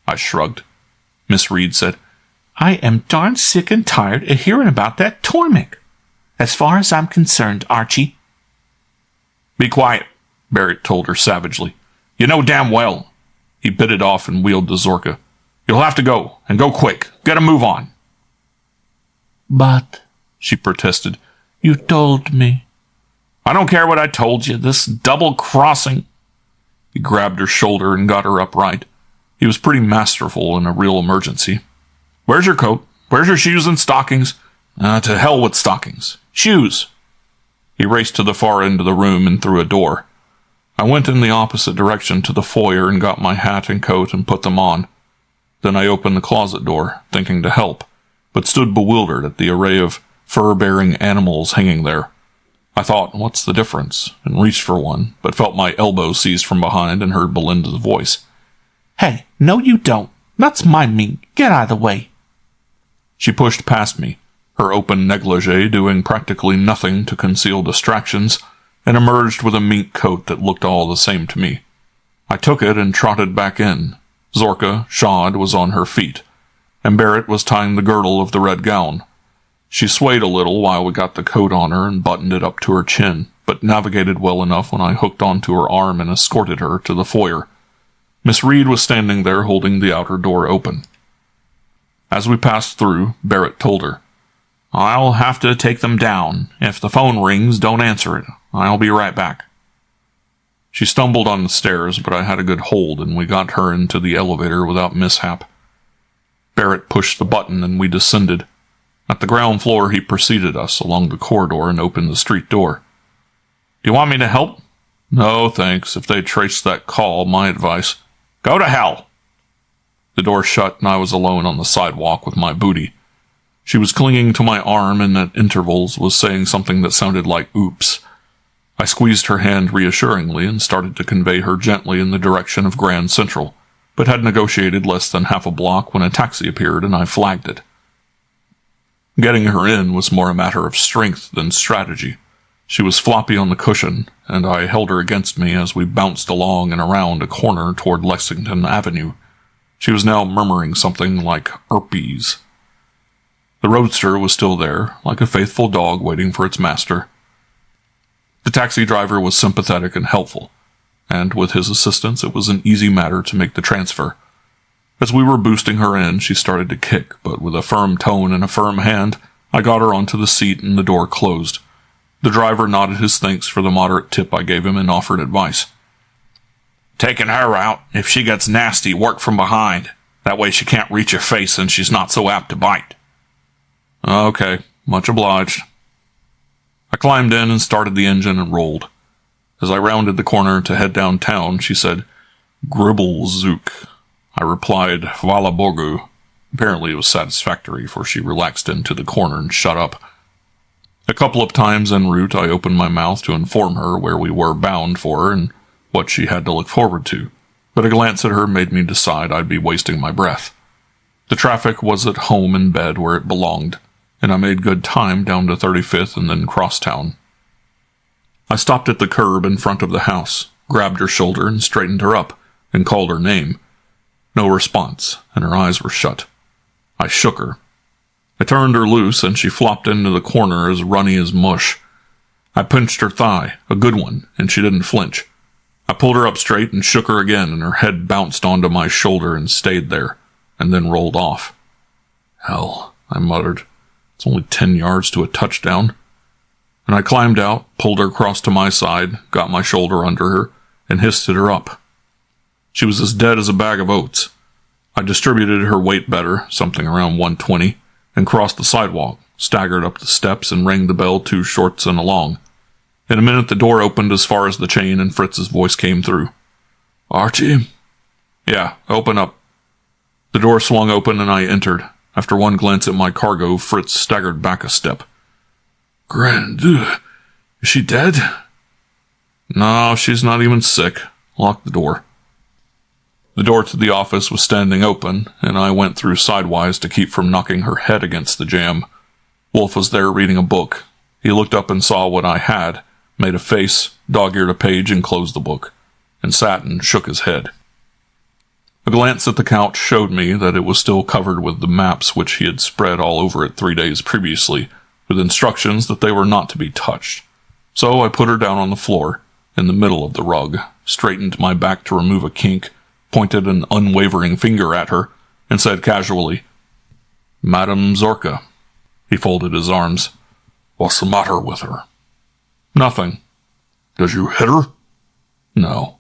I shrugged. Miss Reed said, "I am darn sick and tired of hearing about that Tormik. As far as I'm concerned, Archie—" "Be quiet," Barrett told her savagely. "You know damn well." He bit it off and wheeled to Zorka. "You'll have to go, and go quick. Get a move on." "But," she protested, "you told me." "I don't care what I told you. This double-crossing—" He grabbed her shoulder and got her upright. He was pretty masterful in a real emergency. "Where's your coat? Where's your shoes and stockings?" To hell with stockings. Shoes!" He raced to the far end of the room and through a door. I went in the opposite direction to the foyer and got my hat and coat and put them on. Then I opened the closet door, thinking to help, but stood bewildered at the array of fur-bearing animals hanging there. I thought, what's the difference, and reached for one, but felt my elbow seized from behind and heard Belinda's voice. "Hey, no you don't. That's my meat. Get out of the way." She pushed past me, her open negligee doing practically nothing to conceal distractions, and emerged with a mink coat that looked all the same to me. I took it and trotted back in. Zorka, shod, was on her feet, and Barrett was tying the girdle of the red gown. She swayed a little while we got the coat on her and buttoned it up to her chin, but navigated well enough when I hooked onto her arm and escorted her to the foyer. Miss Reed was standing there holding the outer door open. As we passed through, Barrett told her, "I'll have to take them down. If the phone rings, don't answer it. I'll be right back." She stumbled on the stairs, but I had a good hold, and we got her into the elevator without mishap. Barrett pushed the button, and we descended. At the ground floor, he preceded us along the corridor and opened the street door. "Do you want me to help?" "No, thanks. If they trace that call, my advice—" "Go to hell!" The door shut, and I was alone on the sidewalk with my booty. She was clinging to my arm and at intervals was saying something that sounded like oops. I squeezed her hand reassuringly and started to convey her gently in the direction of Grand Central, but had negotiated less than half a block when a taxi appeared and I flagged it. Getting her in was more a matter of strength than strategy. She was floppy on the cushion, and I held her against me as we bounced along and around a corner toward Lexington Avenue. She was now murmuring something like herpes. The roadster was still there, like a faithful dog waiting for its master. The taxi driver was sympathetic and helpful, and with his assistance it was an easy matter to make the transfer. As we were boosting her in, she started to kick, but with a firm tone and a firm hand, I got her onto the seat and the door closed. The driver nodded his thanks for the moderate tip I gave him and offered advice. "Taking her out, if she gets nasty, work from behind. That way she can't reach your face and she's not so apt to bite." "Okay, much obliged." I climbed in and started the engine and rolled. As I rounded the corner to head downtown, she said, "Gribbelzook." I replied, "Vala Borgu." Apparently it was satisfactory, for she relaxed into the corner and shut up. A couple of times en route, I opened my mouth to inform her where we were bound for and what she had to look forward to, but a glance at her made me decide I'd be wasting my breath. The traffic was at home in bed where it belonged, and I made good time down to 35th and then crosstown. I stopped at the curb in front of the house, grabbed her shoulder and straightened her up, and called her name. No response, and her eyes were shut. I shook her. I turned her loose, and she flopped into the corner as runny as mush. I pinched her thigh, a good one, and she didn't flinch. I pulled her up straight and shook her again, and her head bounced onto my shoulder and stayed there, and then rolled off. "Hell," I muttered. "It's only 10 yards to a touchdown." And I climbed out, pulled her across to my side, got my shoulder under her, and histed her up. She was as dead as a bag of oats. I distributed her weight better, something around 120, and crossed the sidewalk, staggered up the steps, and rang the bell 2 shorts and a long. In a minute the door opened as far as the chain, and Fritz's voice came through. "Archie?" "Yeah, open up." The door swung open and I entered. After one glance at my cargo, Fritz staggered back a step. "Grand, is she dead?" "No, she's not even sick. Lock the door." The door to the office was standing open, and I went through sidewise to keep from knocking her head against the jamb. Wolfe was there reading a book. He looked up and saw what I had, made a face, dog-eared a page and closed the book, and sat and shook his head. A glance at the couch showed me that it was still covered with the maps which he had spread all over it 3 days previously, with instructions that they were not to be touched. So I put her down on the floor, in the middle of the rug, straightened my back to remove a kink, pointed an unwavering finger at her, and said casually, "Madame Zorka." He folded his arms. "What's the matter with her?" "Nothing." "Did you hit her?" "No."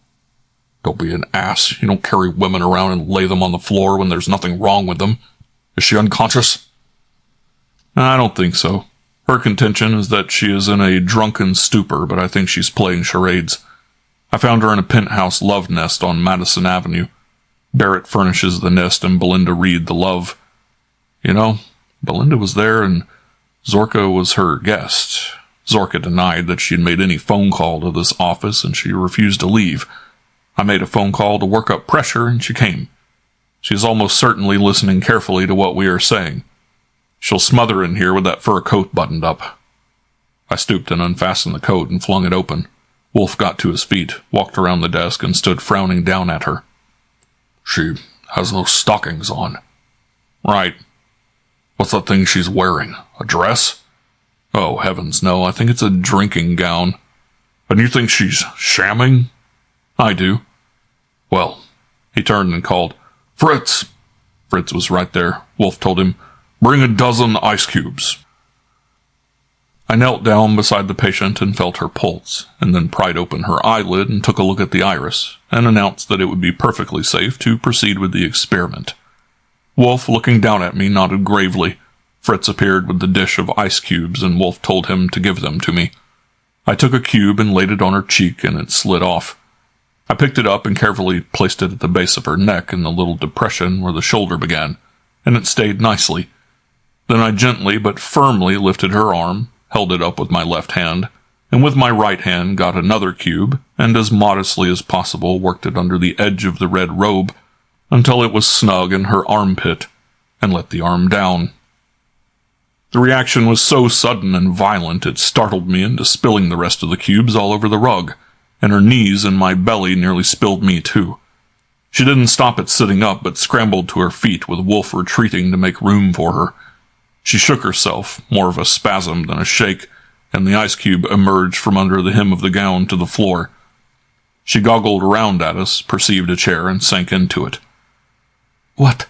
"Don't be an ass. You don't carry women around and lay them on the floor when there's nothing wrong with them. Is she unconscious?" "I don't think so. Her contention is that she is in a drunken stupor, but I think she's playing charades. I found her in a penthouse love nest on Madison Avenue. Barrett furnishes the nest and Belinda Reed the love. You know, Belinda was there and Zorka was her guest. Zorka denied that she had made any phone call to this office and she refused to leave. I made a phone call to work up pressure and she came. She is almost certainly listening carefully to what we are saying. She'll smother in here with that fur coat buttoned up." I stooped and unfastened the coat and flung it open. Wolfe got to his feet, walked around the desk, and stood frowning down at her. "She has no stockings on." "Right." "What's that thing she's wearing? A dress?" "Oh, heavens, no. I think it's a drinking gown." "And you think she's shamming?" "I do." "Well," he turned and called, "Fritz!" Fritz was right there. Wolfe told him, "Bring a dozen ice cubes." I knelt down beside the patient and felt her pulse, and then pried open her eyelid and took a look at the iris, and announced that it would be perfectly safe to proceed with the experiment. Wolfe, looking down at me, nodded gravely. Fritz appeared with the dish of ice cubes, and Wolfe told him to give them to me. I took a cube and laid it on her cheek, and it slid off. I picked it up and carefully placed it at the base of her neck in the little depression where the shoulder began, and it stayed nicely. Then I gently but firmly lifted her arm, held it up with my left hand, and with my right hand got another cube, and as modestly as possible worked it under the edge of the red robe until it was snug in her armpit, and let the arm down. The reaction was so sudden and violent it startled me into spilling the rest of the cubes all over the rug, and her knees and my belly nearly spilled me too. She didn't stop at sitting up, but scrambled to her feet with Wolfe retreating to make room for her. She shook herself, more of a spasm than a shake, and the ice cube emerged from under the hem of the gown to the floor. She goggled around at us, perceived a chair, and sank into it. What?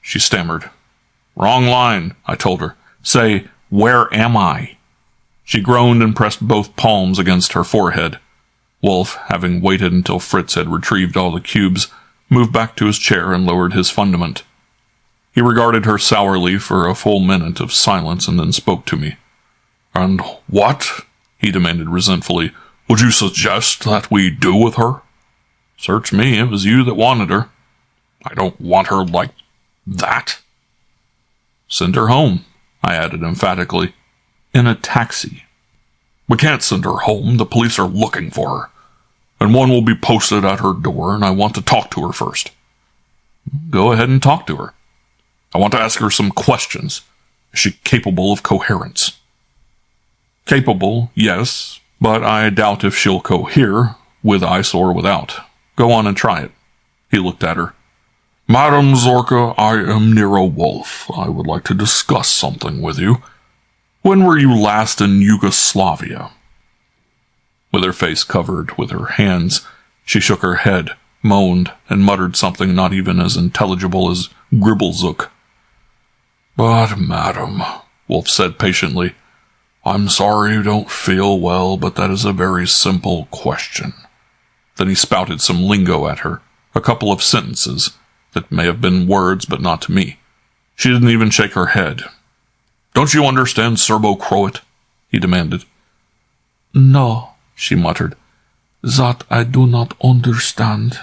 She stammered. Wrong line, I told her. Say, where am I? She groaned and pressed both palms against her forehead. Wolfe, having waited until Fritz had retrieved all the cubes, moved back to his chair and lowered his fundament. He regarded her sourly for a full minute of silence and then spoke to me. And what, he demanded resentfully, would you suggest that we do with her? Search me, it was you that wanted her. I don't want her like that. Send her home, I added emphatically. In a taxi. We can't send her home. The police are looking for her. And one will be posted at her door, and I want to talk to her first. Go ahead and talk to her. I want to ask her some questions. Is she capable of coherence? Capable, yes, but I doubt if she'll cohere, with ice or without. Go on and try it. He looked at her. Madam Zorka, I am Nero Wolfe. I would like to discuss something with you. When were you last in Yugoslavia? With her face covered with her hands, she shook her head, moaned, and muttered something not even as intelligible as Gribbelzook. But, madam, Wolfe said patiently, I'm sorry you don't feel well, but that is a very simple question. Then he spouted some lingo at her, a couple of sentences that may have been words, but not to me. She didn't even shake her head. Don't you understand Serbo-Croat? He demanded. No, she muttered. That I do not understand.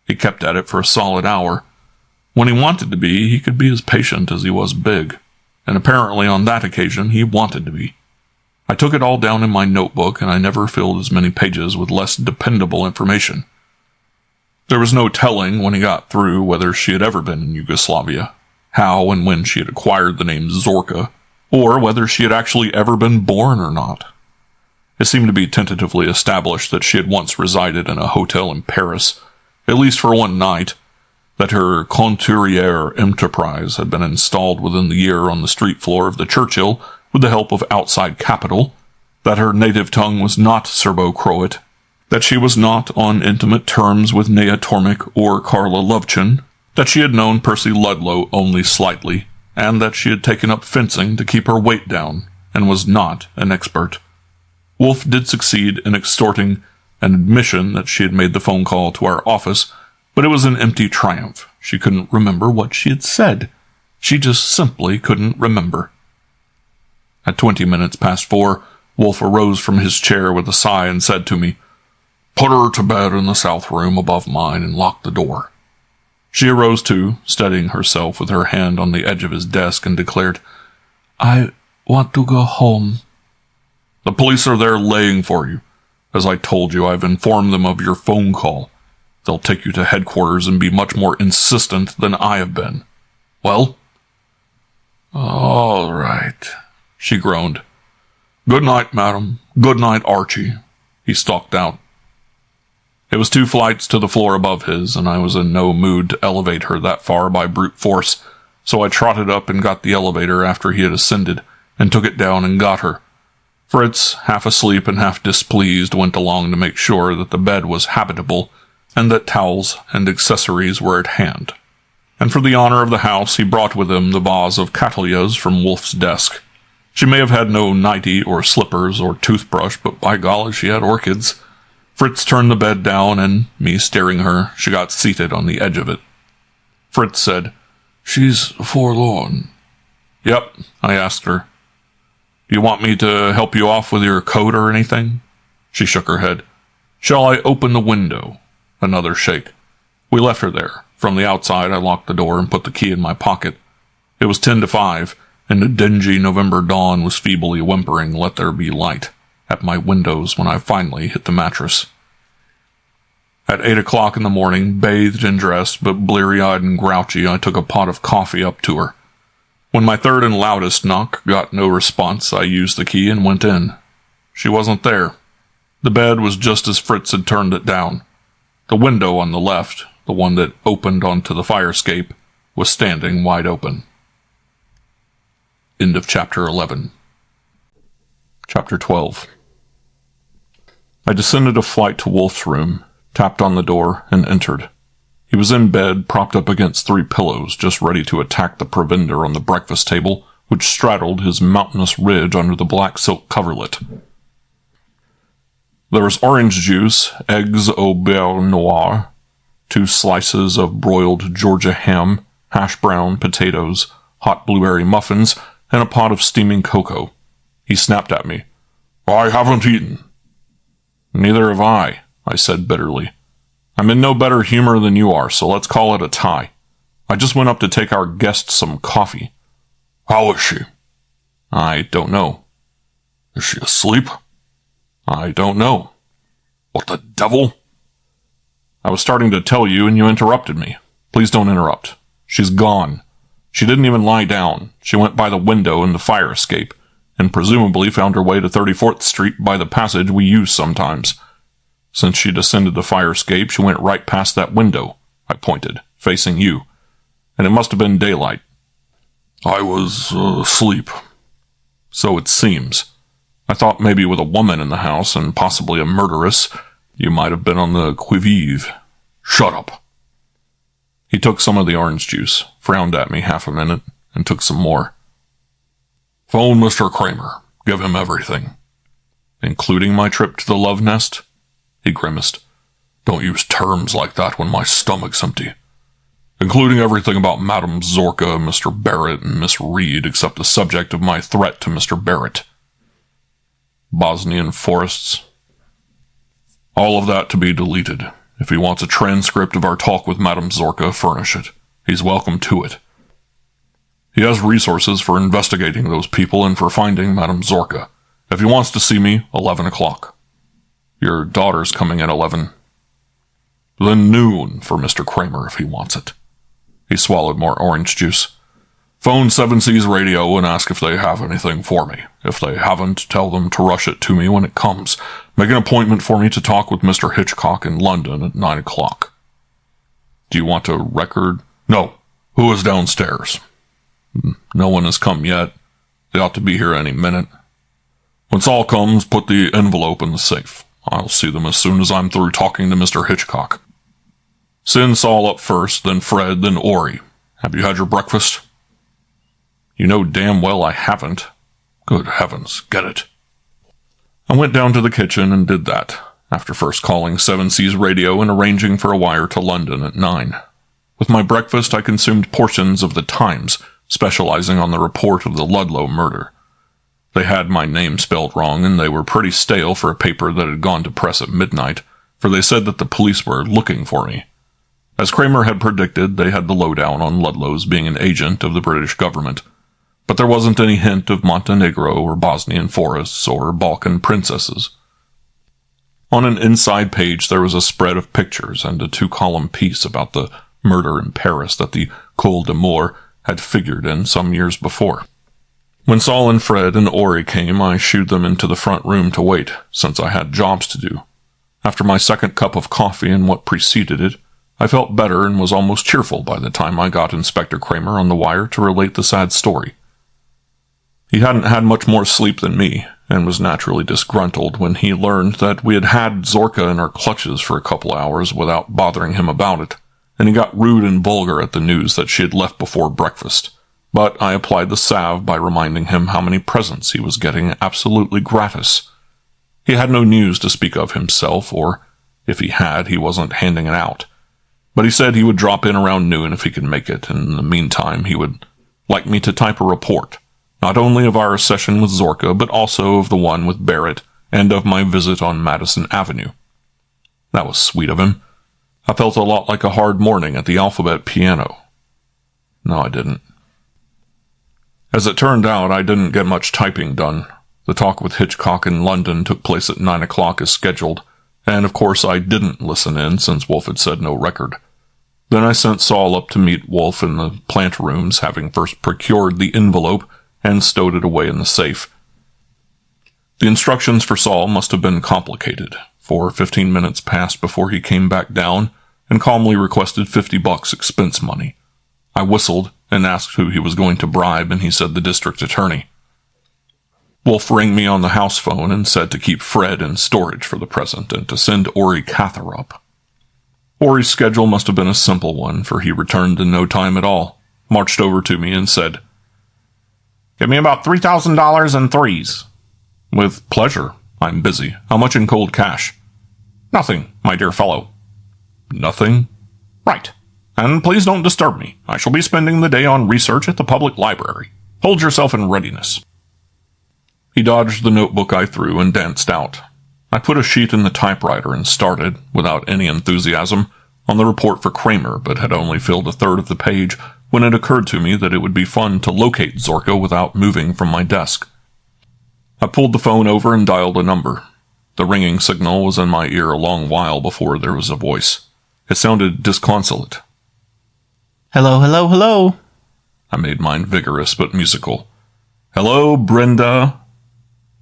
He kept at it for a solid hour. When he wanted to be, he could be as patient as he was big, and apparently on that occasion he wanted to be. I took it all down in my notebook, and I never filled as many pages with less dependable information. There was no telling when he got through whether she had ever been in Yugoslavia, how and when she had acquired the name Zorka, or whether she had actually ever been born or not. It seemed to be tentatively established that she had once resided in a hotel in Paris, at least for one night, that her couturière enterprise had been installed within the year on the street floor of the Churchill with the help of outside capital, that her native tongue was not Serbo-Croat, that she was not on intimate terms with Nea Tormik or Karla Lovchin, that she had known Percy Ludlow only slightly, and that she had taken up fencing to keep her weight down, and was not an expert. Wolfe did succeed in extorting an admission that she had made the phone call to our office, but it was an empty triumph. She couldn't remember what she had said. She just simply couldn't remember. At 4:20, Wolfe arose from his chair with a sigh and said to me, Put her to bed in the south room above mine and lock the door. She arose too, steadying herself with her hand on the edge of his desk, and declared, I want to go home. The police are there laying for you. As I told you, I've informed them of your phone call. They'll take you to headquarters and be much more insistent than I have been. Well? All right, she groaned. Good night, madam. Good night, Archie. He stalked out. It was 2 flights to the floor above his, and I was in no mood to elevate her that far by brute force, so I trotted up and got the elevator after he had ascended, and took it down and got her. Fritz, half asleep and half displeased, went along to make sure that the bed was habitable, and that towels and accessories were at hand. And for the honor of the house, he brought with him the vase of cattleyas from Wolfe's desk. She may have had no nightie or slippers or toothbrush, but by golly, she had orchids. Fritz turned the bed down, and, me steering her, she got seated on the edge of it. Fritz said, She's forlorn. Yep, I asked her. Do you want me to help you off with your coat or anything? She shook her head. Shall I open the window? Another shake. We left her there. From the outside, I locked the door and put the key in my pocket. It was 10 to 5, and the dingy November dawn was feebly whimpering, "Let there be light," at my windows when I finally hit the mattress. At 8 o'clock in the morning, bathed and dressed, but bleary-eyed and grouchy, I took a pot of coffee up to her. When my third and loudest knock got no response, I used the key and went in. She wasn't there. The bed was just as Fritz had turned it down. The window on the left, the one that opened onto the fire escape, was standing wide open. End of Chapter 11. Chapter 12. I descended a flight to Wolfe's room, tapped on the door, and entered. He was in bed, propped up against 3 pillows, just ready to attack the provender on the breakfast table, which straddled his mountainous ridge under the black silk coverlet. There was orange juice, eggs au beurre noir, 2 slices of broiled Georgia ham, hash brown, potatoes, hot blueberry muffins, and a pot of steaming cocoa. He snapped at me. "I haven't eaten." "Neither have I," I said bitterly. "I'm in no better humor than you are, so let's call it a tie. I just went up to take our guest some coffee." "How is she?" "I don't know." "Is she asleep?" "I don't know." "What the devil?" "I was starting to tell you, and you interrupted me. Please don't interrupt. She's gone. She didn't even lie down. She went by the window in the fire escape, and presumably found her way to 34th Street by the passage we use sometimes. Since she descended the fire escape, she went right past that window," I pointed, "facing you. And it must have been daylight." "I was asleep." "So it seems. I thought maybe with a woman in the house, and possibly a murderess, you might have been on the qui-vive." "Shut up." He took some of the orange juice, frowned at me half a minute, and took some more. "Phone Mr. Kramer. Give him everything." "Including my trip to the love nest?" He grimaced. "Don't use terms like that when my stomach's empty. Including everything about Madame Zorka, Mr. Barrett, and Miss Reed, except the subject of my threat to Mr. Barrett." "Bosnian forests?" "All of that to be deleted. If he wants a transcript of our talk with Madame Zorka, furnish it. He's welcome to it. He has resources for investigating those people and for finding Madame Zorka. If he wants to see me, 11 o'clock. "Your daughter's coming at 11. "Then noon for Mr. Kramer if he wants it." He swallowed more orange juice. "Phone 7 Seas Radio and ask if they have anything for me. If they haven't, tell them to rush it to me when it comes. Make an appointment for me to talk with Mr. Hitchcock in London at 9 o'clock. "Do you want a record?" "No. Who is downstairs?" "No one has come yet. They ought to be here any minute." "When Saul comes, put the envelope in the safe. I'll see them as soon as I'm through talking to Mr. Hitchcock. Send Saul up first, then Fred, then Ori. Have you had your breakfast?" "You know damn well I haven't." "Good heavens, get it." I went down to the kitchen and did that, after first calling 7 Seas Radio and arranging for a wire to London at 9. With my breakfast, I consumed portions of the Times, specializing on the report of the Ludlow murder. They had my name spelled wrong, and they were pretty stale for a paper that had gone to press at midnight, for they said that the police were looking for me. As Kramer had predicted, they had the lowdown on Ludlow's being an agent of the British government. But there wasn't any hint of Montenegro or Bosnian forests or Balkan princesses. On an inside page there was a spread of pictures and a 2-column piece about the murder in Paris that the Col d'Amour had figured in some years before. When Saul and Fred and Ori came, I shooed them into the front room to wait, since I had jobs to do. After my second cup of coffee and what preceded it, I felt better and was almost cheerful by the time I got Inspector Kramer on the wire to relate the sad story. He hadn't had much more sleep than me, and was naturally disgruntled when he learned that we had had Zorka in our clutches for a couple hours without bothering him about it, and he got rude and vulgar at the news that she had left before breakfast. But I applied the salve by reminding him how many presents he was getting absolutely gratis. He had no news to speak of himself, or, if he had, he wasn't handing it out. But he said he would drop in around noon if he could make it, and in the meantime he would like me to type a report, not only of our session with Zorka, but also of the one with Barrett, and of my visit on Madison Avenue. That was sweet of him. I felt a lot like a hard morning at the alphabet piano. No, I didn't. As it turned out, I didn't get much typing done. The talk with Hitchcock in London took place at 9 o'clock as scheduled, and of course I didn't listen in since Wolfe had said no record. Then I sent Saul up to meet Wolfe in the plant rooms, having first procured the envelope and stowed it away in the safe. The instructions for Saul must have been complicated, for 15 minutes passed before he came back down and calmly requested $50 expense money. I whistled and asked who he was going to bribe, and he said the district attorney. Wolfe rang me on the house phone and said to keep Fred in storage for the present and to send Ori Cather up. Ori's schedule must have been a simple one, for he returned in no time at all, marched over to me and said, "Give me about $3,000 in threes." "With pleasure. I'm busy. How much in cold cash?" "Nothing, my dear fellow." "Nothing?" "Right. And please don't disturb me. I shall be spending the day on research at the public library. Hold yourself in readiness." He dodged the notebook I threw and danced out. I put a sheet in the typewriter and started, without any enthusiasm, on the report for Kramer, but had only filled a third of the page when it occurred to me that it would be fun to locate Zorka without moving from my desk. I pulled the phone over and dialed a number. The ringing signal was in my ear a long while before there was a voice. It sounded disconsolate. "Hello, hello, hello." I made mine vigorous but musical. "Hello, Brenda."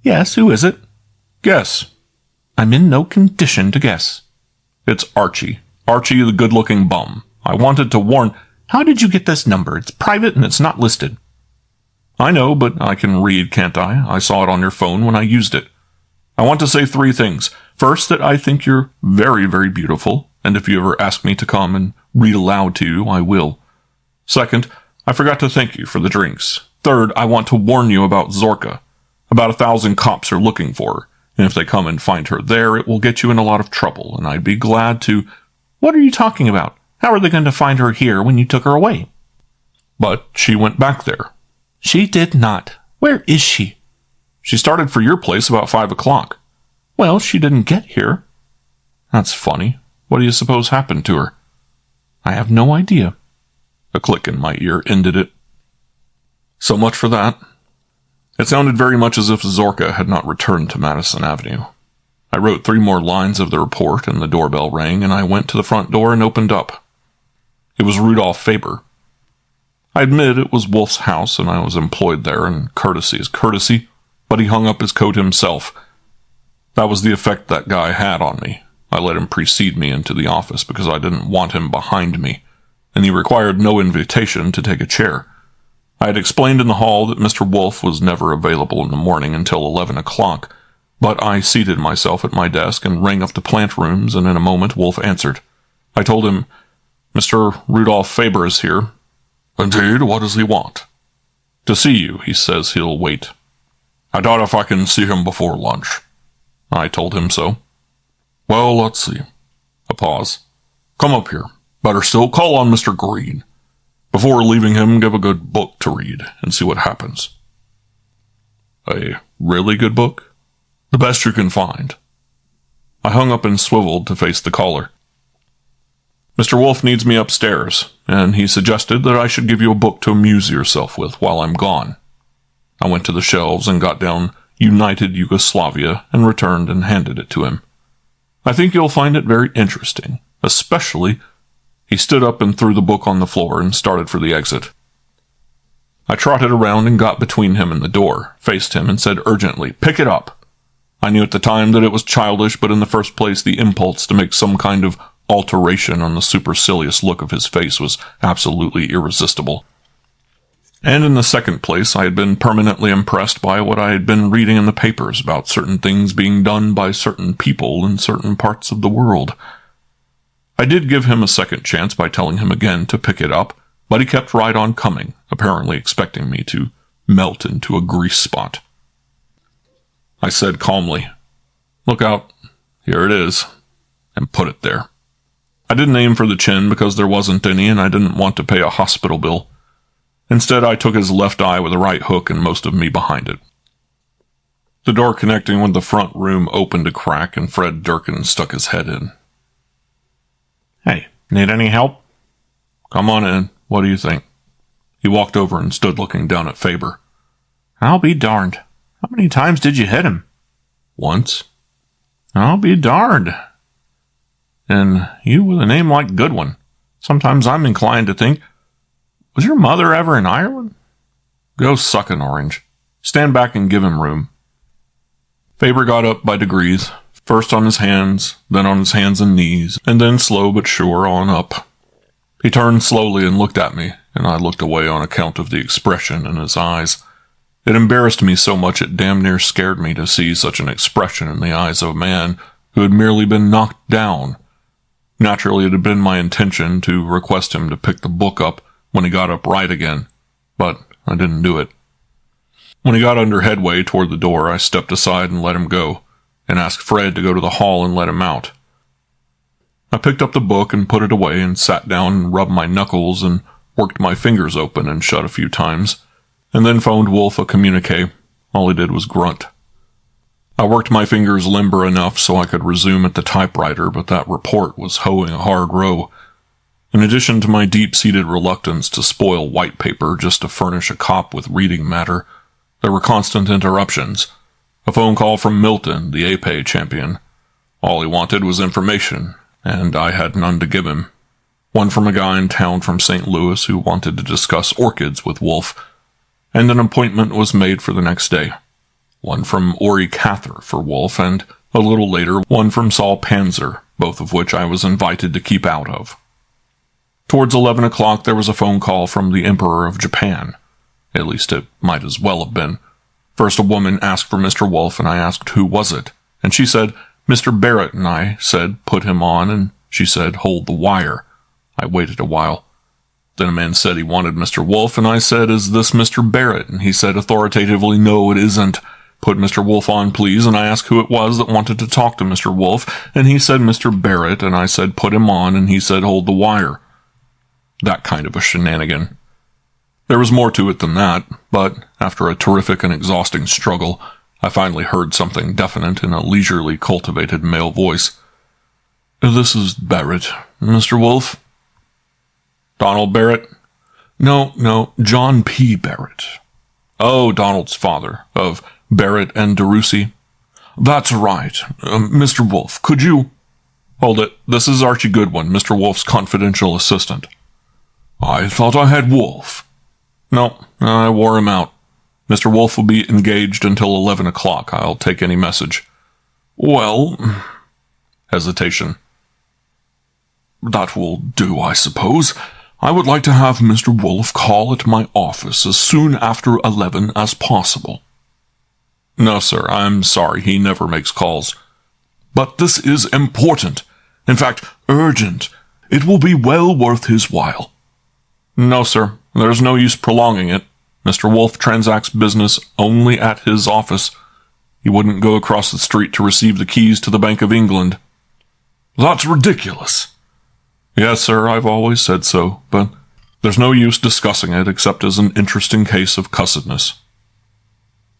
"Yes, who is it?" "Guess." "I'm in no condition to guess." "It's Archie. Archie, the good-looking bum. I wanted to warn—" "How did you get this number? It's private and it's not listed." "I know, but I can read, can't I? I saw it on your phone when I used it. I want to say 3 things. First, that I think you're very, very beautiful, and if you ever ask me to come and read aloud to you, I will. Second, I forgot to thank you for the drinks. Third, I want to warn you about Zorka. About 1,000 cops are looking for her, and if they come and find her there, it will get you in a lot of trouble, and I'd be glad to—" "What are you talking about? How are they going to find her here when you took her away?" "But she went back there." "She did not. Where is she?" "She started for your place about 5 o'clock. "Well, she didn't get here." "That's funny. What do you suppose happened to her?" "I have no idea." A click in my ear ended it. So much for that. It sounded very much as if Zorka had not returned to Madison Avenue. I wrote 3 more lines of the report, and the doorbell rang, and I went to the front door and opened up. It was Rudolph Faber. I admit it was Wolfe's house, and I was employed there, and courtesy is courtesy, but he hung up his coat himself. That was the effect that guy had on me. I let him precede me into the office because I didn't want him behind me, and he required no invitation to take a chair. I had explained in the hall that Mr. Wolfe was never available in the morning until 11 o'clock, but I seated myself at my desk and rang up the plant rooms, and in a moment Wolfe answered. I told him, "Mr. Rudolph Faber is here." "Indeed, what does he want?" "To see you. He says he'll wait." "I doubt if I can see him before lunch." I told him so. "Well, let's see." A pause. "Come up here. Better still, call on Mr. Green. Before leaving him, give a good book to read and see what happens." "A really good book?" "The best you can find." I hung up and swiveled to face the caller. "Mr. Wolfe needs me upstairs, and he suggested that I should give you a book to amuse yourself with while I'm gone." I went to the shelves and got down United Yugoslavia and returned and handed it to him. "I think you'll find it very interesting, especially—" He stood up and threw the book on the floor and started for the exit. I trotted around and got between him and the door, faced him, and said urgently, "Pick it up." I knew at the time that it was childish, but in the first place the impulse to make some kind of alteration on the supercilious look of his face was absolutely irresistible. And in the second place, I had been permanently impressed by what I had been reading in the papers about certain things being done by certain people in certain parts of the world. I did give him a second chance by telling him again to pick it up, but he kept right on coming, apparently expecting me to melt into a grease spot. I said calmly, "Look out, here it is," and put it there. I didn't aim for the chin because there wasn't any, and I didn't want to pay a hospital bill. Instead, I took his left eye with a right hook and most of me behind it. The door connecting with the front room opened a crack, and Fred Durkin stuck his head in. "Hey, need any help?" "Come on in. What do you think?" He walked over and stood looking down at Faber. I'll be darned. How many times did you hit him? Once. I'll be darned. And you with a name like Goodwin. Sometimes I'm inclined to think, was your mother ever in Ireland? Go suck an orange. Stand back and give him room. Faber got up by degrees, first on his hands, then on his hands and knees, and then slow but sure on up. He turned slowly and looked at me, and I looked away on account of the expression in his eyes. It embarrassed me so much it damn near scared me to see such an expression in the eyes of a man who had merely been knocked down. Naturally, it had been my intention to request him to pick the book up when he got up right again, but I didn't do it. When he got under headway toward the door, I stepped aside and let him go, and asked Fred to go to the hall and let him out. I picked up the book and put it away and sat down and rubbed my knuckles and worked my fingers open and shut a few times, and then phoned Wolfe a communique. All he did was grunt. I worked my fingers limber enough so I could resume at the typewriter, but that report was hoeing a hard row. In addition to my deep-seated reluctance to spoil white paper just to furnish a cop with reading matter, there were constant interruptions. A phone call from Milton, the épée champion. All he wanted was information, and I had none to give him. One from a guy in town from St. Louis who wanted to discuss orchids with Wolfe, and an appointment was made for the next day. One from Ori Cather for Wolfe, and a little later one from Saul Panzer, both of which I was invited to keep out of. Towards 11 o'clock there was a phone call from the Emperor of Japan. At least it might as well have been. First a woman asked for Mr. Wolfe, and I asked who was it, and she said, Mr. Barrett, and I said, put him on, and she said, hold the wire. I waited a while. Then a man said he wanted Mr. Wolfe, and I said, is this Mr. Barrett? And he said authoritatively, no, it isn't. Put Mr. Wolfe on, please, and I asked who it was that wanted to talk to Mr. Wolfe, and he said Mr. Barrett, and I said, put him on, and he said, hold the wire. That kind of a shenanigan. There was more to it than that, but after a terrific and exhausting struggle, I finally heard something definite in a leisurely cultivated male voice. This is Barrett. Mr. Wolfe? Donald Barrett? No, John P. Barrett. Oh, Donald's father, of Barrett and DeRussy. That's right. Mr. Wolfe, could you... Hold it. This is Archie Goodwin, Mr. Wolfe's confidential assistant. I thought I had Wolfe. No, I wore him out. Mr. Wolfe will be engaged until 11 o'clock. I'll take any message. Well... Hesitation. That will do, I suppose. I would like to have Mr. Wolfe call at my office as soon after 11 as possible. No, sir, I'm sorry. He never makes calls. But this is important. In fact, urgent. It will be well worth his while. No, sir. There's no use prolonging it. Mr. Wolfe transacts business only at his office. He wouldn't go across the street to receive the keys to the Bank of England. That's ridiculous. Yes, sir, I've always said so, but there's no use discussing it except as an interesting case of cussedness.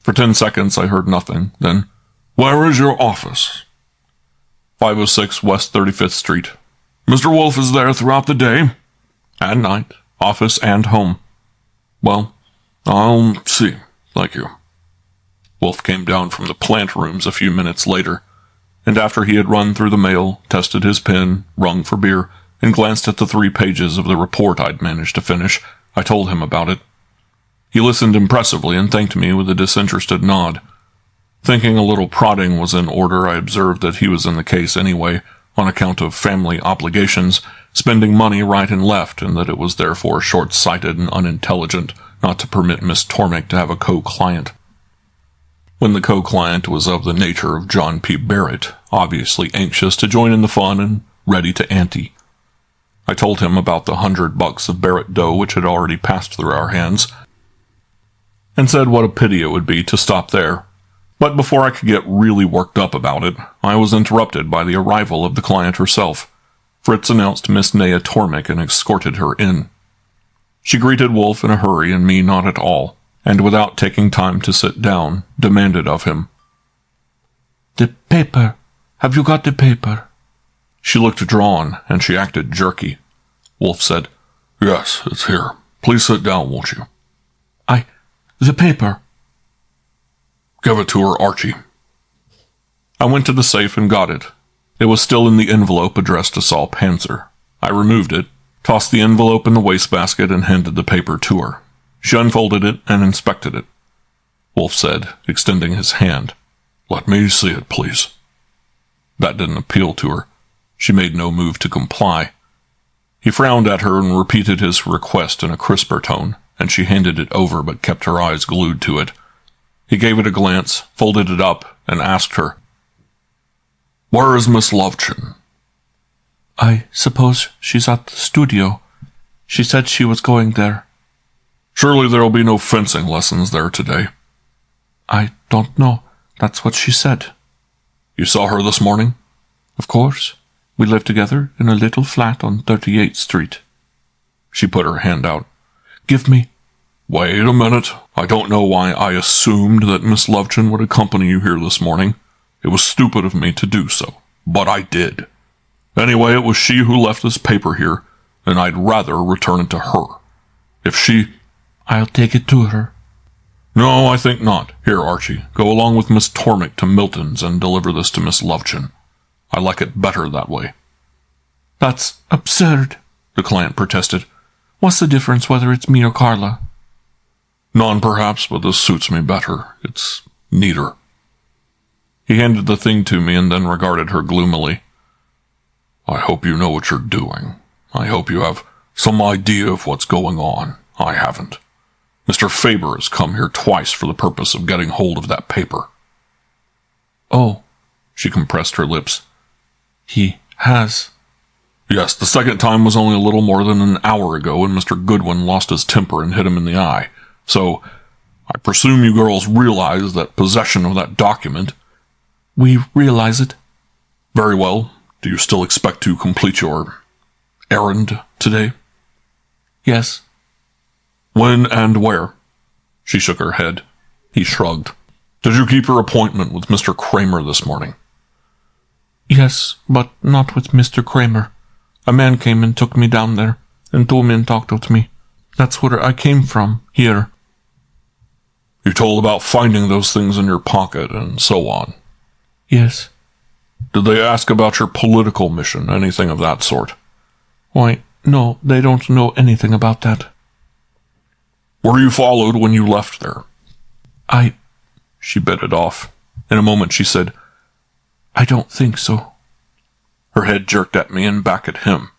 For 10 seconds I heard nothing, then, Where is your office? 506 West 35th Street. Mr. Wolfe is there throughout the day and night, office and home. Well, I'll see. Thank you. Wolfe came down from the plant rooms a few minutes later, and after he had run through the mail, tested his pen, rung for beer, and glanced at the 3 pages of the report I'd managed to finish, I told him about it. He listened impressively and thanked me with a disinterested nod. Thinking a little prodding was in order, I observed that he was in the case anyway, on account of family obligations, spending money right and left, and that it was therefore short-sighted and unintelligent not to permit Miss Tormik to have a co-client. When the co-client was of the nature of John P. Barrett, obviously anxious to join in the fun and ready to ante. I told him about the $100 of Barrett dough which had already passed through our hands, and said what a pity it would be to stop there. But before I could get really worked up about it, I was interrupted by the arrival of the client herself. Fritz announced Miss Nea Tormik and escorted her in. She greeted Wolfe in a hurry and me not at all, and without taking time to sit down, demanded of him. The paper. Have you got the paper? She looked drawn, and she acted jerky. Wolfe said, Yes, it's here. Please sit down, won't you? The paper. Give it to her, Archie. I went to the safe and got it. It was still in the envelope addressed to Saul Panzer. I removed it, tossed the envelope in the wastebasket, and handed the paper to her. She unfolded it and inspected it. Wolfe said, extending his hand, Let me see it, please. That didn't appeal to her. She made no move to comply. He frowned at her and repeated his request in a crisper tone, and she handed it over but kept her eyes glued to it. He gave it a glance, folded it up, and asked her, Where is Miss Lovechen? I suppose she's at the studio. She said she was going there. Surely there'll be no fencing lessons there today. I don't know. That's what she said. You saw her this morning? Of course. We live together in a little flat on 38th Street. She put her hand out. Give me. Wait a minute. I don't know why I assumed that Miss Lovechen would accompany you here this morning. It was stupid of me to do so, but I did. Anyway, it was she who left this paper here, and I'd rather return it to her. If she... I'll take it to her. No, I think not. Here, Archie, go along with Miss Tormik to Milton's and deliver this to Miss Lovechen. I like it better that way. That's absurd, the client protested. What's the difference whether it's me or Carla? None, perhaps, but this suits me better. It's neater. He handed the thing to me and then regarded her gloomily. I hope you know what you're doing. I hope you have some idea of what's going on. I haven't. Mr. Faber has come here twice for the purpose of getting hold of that paper. Oh, she compressed her lips. He has. Yes, the second time was only a little more than an hour ago when Mr. Goodwin lost his temper and hit him in the eye. So, I presume you girls realize that possession of that document... We realize it. Very well. Do you still expect to complete your errand today? Yes. When and where? She shook her head. He shrugged. Did you keep your appointment with Mr. Kramer this morning? Yes, but not with Mr. Kramer. A man came and took me down there, and 2 men talked with me. That's where I came from, here. You told about finding those things in your pocket and so on. Yes. Did they ask about your political mission, anything of that sort? Why, no, they don't know anything about that. Were you followed when you left there? She bit it off. In a moment she said, I don't think so. Her head jerked at me and back at him.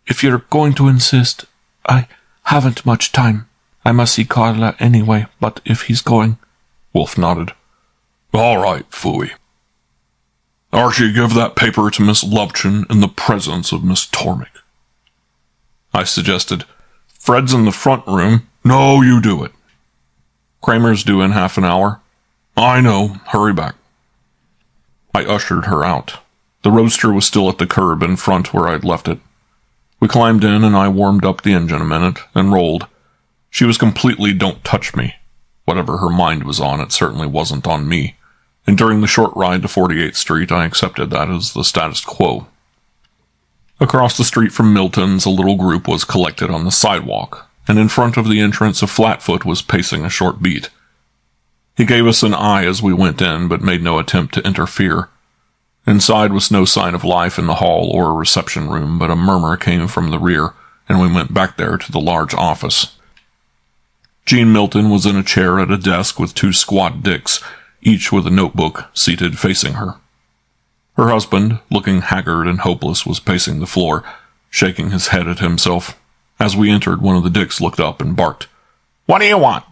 If you're going to insist, I haven't much time. I must see Carla anyway, but if he's going... Wolfe nodded. All right, phooey. Archie, give that paper to Miss Lovechen in the presence of Miss Tormik. I suggested, Fred's in the front room. No, you do it. Kramer's due in half an hour. I know. Hurry back. I ushered her out. The roadster was still at the curb in front where I'd left it. We climbed in and I warmed up the engine a minute and rolled. She was completely don't touch me. Whatever her mind was on, it certainly wasn't on me. And during the short ride to 48th Street, I accepted that as the status quo. Across the street from Milton's, a little group was collected on the sidewalk, and in front of the entrance a Flatfoot was pacing a short beat. He gave us an eye as we went in, but made no attempt to interfere. Inside was no sign of life in the hall or reception room, but a murmur came from the rear, and we went back there to the large office. Jean Milton was in a chair at a desk with 2 squat dicks, each with a notebook, seated facing her. Her husband, looking haggard and hopeless, was pacing the floor, shaking his head at himself. As we entered, one of the dicks looked up and barked. "What do you want?"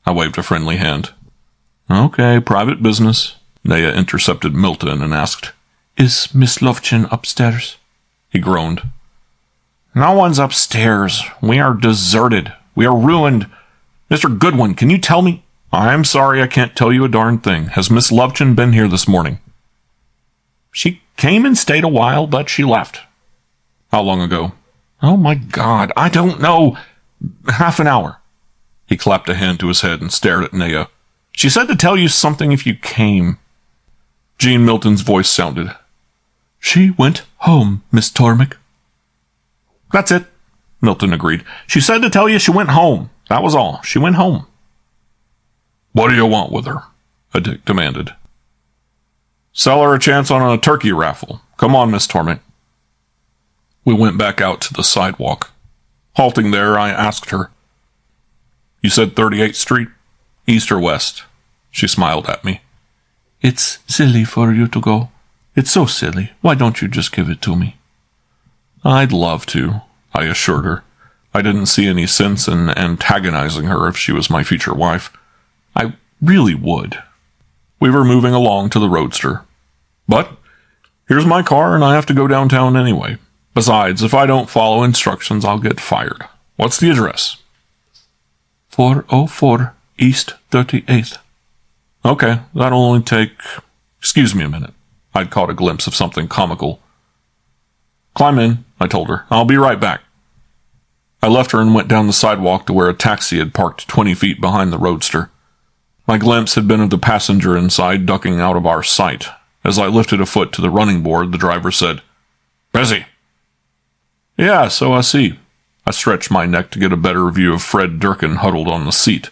I waved a friendly hand. "Okay, private business." Naya intercepted Milton and asked, Is Miss Lovechen upstairs? He groaned. No one's upstairs. We are deserted. We are ruined. Mr. Goodwin, can you tell me? I'm sorry, I can't tell you a darn thing. Has Miss Lovechen been here this morning? She came and stayed a while, but she left. How long ago? Oh my God, I don't know. Half an hour. He clapped a hand to his head and stared at Naya. She said to tell you something if you came. Jean Milton's voice sounded. She went home, Miss Tormik. That's it. Milton agreed. She said to tell you she went home. That was all. She went home. What do you want with her? A Dick demanded. Sell her a chance on a turkey raffle. Come on, Miss Torment. We went back out to the sidewalk. Halting there, I asked her, You said 38th Street? East or west? She smiled at me. It's silly for you to go. It's so silly. Why don't you just give it to me? I'd love to, I assured her. I didn't see any sense in antagonizing her if she was my future wife. I really would. We were moving along to the roadster. But here's my car, and I have to go downtown anyway. Besides, if I don't follow instructions, I'll get fired. What's the address? 404 East 38th. Okay, that'll only take... Excuse me a minute. I'd caught a glimpse of something comical. Climb in, I told her. I'll be right back. I left her and went down the sidewalk to where a taxi had parked 20 feet behind the roadster. My glimpse had been of the passenger inside ducking out of our sight. As I lifted a foot to the running board, the driver said, Busy. Yeah, so I see. I stretched my neck to get a better view of Fred Durkin huddled on the seat.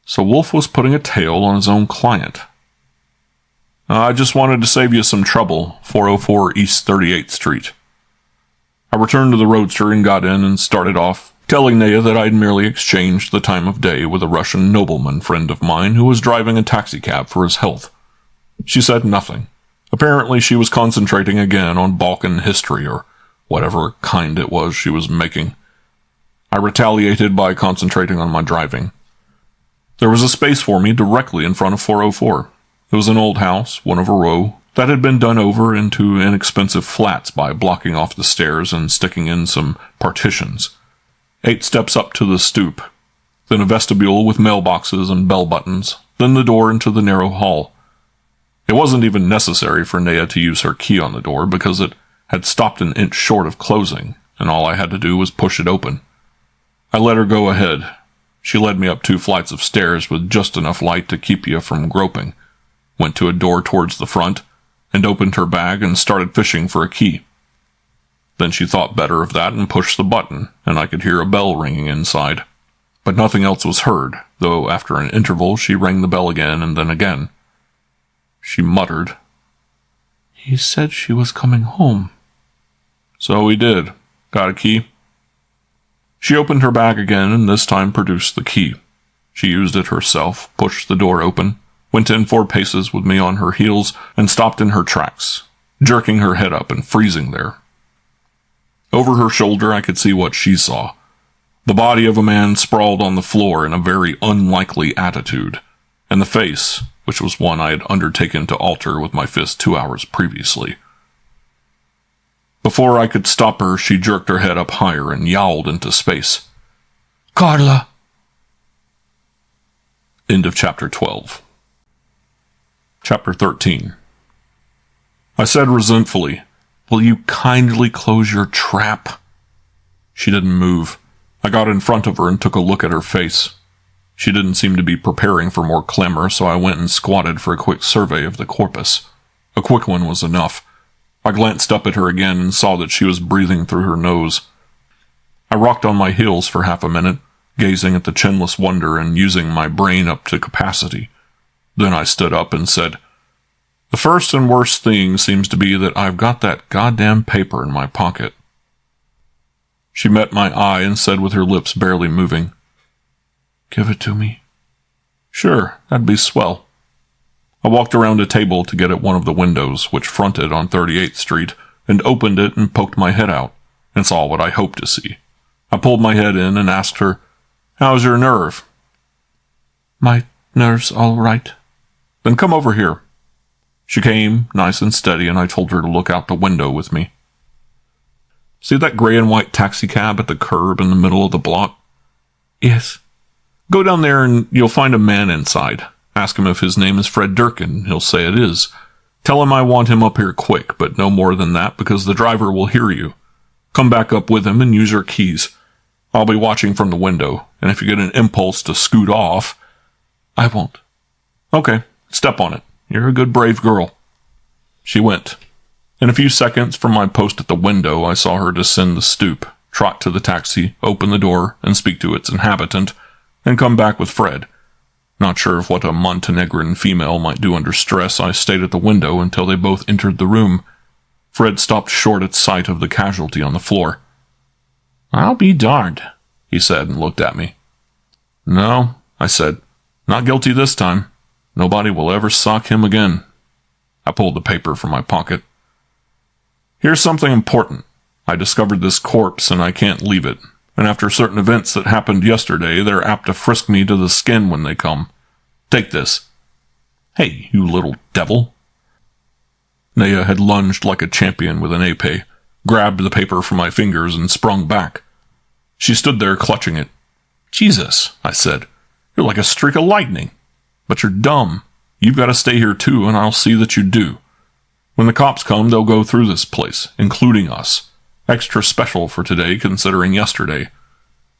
So Wolfe was putting a tail on his own client. I just wanted to save you some trouble, 404 East 38th Street. I returned to the roadster and got in and started off, telling Naya that I'd merely exchanged the time of day with a Russian nobleman friend of mine who was driving a taxicab for his health. She said nothing. Apparently she was concentrating again on Balkan history or whatever kind it was she was making. I retaliated by concentrating on my driving. There was a space for me directly in front of 404. It was an old house, one of a row, that had been done over into inexpensive flats by blocking off the stairs and sticking in some partitions. 8 steps up to the stoop, then a vestibule with mailboxes and bell buttons, then the door into the narrow hall. It wasn't even necessary for Naya to use her key on the door because it had stopped an inch short of closing, and all I had to do was push it open. I let her go ahead. She led me up 2 flights of stairs with just enough light to keep you from groping, went to a door towards the front, and opened her bag and started fishing for a key. Then she thought better of that and pushed the button, and I could hear a bell ringing inside. But nothing else was heard, though after an interval she rang the bell again and then again. She muttered, He said she was coming home. So he did. Got a key? She opened her bag again and this time produced the key. She used it herself, pushed the door open, went in 4 paces with me on her heels, and stopped in her tracks, jerking her head up and freezing there. Over her shoulder I could see what she saw. The body of a man sprawled on the floor in a very unlikely attitude, and the face, which was one I had undertaken to alter with my fist 2 hours previously. Before I could stop her, she jerked her head up higher and yowled into space. Carla! End of chapter 12. Chapter 13. I said resentfully, Will you kindly close your trap? She didn't move. I got in front of her and took a look at her face. She didn't seem to be preparing for more clamor, so I went and squatted for a quick survey of the corpus. A quick one was enough. I glanced up at her again and saw that she was breathing through her nose. I rocked on my heels for half a minute, gazing at the chinless wonder and using my brain up to capacity. Then I stood up and said, The first and worst thing seems to be that I've got that goddamn paper in my pocket. She met my eye and said with her lips barely moving, Give it to me. Sure, that'd be swell. I walked around a table to get at one of the windows, which fronted on 38th Street, and opened it and poked my head out, and saw what I hoped to see. I pulled my head in and asked her, How's your nerve? My nerve's all right. Then come over here. She came, nice and steady, and I told her to look out the window with me. See that gray and white taxicab at the curb in the middle of the block? Yes. Go down there and you'll find a man inside. Ask him if his name is Fred Durkin. He'll say it is. Tell him I want him up here quick, but no more than that because the driver will hear you. Come back up with him and use your keys. I'll be watching from the window, and if you get an impulse to scoot off... I won't. Okay, step on it. You're a good, brave girl. She went. In a few seconds from my post at the window, I saw her descend the stoop, trot to the taxi, open the door, and speak to its inhabitant, and come back with Fred. Not sure of what a Montenegrin female might do under stress, I stayed at the window until they both entered the room. Fred stopped short at sight of the casualty on the floor. "I'll be darned," he said and looked at me. "No," I said. "Not guilty this time. Nobody will ever sock him again." I pulled the paper from my pocket. "Here's something important. I discovered this corpse and I can't leave it. And after certain events that happened yesterday, they're apt to frisk me to the skin when they come. Take this." "Hey, you little devil." Naya had lunged like a champion with an épée, grabbed the paper from my fingers, and sprung back. She stood there clutching it. "Jesus," I said. "You're like a streak of lightning. But you're dumb. You've got to stay here too, and I'll see that you do. When the cops come, they'll go through this place, including us. Extra special for today, considering yesterday.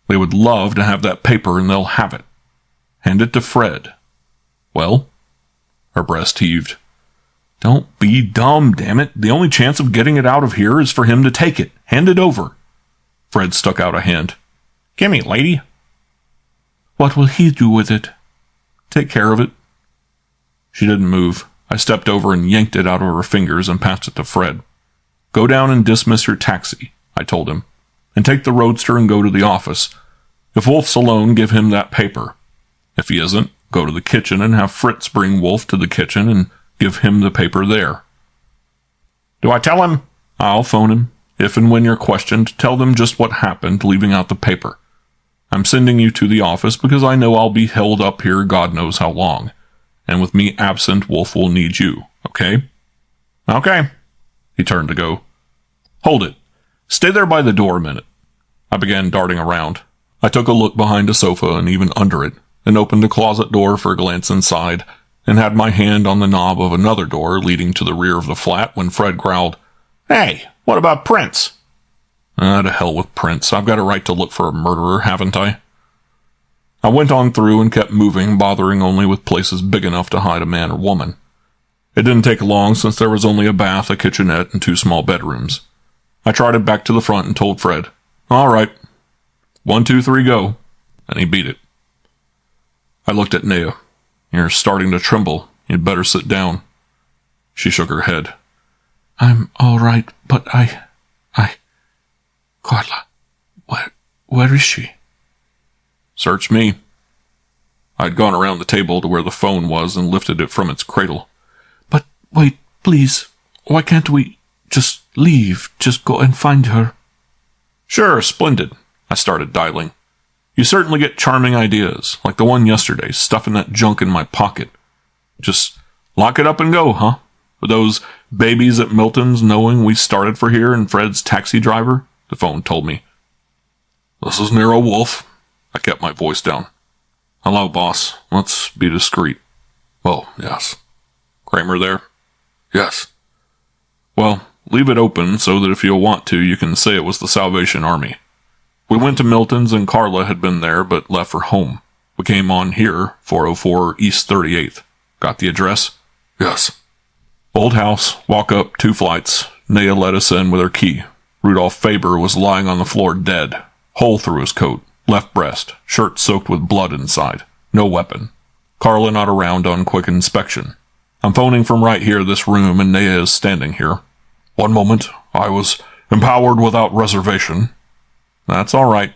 They would love to have that paper, and they'll have it. Hand it to Fred." "Well?" Her breast heaved. "Don't be dumb, damn it. The only chance of getting it out of here is for him to take it. Hand it over." Fred stuck out a hand. "Gimme, lady." "What will he do with it?" "Take care of it." She didn't move. I stepped over and yanked it out of her fingers and passed it to Fred. "Go down and dismiss your taxi," I told him, "and take the roadster and go to the office. If Wolfe's alone, give him that paper. If he isn't, go to the kitchen and have Fritz bring Wolfe to the kitchen and give him the paper there." "Do I tell him?" "I'll phone him. If and when you're questioned, tell them just what happened, leaving out the paper. I'm sending you to the office because I know I'll be held up here God knows how long. And with me absent, Wolfe will need you, okay?" "Okay." He turned to go. "Hold it. Stay there by the door a minute." I began darting around. I took a look behind a sofa and even under it, and opened a closet door for a glance inside, and had my hand on the knob of another door leading to the rear of the flat when Fred growled, "Hey, what about Prince?" To hell with Prince. I've got a right to look for a murderer, haven't I? I went on through and kept moving, bothering only with places big enough to hide a man or woman. It didn't take long since there was only a bath, a kitchenette, and 2 small bedrooms. I trotted back to the front and told Fred, "All right. 1, 2, 3, go." And he beat it. I looked at Naya. "You're starting to tremble. You'd better sit down." She shook her head. "I'm all right, but Carla, where is she?" "Search me." I'd gone around the table to where the phone was and lifted it from its cradle. "But wait, please. Why can't we just leave? Just go and find her?" "Sure, splendid." I started dialing. "You certainly get charming ideas, like the one yesterday, stuffing that junk in my pocket. Just lock it up and go, huh? With those babies at Milton's knowing we started for here and Fred's taxi driver?" The phone told me. "This is Nero Wolfe." I kept my voice down. "Hello, boss. Let's be discreet." "Oh, yes." "Kramer there?" "Yes." "Well, leave it open so that if you'll want to, you can say it was the Salvation Army. We went to Milton's and Carla had been there but left for home. We came on here, 404 East 38th. Got the address?" "Yes." "Old house, walk up 2 flights. Naya let us in with her key. Rudolph Faber was lying on the floor dead. Hole through his coat, left breast, shirt soaked with blood inside. No weapon. Carla not around on quick inspection. I'm phoning from right here, this room, and Naya is standing here." "One moment. I was empowered without reservation." "That's all right.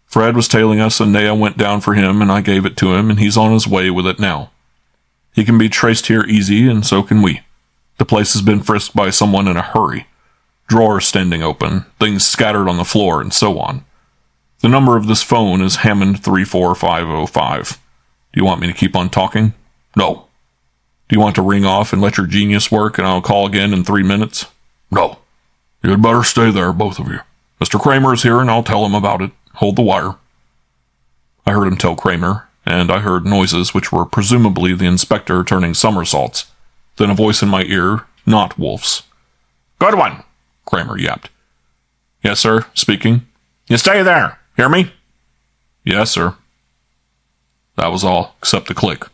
Fred was tailing us, and Naya went down for him, and I gave it to him, and he's on his way with it now. He can be traced here easy, and so can we. The place has been frisked by someone in a hurry. Drawers standing open, things scattered on the floor, and so on. The number of this phone is Hammond 34505. Do you want me to keep on talking?" "No." "Do you want to ring off and let your genius work, and I'll call again in 3 minutes?" "No. You'd better stay there, both of you. Mr. Kramer is here, and I'll tell him about it. Hold the wire." I heard him tell Kramer, and I heard noises which were presumably the inspector turning somersaults. Then a voice in my ear, not Wolfe's. "Goodwin," Kramer yapped. "Yes, sir. Speaking." "You stay there. Hear me?" "Yes, sir." That was all, except the click.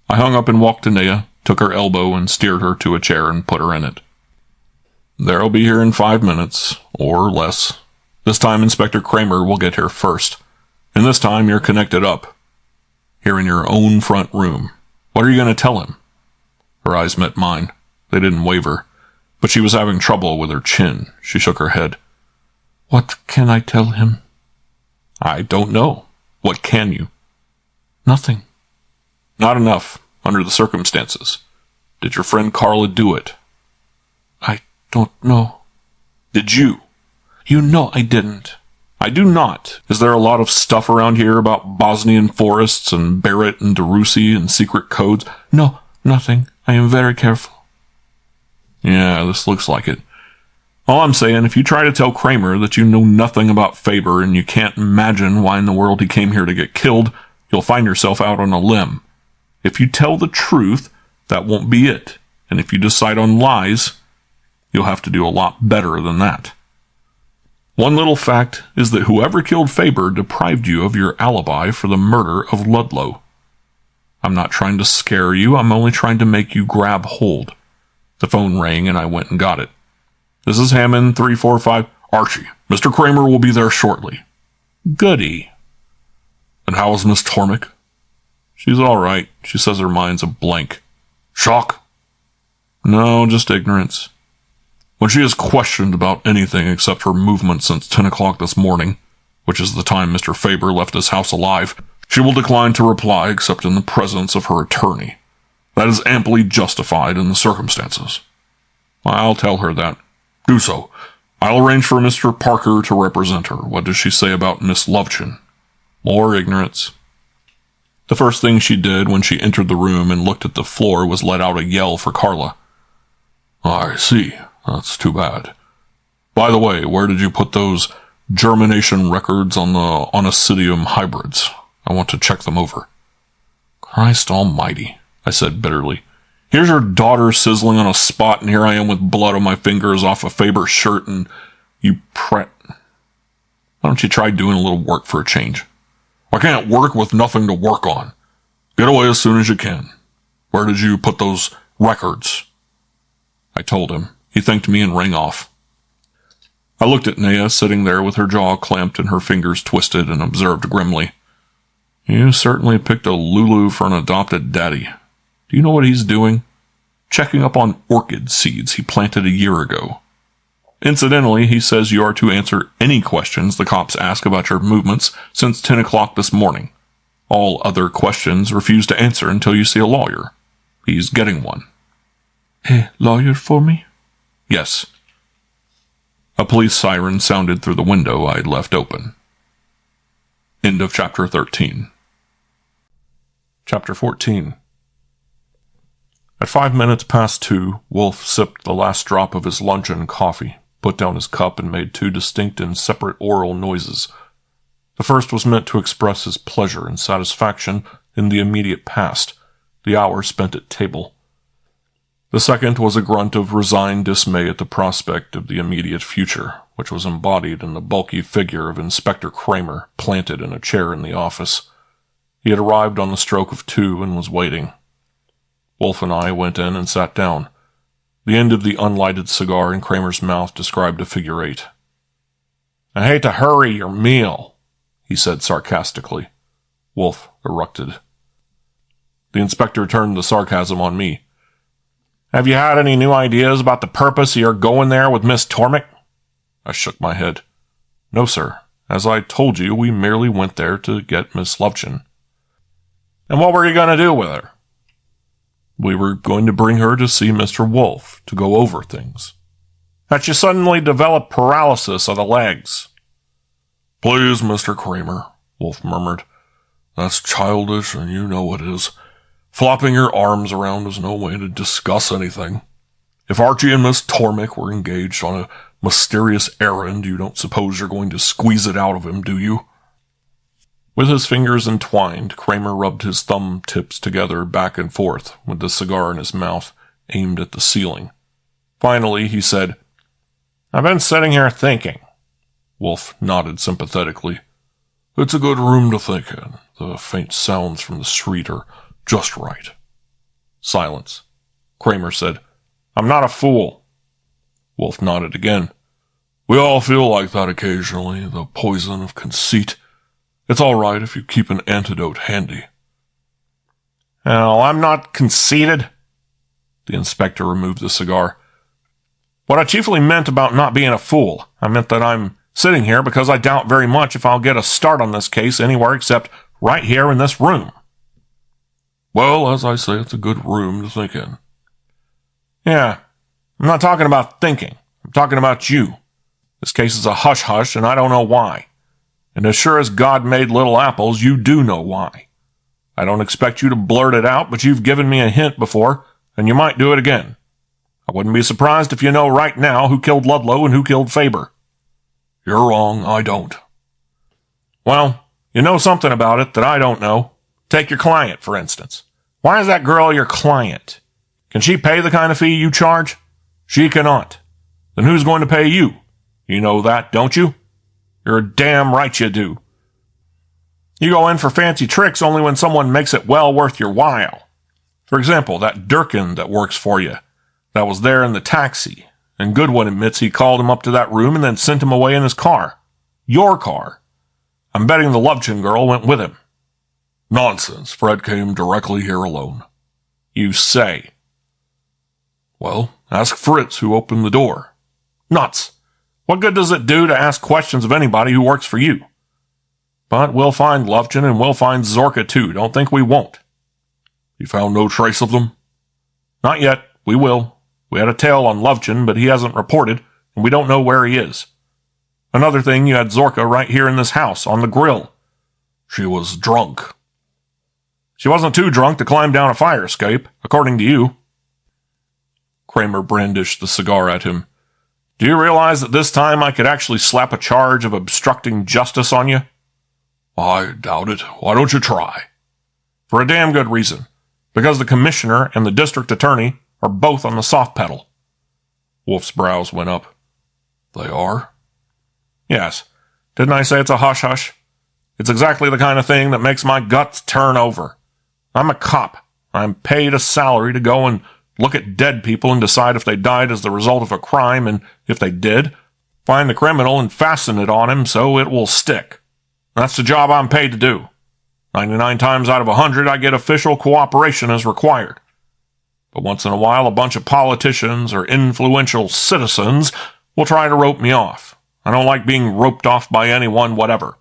I hung up and walked to Naya, took her elbow and steered her to a chair and put her in it. "They'll be here in 5 minutes, or less. This time Inspector Kramer will get here first. And this time you're connected up. Here in your own front room. What are you going to tell him? Her eyes met mine. They didn't waver. But she was having trouble with her chin. She shook her head. What can I tell him? I don't know. What can you? Nothing. Not enough, under the circumstances. Did your friend Carla do it? I don't know. Did you? You know I didn't. I do not. Is there a lot of stuff around here about Bosnian forests and Barrett and DeRusi and secret codes? No, nothing. I am very careful. Yeah, this looks like it. All I'm saying, if you try to tell Kramer that you know nothing about Faber and you can't imagine why in the world he came here to get killed, you'll find yourself out on a limb. If you tell the truth, that won't be it. And if you decide on lies, you'll have to do a lot better than that. One little fact is that whoever killed Faber deprived you of your alibi for the murder of Ludlow. I'm not trying to scare you, I'm only trying to make you grab hold. The phone rang and I went and got it. This is Hammond 345. Archie, Mr. Kramer will be there shortly. Goody. And how is Miss Tormik? She's all right. She says her mind's a blank. Shock? No, just ignorance. When she is questioned about anything except her movements since 10 o'clock this morning, which is the time Mr. Faber left his house alive, she will decline to reply except in the presence of her attorney. That is amply justified in the circumstances. I'll tell her that. Do so. I'll arrange for Mr. Parker to represent her. What does she say about Miss Lovechen? More ignorance. The first thing she did when she entered the room and looked at the floor was let out a yell for Carla. I see. That's too bad. By the way, where did you put those germination records on the onacidium hybrids? I want to check them over. Christ almighty, I said bitterly. Here's your daughter sizzling on a spot, and here I am with blood on my fingers off a Faber shirt, and you Why don't you try doing a little work for a change? I can't work with nothing to work on. Get away as soon as you can. Where did you put those records? I told him. He thanked me and rang off. I looked at Nea sitting there with her jaw clamped and her fingers twisted and observed grimly. You certainly picked a Lulu for an adopted daddy. Do you know what he's doing? Checking up on orchid seeds he planted a year ago. Incidentally, he says you are to answer any questions the cops ask about your movements since 10 o'clock this morning. All other questions refuse to answer until you see a lawyer. He's getting one. A lawyer for me? Yes. A police siren sounded through the window I'd left open. End of Chapter 13. Chapter 14. At 2:05, Wolfe sipped the last drop of his luncheon coffee, put down his cup, and made two distinct and separate oral noises. The first was meant to express his pleasure and satisfaction in the immediate past, the hour spent at table. The second was a grunt of resigned dismay at the prospect of the immediate future, which was embodied in the bulky figure of Inspector Kramer, planted in a chair in the office. He had arrived on the stroke of 2 and was waiting. Wolfe and I went in and sat down. The end of the unlighted cigar in Kramer's mouth described a figure 8. I hate to hurry your meal, he said sarcastically. Wolfe erupted. The inspector turned the sarcasm on me. Have you had any new ideas about the purpose of your going there with Miss Tormik? I shook my head. No, sir. As I told you, we merely went there to get Miss Lovechen. And what were you going to do with her? We were going to bring her to see Mr. Wolfe, to go over things. That you suddenly developed paralysis of the legs. Please, Mr. Kramer, Wolfe murmured. That's childish, and you know it is. Flopping your arms around is no way to discuss anything. If Archie and Miss Tormik were engaged on a mysterious errand, you don't suppose you're going to squeeze it out of him, do you? With his fingers entwined, Kramer rubbed his thumb tips together back and forth, with the cigar in his mouth, aimed at the ceiling. Finally, he said, I've been sitting here thinking. Wolfe nodded sympathetically. It's a good room to think in. The faint sounds from the street are just right. Silence. Kramer said, I'm not a fool. Wolfe nodded again. We all feel like that occasionally, the poison of conceit. It's all right if you keep an antidote handy. Oh, I'm not conceited. The inspector removed the cigar. What I chiefly meant about not being a fool, I meant that I'm sitting here because I doubt very much if I'll get a start on this case anywhere except right here in this room. Well, as I say, it's a good room to think in. Yeah, I'm not talking about thinking. I'm talking about you. This case is a hush-hush, and I don't know why. And as sure as God made little apples, you do know why. I don't expect you to blurt it out, but you've given me a hint before, and you might do it again. I wouldn't be surprised if you know right now who killed Ludlow and who killed Faber. You're wrong, I don't. Well, you know something about it that I don't know. Take your client, for instance. Why is that girl your client? Can she pay the kind of fee you charge? She cannot. Then who's going to pay you? You know that, don't you? You're damn right you do. You go in for fancy tricks only when someone makes it well worth your while. For example, that Durkin that works for you, that was there in the taxi, and Goodwin admits he called him up to that room and then sent him away in his car. Your car. I'm betting the Lovchin girl went with him. Nonsense. Fred came directly here alone. You say. Well, ask Fritz who opened the door. Nuts. What good does it do to ask questions of anybody who works for you? But we'll find Lovchin and we'll find Zorka too. Don't think we won't. You found no trace of them? Not yet. We will. We had a tail on Lovchin, but he hasn't reported, and we don't know where he is. Another thing, you had Zorka right here in this house, on the grill. She was drunk. She wasn't too drunk to climb down a fire escape, according to you. Kramer brandished the cigar at him. Do you realize that this time I could actually slap a charge of obstructing justice on you? I doubt it. Why don't you try? For a damn good reason. Because the commissioner and the district attorney are both on the soft pedal. Wolfe's brows went up. They are? Yes. Didn't I say it's a hush-hush? It's exactly the kind of thing that makes my guts turn over. I'm a cop. I'm paid a salary to go and look at dead people and decide if they died as the result of a crime, and if they did, find the criminal and fasten it on him so it will stick. That's the job I'm paid to do. 99 times out of 100, I get official cooperation as required. But once in a while, a bunch of politicians or influential citizens will try to rope me off. I don't like being roped off by anyone, whatever.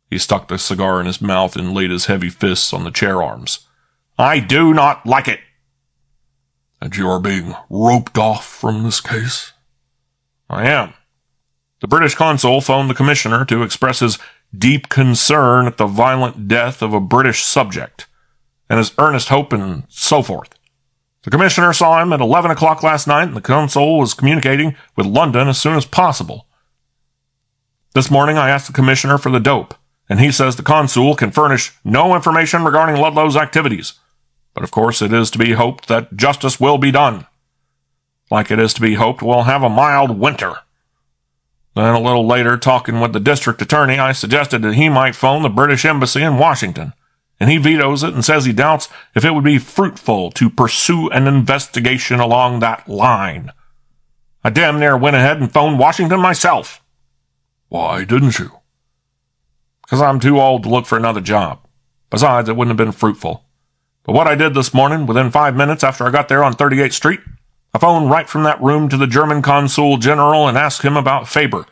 He stuck the cigar in his mouth and laid his heavy fists on the chair arms. I do not like it. And you are being roped off from this case? I am. The British consul phoned the commissioner to express his deep concern at the violent death of a British subject, and his earnest hope and so forth. The commissioner saw him at 11 o'clock last night, and the consul was communicating with London as soon as possible. This morning I asked the commissioner for the dope, and he says the consul can furnish no information regarding Ludlow's activities. But of course it is to be hoped that justice will be done. Like it is to be hoped we'll have a mild winter. Then a little later, talking with the district attorney, I suggested that he might phone the British embassy in Washington, and he vetoes it and says he doubts if it would be fruitful to pursue an investigation along that line. I damn near went ahead and phoned Washington myself. Why didn't you? Because I'm too old to look for another job. Besides, it wouldn't have been fruitful. But what I did this morning, within 5 minutes after I got there on 38th Street, I phoned right from that room to the German consul general and asked him about Faber,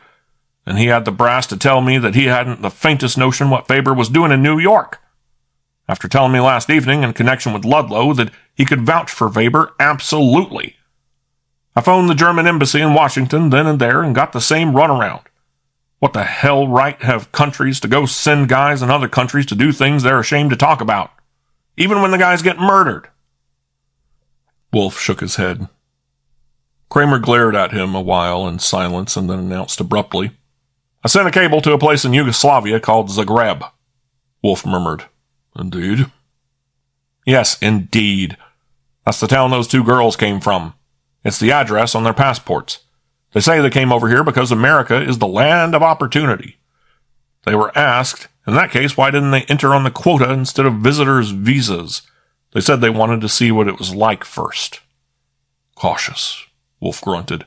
and he had the brass to tell me that he hadn't the faintest notion what Faber was doing in New York. After telling me last evening, in connection with Ludlow, that he could vouch for Faber absolutely. I phoned the German embassy in Washington then and there and got the same runaround. What the hell right have countries to go send guys in other countries to do things they're ashamed to talk about, even when the guys get murdered? Wolfe shook his head. Kramer glared at him a while in silence and then announced abruptly, I sent a cable to a place in Yugoslavia called Zagreb. Wolfe murmured, Indeed? Yes, indeed. That's the town those two girls came from. It's the address on their passports. They say they came over here because America is the land of opportunity. They were asked, in that case, why didn't they enter on the quota instead of visitors' visas? They said they wanted to see what it was like first. Cautious, Wolfe grunted.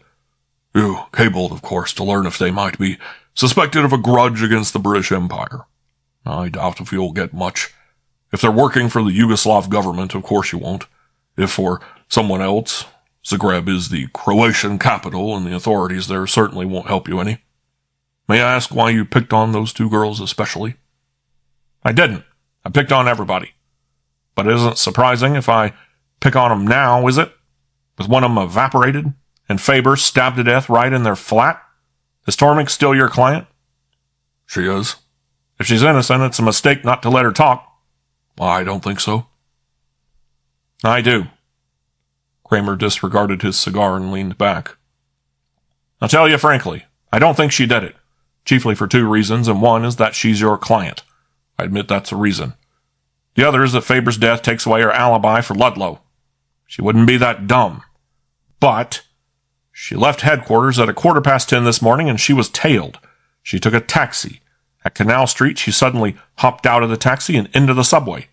You cabled, of course, to learn if they might be suspected of a grudge against the British Empire. I doubt if you'll get much. If they're working for the Yugoslav government, of course you won't. If for someone else, Zagreb is the Croatian capital, and the authorities there certainly won't help you any. May I ask why you picked on those two girls especially? I didn't. I picked on everybody. But it isn't surprising if I pick on them now, is it? With one of them evaporated, and Faber stabbed to death right in their flat? Is Tormik still your client? She is. If she's innocent, it's a mistake not to let her talk. I don't think so. I do. Kramer disregarded his cigar and leaned back. I'll tell you frankly, I don't think she did it. Chiefly for two reasons, and one is that she's your client. I admit that's a reason. The other is that Faber's death takes away her alibi for Ludlow. She wouldn't be that dumb. But she left headquarters at 10:15 this morning, and she was tailed. She took a taxi. At Canal Street, she suddenly hopped out of the taxi and into the subway.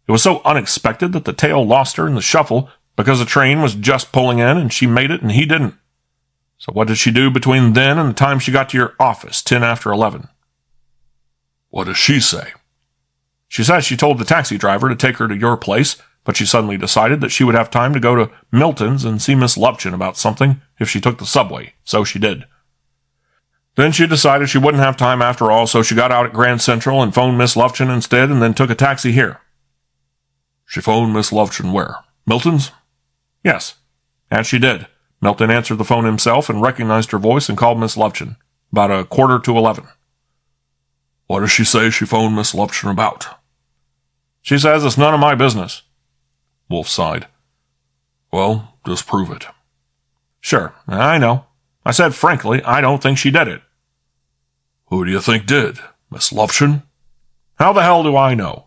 It was so unexpected that the tail lost her in the shuffle because the train was just pulling in and she made it and he didn't. So what did she do between then and the time she got to your office, 10 after 11? What does she say? She says she told the taxi driver to take her to your place, but she suddenly decided that she would have time to go to Milton's and see Miss Lupton about something if she took the subway, so she did. Then she decided she wouldn't have time after all, so she got out at Grand Central and phoned Miss Lupton instead and then took a taxi here. She phoned Miss Lupton where? Milton's? Yes, and she did. Milton answered the phone himself and recognized her voice and called Miss Lupton. About 11:15. What does she say she phoned Miss Lupton about? She says it's none of my business. Wolfe sighed. Well, disprove it. Sure, I know. I said frankly, I don't think she did it. Who do you think did? Miss Lupton? How the hell do I know?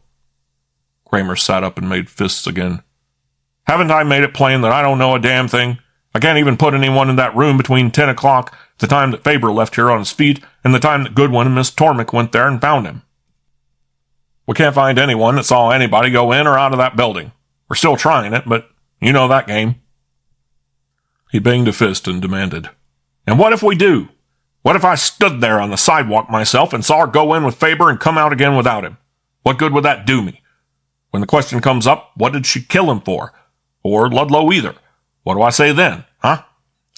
Kramer sat up and made fists again. Haven't I made it plain that I don't know a damn thing? I can't even put anyone in that room between 10 o'clock, the time that Faber left here on his feet, and the time that Goodwin and Miss Tormik went there and found him. We can't find anyone that saw anybody go in or out of that building. We're still trying it, but you know that game. He banged a fist and demanded, And what if we do? What if I stood there on the sidewalk myself and saw her go in with Faber and come out again without him? What good would that do me? When the question comes up, what did she kill him for? Or Ludlow either? What do I say then, huh?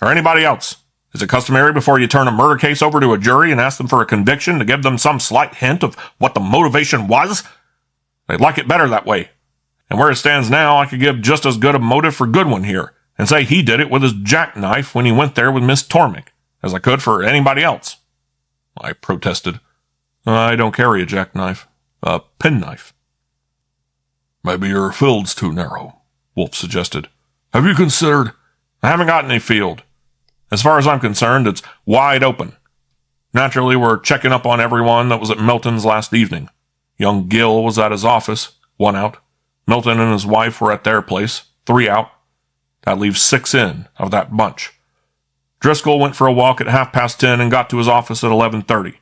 Or anybody else? Is it customary before you turn a murder case over to a jury and ask them for a conviction to give them some slight hint of what the motivation was? They'd like it better that way. And where it stands now, I could give just as good a motive for Goodwin here and say he did it with his jackknife when he went there with Miss Tormik, as I could for anybody else. I protested. I don't carry a jackknife. A penknife. Maybe your field's too narrow, Wolfe suggested. Have you considered? I haven't got any field. As far as I'm concerned, it's wide open. Naturally, we're checking up on everyone that was at Milton's last evening. Young Gill was at his office, 1 out. Milton and his wife were at their place, 3 out. That leaves 6 in of that bunch. Driscoll went for a walk at 10:30 and got to his office at 11:30.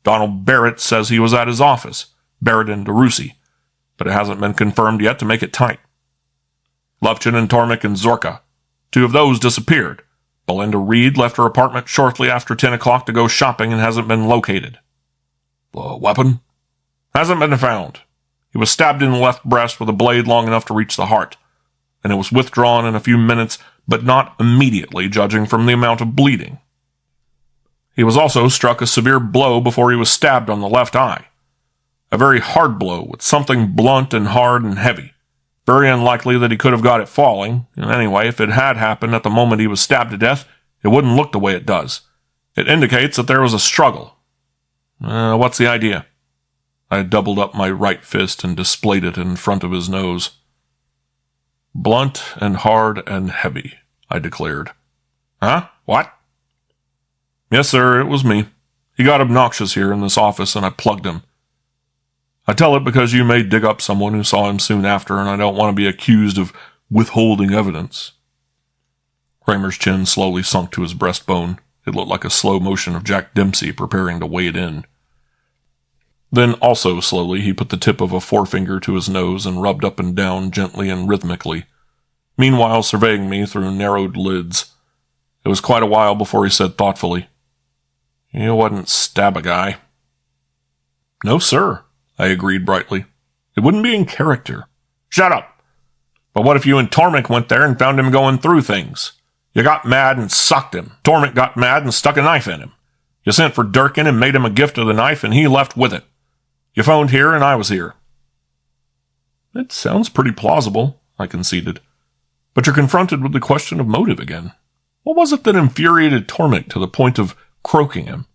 Donald Barrett says he was at his office, Barrett and DeRusi, but it hasn't been confirmed yet to make it tight. Lupton and Tormik and Zorka, 2 of those disappeared. Belinda Reed left her apartment shortly after 10 o'clock to go shopping and hasn't been located. The weapon? Hasn't been found. He was stabbed in the left breast with a blade long enough to reach the heart, and it was withdrawn in a few minutes, but not immediately, judging from the amount of bleeding. He was also struck a severe blow before he was stabbed on the left eye. A very hard blow with something blunt and hard and heavy. Very unlikely that he could have got it falling, and anyway, if it had happened at the moment he was stabbed to death, it wouldn't look the way it does. It indicates that there was a struggle. What's the idea? I doubled up my right fist and displayed it in front of his nose. Blunt and hard and heavy, I declared. Huh? What? Yes, sir, it was me. He got obnoxious here in this office, and I plugged him. I tell it because you may dig up someone who saw him soon after, and I don't want to be accused of withholding evidence. Kramer's chin slowly sunk to his breastbone. It looked like a slow motion of Jack Dempsey preparing to wade in. Then, also slowly, he put the tip of a forefinger to his nose and rubbed up and down gently and rhythmically, meanwhile surveying me through narrowed lids. It was quite a while before he said thoughtfully, "You wouldn't stab a guy." "No, sir," I agreed brightly. "It wouldn't be in character." "Shut up! But what if you and Tormik went there and found him going through things? You got mad and socked him. Tormik got mad and stuck a knife in him. You sent for Durkin and made him a gift of the knife, and he left with it. You phoned here, and I was here." "It sounds pretty plausible," I conceded. "But you're confronted with the question of motive again. What was it that infuriated Tormik to the point of croaking him?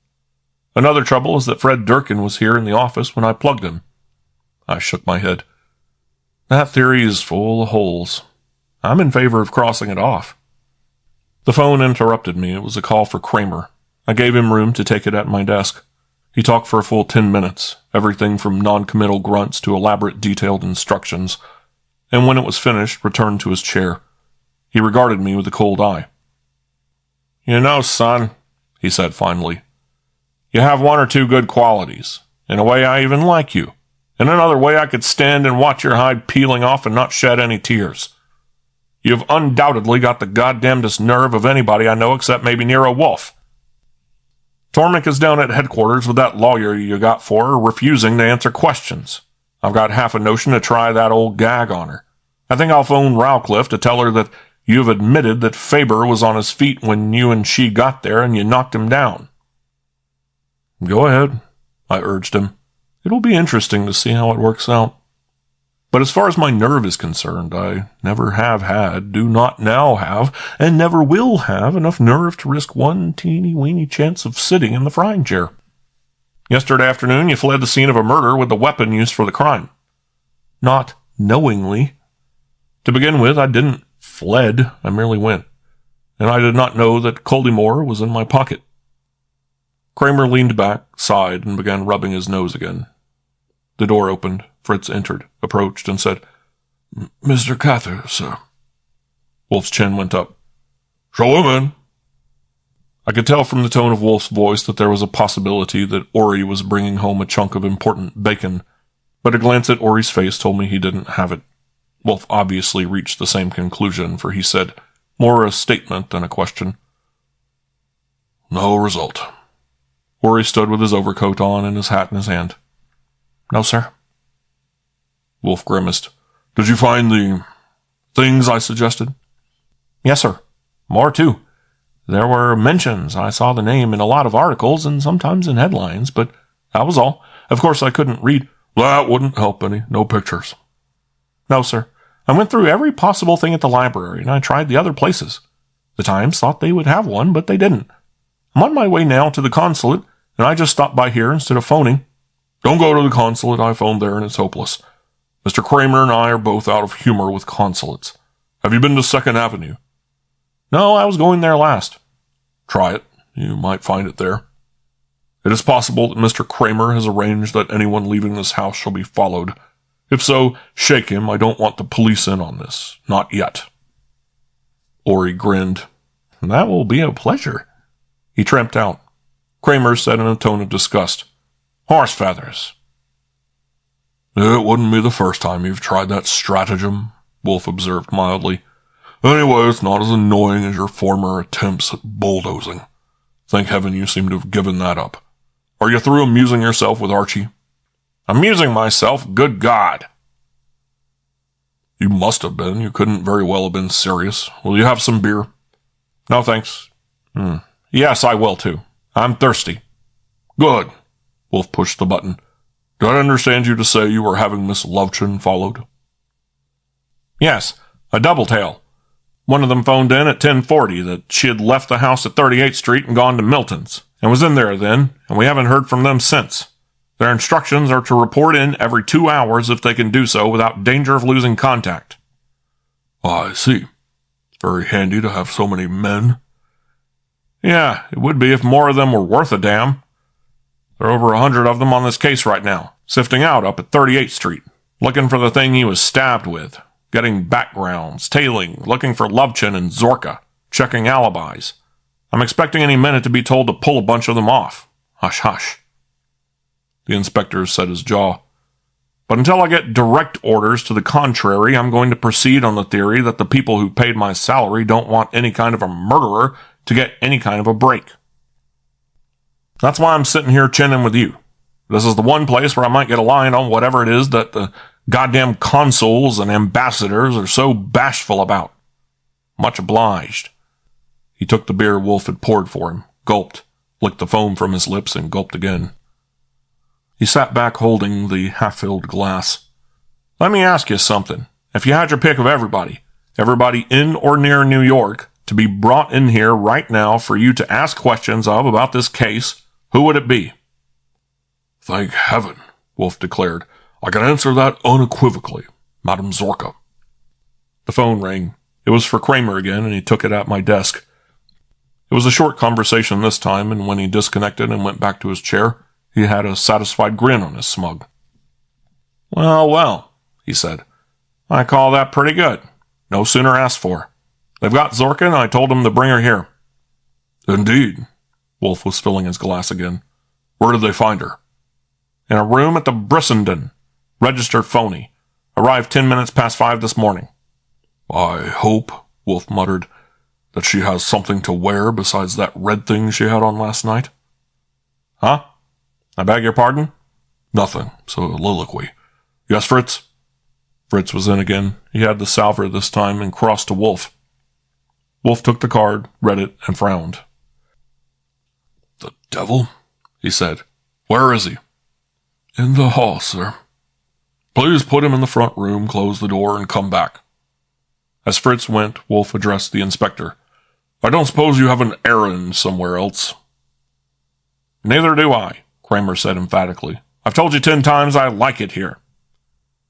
Another trouble is that Fred Durkin was here in the office when I plugged him." I shook my head. "That theory is full of holes. I'm in favor of crossing it off." The phone interrupted me. It was a call for Kramer. I gave him room to take it at my desk. He talked for a full 10 minutes, everything from non-committal grunts to elaborate detailed instructions, and when it was finished, returned to his chair. He regarded me with a cold eye. "You know, son," he said finally, "you have one or two good qualities. In a way, I even like you. In another way, I could stand and watch your hide peeling off and not shed any tears. You've undoubtedly got the goddamnedest nerve of anybody I know except maybe Nero Wolfe. Tormik is down at headquarters with that lawyer you got for her, refusing to answer questions. I've got half a notion to try that old gag on her. I think I'll phone Rowcliffe to tell her that you've admitted that Faber was on his feet when you and she got there and you knocked him down." "Go ahead," I urged him. "It'll be interesting to see how it works out. But as far as my nerve is concerned, I never have had, do not now have, and never will have enough nerve to risk one teeny-weeny chance of sitting in the frying chair. Yesterday afternoon, you fled the scene of a murder with the weapon used for the crime. Not knowingly. To begin with, I didn't fled, I merely went. And I did not know that Collymore was in my pocket." Kramer leaned back, sighed, and began rubbing his nose again. The door opened. Fritz entered, approached, and said, "Mr. Cather, sir." Wolfe's chin went up. "Show him in." I could tell from the tone of Wolfe's voice that there was a possibility that Ori was bringing home a chunk of important bacon, but a glance at Ori's face told me he didn't have it. Wolfe obviously reached the same conclusion, for he said, more a statement than a question, "No result." Ori stood with his overcoat on and his hat in his hand. "No, sir." Wolfe grimaced. "Did you find the things I suggested?" "Yes, sir. More, too. There were mentions. I saw the name in a lot of articles and sometimes in headlines, but that was all. Of course, I couldn't read." "That wouldn't help any. No pictures." "No, sir. I went through every possible thing at the library, and I tried the other places. The Times thought they would have one, but they didn't. I'm on my way now to the consulate, and I just stopped by here instead of phoning." "Don't go to the consulate. I phoned there, and it's hopeless. Mr. Kramer and I are both out of humor with consulates. Have you been to 2nd Avenue? "No, I was going there last." "Try it. You might find it there. It is possible that Mr. Kramer has arranged that anyone leaving this house shall be followed. If so, shake him. I don't want the police in on this. Not yet." Ori grinned. "That will be a pleasure." He tramped out. Kramer said in a tone of disgust, "Horse feathers." "It wouldn't be the first time you've tried that stratagem," Wolfe observed mildly. "Anyway, it's not as annoying as your former attempts at bulldozing. Thank heaven you seem to have given that up. Are you through amusing yourself with Archie?" "Amusing myself? Good God!" "You must have been. You couldn't very well have been serious. Will you have some beer?" "No, thanks." Yes, I will, too. I'm thirsty." "Good." Wolfe pushed the button. "Did I understand you to say you were having Miss Lovechen followed?" "Yes, a double tail. One of them phoned in at 10:40 that she had left the house at 38th Street and gone to Milton's, and was in there then, and we haven't heard from them since. Their instructions are to report in every 2 hours if they can do so without danger of losing contact." "I see. Very handy to have so many men." "Yeah, it would be if more of them were worth a damn. There are over 100 of them on this case right now, sifting out up at 38th Street, looking for the thing he was stabbed with, getting backgrounds, tailing, looking for Lovechen and Zorka, checking alibis. I'm expecting any minute to be told to pull a bunch of them off. Hush, hush." The inspector set his jaw. "But until I get direct orders to the contrary, I'm going to proceed on the theory that the people who paid my salary don't want any kind of a murderer to get any kind of a break. That's why I'm sitting here chinning with you. This is the one place where I might get a line on whatever it is that the goddamn consuls and ambassadors are so bashful about. Much obliged. He took the beer Wolfe had poured for him, gulped, licked the foam from his lips, and gulped again. He sat back holding the half-filled glass. Let me ask you something. If you had your pick of everybody in or near New York, to be brought in here right now for you to ask questions of about this case, who would it be? Thank heaven, Wolfe declared. I can answer that unequivocally. Madame Zorka. The phone rang. It was for Kramer again, and he took it at my desk. It was a short conversation this time, and when he disconnected and went back to his chair, he had a satisfied grin on his smug. Well, he said. I call that pretty good. No sooner asked for. They've got Zorka, and I told them to bring her here. Indeed. Wolfe was filling his glass again. Where did they find her? In a room at the Brissenden. Registered phony. Arrived 10 minutes past 5 this morning. I hope, Wolfe muttered, that she has something to wear besides that red thing she had on last night. Huh? I beg your pardon? Nothing. Soliloquy. Yes, Fritz? Fritz was in again. He had the salver this time and crossed to Wolfe. Wolfe took the card, read it, and frowned. The devil? He said. Where is he? In the hall, sir. Please put him in the front room, close the door, and come back. As Fritz went, Wolfe addressed the inspector. I don't suppose you have an errand somewhere else? Neither do I, Kramer said emphatically. I've told you 10 times I like it here.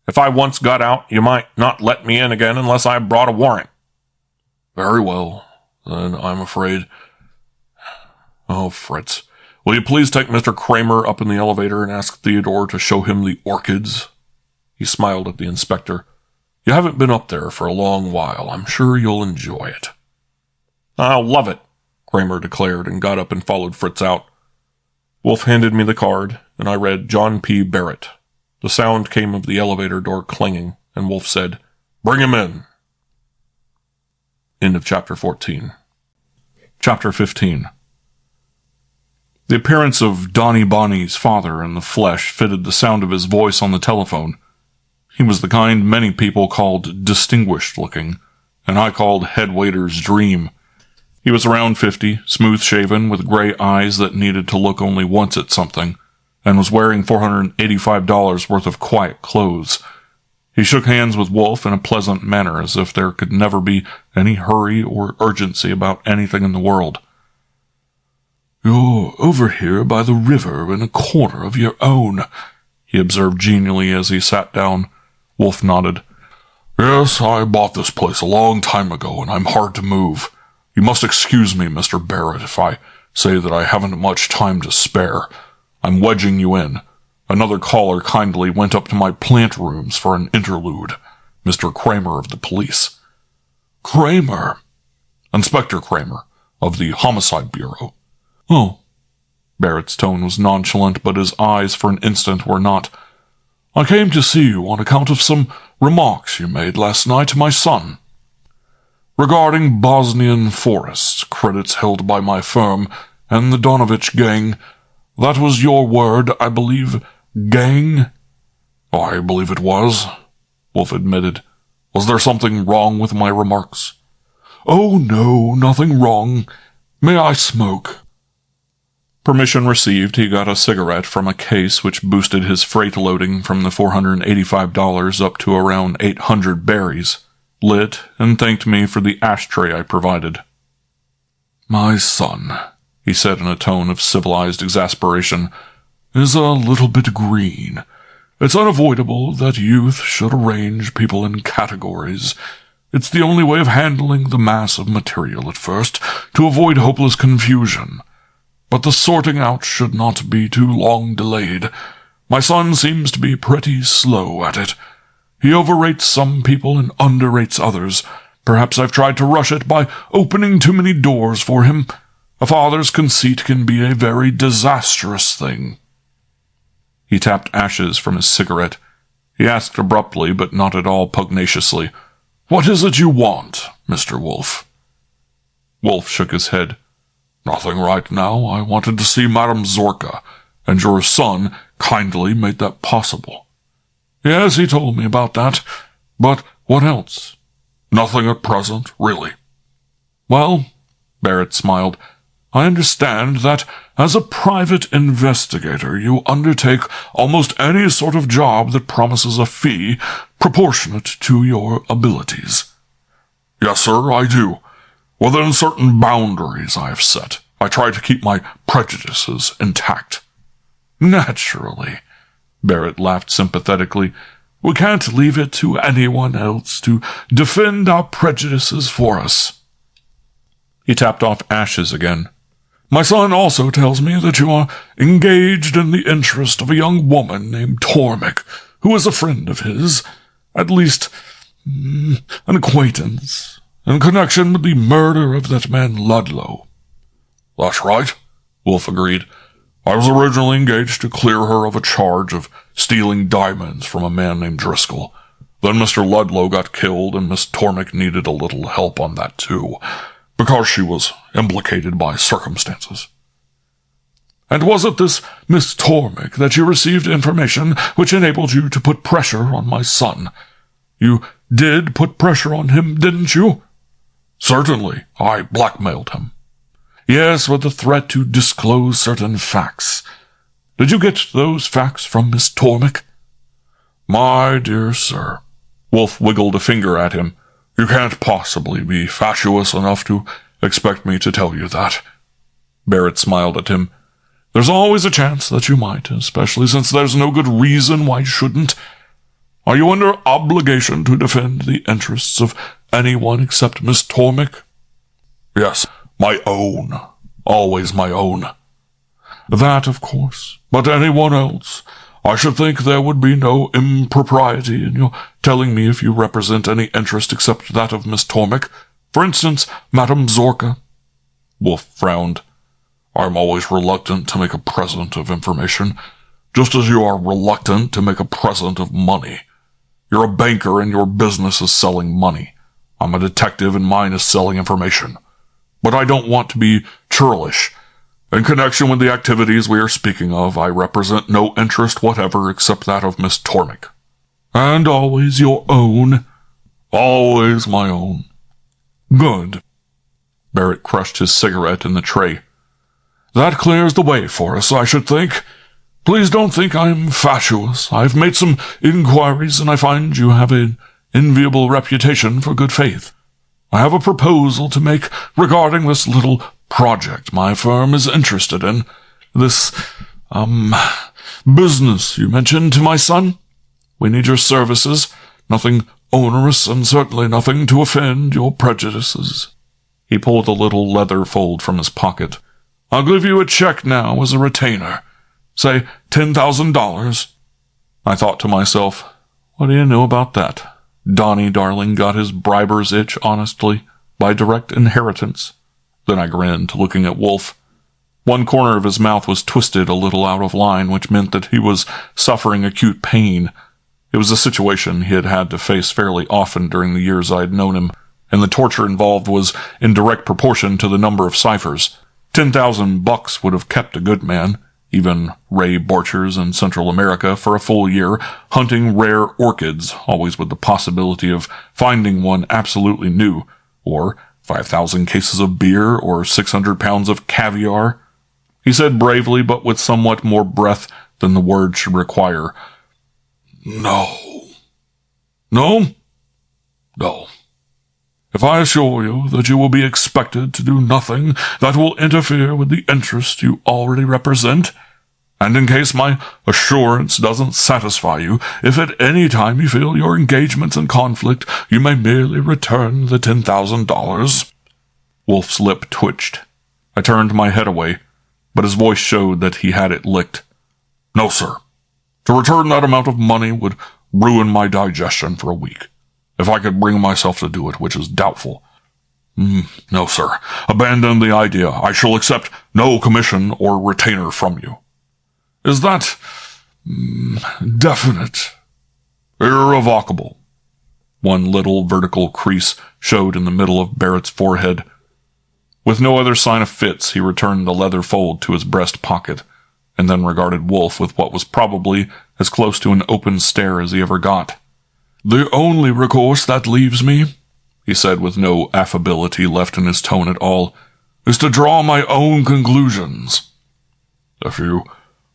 If I once got out, you might not let me in again unless I brought a warrant. Very well. Then I'm afraid... Oh, Fritz, will you please take Mr. Kramer up in the elevator and ask Theodore to show him the orchids? He smiled at the inspector. You haven't been up there for a long while. I'm sure you'll enjoy it. I'll love it, Kramer declared and got up and followed Fritz out. Wolfe handed me the card, and I read John P. Barrett. The sound came of the elevator door clanging, and Wolfe said, Bring him in. End of chapter 14. Chapter 15. The appearance of Donnie Bonnie's father in the flesh fitted the sound of his voice on the telephone. He was the kind many people called distinguished-looking, and I called head waiter's dream. He was around 50, smooth-shaven, with gray eyes that needed to look only once at something, and was wearing $485 worth of quiet clothes. He shook hands with Wolfe in a pleasant manner, as if there could never be any hurry or urgency about anything in the world. You're over here by the river in a corner of your own, he observed genially as he sat down. Wolfe nodded. Yes, I bought this place a long time ago, and I'm hard to move. You must excuse me, Mr. Barrett, if I say that I haven't much time to spare. I'm wedging you in. Another caller kindly went up to my plant rooms for an interlude. Mr. Kramer of the police. Kramer? Inspector Kramer, of the Homicide Bureau. Oh. Barrett's tone was nonchalant, but his eyes for an instant were not. I came to see you on account of some remarks you made last night to my son. Regarding Bosnian forests, credits held by my firm, and the Donovich gang. That was your word, I believe. Gang? I believe it was, Wolfe admitted. Was there something wrong with my remarks? Oh, no, nothing wrong. May I smoke? Permission received, he got a cigarette from a case which boosted his freight loading from the $485 up to around 800 berries, lit, and thanked me for the ashtray I provided. My son, he said in a tone of civilized exasperation, is a little bit green. It's unavoidable that youth should arrange people in categories. It's the only way of handling the mass of material at first, to avoid hopeless confusion. But the sorting out should not be too long delayed. My son seems to be pretty slow at it. He overrates some people and underrates others. Perhaps I've tried to rush it by opening too many doors for him. A father's conceit can be a very disastrous thing. He tapped ashes from his cigarette. He asked abruptly, but not at all pugnaciously, What is it you want, Mr. Wolfe? Wolfe shook his head. Nothing right now. I wanted to see Madame Zorka, and your son kindly made that possible. Yes, he told me about that. But what else? Nothing at present, really. Well, Barrett smiled, I understand that as a private investigator you undertake almost any sort of job that promises a fee proportionate to your abilities. Yes, sir, I do. Within certain boundaries I have set, I try to keep my prejudices intact. Naturally, Barrett laughed sympathetically. We can't leave it to anyone else to defend our prejudices for us. He tapped off ashes again. My son also tells me that you are engaged in the interest of a young woman named Tormik, who is a friend of his, at least an acquaintance, in connection with the murder of that man Ludlow. That's right, Wolfe agreed. I was originally engaged to clear her of a charge of stealing diamonds from a man named Driscoll. Then Mr. Ludlow got killed, and Miss Tormik needed a little help on that, too, because she was implicated by circumstances. And was it this Miss Tormik that you received information which enabled you to put pressure on my son? You did put pressure on him, didn't you? Certainly. I blackmailed him. Yes, with the threat to disclose certain facts. Did you get those facts from Miss Tormik? My dear sir, Wolfe wiggled a finger at him. You can't possibly be fatuous enough to expect me to tell you that. Barrett smiled at him. There's always a chance that you might, especially since there's no good reason why you shouldn't. Are you under obligation to defend the interests of anyone except Miss Tormik? Yes, my own. Always my own. That, of course. But anyone else? I should think there would be no impropriety in your telling me if you represent any interest except that of Miss Tormik. For instance, Madame Zorka. Wolfe frowned. I'm always reluctant to make a present of information, just as you are reluctant to make a present of money. You're a banker and your business is selling money. I'm a detective and mine is selling information. But I don't want to be churlish. In connection with the activities we are speaking of, I represent no interest whatever except that of Miss Tormik. And always your own? Always my own. Good. Barrett crushed his cigarette in the tray. That clears the way for us, I should think. Please don't think I'm fatuous. I've made some inquiries, and I find you have an enviable reputation for good faith. I have a proposal to make regarding this little project my firm is interested in. This, business you mentioned to my son. We need your services. Nothing onerous, and certainly nothing to offend your prejudices. He pulled a little leather fold from his pocket. I'll give you a check now as a retainer. Say $10,000. I thought to myself, what do you know about that? Donnie Darling got his briber's itch honestly, by direct inheritance. Then I grinned, looking at Wolfe. One corner of his mouth was twisted a little out of line, which meant that he was suffering acute pain. It was a situation he had had to face fairly often during the years I had known him, and the torture involved was in direct proportion to the number of ciphers. $10,000 would have kept a good man, even Ray Borchers in Central America, for a full year, hunting rare orchids, always with the possibility of finding one absolutely new, or 5,000 cases of beer, or 600 pounds of caviar. He said bravely, but with somewhat more breath than the word should require, No. No? No. If I assure you that you will be expected to do nothing that will interfere with the interest you already represent, and in case my assurance doesn't satisfy you, if at any time you feel your engagement's in conflict, you may merely return the $10,000. Wolfe's lip twitched. I turned my head away, but his voice showed that he had it licked. No, sir. To return that amount of money would ruin my digestion for a week. If I could bring myself to do it, which is doubtful. No, sir. Abandon the idea. I shall accept no commission or retainer from you. Is that definite? Irrevocable. One little vertical crease showed in the middle of Barrett's forehead. With no other sign of fits, he returned the leather fold to his breast pocket, and then regarded Wolfe with what was probably as close to an open stare as he ever got. "The only recourse that leaves me," he said with no affability left in his tone at all, "is to draw my own conclusions." "If you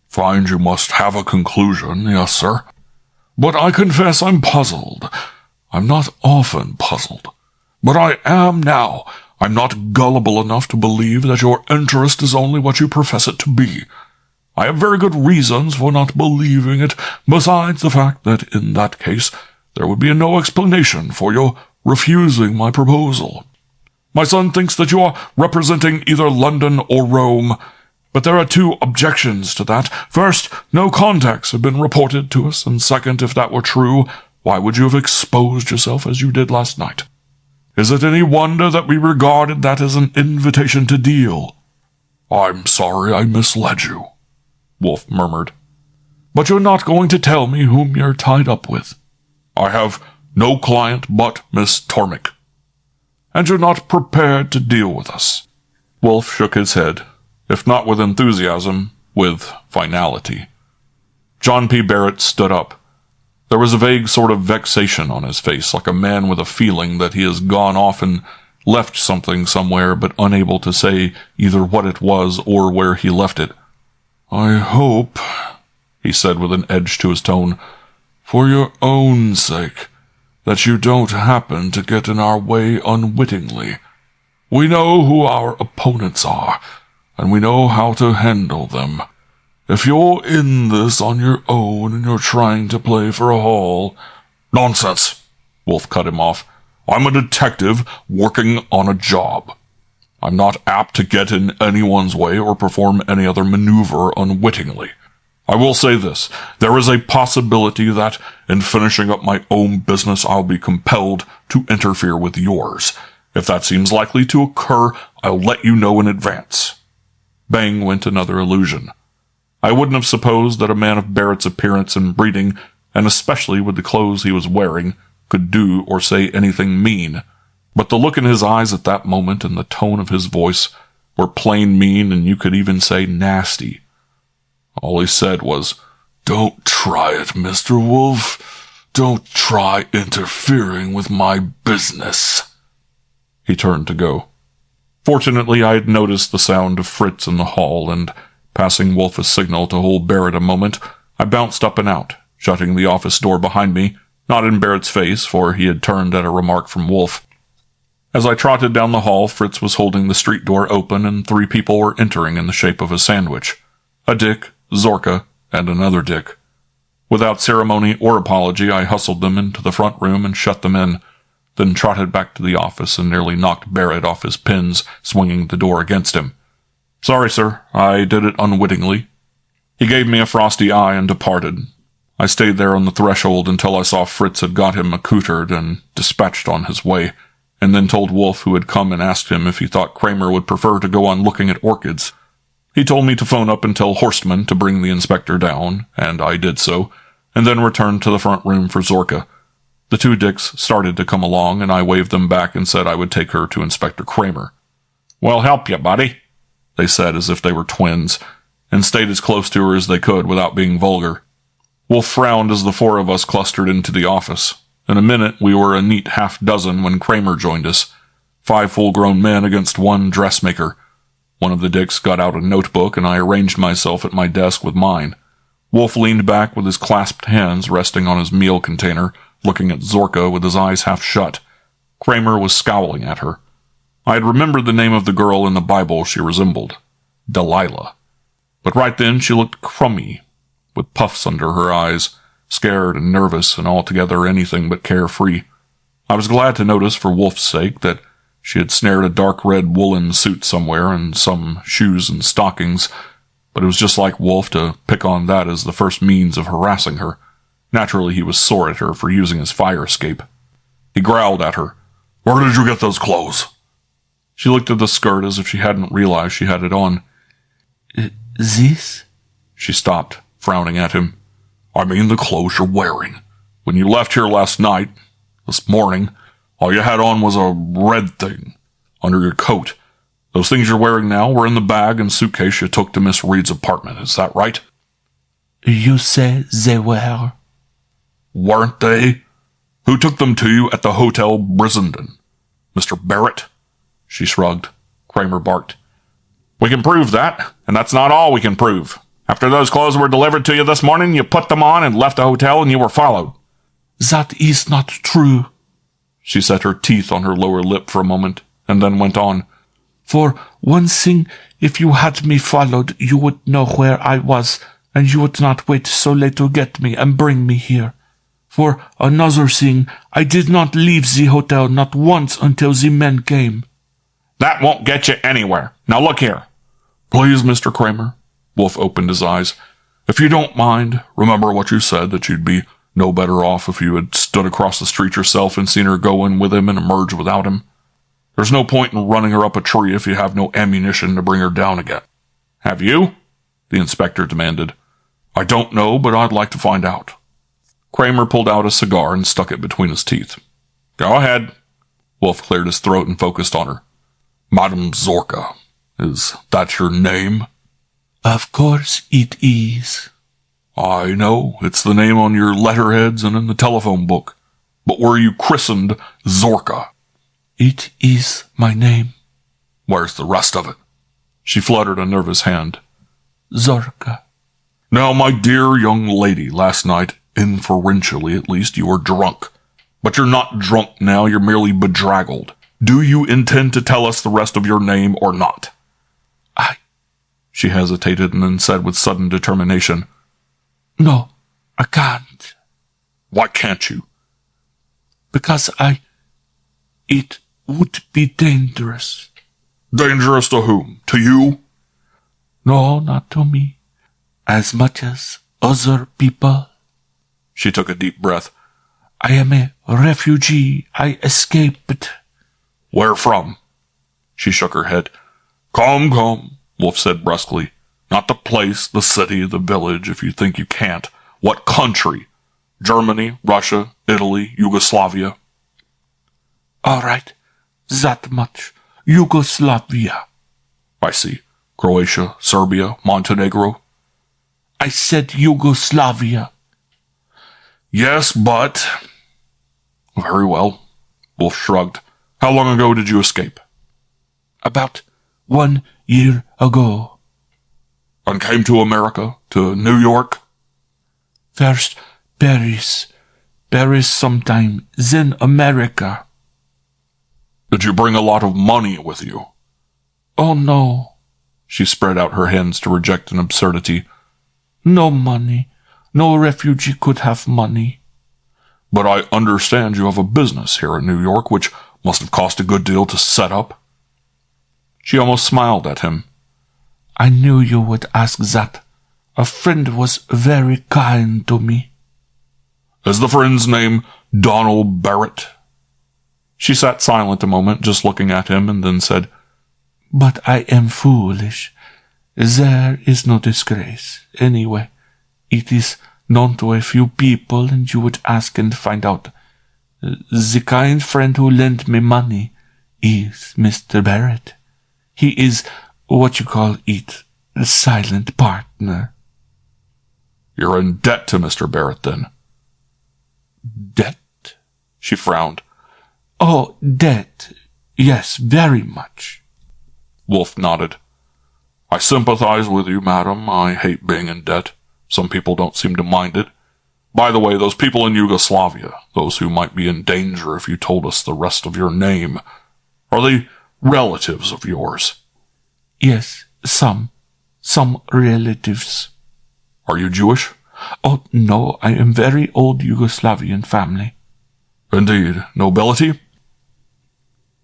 find you must have a conclusion, yes, sir. But I confess I'm puzzled. I'm not often puzzled, but I am now. I'm not gullible enough to believe that your interest is only what you profess it to be. I have very good reasons for not believing it, besides the fact that in that case there would be no explanation for your refusing my proposal. My son thinks that you are representing either London or Rome, but there are two objections to that. First, no contacts have been reported to us, and second, if that were true, why would you have exposed yourself as you did last night? Is it any wonder that we regarded that as an invitation to deal?" "I'm sorry I misled you," Wolfe murmured. "But you're not going to tell me whom you're tied up with?" "I have no client but Miss Tormik." "And you're not prepared to deal with us?" Wolfe shook his head, if not with enthusiasm, with finality. John P. Barrett stood up. There was a vague sort of vexation on his face, like a man with a feeling that he has gone off and left something somewhere, but unable to say either what it was or where he left it. "I hope," he said with an edge to his tone, "for your own sake, that you don't happen to get in our way unwittingly. We know who our opponents are, and we know how to handle them. If you're in this on your own and you're trying to play for a haul—" "Nonsense!" Wolfe cut him off. "I'm a detective working on a job. I'm not apt to get in anyone's way or perform any other maneuver unwittingly. I will say this. There is a possibility that, in finishing up my own business, I'll be compelled to interfere with yours. If that seems likely to occur, I'll let you know in advance." Bang went another illusion. I wouldn't have supposed that a man of Barrett's appearance and breeding, and especially with the clothes he was wearing, could do or say anything mean. But the look in his eyes at that moment and the tone of his voice were plain mean, and you could even say nasty. All he said was, "Don't try it, Mr. Wolfe. Don't try interfering with my business." He turned to go. Fortunately, I had noticed the sound of Fritz in the hall, and passing Wolfe's signal to hold Barrett a moment, I bounced up and out, shutting the office door behind me, not in Barrett's face, for he had turned at a remark from Wolfe. As I trotted down the hall, Fritz was holding the street door open, and 3 people were entering in the shape of a sandwich. A Dick, Zorka, and another Dick. Without ceremony or apology, I hustled them into the front room and shut them in, then trotted back to the office and nearly knocked Barrett off his pins, swinging the door against him. "Sorry, sir. I did it unwittingly." He gave me a frosty eye and departed. I stayed there on the threshold until I saw Fritz had got him accoutred and dispatched on his way, and then told Wolfe, who had come, and asked him if he thought Kramer would prefer to go on looking at orchids. He told me to phone up and tell Horstman to bring the inspector down, and I did so, and then returned to the front room for Zorka. The 2 Dicks started to come along, and I waved them back and said I would take her to Inspector Kramer. "We'll help you, buddy," they said as if they were twins, and stayed as close to her as they could without being vulgar. Wolfe frowned as the 4 of us clustered into the office. In a minute, we were a neat half-dozen when Kramer joined us. 5 full-grown men against 1 dressmaker. One of the Dicks got out a notebook, and I arranged myself at my desk with mine. Wolfe leaned back with his clasped hands resting on his meal container, looking at Zorka with his eyes half shut. Kramer was scowling at her. I had remembered the name of the girl in the Bible she resembled. Delilah. But right then she looked crummy, with puffs under her eyes, scared and nervous and altogether anything but carefree. I was glad to notice, for Wolfe's sake, that she had snared a dark red woolen suit somewhere and some shoes and stockings, but it was just like Wolfe to pick on that as the first means of harassing her. Naturally, he was sore at her for using his fire escape. He growled at her. "Where did you get those clothes?" She looked at the skirt as if she hadn't realized she had it on. This? She stopped, frowning at him. "I mean the clothes you're wearing. When you left here last night, this morning, all you had on was a red thing under your coat. Those things you're wearing now were in the bag and suitcase you took to Miss Reed's apartment, is that right? You say they were? Weren't they? Who took them to you at the Hotel Brissenden? Mr. Barrett? She shrugged. Kramer barked. We can prove that, and that's not all we can prove. After those clothes were delivered to you this morning, you put them on and left the hotel and you were followed. That is not true. She set her teeth on her lower lip for a moment, and then went on. For one thing, if you had me followed, you would know where I was, and you would not wait so late to get me and bring me here. For another thing, I did not leave the hotel not once until the men came. That won't get you anywhere. Now look here. Please, Mr. Kramer. Wolfe opened his eyes. If you don't mind, remember what you said, that you'd be no better off if you had stood across the street yourself and seen her go in with him and emerge without him. There's no point in running her up a tree if you have no ammunition to bring her down again. Have you? The inspector demanded. I don't know, but I'd like to find out. Kramer pulled out a cigar and stuck it between his teeth. Go ahead. Wolfe cleared his throat and focused on her. Madame Zorka. Is that your name? Of course it is. I know. It's the name on your letterheads and in the telephone book. But were you christened Zorka? It is my name. Where's the rest of it? She fluttered a nervous hand. Zorka. Now, my dear young lady, last night, inferentially at least, you were drunk. But you're not drunk now, you're merely bedraggled. Do you intend to tell us the rest of your name or not? She hesitated and then said with sudden determination, No, I can't. Why can't you? Because it would be dangerous. Dangerous to whom? To you? No, not to me. As much as other people. She took a deep breath. I am a refugee. I escaped. Where from? She shook her head. Come, Wolfe said brusquely. Not the place, the city, the village, if you think you can't. What country? Germany, Russia, Italy, Yugoslavia? All right, that much. Yugoslavia. I see. Croatia, Serbia, Montenegro? I said Yugoslavia. Yes, but... Very well. Wolfe shrugged. How long ago did you escape? About 1 year ago. And came to America? To New York? First, Paris. Paris sometime, then America. Did you bring a lot of money with you? Oh, no. She spread out her hands to reject an absurdity. No money. No refugee could have money. But I understand you have a business here in New York, which must have cost a good deal to set up. She almost smiled at him. I knew you would ask that. A friend was very kind to me. Is the friend's name Donald Barrett? She sat silent a moment, just looking at him, and then said, But I am foolish. There is no disgrace. Anyway, it is known to a few people, and you would ask and find out. The kind friend who lent me money is Mr. Barrett. He is what you call it, a silent partner. You're in debt to Mr. Barrett, then. Debt? She frowned. Oh, debt. Yes, very much. Wolfe nodded. I sympathize with you, madam. I hate being in debt. Some people don't seem to mind it. By the way, those people in Yugoslavia, those who might be in danger if you told us the rest of your name, are they relatives of yours? Yes, some relatives. Are you Jewish? Oh, no, I am very old Yugoslavian family. Indeed. Nobility?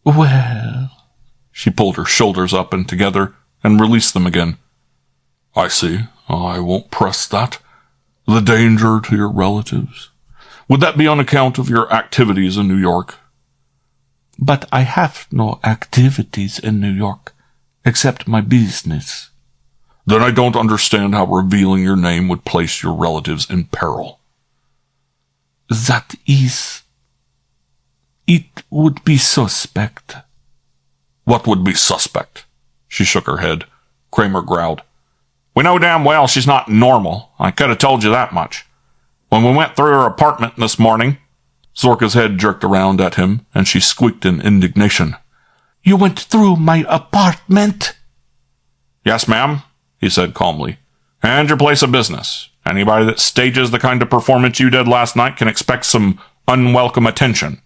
Well... She pulled her shoulders up and together and released them again. I see. I won't press that. The danger to your relatives. Would that be on account of your activities in New York? But I have no activities in New York, except my business. Then I don't understand how revealing your name would place your relatives in peril. That is... It would be suspect. What would be suspect? She shook her head. Kramer growled. We know damn well she's not normal. I could have told you that much. When we went through her apartment this morning—" Zorka's head jerked around at him, and she squeaked in indignation. "You went through my apartment?" "Yes, ma'am," he said calmly. "And your place of business. Anybody that stages the kind of performance you did last night can expect some unwelcome attention.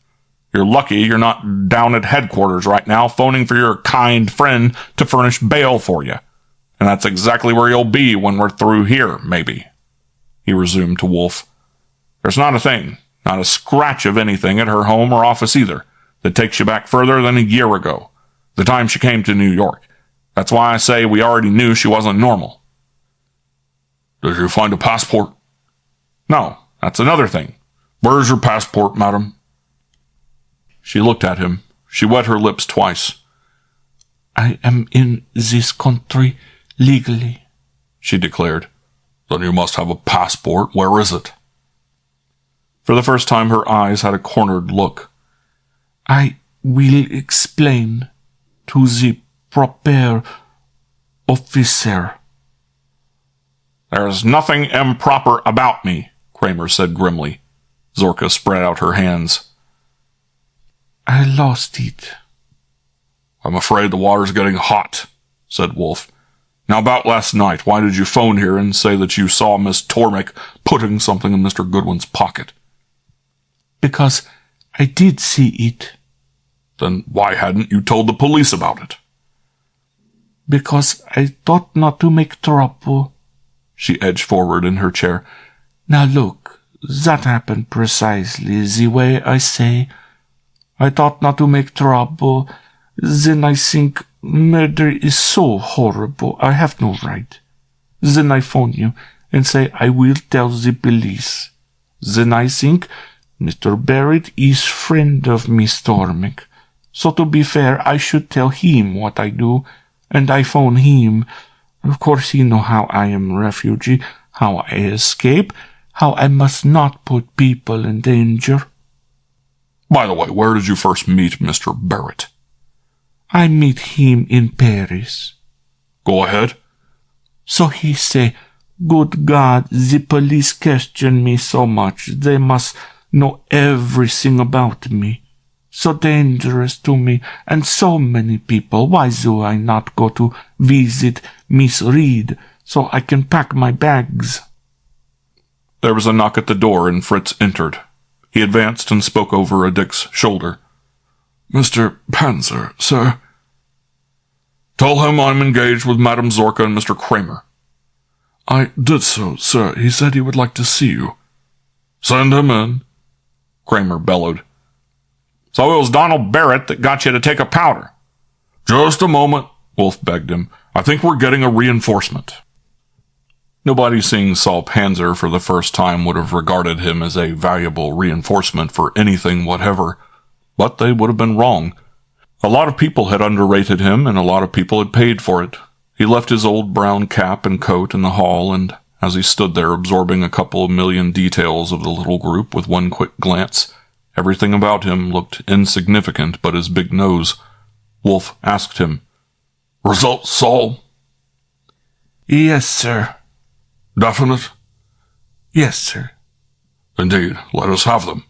You're lucky you're not down at headquarters right now phoning for your kind friend to furnish bail for you. And that's exactly where you'll be when we're through here, maybe." He resumed to Wolfe. "There's not a thing, not a scratch of anything at her home or office either, that takes you back further than a year ago, the time she came to New York. That's why I say we already knew she wasn't normal." "Did you find a passport?" "No, that's another thing." "Where's your passport, madam?" She looked at him. She wet her lips twice. "I am in this country legally," she declared. "Then you must have a passport. Where is it?" For the first time, her eyes had a cornered look. "I will explain to the proper officer." "There's nothing improper about me," Kramer said grimly. Zorka spread out her hands. "I lost it." "I'm afraid the water's getting hot," said Wolfe. "Now, about last night, why did you phone here and say that you saw Miss Tormik putting something in Mr. Goodwin's pocket?" "Because I did see it." "Then why hadn't you told the police about it?" "Because I thought not to make trouble." She edged forward in her chair. "Now look, that happened precisely the way I say. I thought not to make trouble. Then I think murder is so horrible, I have no right. Then I phone you and say I will tell the police. Then I think Mr. Barrett is friend of Miss Tormik. So to be fair, I should tell him what I do, and I phone him. Of course he know how I am refugee, how I escape, how I must not put people in danger." "By the way, where did you first meet Mr. Barrett?" "I meet him in Paris." "Go ahead." "So he say, 'Good God, the police question me so much. They must know everything about me. So dangerous to me, and so many people. Why do I not go to visit Miss Reed so I can pack my bags?'" There was a knock at the door, and Fritz entered. He advanced and spoke over a Dick's shoulder. "Mr. Panzer, sir." "Tell him I'm engaged with Madame Zorka and Mr. Kramer." "I did so, sir. He said he would like to see you." "Send him in," Kramer bellowed. "So it was Donald Barrett that got you to take a powder?" "Just a moment," Wolfe begged him. "I think we're getting a reinforcement." Nobody seeing Saul Panzer for the first time would have regarded him as a valuable reinforcement for anything whatever, but they would have been wrong. A lot of people had underrated him, and a lot of people had paid for it. He left his old brown cap and coat in the hall, and as he stood there absorbing a couple of million details of the little group with one quick glance, everything about him looked insignificant but his big nose. Wolfe asked him, "Results, Saul?" "Yes, sir." "Definite?" "Yes, sir." "Indeed. Let us have them."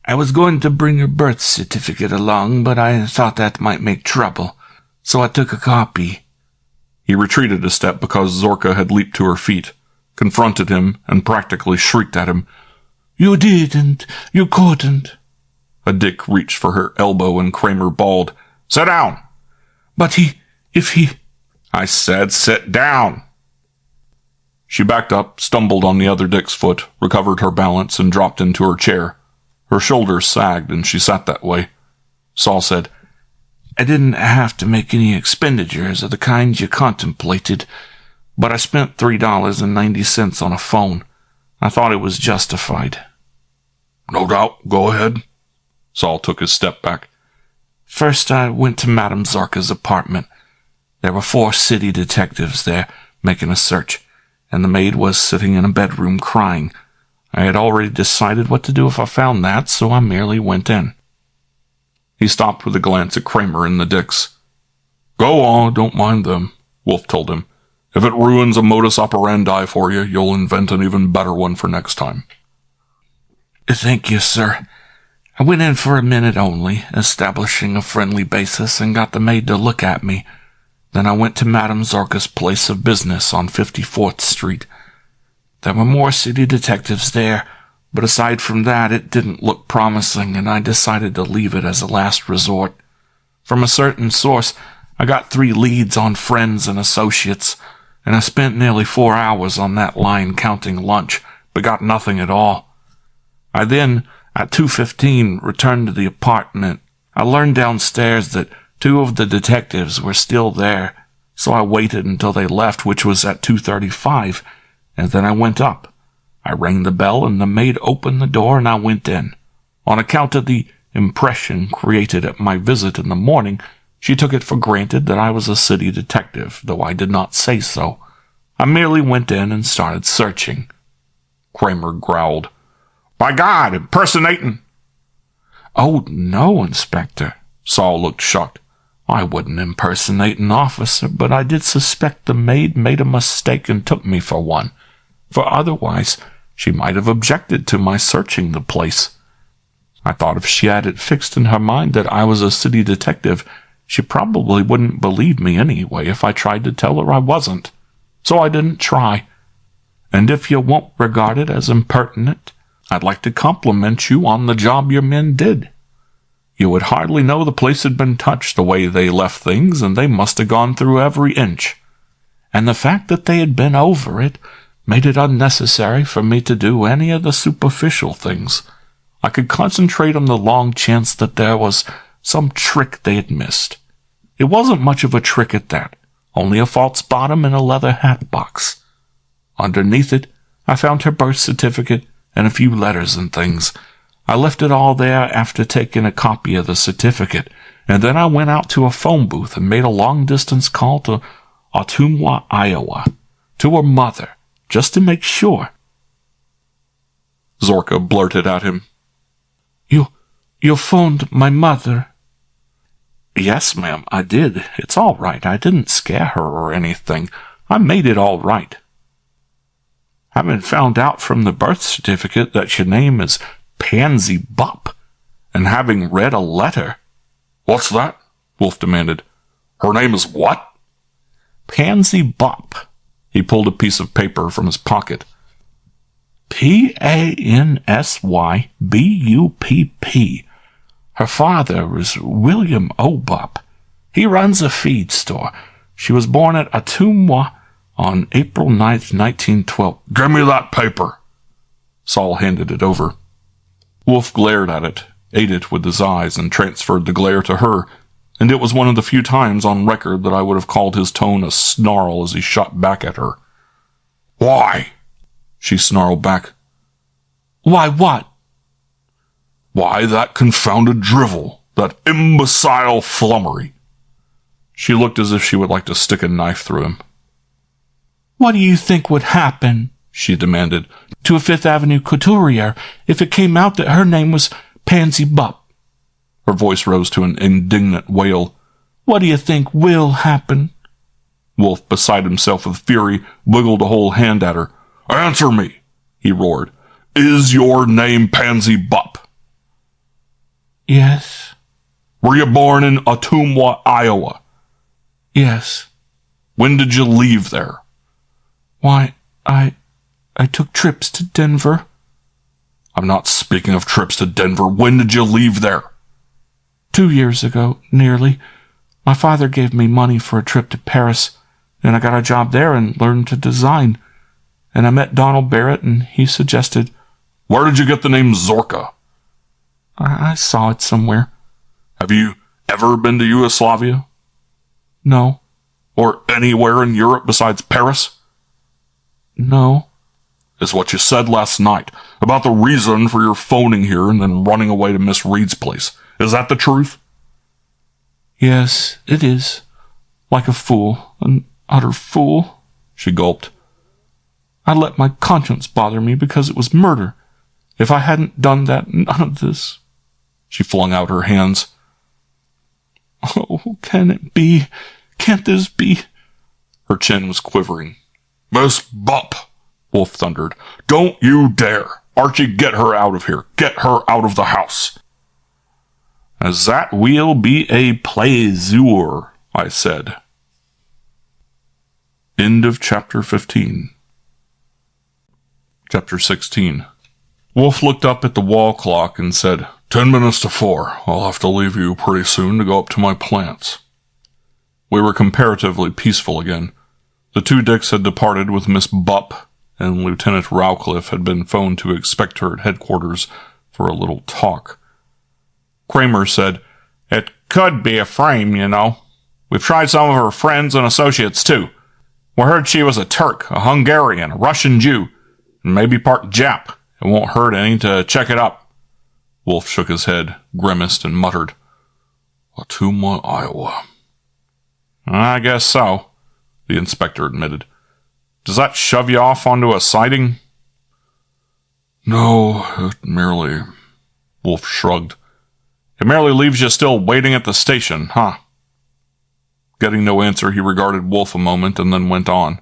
"I was going to bring your birth certificate along, but I thought that might make trouble, so I took a copy." He retreated a step because Zorka had leaped to her feet, confronted him, and practically shrieked at him. "You didn't. You couldn't." A Dick reached for her elbow, and Kramer bawled, "Sit down!" "But if he—" "I said sit down!" She backed up, stumbled on the other Dick's foot, recovered her balance, and dropped into her chair. Her shoulders sagged, and she sat that way. Saul said, "I didn't have to make any expenditures of the kind you contemplated, but I spent $3.90 on a phone. I thought it was justified." "No doubt. Go ahead." Saul took a step back. "First, I went to Madame Zorka's apartment. There were 4 city detectives there making a search, and the maid was sitting in a bedroom crying. I had already decided what to do if I found that, so I merely went in." He stopped with a glance at Kramer and the Dicks. Go on, don't mind them, Wolfe told him. If it ruins a modus operandi for you, you'll invent an even better one for next time. Thank you, sir. I went in for a minute only, establishing a friendly basis, and got the maid to look at me. Then I went to Madame Zorka's place of business on 54th Street. There were more city detectives there, but aside from that, it didn't look promising, and I decided to leave it as a last resort. From a certain source, I got 3 leads on friends and associates, and I spent nearly 4 hours on that line counting lunch, but got nothing at all. I then, at 2:15, returned to the apartment. I learned downstairs that 2 of the detectives were still there, so I waited until they left, which was at 2:35, and then I went up. I rang the bell, and the maid opened the door, and I went in. On account of the impression created at my visit in the morning, she took it for granted that I was a city detective, though I did not say so. I merely went in and started searching. Kramer growled. By God, impersonating! Oh, no, Inspector. Saul looked shocked. I wouldn't impersonate an officer, but I did suspect the maid made a mistake and took me for one. For otherwise, she might have objected to my searching the place. I thought if she had it fixed in her mind that I was a city detective, she probably wouldn't believe me anyway if I tried to tell her I wasn't. So I didn't try. And if you won't regard it as impertinent, I'd like to compliment you on the job your men did. You would hardly know the place had been touched the way they left things, and they must have gone through every inch. And the fact that they had been over it made it unnecessary for me to do any of the superficial things. I could concentrate on the long chance that there was some trick they had missed. It wasn't much of a trick at that, only a false bottom and a leather hat box. Underneath it, I found her birth certificate and a few letters and things. I left it all there after taking a copy of the certificate, and then I went out to a phone booth and made a long-distance call to Ottumwa, Iowa, to her mother, just to make sure. Zorka blurted at him. You phoned my mother? Yes, ma'am, I did. It's all right. I didn't scare her or anything. I made it all right. Having found out from the birth certificate that your name is Pansy Bupp, and having read a letter. What's that? Wolfe demanded. Her name is what? Pansy Bupp. He pulled a piece of paper from his pocket. Pansy Bupp. Her father is William O. Bupp. He runs a feed store. She was born at Ottumwa on April 9th, 1912. Give me that paper. Saul handed it over. Wolfe glared at it, ate it with his eyes, and transferred the glare to her, and it was one of the few times on record that I would have called his tone a snarl as he shot back at her. Why? She snarled back. Why what? Why, that confounded drivel, that imbecile flummery. She looked as if she would like to stick a knife through him. What do you think would happen, she demanded, to a Fifth Avenue couturier if it came out that her name was Pansy Bupp? Her voice rose to an indignant wail. What do you think will happen? Wolfe, beside himself with fury, wiggled a whole hand at her. Answer me, he roared. Is your name Pansy Bupp? Yes. Were you born in Ottumwa, Iowa? Yes. When did you leave there? Why, I took trips to Denver. I'm not speaking of trips to Denver. When did you leave there? 2 years ago, nearly. My father gave me money for a trip to Paris, and I got a job there and learned to design. And I met Donald Barrett, and he suggested... Where did you get the name Zorka? I saw it somewhere. Have you ever been to Yugoslavia? No. Or anywhere in Europe besides Paris? No. Is what you said last night about the reason for your phoning here and then running away to Miss Reed's place. Is that the truth? Yes, it is. Like a fool, an utter fool, she gulped. I let my conscience bother me because it was murder. If I hadn't done that, none of this. She flung out her hands. Oh, can it be? Can't this be? Her chin was quivering. Miss Bupp, Wolfe thundered. Don't you dare! Archie, get her out of here. Get her out of the house. As that will be a plaisir, I said. End of chapter 15. Chapter 16. Wolfe looked up at the wall clock and said, 10 minutes to 4. I'll have to leave you pretty soon to go up to my plants. We were comparatively peaceful again. The two Dicks had departed with Miss Bupp, and Lieutenant Rowcliffe had been phoned to expect her at headquarters for a little talk. Kramer said, "It could be a frame, you know. We've tried some of her friends and associates, too. We heard she was a Turk, a Hungarian, a Russian Jew, and maybe part Jap. It won't hurt any to check it up." Wolfe shook his head, grimaced, and muttered, "Ottumwa, Iowa." "I guess so," the inspector admitted. "Does that shove you off onto a sighting?" "No, it merely..." Wolfe shrugged. "It merely leaves you still waiting at the station, huh?" Getting no answer, he regarded Wolfe a moment and then went on.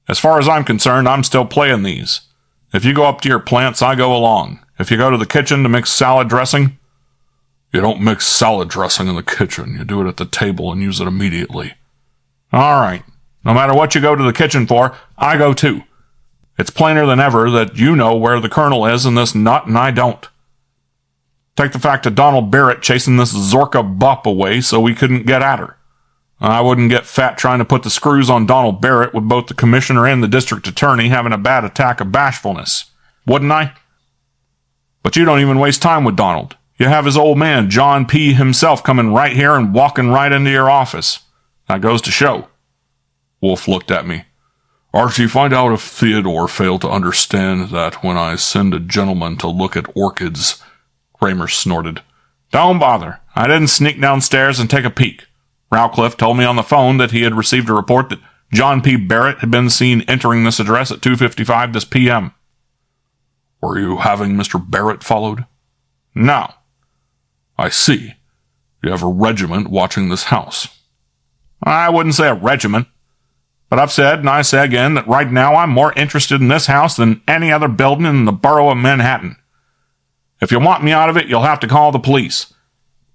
"As far as I'm concerned, I'm still playing these. If you go up to your plants, I go along. If you go to the kitchen to mix salad dressing..." "You don't mix salad dressing in the kitchen. You do it at the table and use it immediately." "All right. No matter what you go to the kitchen for, I go too. It's plainer than ever that you know where the colonel is in this nut and I don't. Take the fact of Donald Barrett chasing this Zorka Bupp away so we couldn't get at her. I wouldn't get fat trying to put the screws on Donald Barrett with both the commissioner and the district attorney having a bad attack of bashfulness. Wouldn't I? But you don't even waste time with Donald. You have his old man, John P. himself, coming right here and walking right into your office. That goes to show." Wolfe looked at me. "Archie, find out if Theodore failed to understand that when I send a gentleman to look at orchids..." Kramer snorted. "Don't bother. I didn't sneak downstairs and take a peek. Rowcliffe told me on the phone that he had received a report that John P. Barrett had been seen entering this address at 2:55 this p.m. "Were you having Mr. Barrett followed?" "No." "I see. You have a regiment watching this house." "I wouldn't say a regiment. But I've said, and I say again, that right now I'm more interested in this house than any other building in the borough of Manhattan. If you want me out of it, you'll have to call the police.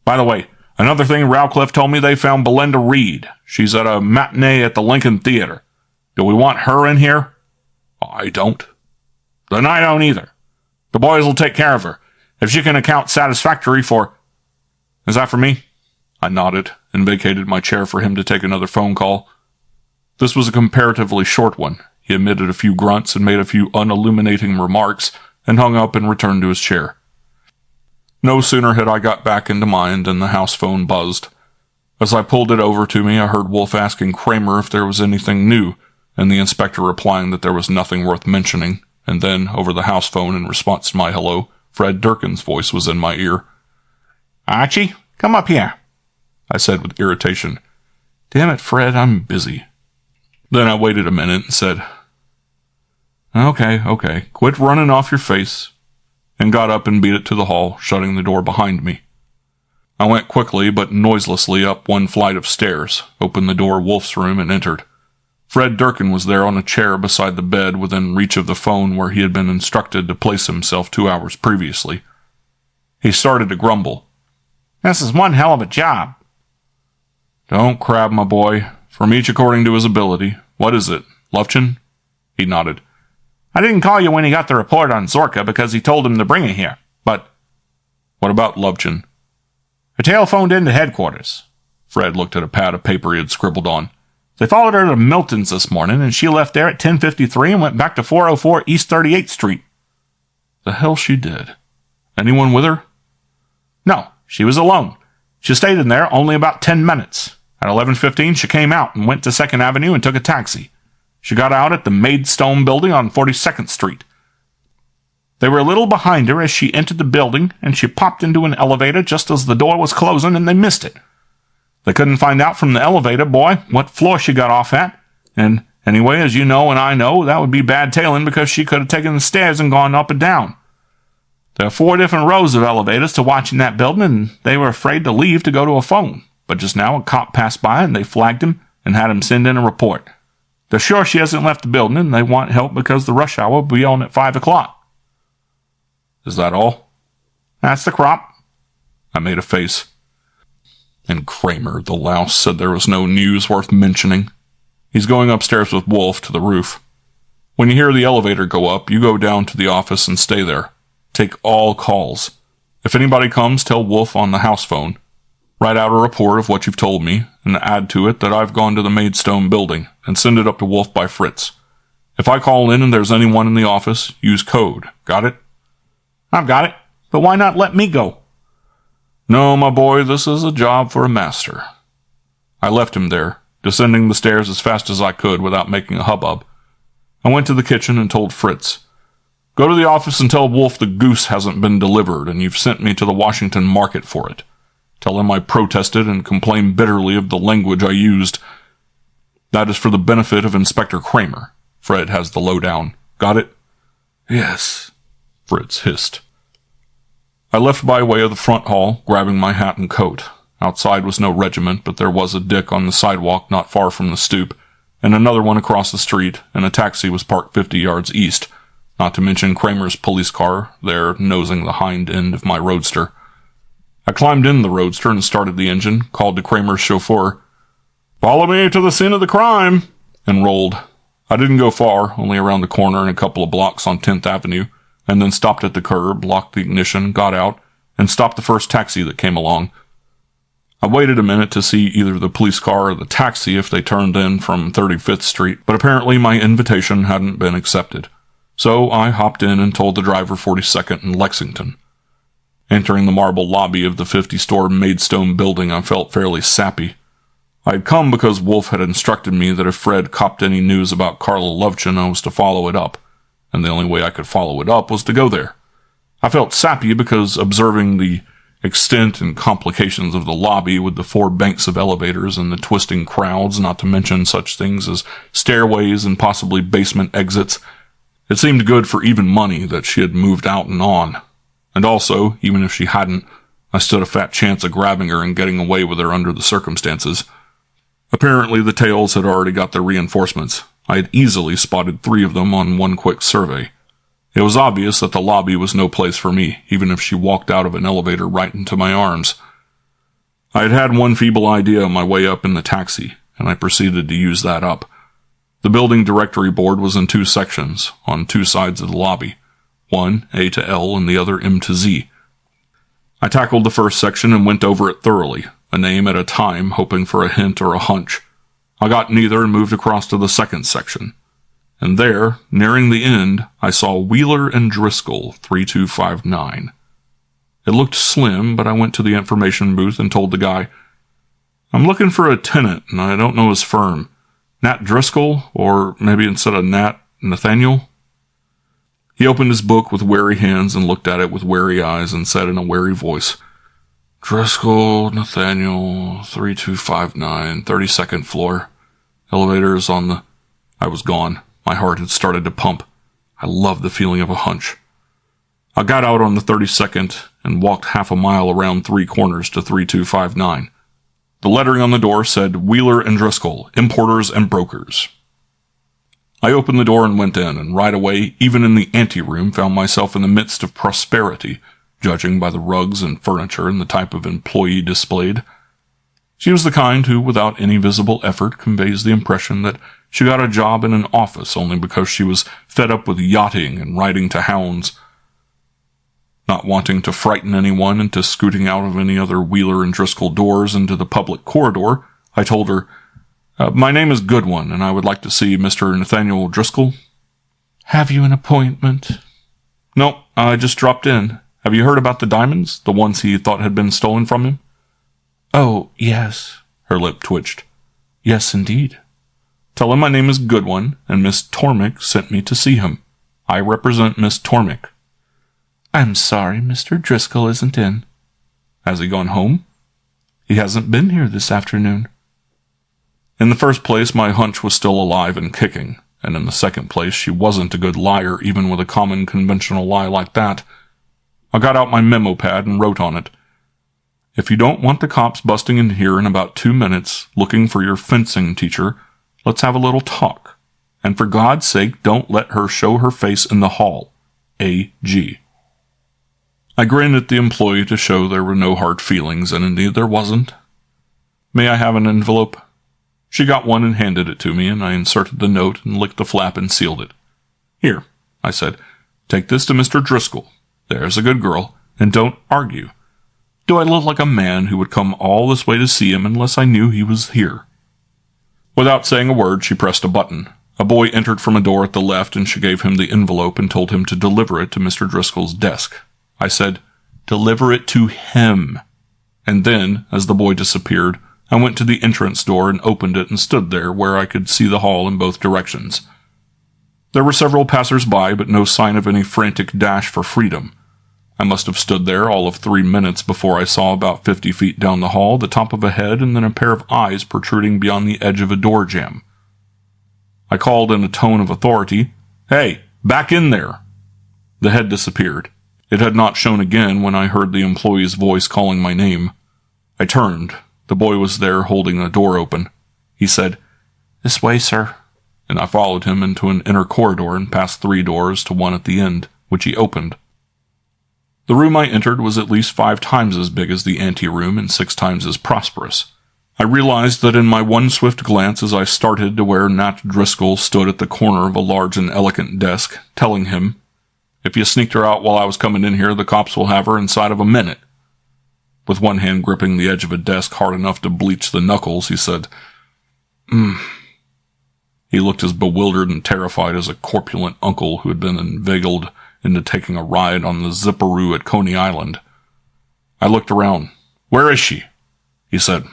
By the way, another thing, Rowcliffe told me they found Belinda Reed. She's at a matinee at the Lincoln Theater. Do we want her in here?" "I don't." "Then I don't either. The boys will take care of her, if she can account satisfactory for..." "Is that for me?" I nodded and vacated my chair for him to take another phone call. This was a comparatively short one. He emitted a few grunts and made a few unilluminating remarks and hung up and returned to his chair. No sooner had I got back into mine than the house phone buzzed. As I pulled it over to me, I heard Wolfe asking Kramer if there was anything new, and the inspector replying that there was nothing worth mentioning, and then, over the house phone in response to my hello, Fred Durkin's voice was in my ear. "Archie, come up here," I said with irritation. "Damn it, Fred, I'm busy." Then I waited a minute and said, Okay, quit running off your face," and got up and beat it to the hall, shutting the door behind me. I went quickly but noiselessly up one flight of stairs, opened the door of Wolfe's room, and entered. Fred Durkin was there on a chair beside the bed within reach of the phone where he had been instructed to place himself 2 hours previously. He started to grumble. "This is one hell of a job." "Don't crab, my boy. From each according to his ability. What is it, Lufkin?" He nodded. "I didn't call you when he got the report on Zorka because he told him to bring it here, but..." "What about Lufkin?" "Her telephoned into headquarters." Fred looked at a pad of paper he had scribbled on. "They followed her to Milton's this morning, and she left there at 10:53 and went back to 404 East 38th Street. "The hell she did. Anyone with her?" "No, she was alone. She stayed in there only about 10 minutes. At 11:15, she came out and went to 2nd Avenue and took a taxi. She got out at the Maidstone building on 42nd Street. They were a little behind her as she entered the building, and she popped into an elevator just as the door was closing, and they missed it. They couldn't find out from the elevator boy what floor she got off at, and anyway, as you know and I know, that would be bad tailing because she could have taken the stairs and gone up and down. There are 4 different rows of elevators to watch in that building, and they were afraid to leave to go to a phone. but just now a cop passed by and they flagged him and had him send in a report. They're sure she hasn't left the building and they want help because the rush hour will be on at 5 o'clock. Is that all? That's the crop. I made a face. And Kramer, the louse, said there was no news worth mentioning. He's going upstairs with Wolfe to the roof. When you hear the elevator go up, you go down to the office and stay there. Take all calls. If anybody comes, tell Wolfe on the house phone. Write out a report of what you've told me, and add to it that I've gone to the Maidstone building, and send it up to Wolfe by Fritz. If I call in and there's anyone in the office, use code. Got it? I've got it, but why not let me go? No, my boy, this is a job for a master. I left him there, descending the stairs as fast as I could without making a hubbub. I went to the kitchen and told Fritz, "Go to the office and tell Wolfe the goose hasn't been delivered and you've sent me to the Washington market for it. Tell him I protested and complained bitterly of the language I used. That is for the benefit of Inspector Kramer. Fred has the lowdown. Got it?" "Yes," Fritz hissed. I left by way of the front hall, grabbing my hat and coat. Outside was no regiment, but there was a dick on the sidewalk not far from the stoop, and another one across the street, and a taxi was parked 50 yards east, not to mention Kramer's police car there nosing the hind end of my roadster. I climbed in the roadster and started the engine, called to Kramer's chauffeur, "Follow me to the scene of the crime," and rolled. I didn't go far, only around the corner and a couple of blocks on 10th Avenue, and then stopped at the curb, locked the ignition, got out, and stopped the first taxi that came along. I waited a minute to see either the police car or the taxi if they turned in from 35th Street, but apparently my invitation hadn't been accepted. So I hopped in and told the driver 42nd and Lexington. Entering the marble lobby of the 50-store Maidstone building, I felt fairly sappy. I had come because Wolfe had instructed me that if Fred copped any news about Carla Lovchin, I was to follow it up, and the only way I could follow it up was to go there. I felt sappy because observing the extent and complications of the lobby with the 4 banks of elevators and the twisting crowds, not to mention such things as stairways and possibly basement exits, it seemed good for even money that she had moved out and on. And also, even if she hadn't, I stood a fat chance of grabbing her and getting away with her under the circumstances. Apparently the tails had already got their reinforcements. I had easily spotted 3 of them on one quick survey. It was obvious that the lobby was no place for me, even if she walked out of an elevator right into my arms. I had had one feeble idea on my way up in the taxi, and I proceeded to use that up. The building directory board was in 2 sections, on 2 sides of the lobby. One A to L and the other M to Z. I tackled the first section and went over it thoroughly, a name at a time, hoping for a hint or a hunch. I got neither and moved across to the second section. And there, nearing the end, I saw Wheeler and Driscoll, 3259. It looked slim, but I went to the information booth and told the guy, "I'm looking for a tenant, and I don't know his firm. Nat Driscoll, or maybe instead of Nat, Nathaniel?" He opened his book with wary hands and looked at it with wary eyes and said in a wary voice, "Driscoll, Nathaniel, 3259, 32nd floor. Elevators on the..." I was gone. My heart had started to pump. I loved the feeling of a hunch. I got out on the 32nd and walked half a mile around 3 corners to 3259. The lettering on the door said Wheeler and Driscoll, importers and brokers. I opened the door and went in, and right away, even in the anteroom, found myself in the midst of prosperity, judging by the rugs and furniture and the type of employee displayed. She was the kind who, without any visible effort, conveys the impression that she got a job in an office only because she was fed up with yachting and riding to hounds. Not wanting to frighten anyone into scooting out of any other Wheeler and Driscoll doors into the public corridor, I told her, "My name is Goodwin, and I would like to see Mr. Nathaniel Driscoll." "Have you an appointment?" "No, I just dropped in. Have you heard about the diamonds, the ones he thought had been stolen from him?" "Oh, yes." Her lip twitched. "Yes, indeed." "Tell him my name is Goodwin, and Miss Tormik sent me to see him. I represent Miss Tormik." "I'm sorry, Mr. Driscoll isn't in." "Has he gone home?" "He hasn't been here this afternoon." In the first place, my hunch was still alive and kicking, and in the second place, she wasn't a good liar even with a common conventional lie like that. I got out my memo pad and wrote on it, If you don't want the cops busting in here in about 2 minutes looking for your fencing teacher, let's have a little talk. And for God's sake, don't let her show her face in the hall. A.G. I grinned at the employee to show there were no hard feelings, and indeed there wasn't. May I have an envelope? She got one and handed it to me, and I inserted the note and licked the flap and sealed it. Here, I said, take this to Mr. Driscoll. There's a good girl, and don't argue. Do I look like a man who would come all this way to see him unless I knew he was here? Without saying a word, she pressed a button. A boy entered from a door at the left, and she gave him the envelope and told him to deliver it to Mr. Driscoll's desk. I said, deliver it to him. And then, as the boy disappeared, I went to the entrance door and opened it and stood there where I could see the hall in both directions. There were several passers-by, but no sign of any frantic dash for freedom. I must have stood there all of 3 minutes before I saw about 50 feet down the hall the top of a head and then a pair of eyes protruding beyond the edge of a door jamb. I called in a tone of authority, "Hey, back in there!" The head disappeared. It had not shown again when I heard the employee's voice calling my name. I turned. The boy was there holding the door open. He said, "This way, sir," and I followed him into an inner corridor and past 3 doors to one at the end, which he opened. The room I entered was at least 5 times as big as the anteroom and 6 times as prosperous. I realized that in my one swift glance as I started to where Nat Driscoll stood at the corner of a large and elegant desk, telling him, "If you sneaked her out while I was coming in here, the cops will have her inside of a minute." With one hand gripping the edge of a desk hard enough to bleach the knuckles, he said, He looked as bewildered and terrified as a corpulent uncle who had been inveigled into taking a ride on the Zipperoo at Coney Island. I looked around. "Where is she?" He said,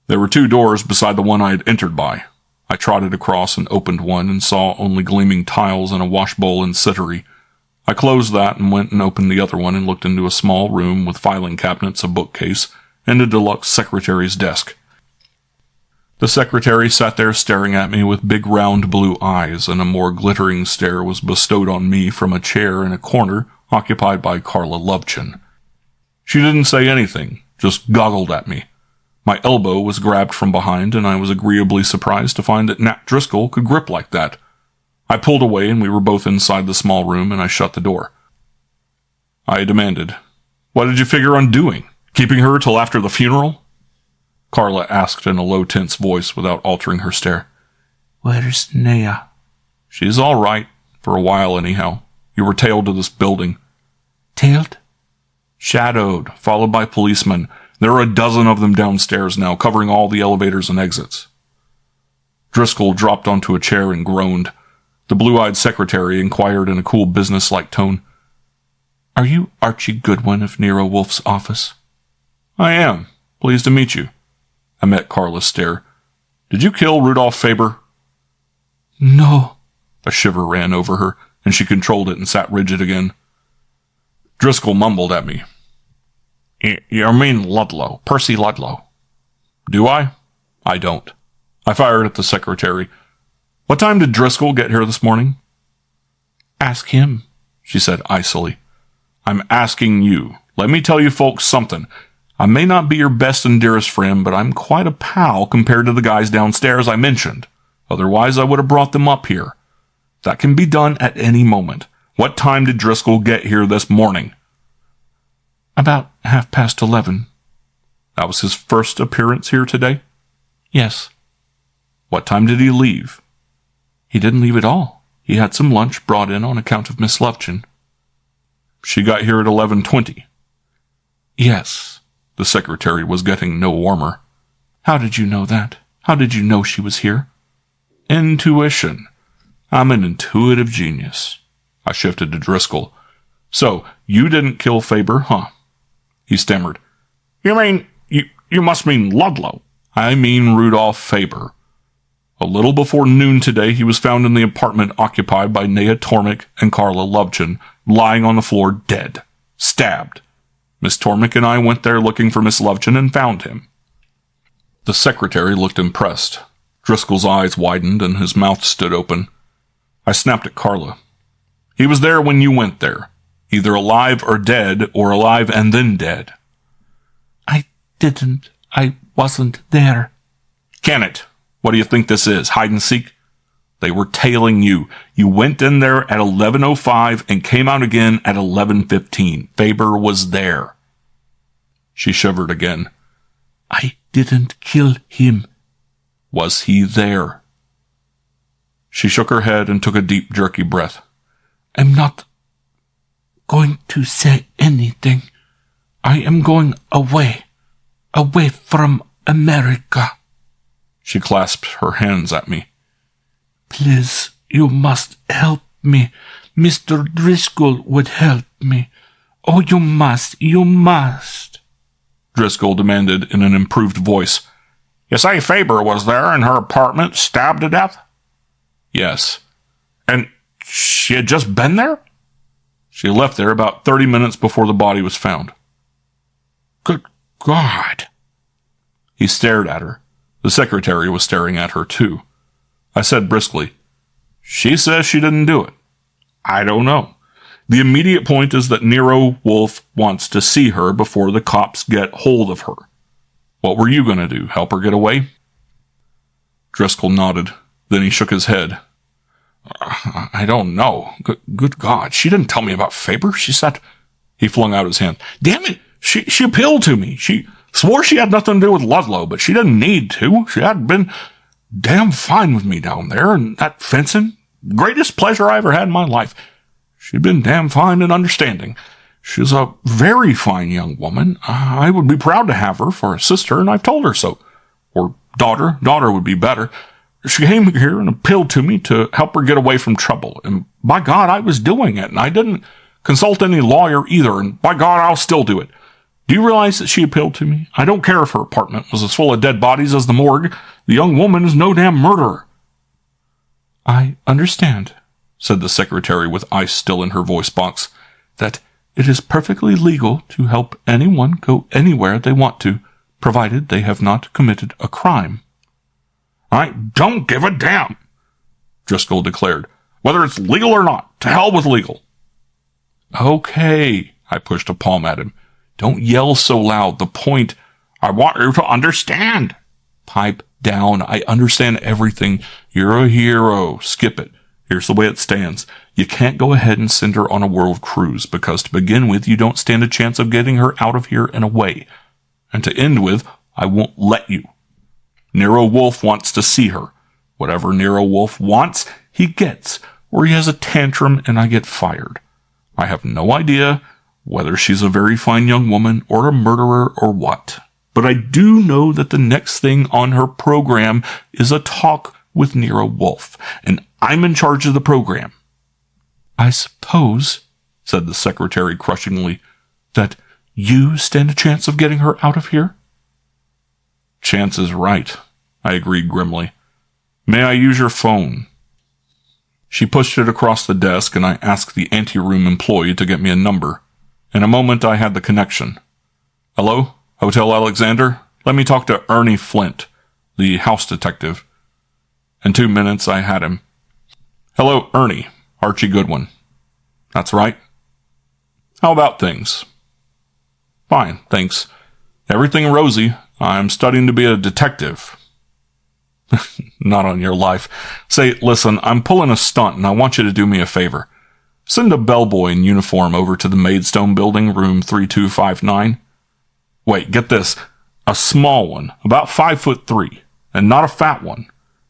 There were 2 doors beside the one I had entered by. I trotted across and opened one and saw only gleaming tiles and a washbowl and cittery. I closed that and went and opened the other one and looked into a small room with filing cabinets, a bookcase, and a deluxe secretary's desk. The secretary sat there staring at me with big round blue eyes, and a more glittering stare was bestowed on me from a chair in a corner occupied by Carla Lovchin. She didn't say anything, just goggled at me. My elbow was grabbed from behind, and I was agreeably surprised to find that Nat Driscoll could grip like that. I pulled away, and we were both inside the small room, and I shut the door. I demanded, "What did you figure on doing? Keeping her till after the funeral?" Carla asked in a low, tense voice without altering her stare. "Where's Nea?" "She's all right, for a while anyhow. You were tailed to this building." "Tailed?" "Shadowed, followed by policemen. There are a dozen of them downstairs now, covering all the elevators and exits." Driscoll dropped onto a chair and groaned. The blue-eyed secretary inquired in a cool business-like tone, "Are you Archie Goodwin of Nero Wolfe's office?" "I am. Pleased to meet you." I met Carla's stare. "Did you kill Rudolph Faber?" "No." A shiver ran over her, and she controlled it and sat rigid again. Driscoll mumbled at me. You mean Ludlow, Percy Ludlow." "Do I? I don't." I fired at the secretary. "What time did Driscoll get here this morning?" "Ask him," she said icily. "I'm asking you. Let me tell you folks something. I may not be your best and dearest friend, but I'm quite a pal compared to the guys downstairs I mentioned. Otherwise, I would have brought them up here. That can be done at any moment. What time did Driscoll get here this morning?" "About 11:30. That was his first appearance here today? "Yes." "What time did he leave?" "He didn't leave at all. He had some lunch brought in on account of Miss Lovchin." "She got here at 11:20. "Yes." The secretary was getting no warmer. "How did you know that? How did you know she was here?" "Intuition. I'm an intuitive genius." I shifted to Driscoll. "So, you didn't kill Faber, huh?" He stammered. You must mean Ludlow." "I mean Rudolph Faber. A little before noon today, he was found in the apartment occupied by Nea Tormick and Carla Lovchin, lying on the floor dead. Stabbed. Miss Tormick and I went there looking for Miss Lovchin and found him." The secretary looked impressed. Driscoll's eyes widened and his mouth stood open. I snapped at Carla. "He was there when you went there. Either alive or dead, or alive and then dead. I didn't. I wasn't there. Kenneth, what do you think this is? Hide and seek? They were tailing you. You went in there at 11:05 and came out again at 11:15. Faber was there. She shivered again. I didn't kill him. Was he there? She shook her head and took a deep, jerky breath. I'm not going to say anything. I am going away from America. She clasped her hands at me. Please, you must help me. Mr. Driscoll would help me. Oh, you must. Driscoll demanded in an improved voice. You say Faber was there in her apartment, stabbed to death? Yes. And she had just been there? She left there about 30 minutes before the body was found. Good God. He stared at her. The secretary was staring at her, too. I said briskly, She says she didn't do it. I don't know. The immediate point is that Nero Wolfe wants to see her before the cops get hold of her. What were you going to do? Help her get away? Driscoll nodded. Then he shook his head. I don't know. Good God. She didn't tell me about Faber. She said... He flung out his hand. Damn it. She appealed to me. She swore she had nothing to do with Ludlow, but she didn't need to. She had been damn fine with me down there, and that fencing, greatest pleasure I ever had in my life. She'd been damn fine and understanding. She's a very fine young woman. I would be proud to have her for a sister, and I've told her so. Or daughter. Daughter would be better. She came here and appealed to me to help her get away from trouble. And by God, I was doing it. And I didn't consult any lawyer either. And by God, I'll still do it. Do you realize that she appealed to me? I don't care if her apartment was as full of dead bodies as the morgue. The young woman is no damn murderer. I understand, said the secretary with ice still in her voice box, that it is perfectly legal to help anyone go anywhere they want to, provided they have not committed a crime. I don't give a damn, Driscoll declared. Whether it's legal or not, to hell with legal. Okay, I pushed a palm at him. Don't yell so loud. The point, I want you to understand. Pipe down. I understand everything. You're a hero. Skip it. Here's the way it stands. You can't go ahead and send her on a world cruise because to begin with, you don't stand a chance of getting her out of here and away. And to end with, I won't let you. Nero Wolfe wants to see her. Whatever Nero Wolfe wants, he gets, or he has a tantrum and I get fired. I have no idea whether she's a very fine young woman or a murderer or what. But I do know that the next thing on her program is a talk with Nero Wolfe, and I'm in charge of the program. I suppose, said the secretary crushingly, that you stand a chance of getting her out of here? Chance is right, I agreed grimly. May I use your phone? She pushed it across the desk, and I asked the anteroom employee to get me a number. In a moment, I had the connection. Hello? Hotel Alexander? Let me talk to Ernie Flint, the house detective. In 2 minutes, I had him. Hello, Ernie. Archie Goodwin. That's right. How about things? Fine, thanks. Everything rosy. I'm studying to be a detective. Not on your life. Say, listen, I'm pulling a stunt and I want you to do me a favor. Send a bellboy in uniform over to the Maidstone building, room 3259. Wait, get this. A small one, about 5'3", and not a fat one,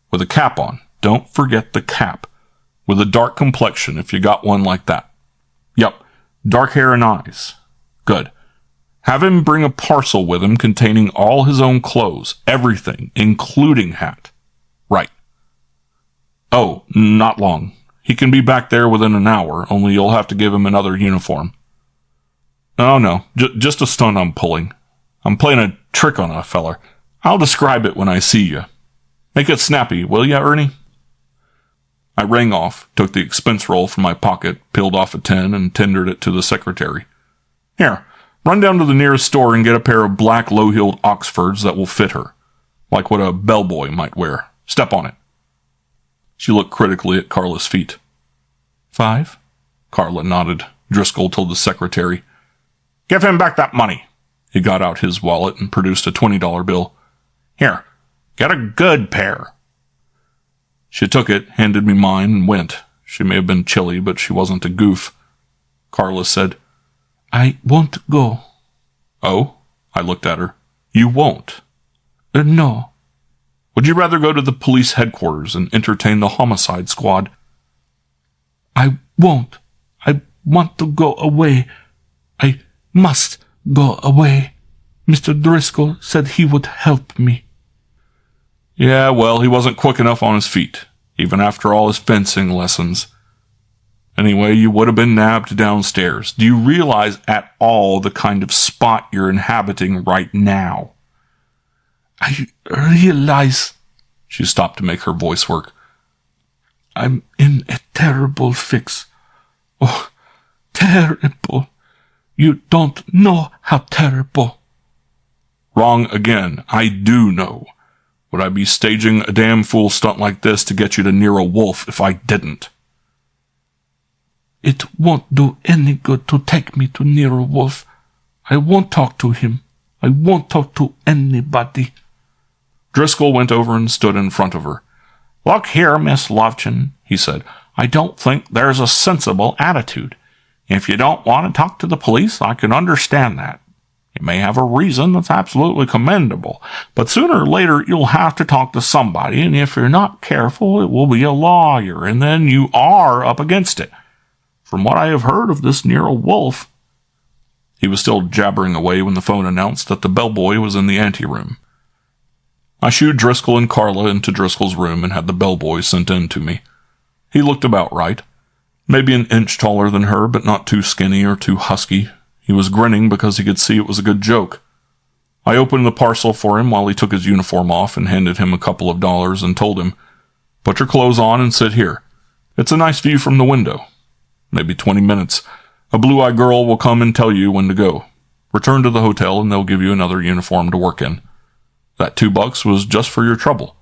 with a cap on. Don't forget the cap. With a dark complexion, if you got one like that. Yep, dark hair and eyes. Good. Have him bring a parcel with him containing all his own clothes, everything, including hat. Right. Oh, not long. He can be back there within an hour, only you'll have to give him another uniform. Oh, no, just a stunt I'm pulling. I'm playing a trick on a feller. I'll describe it when I see you. Make it snappy, will ya, Ernie? I rang off, took the expense roll from my pocket, peeled off a 10, and tendered it to the secretary. Here, run down to the nearest store and get a pair of black low-heeled Oxfords that will fit her, like what a bellboy might wear. Step on it. She looked critically at Carla's feet. 5? Carla nodded. Driscoll told the secretary. "Give him back that money." He got out his wallet and produced a $20 bill. "Here, get a good pair." She took it, handed me mine, and went. She may have been chilly, but she wasn't a goof. Carla said, "I won't go." "Oh?" I looked at her. "You won't?" No." "Would you rather go to the police headquarters and entertain the homicide squad?" "I won't. I want to go away. I must go away. Mr. Driscoll said he would help me." "Yeah, well, he wasn't quick enough on his feet, even after all his fencing lessons. Anyway, you would have been nabbed downstairs. Do you realize at all the kind of spot you're inhabiting right now?" "I realize." She stopped to make her voice work. "I'm in a terrible fix. Oh, terrible. You don't know how terrible." "Wrong again. I do know. Would I be staging a damn fool stunt like this to get you to Nero Wolfe if I didn't?" "It won't do any good to take me to Nero Wolfe. I won't talk to him. I won't talk to anybody." Driscoll went over and stood in front of her. "Look here, Miss Loveton," he said. "I don't think there's a sensible attitude. If you don't want to talk to the police, I can understand that. You may have a reason that's absolutely commendable, but sooner or later you'll have to talk to somebody, and if you're not careful, it will be a lawyer, and then you are up against it. From what I have heard of this Nero Wolfe—" He was still jabbering away when the phone announced that the bellboy was in the anteroom. I shooed Driscoll and Carla into Driscoll's room and had the bellboy sent in to me. He looked about right. Maybe an inch taller than her, but not too skinny or too husky. He was grinning because he could see it was a good joke. I opened the parcel for him while he took his uniform off and handed him a couple of dollars and told him, "Put your clothes on and sit here. It's a nice view from the window. Maybe 20 minutes. A blue-eyed girl will come and tell you when to go. Return to the hotel and they'll give you another uniform to work in. That $2 was just for your trouble.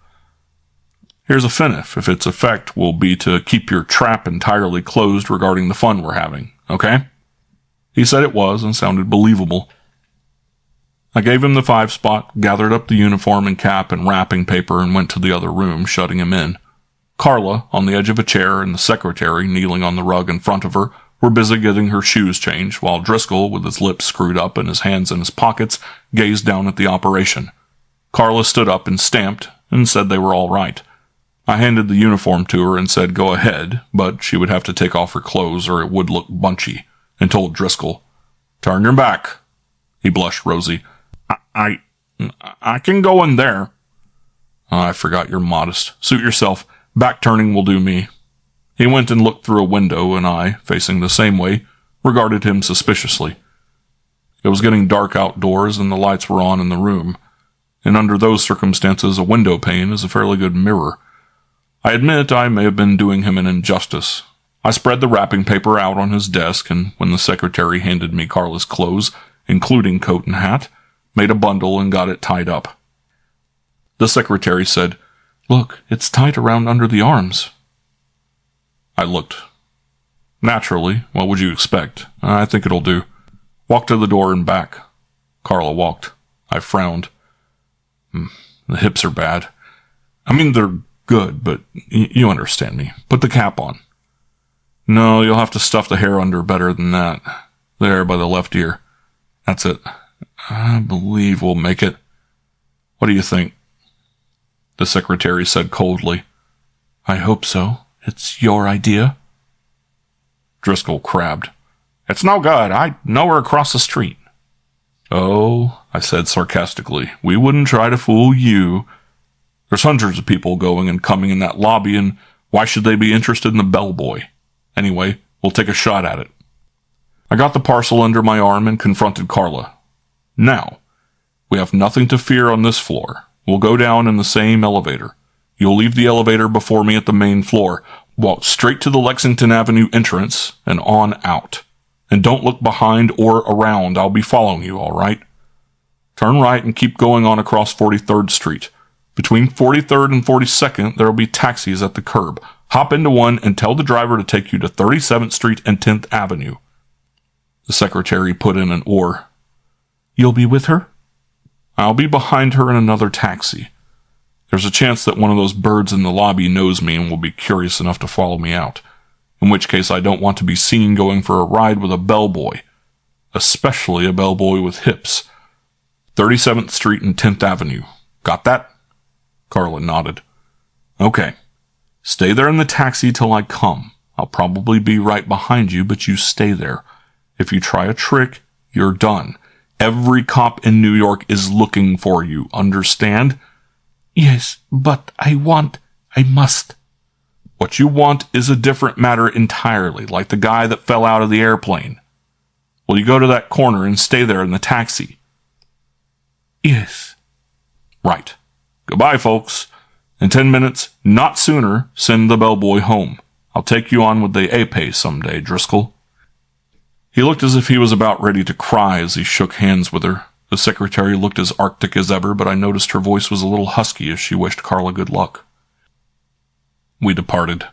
Here's a finiff if its effect will be to keep your trap entirely closed regarding the fun we're having, okay?" He said it was and sounded believable. I gave him the 5-spot, gathered up the uniform and cap and wrapping paper, and went to the other room, shutting him in. Carla, on the edge of a chair, and the secretary, kneeling on the rug in front of her, were busy getting her shoes changed, while Driscoll, with his lips screwed up and his hands in his pockets, gazed down at the operation. Carla stood up and stamped and said they were all right. I handed the uniform to her and said go ahead, but she would have to take off her clothes or it would look bunchy, and told Driscoll, "Turn your back." He blushed rosy. I can go in there." "I forgot you're modest. Suit yourself. Back turning will do me." He went and looked through a window, and I, facing the same way, regarded him suspiciously. It was getting dark outdoors, and the lights were on in the room, and under those circumstances a window pane is a fairly good mirror. I admit I may have been doing him an injustice. I spread the wrapping paper out on his desk, and when the secretary handed me Carla's clothes, including coat and hat, made a bundle and got it tied up. The secretary said, "Look, it's tied around under the arms." I looked. "Naturally, what would you expect? I think it'll do. Walk to the door and back." Carla walked. I frowned. The hips are bad. I mean, they're good, but you understand me. Put the cap on." "No, you'll have to stuff the hair under better than that. There, by the left ear. That's it. I believe we'll make it. What do you think?" The secretary said coldly, "I hope so. It's your idea." Driscoll crabbed. "It's no good. I know her across the street." "Oh," I said sarcastically, "we wouldn't try to fool you. There's hundreds of people going and coming in that lobby, and why should they be interested in the bellboy? Anyway, we'll take a shot at it." I got the parcel under my arm and confronted Carla. "Now, we have nothing to fear on this floor. We'll go down in the same elevator. You'll leave the elevator before me at the main floor, walk straight to the Lexington Avenue entrance, and on out. And don't look behind or around. I'll be following you, all right? Turn right and keep going on across 43rd Street. Between 43rd and 42nd, there will be taxis at the curb. Hop into one and tell the driver to take you to 37th Street and 10th Avenue. The secretary put in an oar. You'll be with her? I'll be behind her in another taxi. There's a chance that one of those birds in the lobby knows me and will be curious enough to follow me out, in which case I don't want to be seen going for a ride with a bellboy, especially a bellboy with hips. 37th Street and 10th Avenue. Got that? Carla nodded. Okay. Stay there in the taxi till I come. I'll probably be right behind you, but you stay there. If you try a trick, you're done. Every cop in New York is looking for you. Understand? Yes, but I must. What you want is a different matter entirely, like the guy that fell out of the airplane. Will you go to that corner and stay there in the taxi? Yes. Right. Goodbye, folks. In 10 minutes, not sooner, send the bellboy home. I'll take you on with the Ape someday, Driscoll. He looked as if he was about ready to cry as he shook hands with her. The secretary looked as arctic as ever, but I noticed her voice was a little husky as she wished Carla good luck. We departed.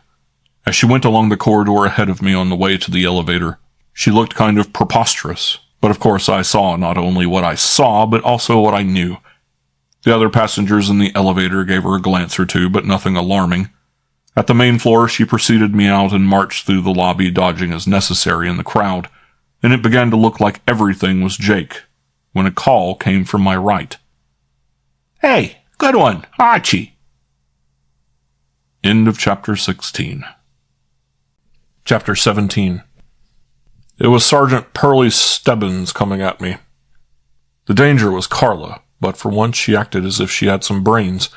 As she went along the corridor ahead of me on the way to the elevator, she looked kind of preposterous, but of course I saw not only what I saw, but also what I knew. The other passengers in the elevator gave her a glance or two, but nothing alarming. At the main floor, she preceded me out and marched through the lobby, dodging as necessary in the crowd, and it began to look like everything was Jake, when a call came from my right. Hey, good one, Archie. End of chapter 16. Chapter 17. It was Sergeant Pearlie Stebbins coming at me. The danger was Carla, but for once she acted as if she had some brains.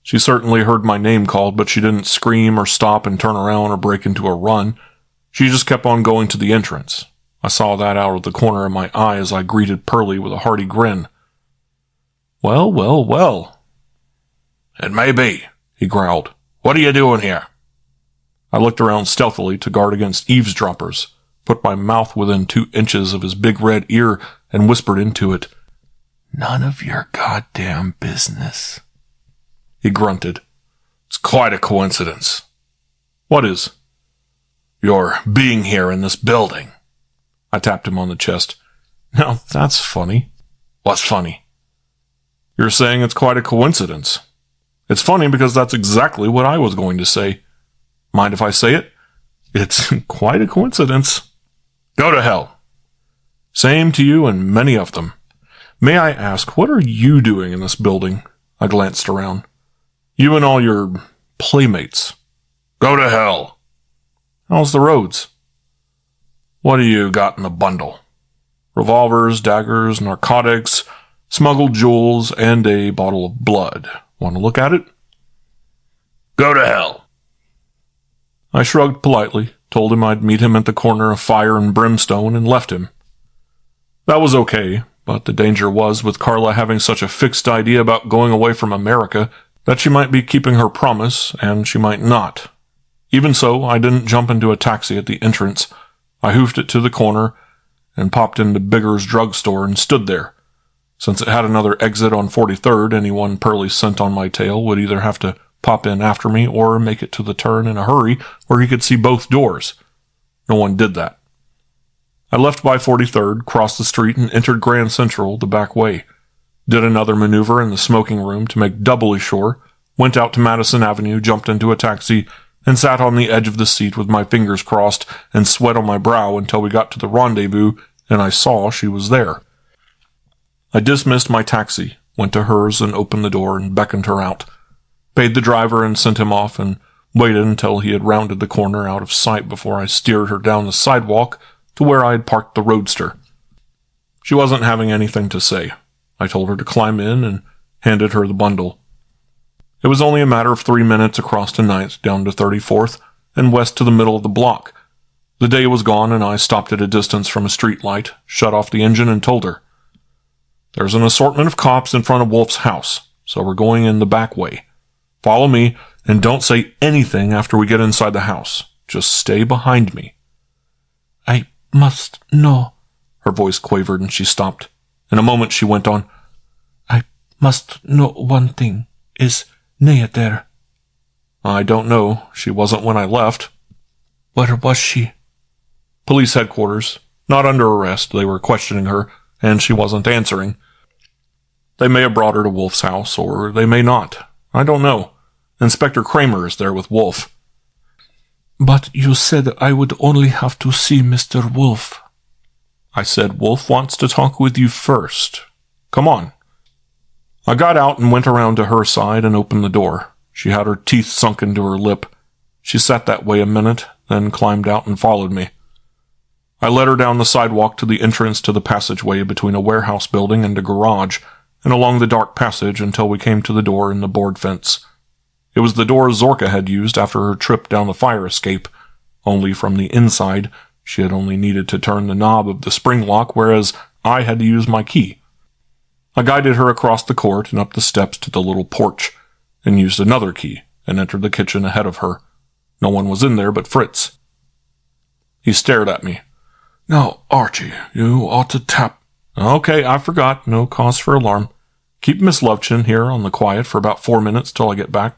She certainly heard my name called, but she didn't scream or stop and turn around or break into a run. She just kept on going to the entrance. I saw that out of the corner of my eye as I greeted Pearlie with a hearty grin. Well, well, well. It may be, he growled. What are you doing here? I looked around stealthily to guard against eavesdroppers, put my mouth within 2 inches of his big red ear, and whispered into it. None of your goddamn business. He grunted. It's quite a coincidence. What is? Your being here in this building. I tapped him on the chest. Now, that's funny. What's funny? You're saying it's quite a coincidence. It's funny because that's exactly what I was going to say. Mind if I say it? It's quite a coincidence. Go to hell. Same to you and many of them. May I ask, what are you doing in this building? I glanced around. You and all your playmates. Go to hell. How's the roads? What do you got in the bundle? Revolvers, daggers, narcotics, smuggled jewels, and a bottle of blood. Want to look at it? Go to hell. I shrugged politely, told him I'd meet him at the corner of Fire and Brimstone, and left him. That was okay, but the danger was, with Carla having such a fixed idea about going away from America, that she might be keeping her promise, and she might not. Even so, I didn't jump into a taxi at the entrance. I hoofed it to the corner and popped into Bigger's drugstore and stood there. Since it had another exit on 43rd, anyone Pearlie sent on my tail would either have to pop in after me or make it to the turn in a hurry where he could see both doors. No one did that. I left by 43rd, crossed the street, and entered Grand Central the back way. Did another maneuver in the smoking room to make doubly sure, went out to Madison Avenue, jumped into a taxi, and sat on the edge of the seat with my fingers crossed and sweat on my brow until we got to the rendezvous and I saw she was there. I dismissed my taxi, went to hers and opened the door and beckoned her out, paid the driver and sent him off, and waited until he had rounded the corner out of sight before I steered her down the sidewalk to where I had parked the roadster. She wasn't having anything to say. I told her to climb in and handed her the bundle. It was only a matter of 3 minutes across to 9th down to 34th and west to the middle of the block. The day was gone and I stopped at a distance from a street light, shut off the engine and told her, "There's an assortment of cops in front of Wolfe's house, so we're going in the back way. Follow me and don't say anything after we get inside the house. Just stay behind me." I must know. Her voice quavered and she stopped. In a moment she went on, I must know one thing. Is Nea there? I don't know. She wasn't when I left. Where was she? Police headquarters. Not under arrest. They were questioning her, and she wasn't answering. They may have brought her to Wolfe's house, or they may not. I don't know. Inspector Kramer is there with Wolfe. But you said I would only have to see Mr. Wolfe. I said, Wolfe wants to talk with you first. Come on. I got out and went around to her side and opened the door. She had her teeth sunk into her lip. She sat that way a minute, then climbed out and followed me. I led her down the sidewalk to the entrance to the passageway between a warehouse building and a garage, and along the dark passage until we came to the door in the board fence. It was the door Zorka had used after her trip down the fire escape, only from the inside she had only needed to turn the knob of the spring lock, whereas I had to use my key. I guided her across the court and up the steps to the little porch, and used another key, and entered the kitchen ahead of her. No one was in there but Fritz. He stared at me. Now, Archie, you ought to tap. Okay, I forgot. No cause for alarm. Keep Miss Lovechin here on the quiet for about 4 minutes till I get back.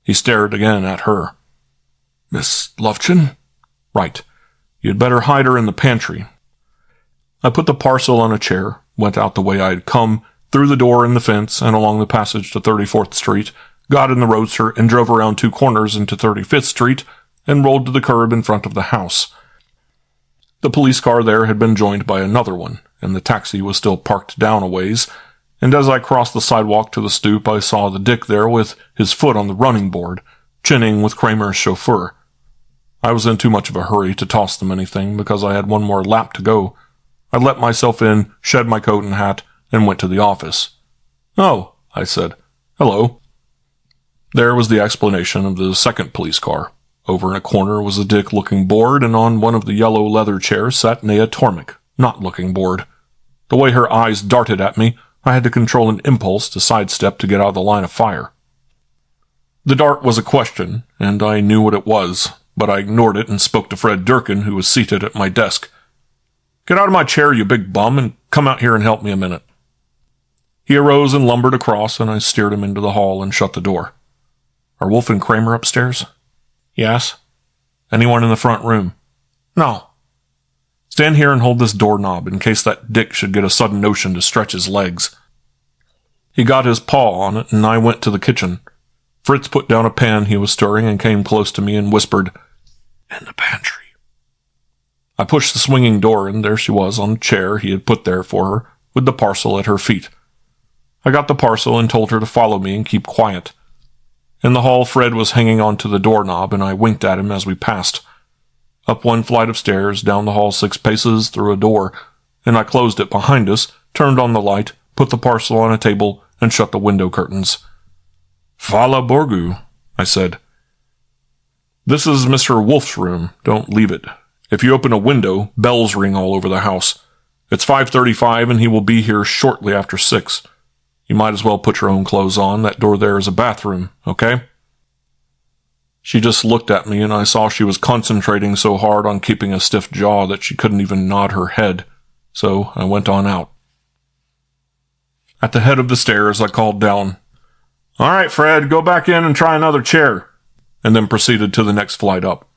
He stared again at her. Miss Lovechin? Right. You'd better hide her in the pantry. I put the parcel on a chair, went out the way I had come, through the door in the fence and along the passage to 34th Street, got in the roadster and drove around 2 corners into 35th Street and rolled to the curb in front of the house. The police car there had been joined by another one, and the taxi was still parked down a ways, and as I crossed the sidewalk to the stoop, I saw the Dick there with his foot on the running board, chinning with Kramer's chauffeur. I was in too much of a hurry to toss them anything because I had one more lap to go. I let myself in, shed my coat and hat, and went to the office. Oh, I said. Hello. There was the explanation of the second police car. Over in a corner was a Dick looking bored, and on one of the yellow leather chairs sat Nea Tormik, not looking bored. The way her eyes darted at me, I had to control an impulse to sidestep to get out of the line of fire. The dart was a question, and I knew what it was, but I ignored it and spoke to Fred Durkin, who was seated at my desk. Get out of my chair, you big bum, and come out here and help me a minute. He arose and lumbered across, and I steered him into the hall and shut the door. Are Wolfe and Kramer upstairs? Yes. Anyone in the front room? No. Stand here and hold this doorknob in case that Dick should get a sudden notion to stretch his legs. He got his paw on it, and I went to the kitchen. Fritz put down a pan he was stirring and came close to me and whispered, In the pantry. I pushed the swinging door, and there she was on a chair he had put there for her, with the parcel at her feet. I got the parcel and told her to follow me and keep quiet. In the hall, Fred was hanging onto the doorknob, and I winked at him as we passed. Up one flight of stairs, down the hall 6 paces, through a door, and I closed it behind us, turned on the light, put the parcel on a table, and shut the window curtains. Vala Borgu, I said. This is Mr. Wolfe's room. Don't leave it. If you open a window, bells ring all over the house. It's 5:35, and he will be here shortly after 6. You might as well put your own clothes on. That door there is a bathroom, okay? She just looked at me, and I saw she was concentrating so hard on keeping a stiff jaw that she couldn't even nod her head, so I went on out. At the head of the stairs, I called down, All right, Fred, go back in and try another chair, and then proceeded to the next flight up.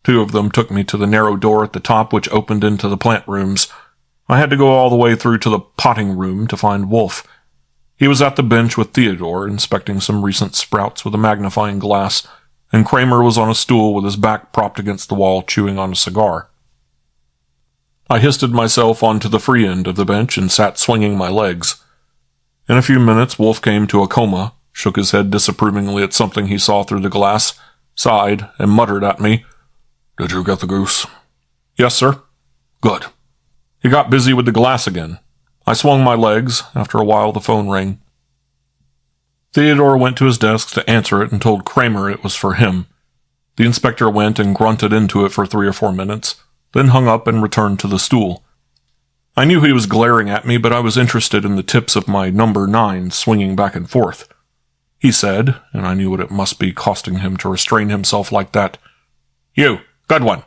2 of them took me to the narrow door at the top, which opened into the plant rooms. I had to go all the way through to the potting room to find Wolfe. He was at the bench with Theodore, inspecting some recent sprouts with a magnifying glass, and Kramer was on a stool with his back propped against the wall, chewing on a cigar. I histed myself onto the free end of the bench and sat swinging my legs. In a few minutes, Wolfe came to a coma, shook his head disapprovingly at something he saw through the glass, sighed, and muttered at me, Did you get the goose? Yes, sir. Good. He got busy with the glass again. I swung my legs. After a while, the phone rang. Theodore went to his desk to answer it and told Kramer it was for him. The inspector went and grunted into it for 3 or 4 minutes, then hung up and returned to the stool. I knew he was glaring at me, but I was interested in the tips of my number 9 swinging back and forth. He said, and I knew what it must be costing him to restrain himself like that, You, Goodwin.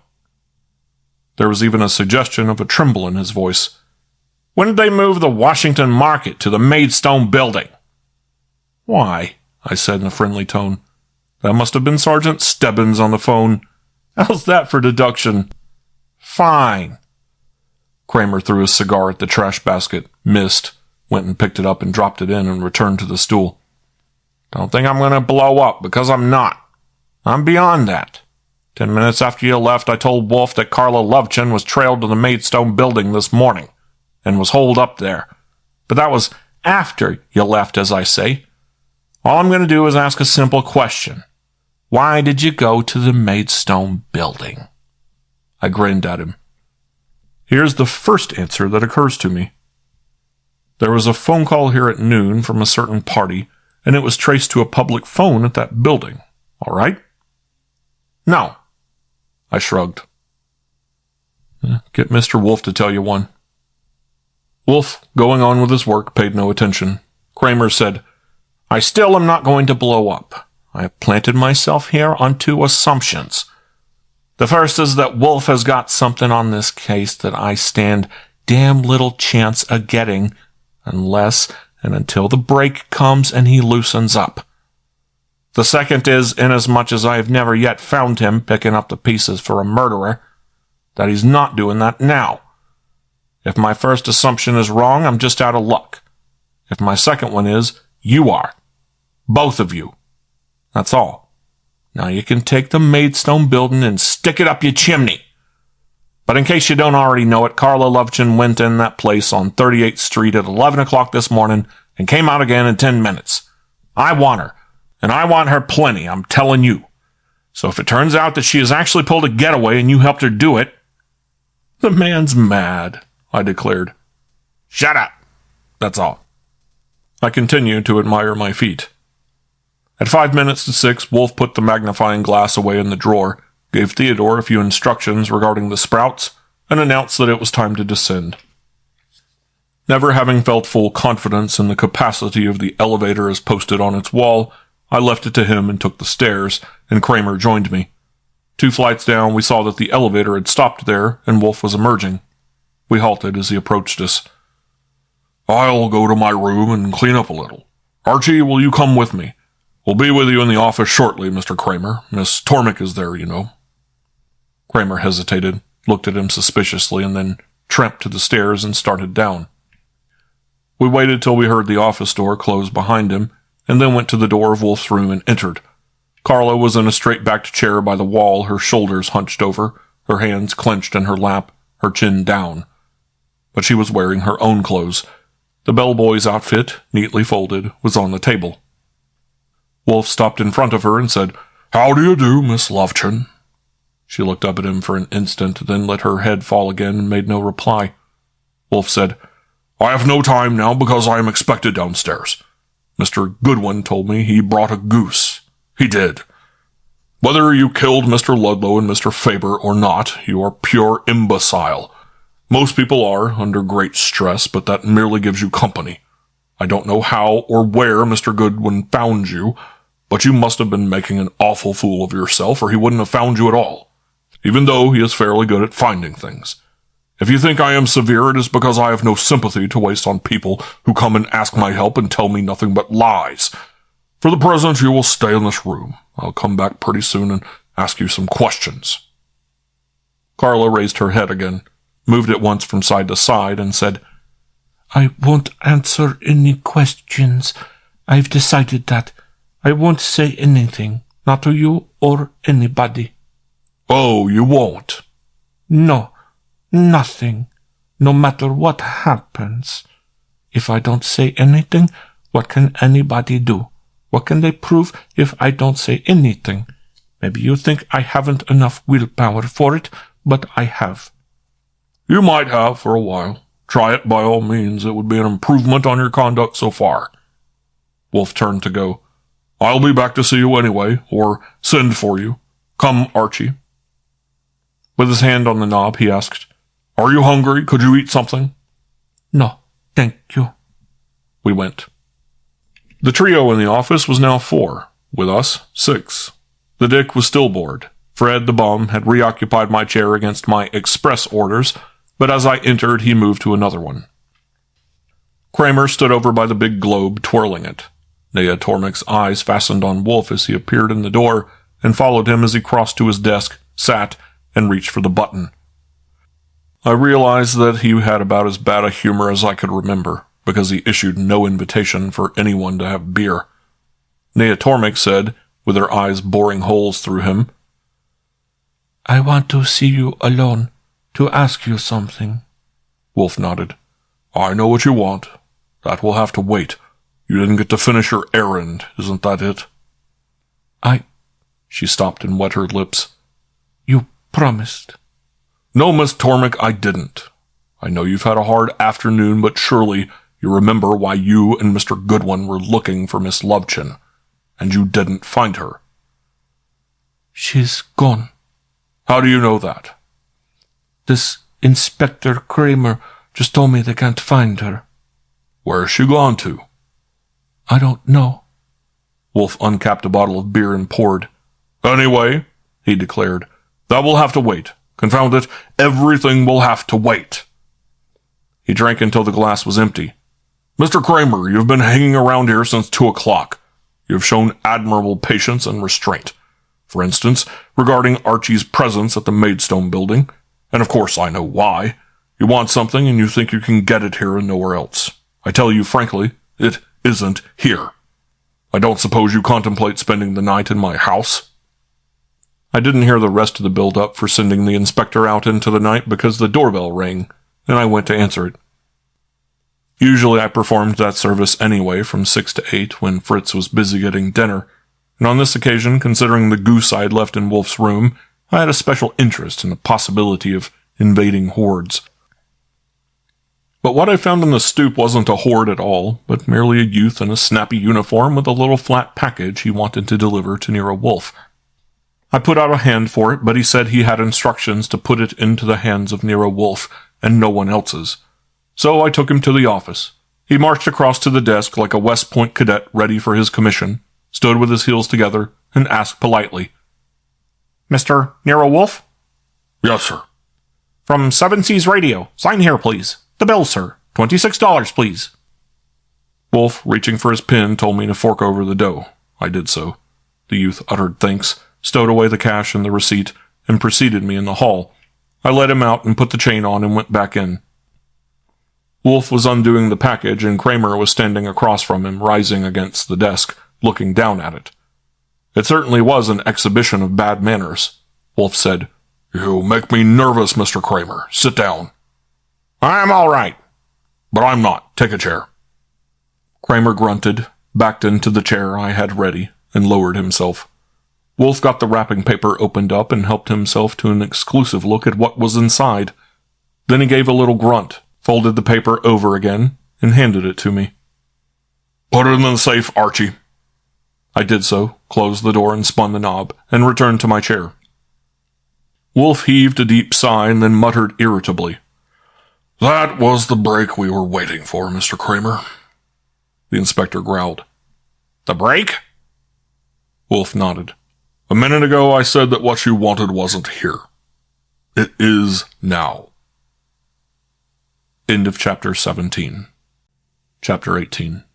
There was even a suggestion of a tremble in his voice. When did they move the Washington Market to the Maidstone building? Why, I said in a friendly tone. That must have been Sergeant Stebbins on the phone. How's that for deduction? Fine. Kramer threw his cigar at the trash basket, missed, went and picked it up and dropped it in and returned to the stool. Don't think I'm going to blow up, because I'm not. I'm beyond that. 10 minutes after you left, I told Wolfe that Carla Lovechen was trailed to the Maidstone building this morning and was holed up there. But that was after you left, as I say. All I'm going to do is ask a simple question. Why did you go to the Maidstone building? I grinned at him. Here's the first answer that occurs to me. There was a phone call here at noon from a certain party, and it was traced to a public phone at that building. All right? No. I shrugged. Get Mr. Wolfe to tell you one. Wolfe, going on with his work, paid no attention. Kramer said, I still am not going to blow up. I have planted myself here on two assumptions. The first is that Wolfe has got something on this case that I stand damn little chance of getting unless and until the break comes and he loosens up. The second is, inasmuch as I have never yet found him picking up the pieces for a murderer, that he's not doing that now. If my first assumption is wrong, I'm just out of luck. If my second one is, you are. Both of you. That's all. Now you can take the Maidstone building and stick it up your chimney. But in case you don't already know it, Carla Lovechen went in that place on 38th Street at 11 o'clock this morning and came out again in 10 minutes. I want her, and I want her plenty, I'm telling you. So if it turns out that she has actually pulled a getaway and you helped her do it... The man's mad, I declared. Shut up. That's all. I continued to admire my feat. At 5 minutes to 6, Wolfe put the magnifying glass away in the drawer, gave Theodore a few instructions regarding the sprouts, and announced that it was time to descend. Never having felt full confidence in the capacity of the elevator as posted on its wall, I left it to him and took the stairs, and Kramer joined me. 2 flights down, we saw that the elevator had stopped there, and Wolfe was emerging. We halted as he approached us. I'll go to my room and clean up a little. Archie, will you come with me? We'll be with you in the office shortly, Mr. Kramer. Miss Tormik is there, you know. Kramer hesitated, looked at him suspiciously, and then tramped to the stairs and started down. We waited till we heard the office door close behind him, and then went to the door of Wolfe's room and entered. Carla was in a straight-backed chair by the wall, her shoulders hunched over, her hands clenched in her lap, her chin down. But she was wearing her own clothes. The bellboy's outfit, neatly folded, was on the table. Wolfe stopped in front of her and said, How do you do, Miss Lovechen? She looked up at him for an instant, then let her head fall again and made no reply. Wolfe said, I have no time now because I am expected downstairs. Mr. Goodwin told me he brought a goose. He did. Whether you killed Mr. Ludlow and Mr. Faber or not, you are pure imbecile. Most people are, under great stress, but that merely gives you company. I don't know how or where Mr. Goodwin found you, but you must have been making an awful fool of yourself, or he wouldn't have found you at all, even though he is fairly good at finding things. If you think I am severe, it is because I have no sympathy to waste on people who come and ask my help and tell me nothing but lies. For the present, you will stay in this room. I'll come back pretty soon and ask you some questions. Carla raised her head again, moved it once from side to side, and said, I won't answer any questions. I've decided that. I won't say anything, not to you or anybody. Oh, you won't? No, nothing, no matter what happens. If I don't say anything, what can anybody do? What can they prove if I don't say anything? Maybe you think I haven't enough willpower for it, but I have. You might have for a while. Try it by all means. It would be an improvement on your conduct so far. Wolfe turned to go. I'll be back to see you anyway, or send for you. Come, Archie. With his hand on the knob, he asked, Are you hungry? Could you eat something? No, thank you. We went. The trio in the office was now 4, with us 6. The Dick was still bored. Fred, the bum, had reoccupied my chair against my express orders, but as I entered, he moved to another one. Kramer stood over by the big globe, twirling it. Nea Tormik's eyes fastened on Wolfe as he appeared in the door, and followed him as he crossed to his desk, sat, and reached for the button. I realized that he had about as bad a humor as I could remember, because he issued no invitation for anyone to have beer. Nea Tormek said, with her eyes boring holes through him, I want to see you alone, to ask you something. Wolfe nodded. I know what you want. That will have to wait. You didn't get to finish your errand, isn't that it? She stopped and wet her lips. You promised. No, Miss Tormek, I didn't. I know you've had a hard afternoon, but surely you remember why you and Mr. Goodwin were looking for Miss Lovechin, and you didn't find her. She's gone. How do you know that? This Inspector Kramer just told me they can't find her. Where's she gone to? I don't know. Wolfe uncapped a bottle of beer and poured. Anyway, he declared, that will have to wait. Confound it, everything will have to wait. He drank until the glass was empty. Mr. Kramer, you've been hanging around here since 2 o'clock. You have shown admirable patience and restraint. For instance, regarding Archie's presence at the Maidstone building, and of course I know why. You want something and you think you can get it here and nowhere else. I tell you frankly, it isn't here. I don't suppose you contemplate spending the night in my house? I didn't hear the rest of the build-up for sending the inspector out into the night because the doorbell rang, and I went to answer it. Usually I performed that service anyway from 6 to 8 when Fritz was busy getting dinner, and on this occasion, considering the goose I had left in Wolfe's room, I had a special interest in the possibility of invading hordes. But what I found in the stoop wasn't a horde at all, but merely a youth in a snappy uniform with a little flat package he wanted to deliver to Nero Wolfe. I put out a hand for it, but he said he had instructions to put it into the hands of Nero Wolfe and no one else's. So I took him to the office. He marched across to the desk like a West Point cadet ready for his commission, stood with his heels together, and asked politely, Mr. Nero Wolfe? Yes, sir. From 7 Seas Radio. Sign here, please. The bill, sir. $26, please. Wolfe, reaching for his pen, told me to fork over the dough. I did so. The youth uttered thanks, stowed away the cash and the receipt, and preceded me in the hall. I let him out and put the chain on and went back in. Wolfe was undoing the package, and Kramer was standing across from him, rising against the desk, looking down at it. It certainly was an exhibition of bad manners. Wolfe said, You make me nervous, Mr. Kramer. Sit down. I'm all right. But I'm not. Take a chair. Kramer grunted, backed into the chair I had ready, and lowered himself. Wolfe got the wrapping paper opened up and helped himself to an exclusive look at what was inside. Then he gave a little grunt, folded the paper over again, and handed it to me. Put it in the safe, Archie. I did so, closed the door and spun the knob, and returned to my chair. Wolfe heaved a deep sigh and then muttered irritably. That was the break we were waiting for, Mr. Kramer. The inspector growled. The break? Wolfe nodded. A minute ago I said that what you wanted wasn't here. It is now. End of chapter 17. Chapter 18.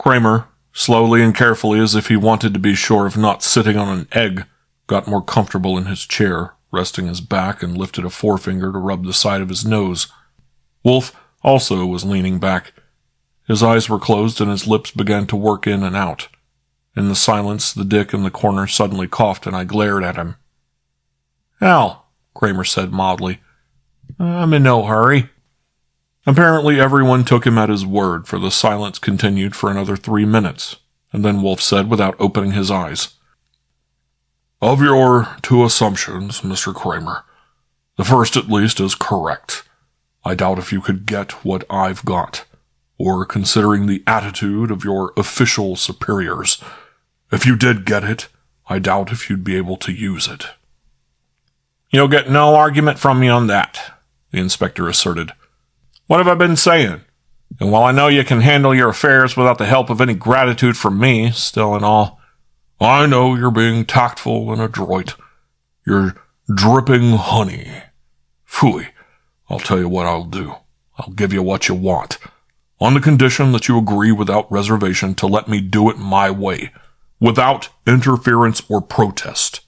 Kramer, slowly and carefully as if he wanted to be sure of not sitting on an egg, got more comfortable in his chair, resting his back and lifted a forefinger to rub the side of his nose. Wolfe also was leaning back. His eyes were closed and his lips began to work in and out. In the silence, the dick in the corner suddenly coughed and I glared at him. Hell, Kramer said mildly. I'm in no hurry. Apparently everyone took him at his word, for the silence continued for another 3 minutes, and then Wolfe said without opening his eyes. Of your 2 assumptions, Mr. Kramer, the first at least is correct. I doubt if you could get what I've got, or considering the attitude of your official superiors. If you did get it, I doubt if you'd be able to use it. You'll get no argument from me on that, the inspector asserted. What have I been saying? And while I know you can handle your affairs without the help of any gratitude from me, still and all, I know you're being tactful and adroit. You're dripping honey. Phooey, I'll tell you what I'll do. I'll give you what you want, on the condition that you agree without reservation to let me do it my way, without interference or protest.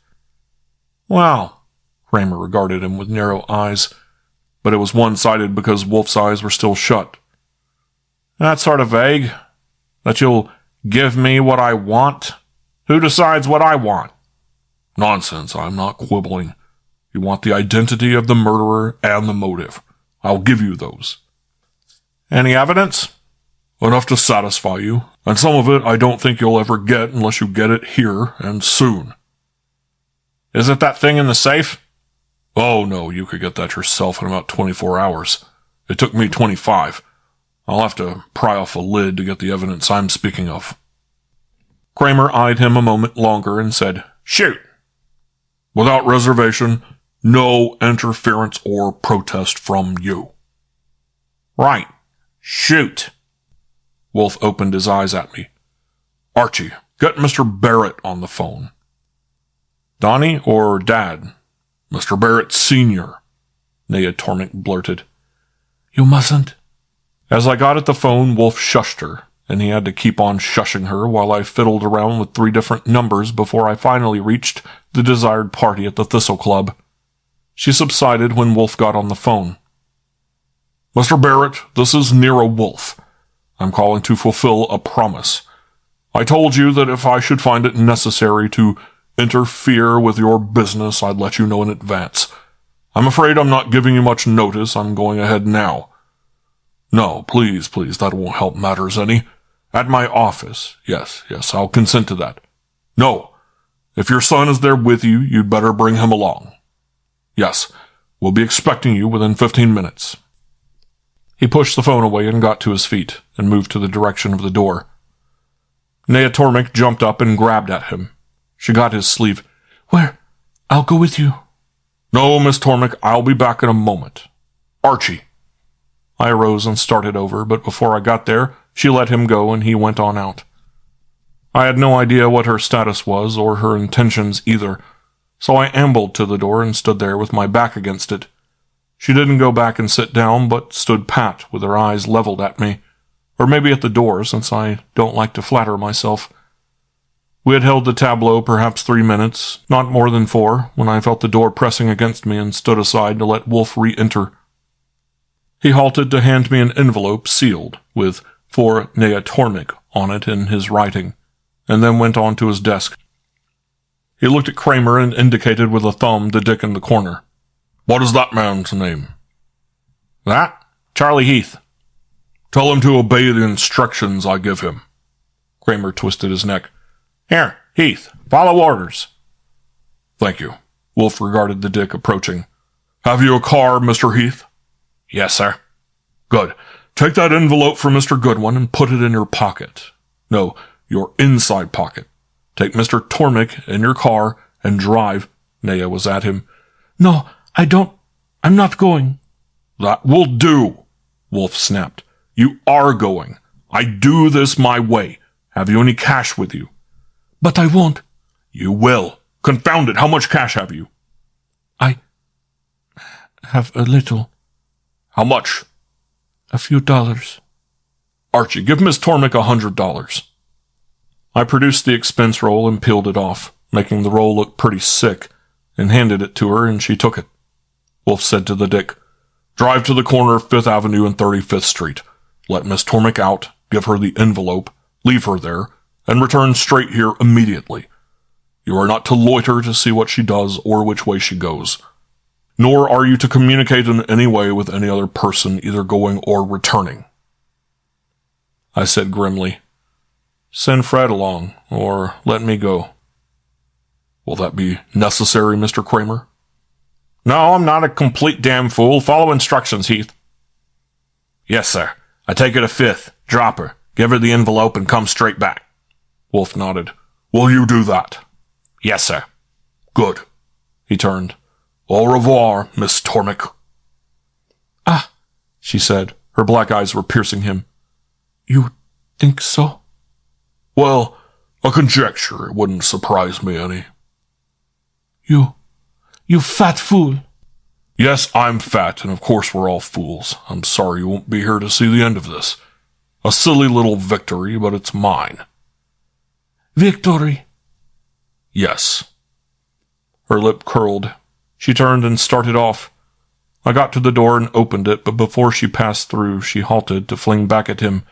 Well, Kramer regarded him with narrow eyes, but it was one-sided because Wolfe's eyes were still shut. That's sort of vague. That you'll give me what I want? Who decides what I want? Nonsense, I'm not quibbling. You want the identity of the murderer and the motive. I'll give you those. Any evidence? Enough to satisfy you, and some of it I don't think you'll ever get unless you get it here, and soon. Is it that thing in the safe? Oh no, you could get that yourself in about 24 hours. It took me 25. I'll have to pry off a lid to get the evidence I'm speaking of. Kramer eyed him a moment longer and said, Shoot! Without reservation, no interference or protest from you. Right. Shoot! Wolfe opened his eyes at me. Archie, get Mr. Barrett on the phone. Donnie or Dad? Mr. Barrett Sr., Nea Tormek blurted. You mustn't. As I got at the phone, Wolfe shushed her, and he had to keep on shushing her while I fiddled around with 3 different numbers before I finally reached the desired party at the Thistle Club. She subsided when Wolfe got on the phone. Mr. Barrett, this is Nero Wolfe. I'm calling to fulfill a promise. I told you that if I should find it necessary to interfere with your business, I'd let you know in advance. I'm afraid I'm not giving you much notice. I'm going ahead now. No, please, that won't help matters any. At my office. Yes, I'll consent to that. No, if your son is there with you, you'd better bring him along. Yes, we'll be expecting you within 15 minutes. He pushed the phone away and got to his feet, and moved to the direction of the door. Nea Tormek jumped up and grabbed at him. She got his sleeve. Where? I'll go with you. No, Miss Tormek, I'll be back in a moment. Archie. I arose and started over, but before I got there, she let him go and he went on out. I had no idea what her status was, or her intentions either, so I ambled to the door and stood there with my back against it. She didn't go back and sit down, but stood pat with her eyes leveled at me, or maybe at the door, since I don't like to flatter myself. We had held the tableau perhaps 3 minutes, not more than 4, when I felt the door pressing against me and stood aside to let Wolfe re-enter. He halted to hand me an envelope sealed, with "For Nea Tormek" on it in his writing, and then went on to his desk. He looked at Kramer and indicated with a thumb the dick in the corner. What is that man's name? That? Charlie Heath. Tell him to obey the instructions I give him. Kramer twisted his neck. Here, Heath, follow orders. Thank you. Wolfe regarded the dick approaching. Have you a car, Mr. Heath? Yes, sir. Good. Take that envelope from Mr. Goodwin and put it in your pocket. No, your inside pocket. Take Mr. Tormek in your car and drive. Nea was at him. No, I'm not going. That will do, Wolfe snapped. You are going. I do this my way. Have you any cash with you? But I won't. You will. Confound it, how much cash have you? I have a little. How much? A few dollars. Archie, give Miss Tormek $100. I produced the expense roll and peeled it off, making the roll look pretty sick, and handed it to her, and she took it. Wolfe said to the dick, Drive to the corner of 5th Avenue and 35th Street. Let Miss Tormek out, give her the envelope, leave her there, and return straight here immediately. You are not to loiter to see what she does or which way she goes. Nor are you to communicate in any way with any other person either going or returning. I said grimly, Send Fred along, or let me go. Will that be necessary, Mr. Kramer? No, I'm not a complete damn fool. Follow instructions, Heath. Yes, sir. I take her to 5th. Drop her. Give her the envelope and come straight back. Wolfe nodded. Will you do that? Yes, sir. Good. He turned. Au revoir, Miss Tormek. Ah, she said. Her black eyes were piercing him. You think so? Well, a conjecture. It wouldn't surprise me any. You fat fool. Yes, I'm fat, and of course we're all fools. I'm sorry you won't be here to see the end of this. A silly little victory, but it's mine. Victory? Yes. Her lip curled. She turned and started off. I got to the door and opened it, but before she passed through, she halted to fling back at him,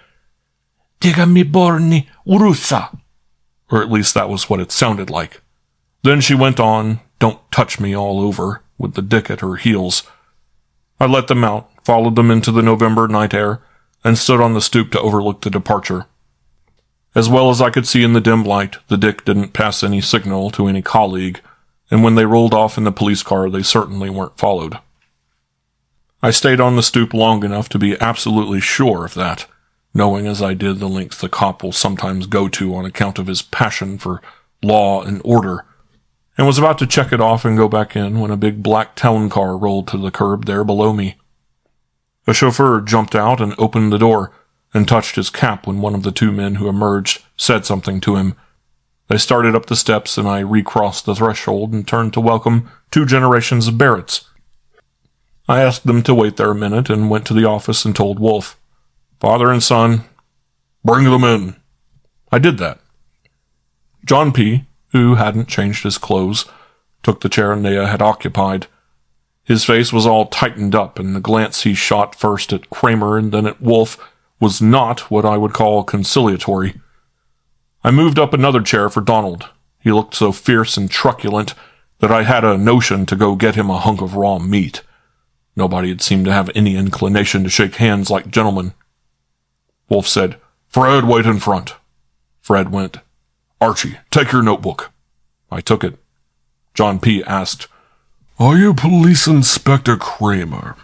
"Digami borni urusa," or at least that was what it sounded like. Then she went on, "Don't touch me all over," with the dick at her heels. I let them out, followed them into the November night air, and stood on the stoop to overlook the departure. As well as I could see in the dim light, the dick didn't pass any signal to any colleague, and when they rolled off in the police car, they certainly weren't followed. I stayed on the stoop long enough to be absolutely sure of that, knowing as I did the lengths the cop will sometimes go to on account of his passion for law and order, and was about to check it off and go back in when a big black town car rolled to the curb there below me. A chauffeur jumped out and opened the door, and touched his cap when one of the two men who emerged said something to him. They started up the steps, and I recrossed the threshold and turned to welcome 2 generations of Barretts. I asked them to wait there a minute and went to the office and told Wolfe, "Father and son, bring them in." I did that. John P., who hadn't changed his clothes, took the chair Nea had occupied. His face was all tightened up, and the glance he shot first at Kramer and then at Wolfe was not what I would call conciliatory. I moved up another chair for Donald. He looked so fierce and truculent that I had a notion to go get him a hunk of raw meat. Nobody had seemed to have any inclination to shake hands like gentlemen. Wolfe said, "Fred, wait in front." Fred went. "Archie, take your notebook." I took it. John P. asked, "Are you Police Inspector Kramer?"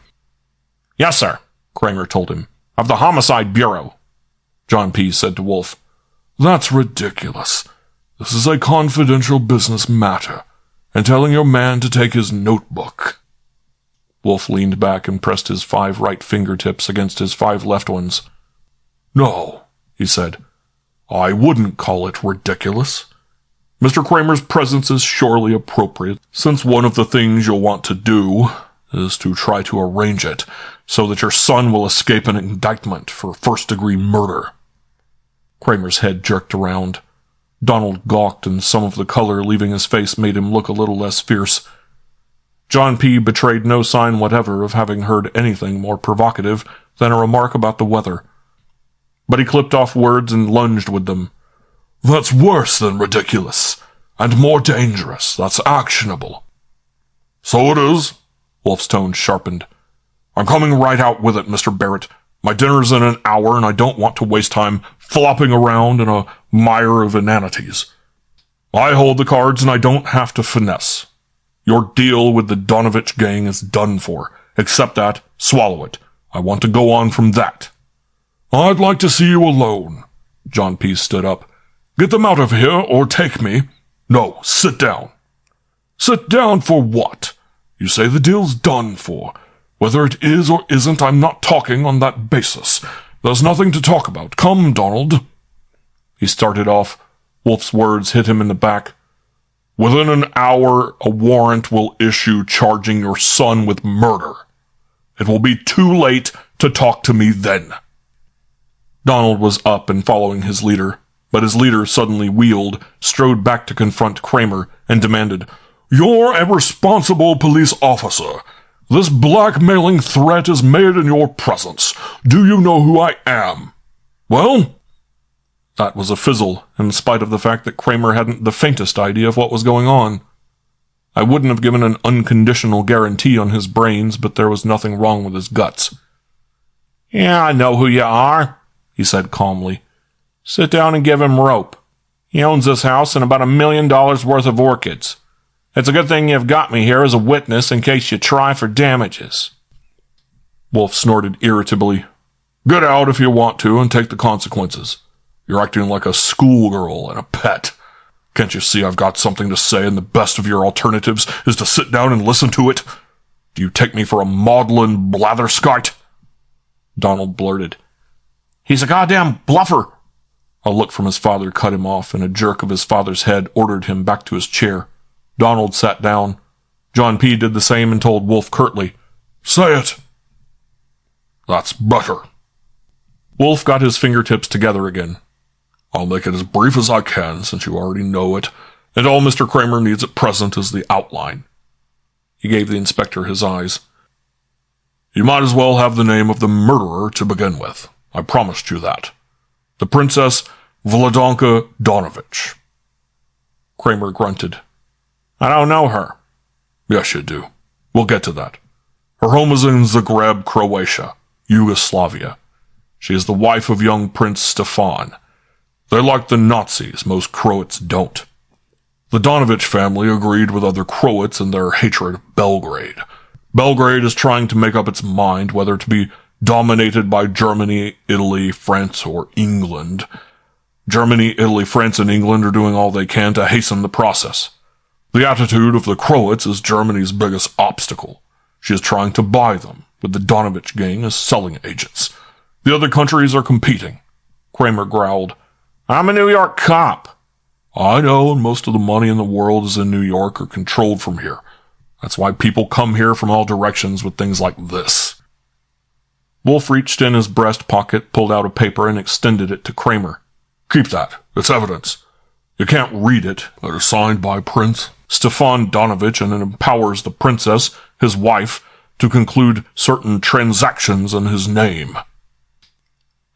"Yes, sir," Kramer told him. "Of the Homicide Bureau." John P. said to Wolfe, "That's ridiculous. This is a confidential business matter, and telling your man to take his notebook." Wolfe leaned back and pressed his 5 right fingertips against his 5 left ones. "No," he said. "I wouldn't call it ridiculous. Mr. Kramer's presence is surely appropriate, since one of the things you'll want to do is to try to arrange it so that your son will escape an indictment for first-degree murder." Kramer's head jerked around. Donald gawked, and some of the color leaving his face made him look a little less fierce. John P. betrayed no sign whatever of having heard anything more provocative than a remark about the weather. But he clipped off words and lunged with them. "That's worse than ridiculous, and more dangerous. That's actionable." "So it is." Wolfe's tone sharpened. "I'm coming right out with it, Mr. Barrett. My dinner's in an hour, and I don't want to waste time flopping around in a mire of inanities. I hold the cards, and I don't have to finesse. Your deal with the Donovich gang is done for. Accept that, swallow it. I want to go on from that." "I'd like to see you alone." John P. stood up. "Get them out of here, or take me." "No, sit down." "Sit down for what? You say the deal's done for. Whether it is or isn't, I'm not talking on that basis. There's nothing to talk about. Come, Donald." He started off. Wolfe's words hit him in the back. "Within an hour, a warrant will issue charging your son with murder. It will be too late to talk to me then." Donald was up and following his leader, but his leader suddenly wheeled, strode back to confront Kramer, and demanded, "You're a responsible police officer. This blackmailing threat is made in your presence. Do you know who I am?" "Well?" That was a fizzle, in spite of the fact that Kramer hadn't the faintest idea of what was going on. I wouldn't have given an unconditional guarantee on his brains, but there was nothing wrong with his guts. "Yeah, I know who you are," he said calmly. "Sit down and give him rope. He owns this house and about $1 million worth of orchids. It's a good thing you've got me here as a witness in case you try for damages." Wolfe snorted irritably. "Get out if you want to and take the consequences. You're acting like a schoolgirl and a pet. Can't you see I've got something to say and the best of your alternatives is to sit down and listen to it? Do you take me for a maudlin blatherskite?" Donald blurted. "He's a goddamn bluffer." A look from his father cut him off, and a jerk of his father's head ordered him back to his chair. Donald sat down. John P. did the same and told Wolfe curtly, "Say it." "That's better." Wolfe got his fingertips together again. "I'll make it as brief as I can, since you already know it, and all Mr. Kramer needs at present is the outline." He gave the inspector his eyes. You might as well have the name of the murderer to begin with. I promised you that. The Princess Vladanka Donovich. Kramer grunted. I don't know her. Yes, you do. We'll get to that. Her home is in Zagreb, Croatia, Yugoslavia. She is the wife of young Prince Stefan. They like the Nazis. Most Croats don't. The Donovich family agreed with other Croats in their hatred of Belgrade. Belgrade is trying to make up its mind whether to be dominated by Germany, Italy, France, or England. Germany, Italy, France, and England are doing all they can to hasten the process. The attitude of the Croats is Germany's biggest obstacle. She is trying to buy them, with the Donovich gang as selling agents. The other countries are competing. Kramer growled. I'm a New York cop. I know, and most of the money in the world is in New York or controlled from here. That's why people come here from all directions with things like this. Wolfe reached in his breast pocket, pulled out a paper, and extended it to Kramer. Keep that. It's evidence. You can't read it. It is signed by Prince Stefan Donovich, and it empowers the princess, his wife, to conclude certain transactions in his name.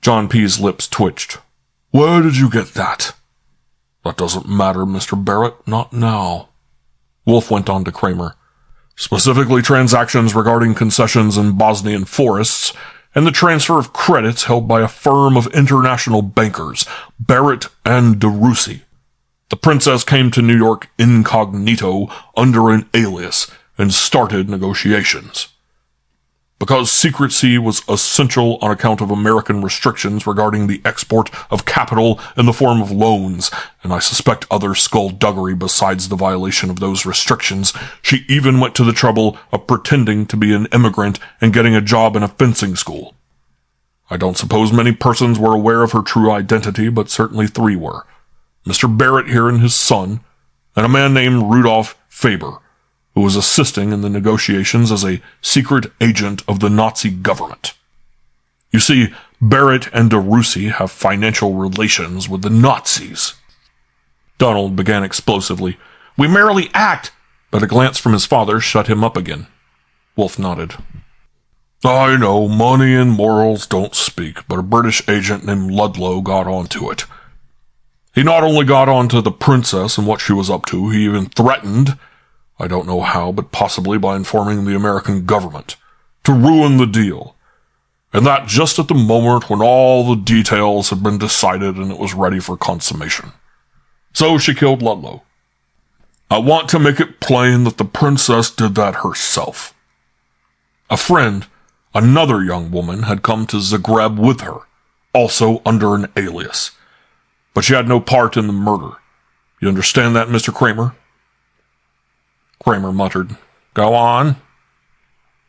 John P.'s lips twitched. Where did you get that? That doesn't matter, Mr. Barrett. Not now. Wolfe went on to Kramer. Specifically transactions regarding concessions in Bosnian forests and the transfer of credits held by a firm of international bankers, Barrett and DeRussy. The princess came to New York incognito under an alias and started negotiations. Because secrecy was essential on account of American restrictions regarding the export of capital in the form of loans, and I suspect other skullduggery besides the violation of those restrictions, she even went to the trouble of pretending to be an immigrant and getting a job in a fencing school. I don't suppose many persons were aware of her true identity, but certainly 3 were. Mr. Barrett here and his son, and a man named Rudolf Faber, who was assisting in the negotiations as a secret agent of the Nazi government. You see, Barrett and DeRussy have financial relations with the Nazis. Donald began explosively. We merely act, but a glance from his father shut him up again. Wolfe nodded. I know money and morals don't speak, but a British agent named Ludlow got onto it. He not only got onto the princess and what she was up to, he even threatened, I don't know how, but possibly by informing the American government, to ruin the deal. And that just at the moment when all the details had been decided and it was ready for consummation. So she killed Ludlow. I want to make it plain that the princess did that herself. A friend, another young woman, had come to Zagreb with her, also under an alias. But she had no part in the murder. You understand that, Mr. Kramer? Kramer muttered. Go on.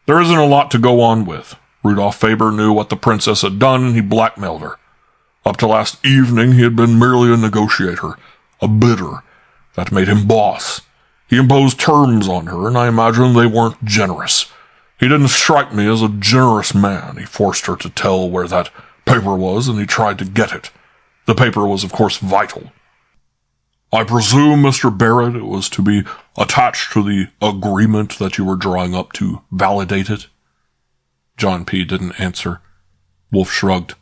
There isn't a lot to go on with. Rudolf Faber knew what the princess had done, and he blackmailed her. Up to last evening, he had been merely a negotiator, a bidder. That made him boss. He imposed terms on her, and I imagine they weren't generous. He didn't strike me as a generous man. He forced her to tell where that paper was, and he tried to get it. The paper was, of course, vital. I presume, Mr. Barrett, it was to be attached to the agreement that you were drawing up to validate it? John P. didn't answer. Wolfe shrugged.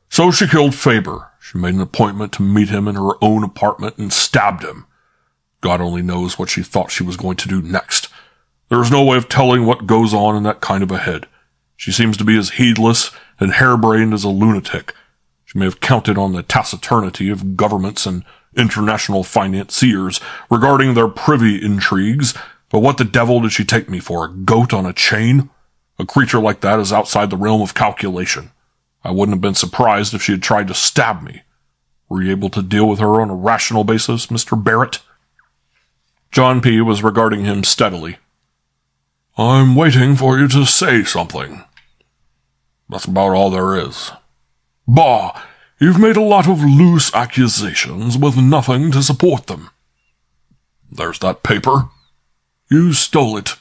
So she killed Faber. She made an appointment to meet him in her own apartment and stabbed him. God only knows what she thought she was going to do next. There is no way of telling what goes on in that kind of a head. She seems to be as heedless and harebrained as a lunatic. She may have counted on the taciturnity of governments and international financiers regarding their privy intrigues, but what the devil did she take me for, a goat on a chain? A creature like that is outside the realm of calculation. I wouldn't have been surprised if she had tried to stab me. Were you able to deal with her on a rational basis, Mr. Barrett? John P. was regarding him steadily. I'm waiting for you to say something. That's about all there is. Bah! You've made a lot of loose accusations with nothing to support them. There's that paper. You stole it.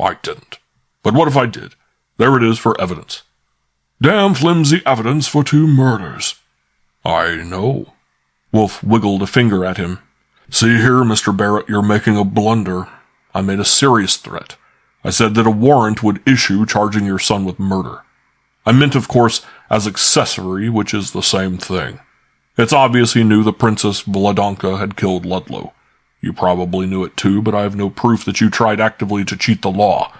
I didn't. But what if I did? There it is for evidence. Damn flimsy evidence for 2 murders. I know. Wolfe wiggled a finger at him. See here, Mr. Barrett, you're making a blunder. I made a serious threat. I said that a warrant would issue charging your son with murder. I meant, of course, as accessory, which is the same thing. It's obvious he knew the Princess Vladanka had killed Ludlow. You probably knew it too, but I have no proof that you tried actively to cheat the law.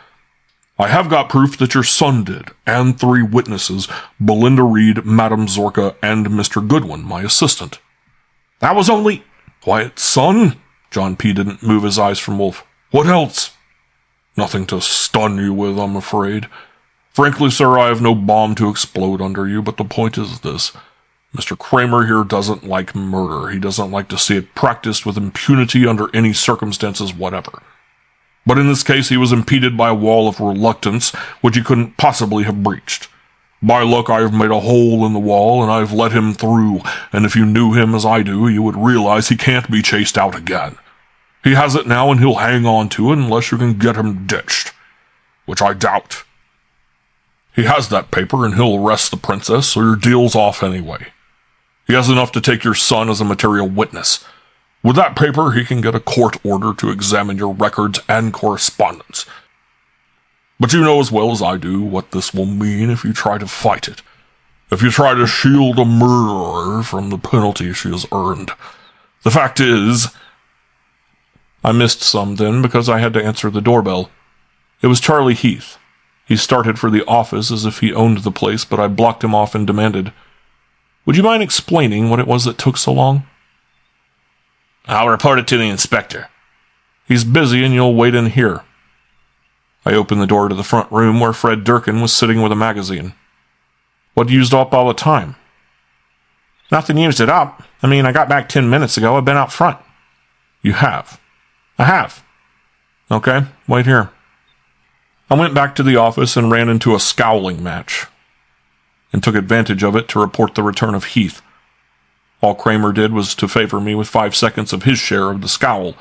I have got proof that your son did, and 3 witnesses, Belinda Reed, Madame Zorka, and Mr. Goodwin, my assistant. That was only... Quiet, son. John P. didn't move his eyes from Wolfe. What else? Nothing to stun you with, I'm afraid. Frankly, sir, I have no bomb to explode under you, but the point is this. Mr. Kramer here doesn't like murder. He doesn't like to see it practiced with impunity under any circumstances whatever. But in this case, he was impeded by a wall of reluctance which he couldn't possibly have breached. By luck, I have made a hole in the wall, and I have let him through, and if you knew him as I do, you would realize he can't be chased out again. He has it now, and he'll hang on to it unless you can get him ditched. Which I doubt. He has that paper, and he'll arrest the princess, so your deal's off anyway. He has enough to take your son as a material witness. With that paper, he can get a court order to examine your records and correspondence. But you know as well as I do what this will mean if you try to fight it. If you try to shield a murderer from the penalty she has earned. The fact is... I missed some then because I had to answer the doorbell. It was Charlie Heath. He started for the office as if he owned the place, but I blocked him off and demanded, "Would you mind explaining what it was that took so long?" "I'll report it to the inspector." "He's busy and you'll wait in here." I opened the door to the front room where Fred Durkin was sitting with a magazine. "What used up all the time?" "Nothing used it up. I got back 10 minutes ago. I've been out front." "You have?" "I have." "Okay, wait here." I went back to the office and ran into a scowling match, and took advantage of it to report the return of Heath. All Kramer did was to favor me with 5 seconds of his share of the scowl.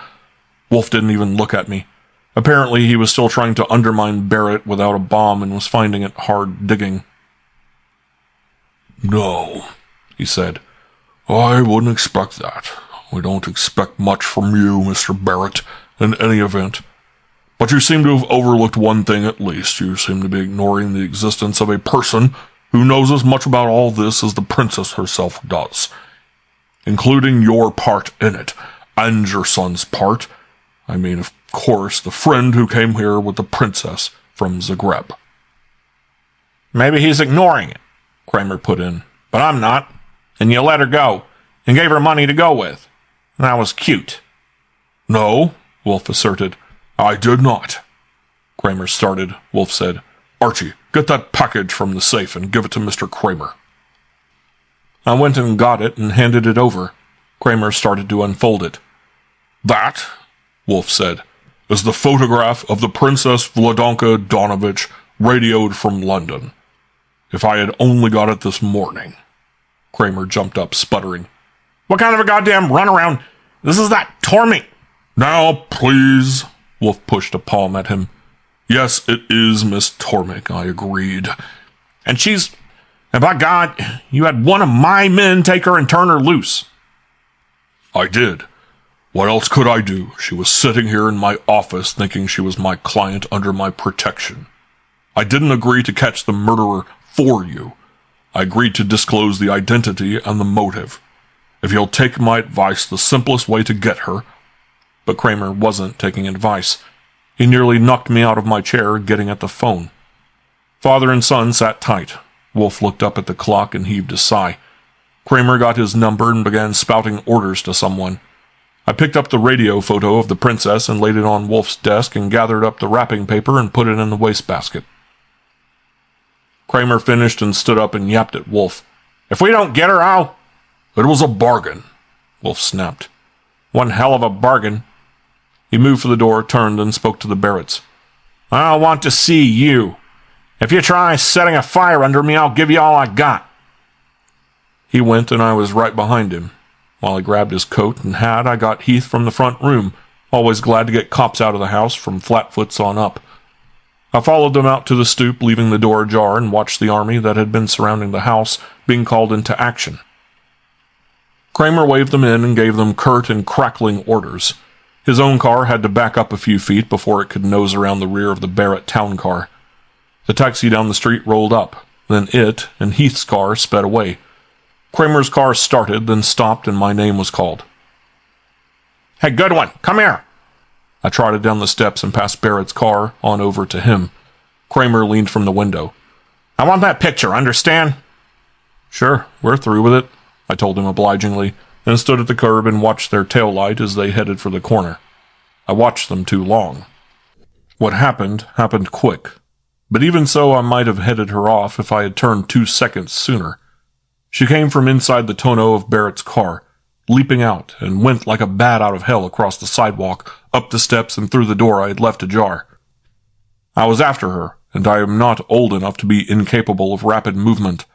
Wolfe didn't even look at me. Apparently he was still trying to undermine Barrett without a bomb and was finding it hard digging. "No," he said. "I wouldn't expect that. We don't expect much from you, Mr. Barrett, in any event. But you seem to have overlooked one thing at least. You seem to be ignoring the existence of a person who knows as much about all this as the princess herself does, including your part in it, and your son's part. Of course, the friend who came here with the princess from Zagreb." "Maybe he's ignoring it," Kramer put in. "But I'm not. And you let her go, and gave her money to go with. That was cute." "No," Wolfe asserted. "I did not." Kramer started. Wolfe said, "Archie, get that package from the safe and give it to Mr. Kramer." I went and got it and handed it over. Kramer started to unfold it. "That," Wolfe said, "is the photograph of the Princess Vladanka Donovich radioed from London. If I had only got it this morning." Kramer jumped up, sputtering. "What kind of a goddamn runaround? This is that Tormey." "Now, please." Wolfe pushed a palm at him. "Yes, it is Miss Tormey," I agreed. "And and by God, you had one of my men take her and turn her loose." "I did. What else could I do? She was sitting here in my office thinking she was my client under my protection. I didn't agree to catch the murderer for you. I agreed to disclose the identity and the motive. If you'll take my advice, the simplest way to get her..." But Kramer wasn't taking advice. He nearly knocked me out of my chair getting at the phone. Father and son sat tight. Wolfe looked up at the clock and heaved a sigh. Kramer got his number and began spouting orders to someone. I picked up the radio photo of the princess and laid it on Wolfe's desk and gathered up the wrapping paper and put it in the wastebasket. Kramer finished and stood up and yapped at Wolfe. "If we don't get her, I'll..." "It was a bargain," Wolfe snapped. "One hell of a bargain." He moved for the door, turned, and spoke to the Barretts. "I want to see you. If you try setting a fire under me, I'll give you all I got." He went, and I was right behind him. While he grabbed his coat and hat, I got Heath from the front room, always glad to get cops out of the house from Flatfoot's on up. I followed them out to the stoop, leaving the door ajar, and watched the army that had been surrounding the house being called into action. Kramer waved them in and gave them curt and crackling orders. His own car had to back up a few feet before it could nose around the rear of the Barrett town car. The taxi down the street rolled up. Then it and Heath's car sped away. Kramer's car started, then stopped, and my name was called. "Hey, Goodwin, come here!" I trotted down the steps and past Barrett's car on over to him. Kramer leaned from the window. "I want that picture, understand?" "Sure, we're through with it," I told him obligingly, and stood at the curb and watched their tail light as they headed for the corner. I watched them too long. What happened quick. But even so, I might have headed her off if I had turned 2 seconds sooner. She came from inside the tonneau of Barrett's car, leaping out, and went like a bat out of hell across the sidewalk, up the steps, and through the door I had left ajar. I was after her, and I am not old enough to be incapable of rapid movement.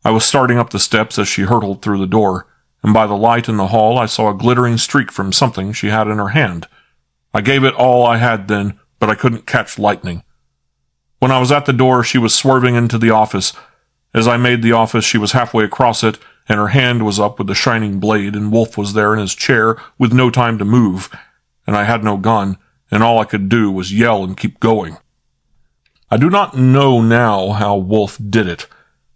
I was starting up the steps as she hurtled through the door, and by the light in the hall I saw a glittering streak from something she had in her hand. I gave it all I had then, but I couldn't catch lightning. When I was at the door, she was swerving into the office. As I made the office, she was halfway across it, and her hand was up with the shining blade, and Wolfe was there in his chair with no time to move, and I had no gun, and all I could do was yell and keep going. I do not know now how Wolfe did it,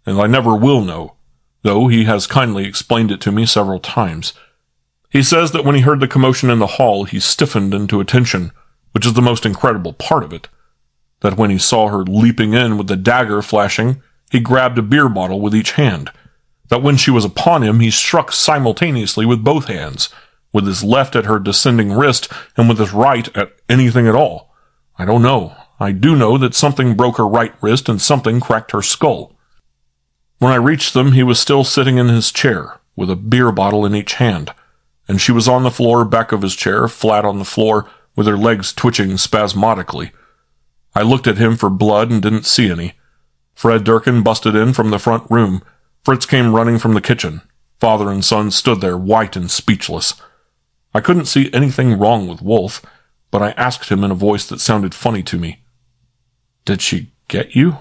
and I never will know, though he has kindly explained it to me several times. He says that when he heard the commotion in the hall, he stiffened into attention, which is the most incredible part of it. That when he saw her leaping in with the dagger flashing, he grabbed a beer bottle with each hand. That when she was upon him, he struck simultaneously with both hands, with his left at her descending wrist and with his right at anything at all. I don't know. I do know that something broke her right wrist and something cracked her skull. When I reached them, he was still sitting in his chair, with a beer bottle in each hand, and she was on the floor back of his chair, flat on the floor, with her legs twitching spasmodically. I looked at him for blood and didn't see any. Fred Durkin busted in from the front room. Fritz came running from the kitchen. Father and son stood there, white and speechless. I couldn't see anything wrong with Wolfe, but I asked him in a voice that sounded funny to me. "Did she get you?"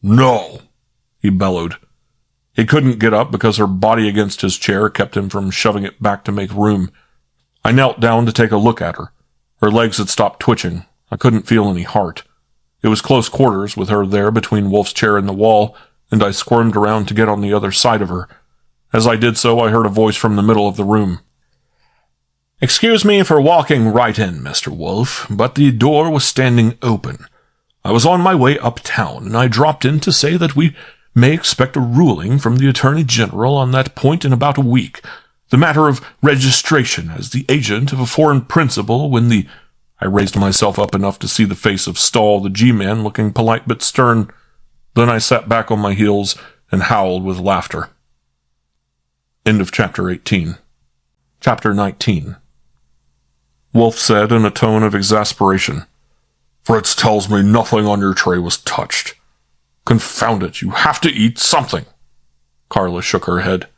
"No," he bellowed. He couldn't get up because her body against his chair kept him from shoving it back to make room. I knelt down to take a look at her. Her legs had stopped twitching. I couldn't feel any heart. It was close quarters with her there between Wolfe's chair and the wall, and I squirmed around to get on the other side of her. As I did so, I heard a voice from the middle of the room. "Excuse me for walking right in, Mr. Wolfe, but the door was standing open. I was on my way uptown, and I dropped in to say that we may expect a ruling from the Attorney General on that point in about a week. The matter of registration as the agent of a foreign principal when the—" I raised myself up enough to see the face of Stahl, the G-man, looking polite but stern. Then I sat back on my heels and howled with laughter. End of Chapter 18. Chapter 19. Wolfe said in a tone of exasperation, "Fritz tells me nothing on your tray was touched. Confound it, you have to eat something." Carla shook her head.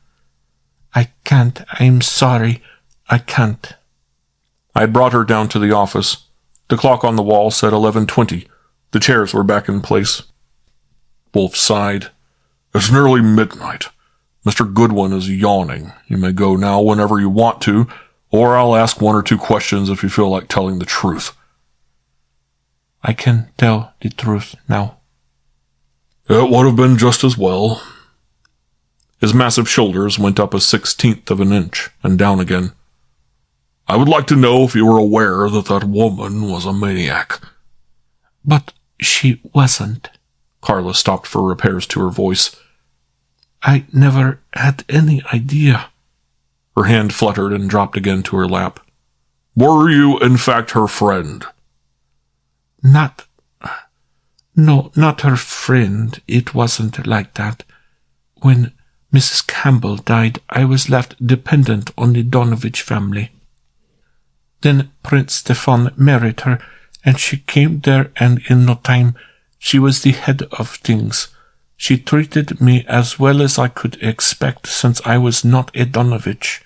"I can't. I'm sorry. I can't." I had brought her down to the office. The clock on the wall said 11:20. The chairs were back in place. Wolfe sighed. "It's nearly midnight. Mr. Goodwin is yawning. You may go now whenever you want to, or I'll ask 1 or 2 questions if you feel like telling the truth." "I can tell the truth now." "It would have been just as well." His massive shoulders went up 1/16 of an inch and down again. "I would like to know if you were aware that that woman was a maniac." "But she wasn't." Carla stopped for repairs to her voice. "I never had any idea." Her hand fluttered and dropped again to her lap. "Were you, in fact, her friend?" No, not her friend. It wasn't like that. When Mrs. Campbell died, I was left dependent on the Donovich family. Then Prince Stefan married her, and she came there, and in no time she was the head of things. She treated me as well as I could expect, since I was not a Donovich.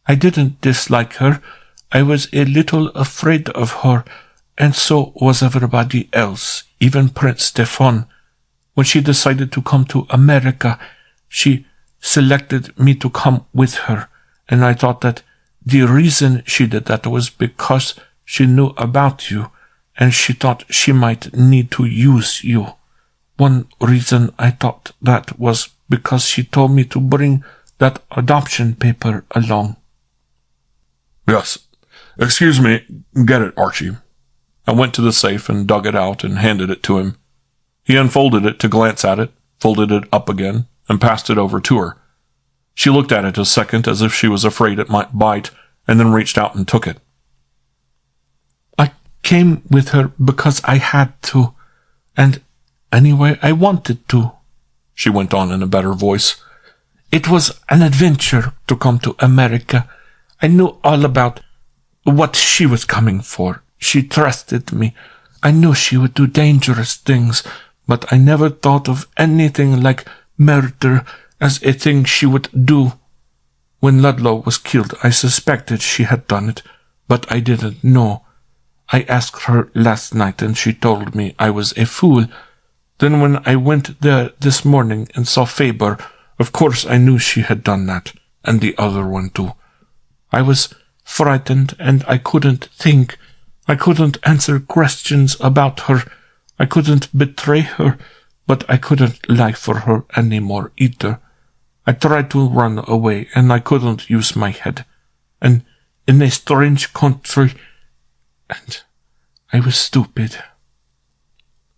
I didn't dislike her. I was a little afraid of her, and so was everybody else, even Prince Stefan. When she decided to come to America, she selected me to come with her, and I thought that the reason she did that was because she knew about you, and she thought she might need to use you. One reason I thought that was because she told me to bring that adoption paper along. Yes. Excuse me. Get it, Archie. I went to the safe and dug it out and handed it to him. He unfolded it to glance at it, folded it up again, and passed it over to her. She looked at it a second as if she was afraid it might bite, and then reached out and took it. I came with her because I had to, and anyway I wanted to, she went on in a better voice. It was an adventure to come to America. I knew all about what she was coming for. She trusted me. I knew she would do dangerous things, but I never thought of anything like murder as a thing she would do. When Ludlow was killed, I suspected she had done it, but I didn't know. I asked her last night, and she told me I was a fool. Then when I went there this morning and saw Faber, of course I knew she had done that, and the other one too. I was frightened, and I couldn't think. I couldn't answer questions about her. I couldn't betray her, but I couldn't lie for her anymore either. I tried to run away, and I couldn't use my head. And in a strange country, and I was stupid.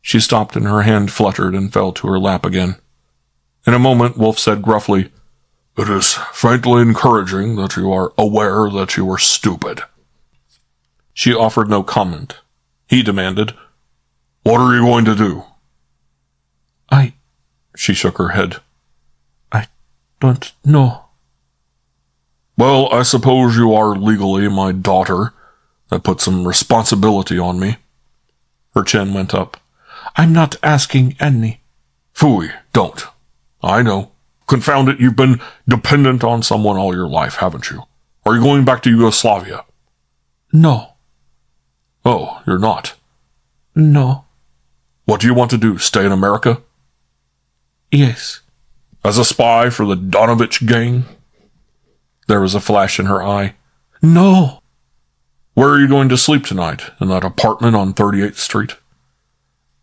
She stopped and her hand fluttered and fell to her lap again. In a moment, Wolfe said gruffly, It is frankly encouraging that you are aware that you were stupid. She offered no comment. He demanded, What are you going to do? She shook her head. I don't know. Well, I suppose you are legally my daughter. That puts some responsibility on me. Her chin went up. I'm not asking any. Phooey, don't. I know. Confound it, you've been dependent on someone all your life, haven't you? Are you going back to Yugoslavia? No. Oh, you're not? No. What do you want to do, stay in America? Yes. As a spy for the Donovich gang? There was a flash in her eye. No. Where are you going to sleep tonight? In that apartment on 38th Street?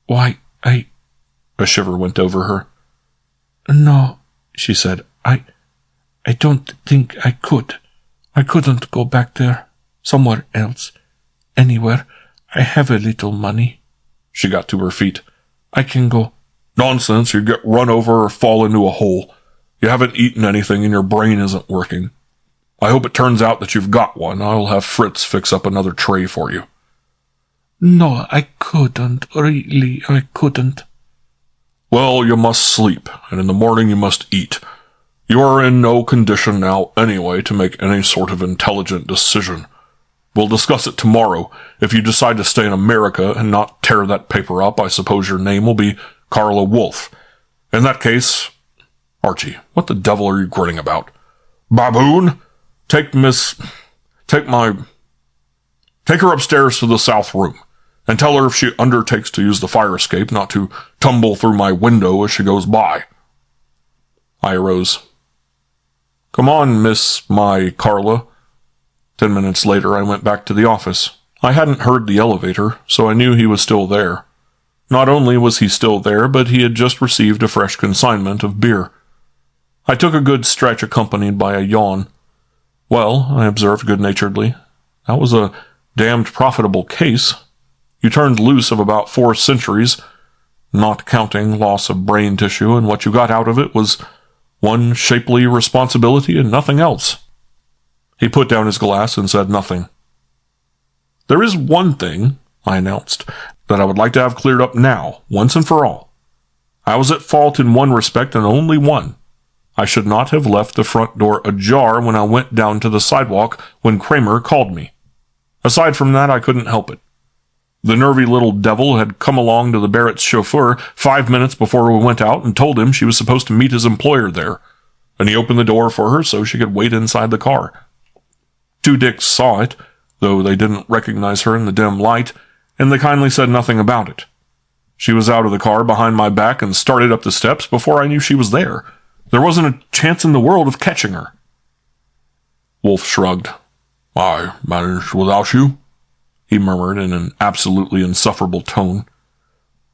Why, A shiver went over her. No, she said. I don't think I could. I couldn't go back there. Somewhere else. Anywhere. I have a little money. She got to her feet. I can go. Nonsense, you get run over or fall into a hole. You haven't eaten anything and your brain isn't working. I hope it turns out that you've got one. I'll have Fritz fix up another tray for you. No, I couldn't. Really, I couldn't. Well, you must sleep, and in the morning you must eat. You are in no condition now anyway to make any sort of intelligent decision. We'll discuss it tomorrow. If you decide to stay in America and not tear that paper up, I suppose your name will be Carla Wolfe. In that case... Archie, what the devil are you grinning about? Baboon? Take her upstairs to the south room, and tell her if she undertakes to use the fire escape not to tumble through my window as she goes by. I arose. Come on, my Carla. 10 minutes later, I went back to the office. I hadn't heard the elevator, so I knew he was still there. Not only was he still there, but he had just received a fresh consignment of beer. I took a good stretch accompanied by a yawn. Well, I observed good-naturedly, that was a damned profitable case. You turned loose of about 4 centuries, not counting loss of brain tissue, and what you got out of it was one shapely responsibility and nothing else. He put down his glass and said nothing. There is one thing, I announced, that I would like to have cleared up now, once and for all. I was at fault in one respect and only one. I should not have left the front door ajar when I went down to the sidewalk when Kramer called me. Aside from that, I couldn't help it. The nervy little devil had come along to the Barrett's chauffeur 5 minutes before we went out and told him she was supposed to meet his employer there, and he opened the door for her so she could wait inside the car. 2 dicks saw it, though they didn't recognize her in the dim light, and they kindly said nothing about it. She was out of the car behind my back and started up the steps before I knew she was there. There wasn't a chance in the world of catching her. Wolfe shrugged. I managed without you, he murmured in an absolutely insufferable tone.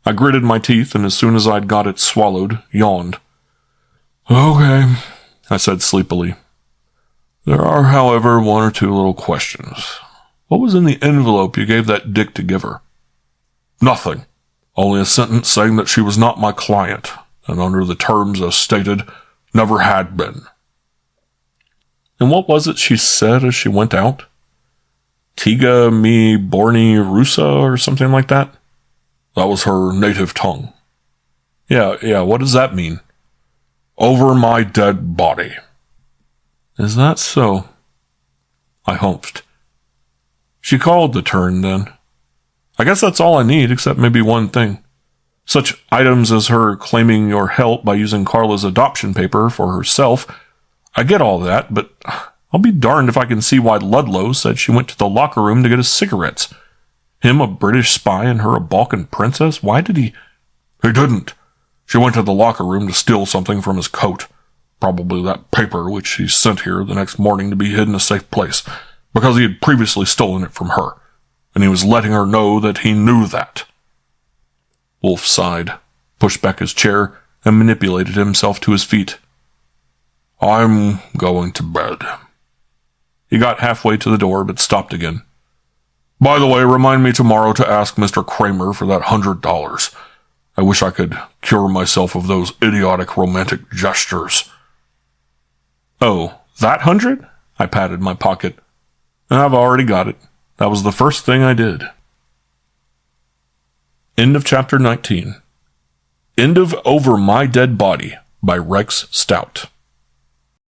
I gritted my teeth, and as soon as I'd got it swallowed, yawned. Okay, I said sleepily. There are, however, one or two little questions. What was in the envelope you gave that dick to give her? Nothing. Only a sentence saying that she was not my client, and under the terms as stated, never had been. And what was it she said as she went out? Tiga mi borni rusa or something like that? That was her native tongue. Yeah, what does that mean? Over my dead body. Is that so? I humphed. She called the turn, then. I guess that's all I need, except maybe one thing. Such items as her claiming your help by using Carla's adoption paper for herself. I get all that, but I'll be darned if I can see why Ludlow said she went to the locker room to get his cigarettes. Him a British spy and her a Balkan princess? Why did he... He didn't. She went to the locker room to steal something from his coat. Probably that paper which she sent here the next morning to be hid in a safe place, because he had previously stolen it from her, and he was letting her know that he knew that. Wolfe sighed, pushed back his chair, and manipulated himself to his feet. I'm going to bed. He got halfway to the door, but stopped again. By the way, remind me tomorrow to ask Mr. Kramer for that $100. I wish I could cure myself of those idiotic romantic gestures. Oh, that 100? I patted my pocket. I've already got it. That was the first thing I did. End of chapter 19. End of Over My Dead Body by Rex Stout.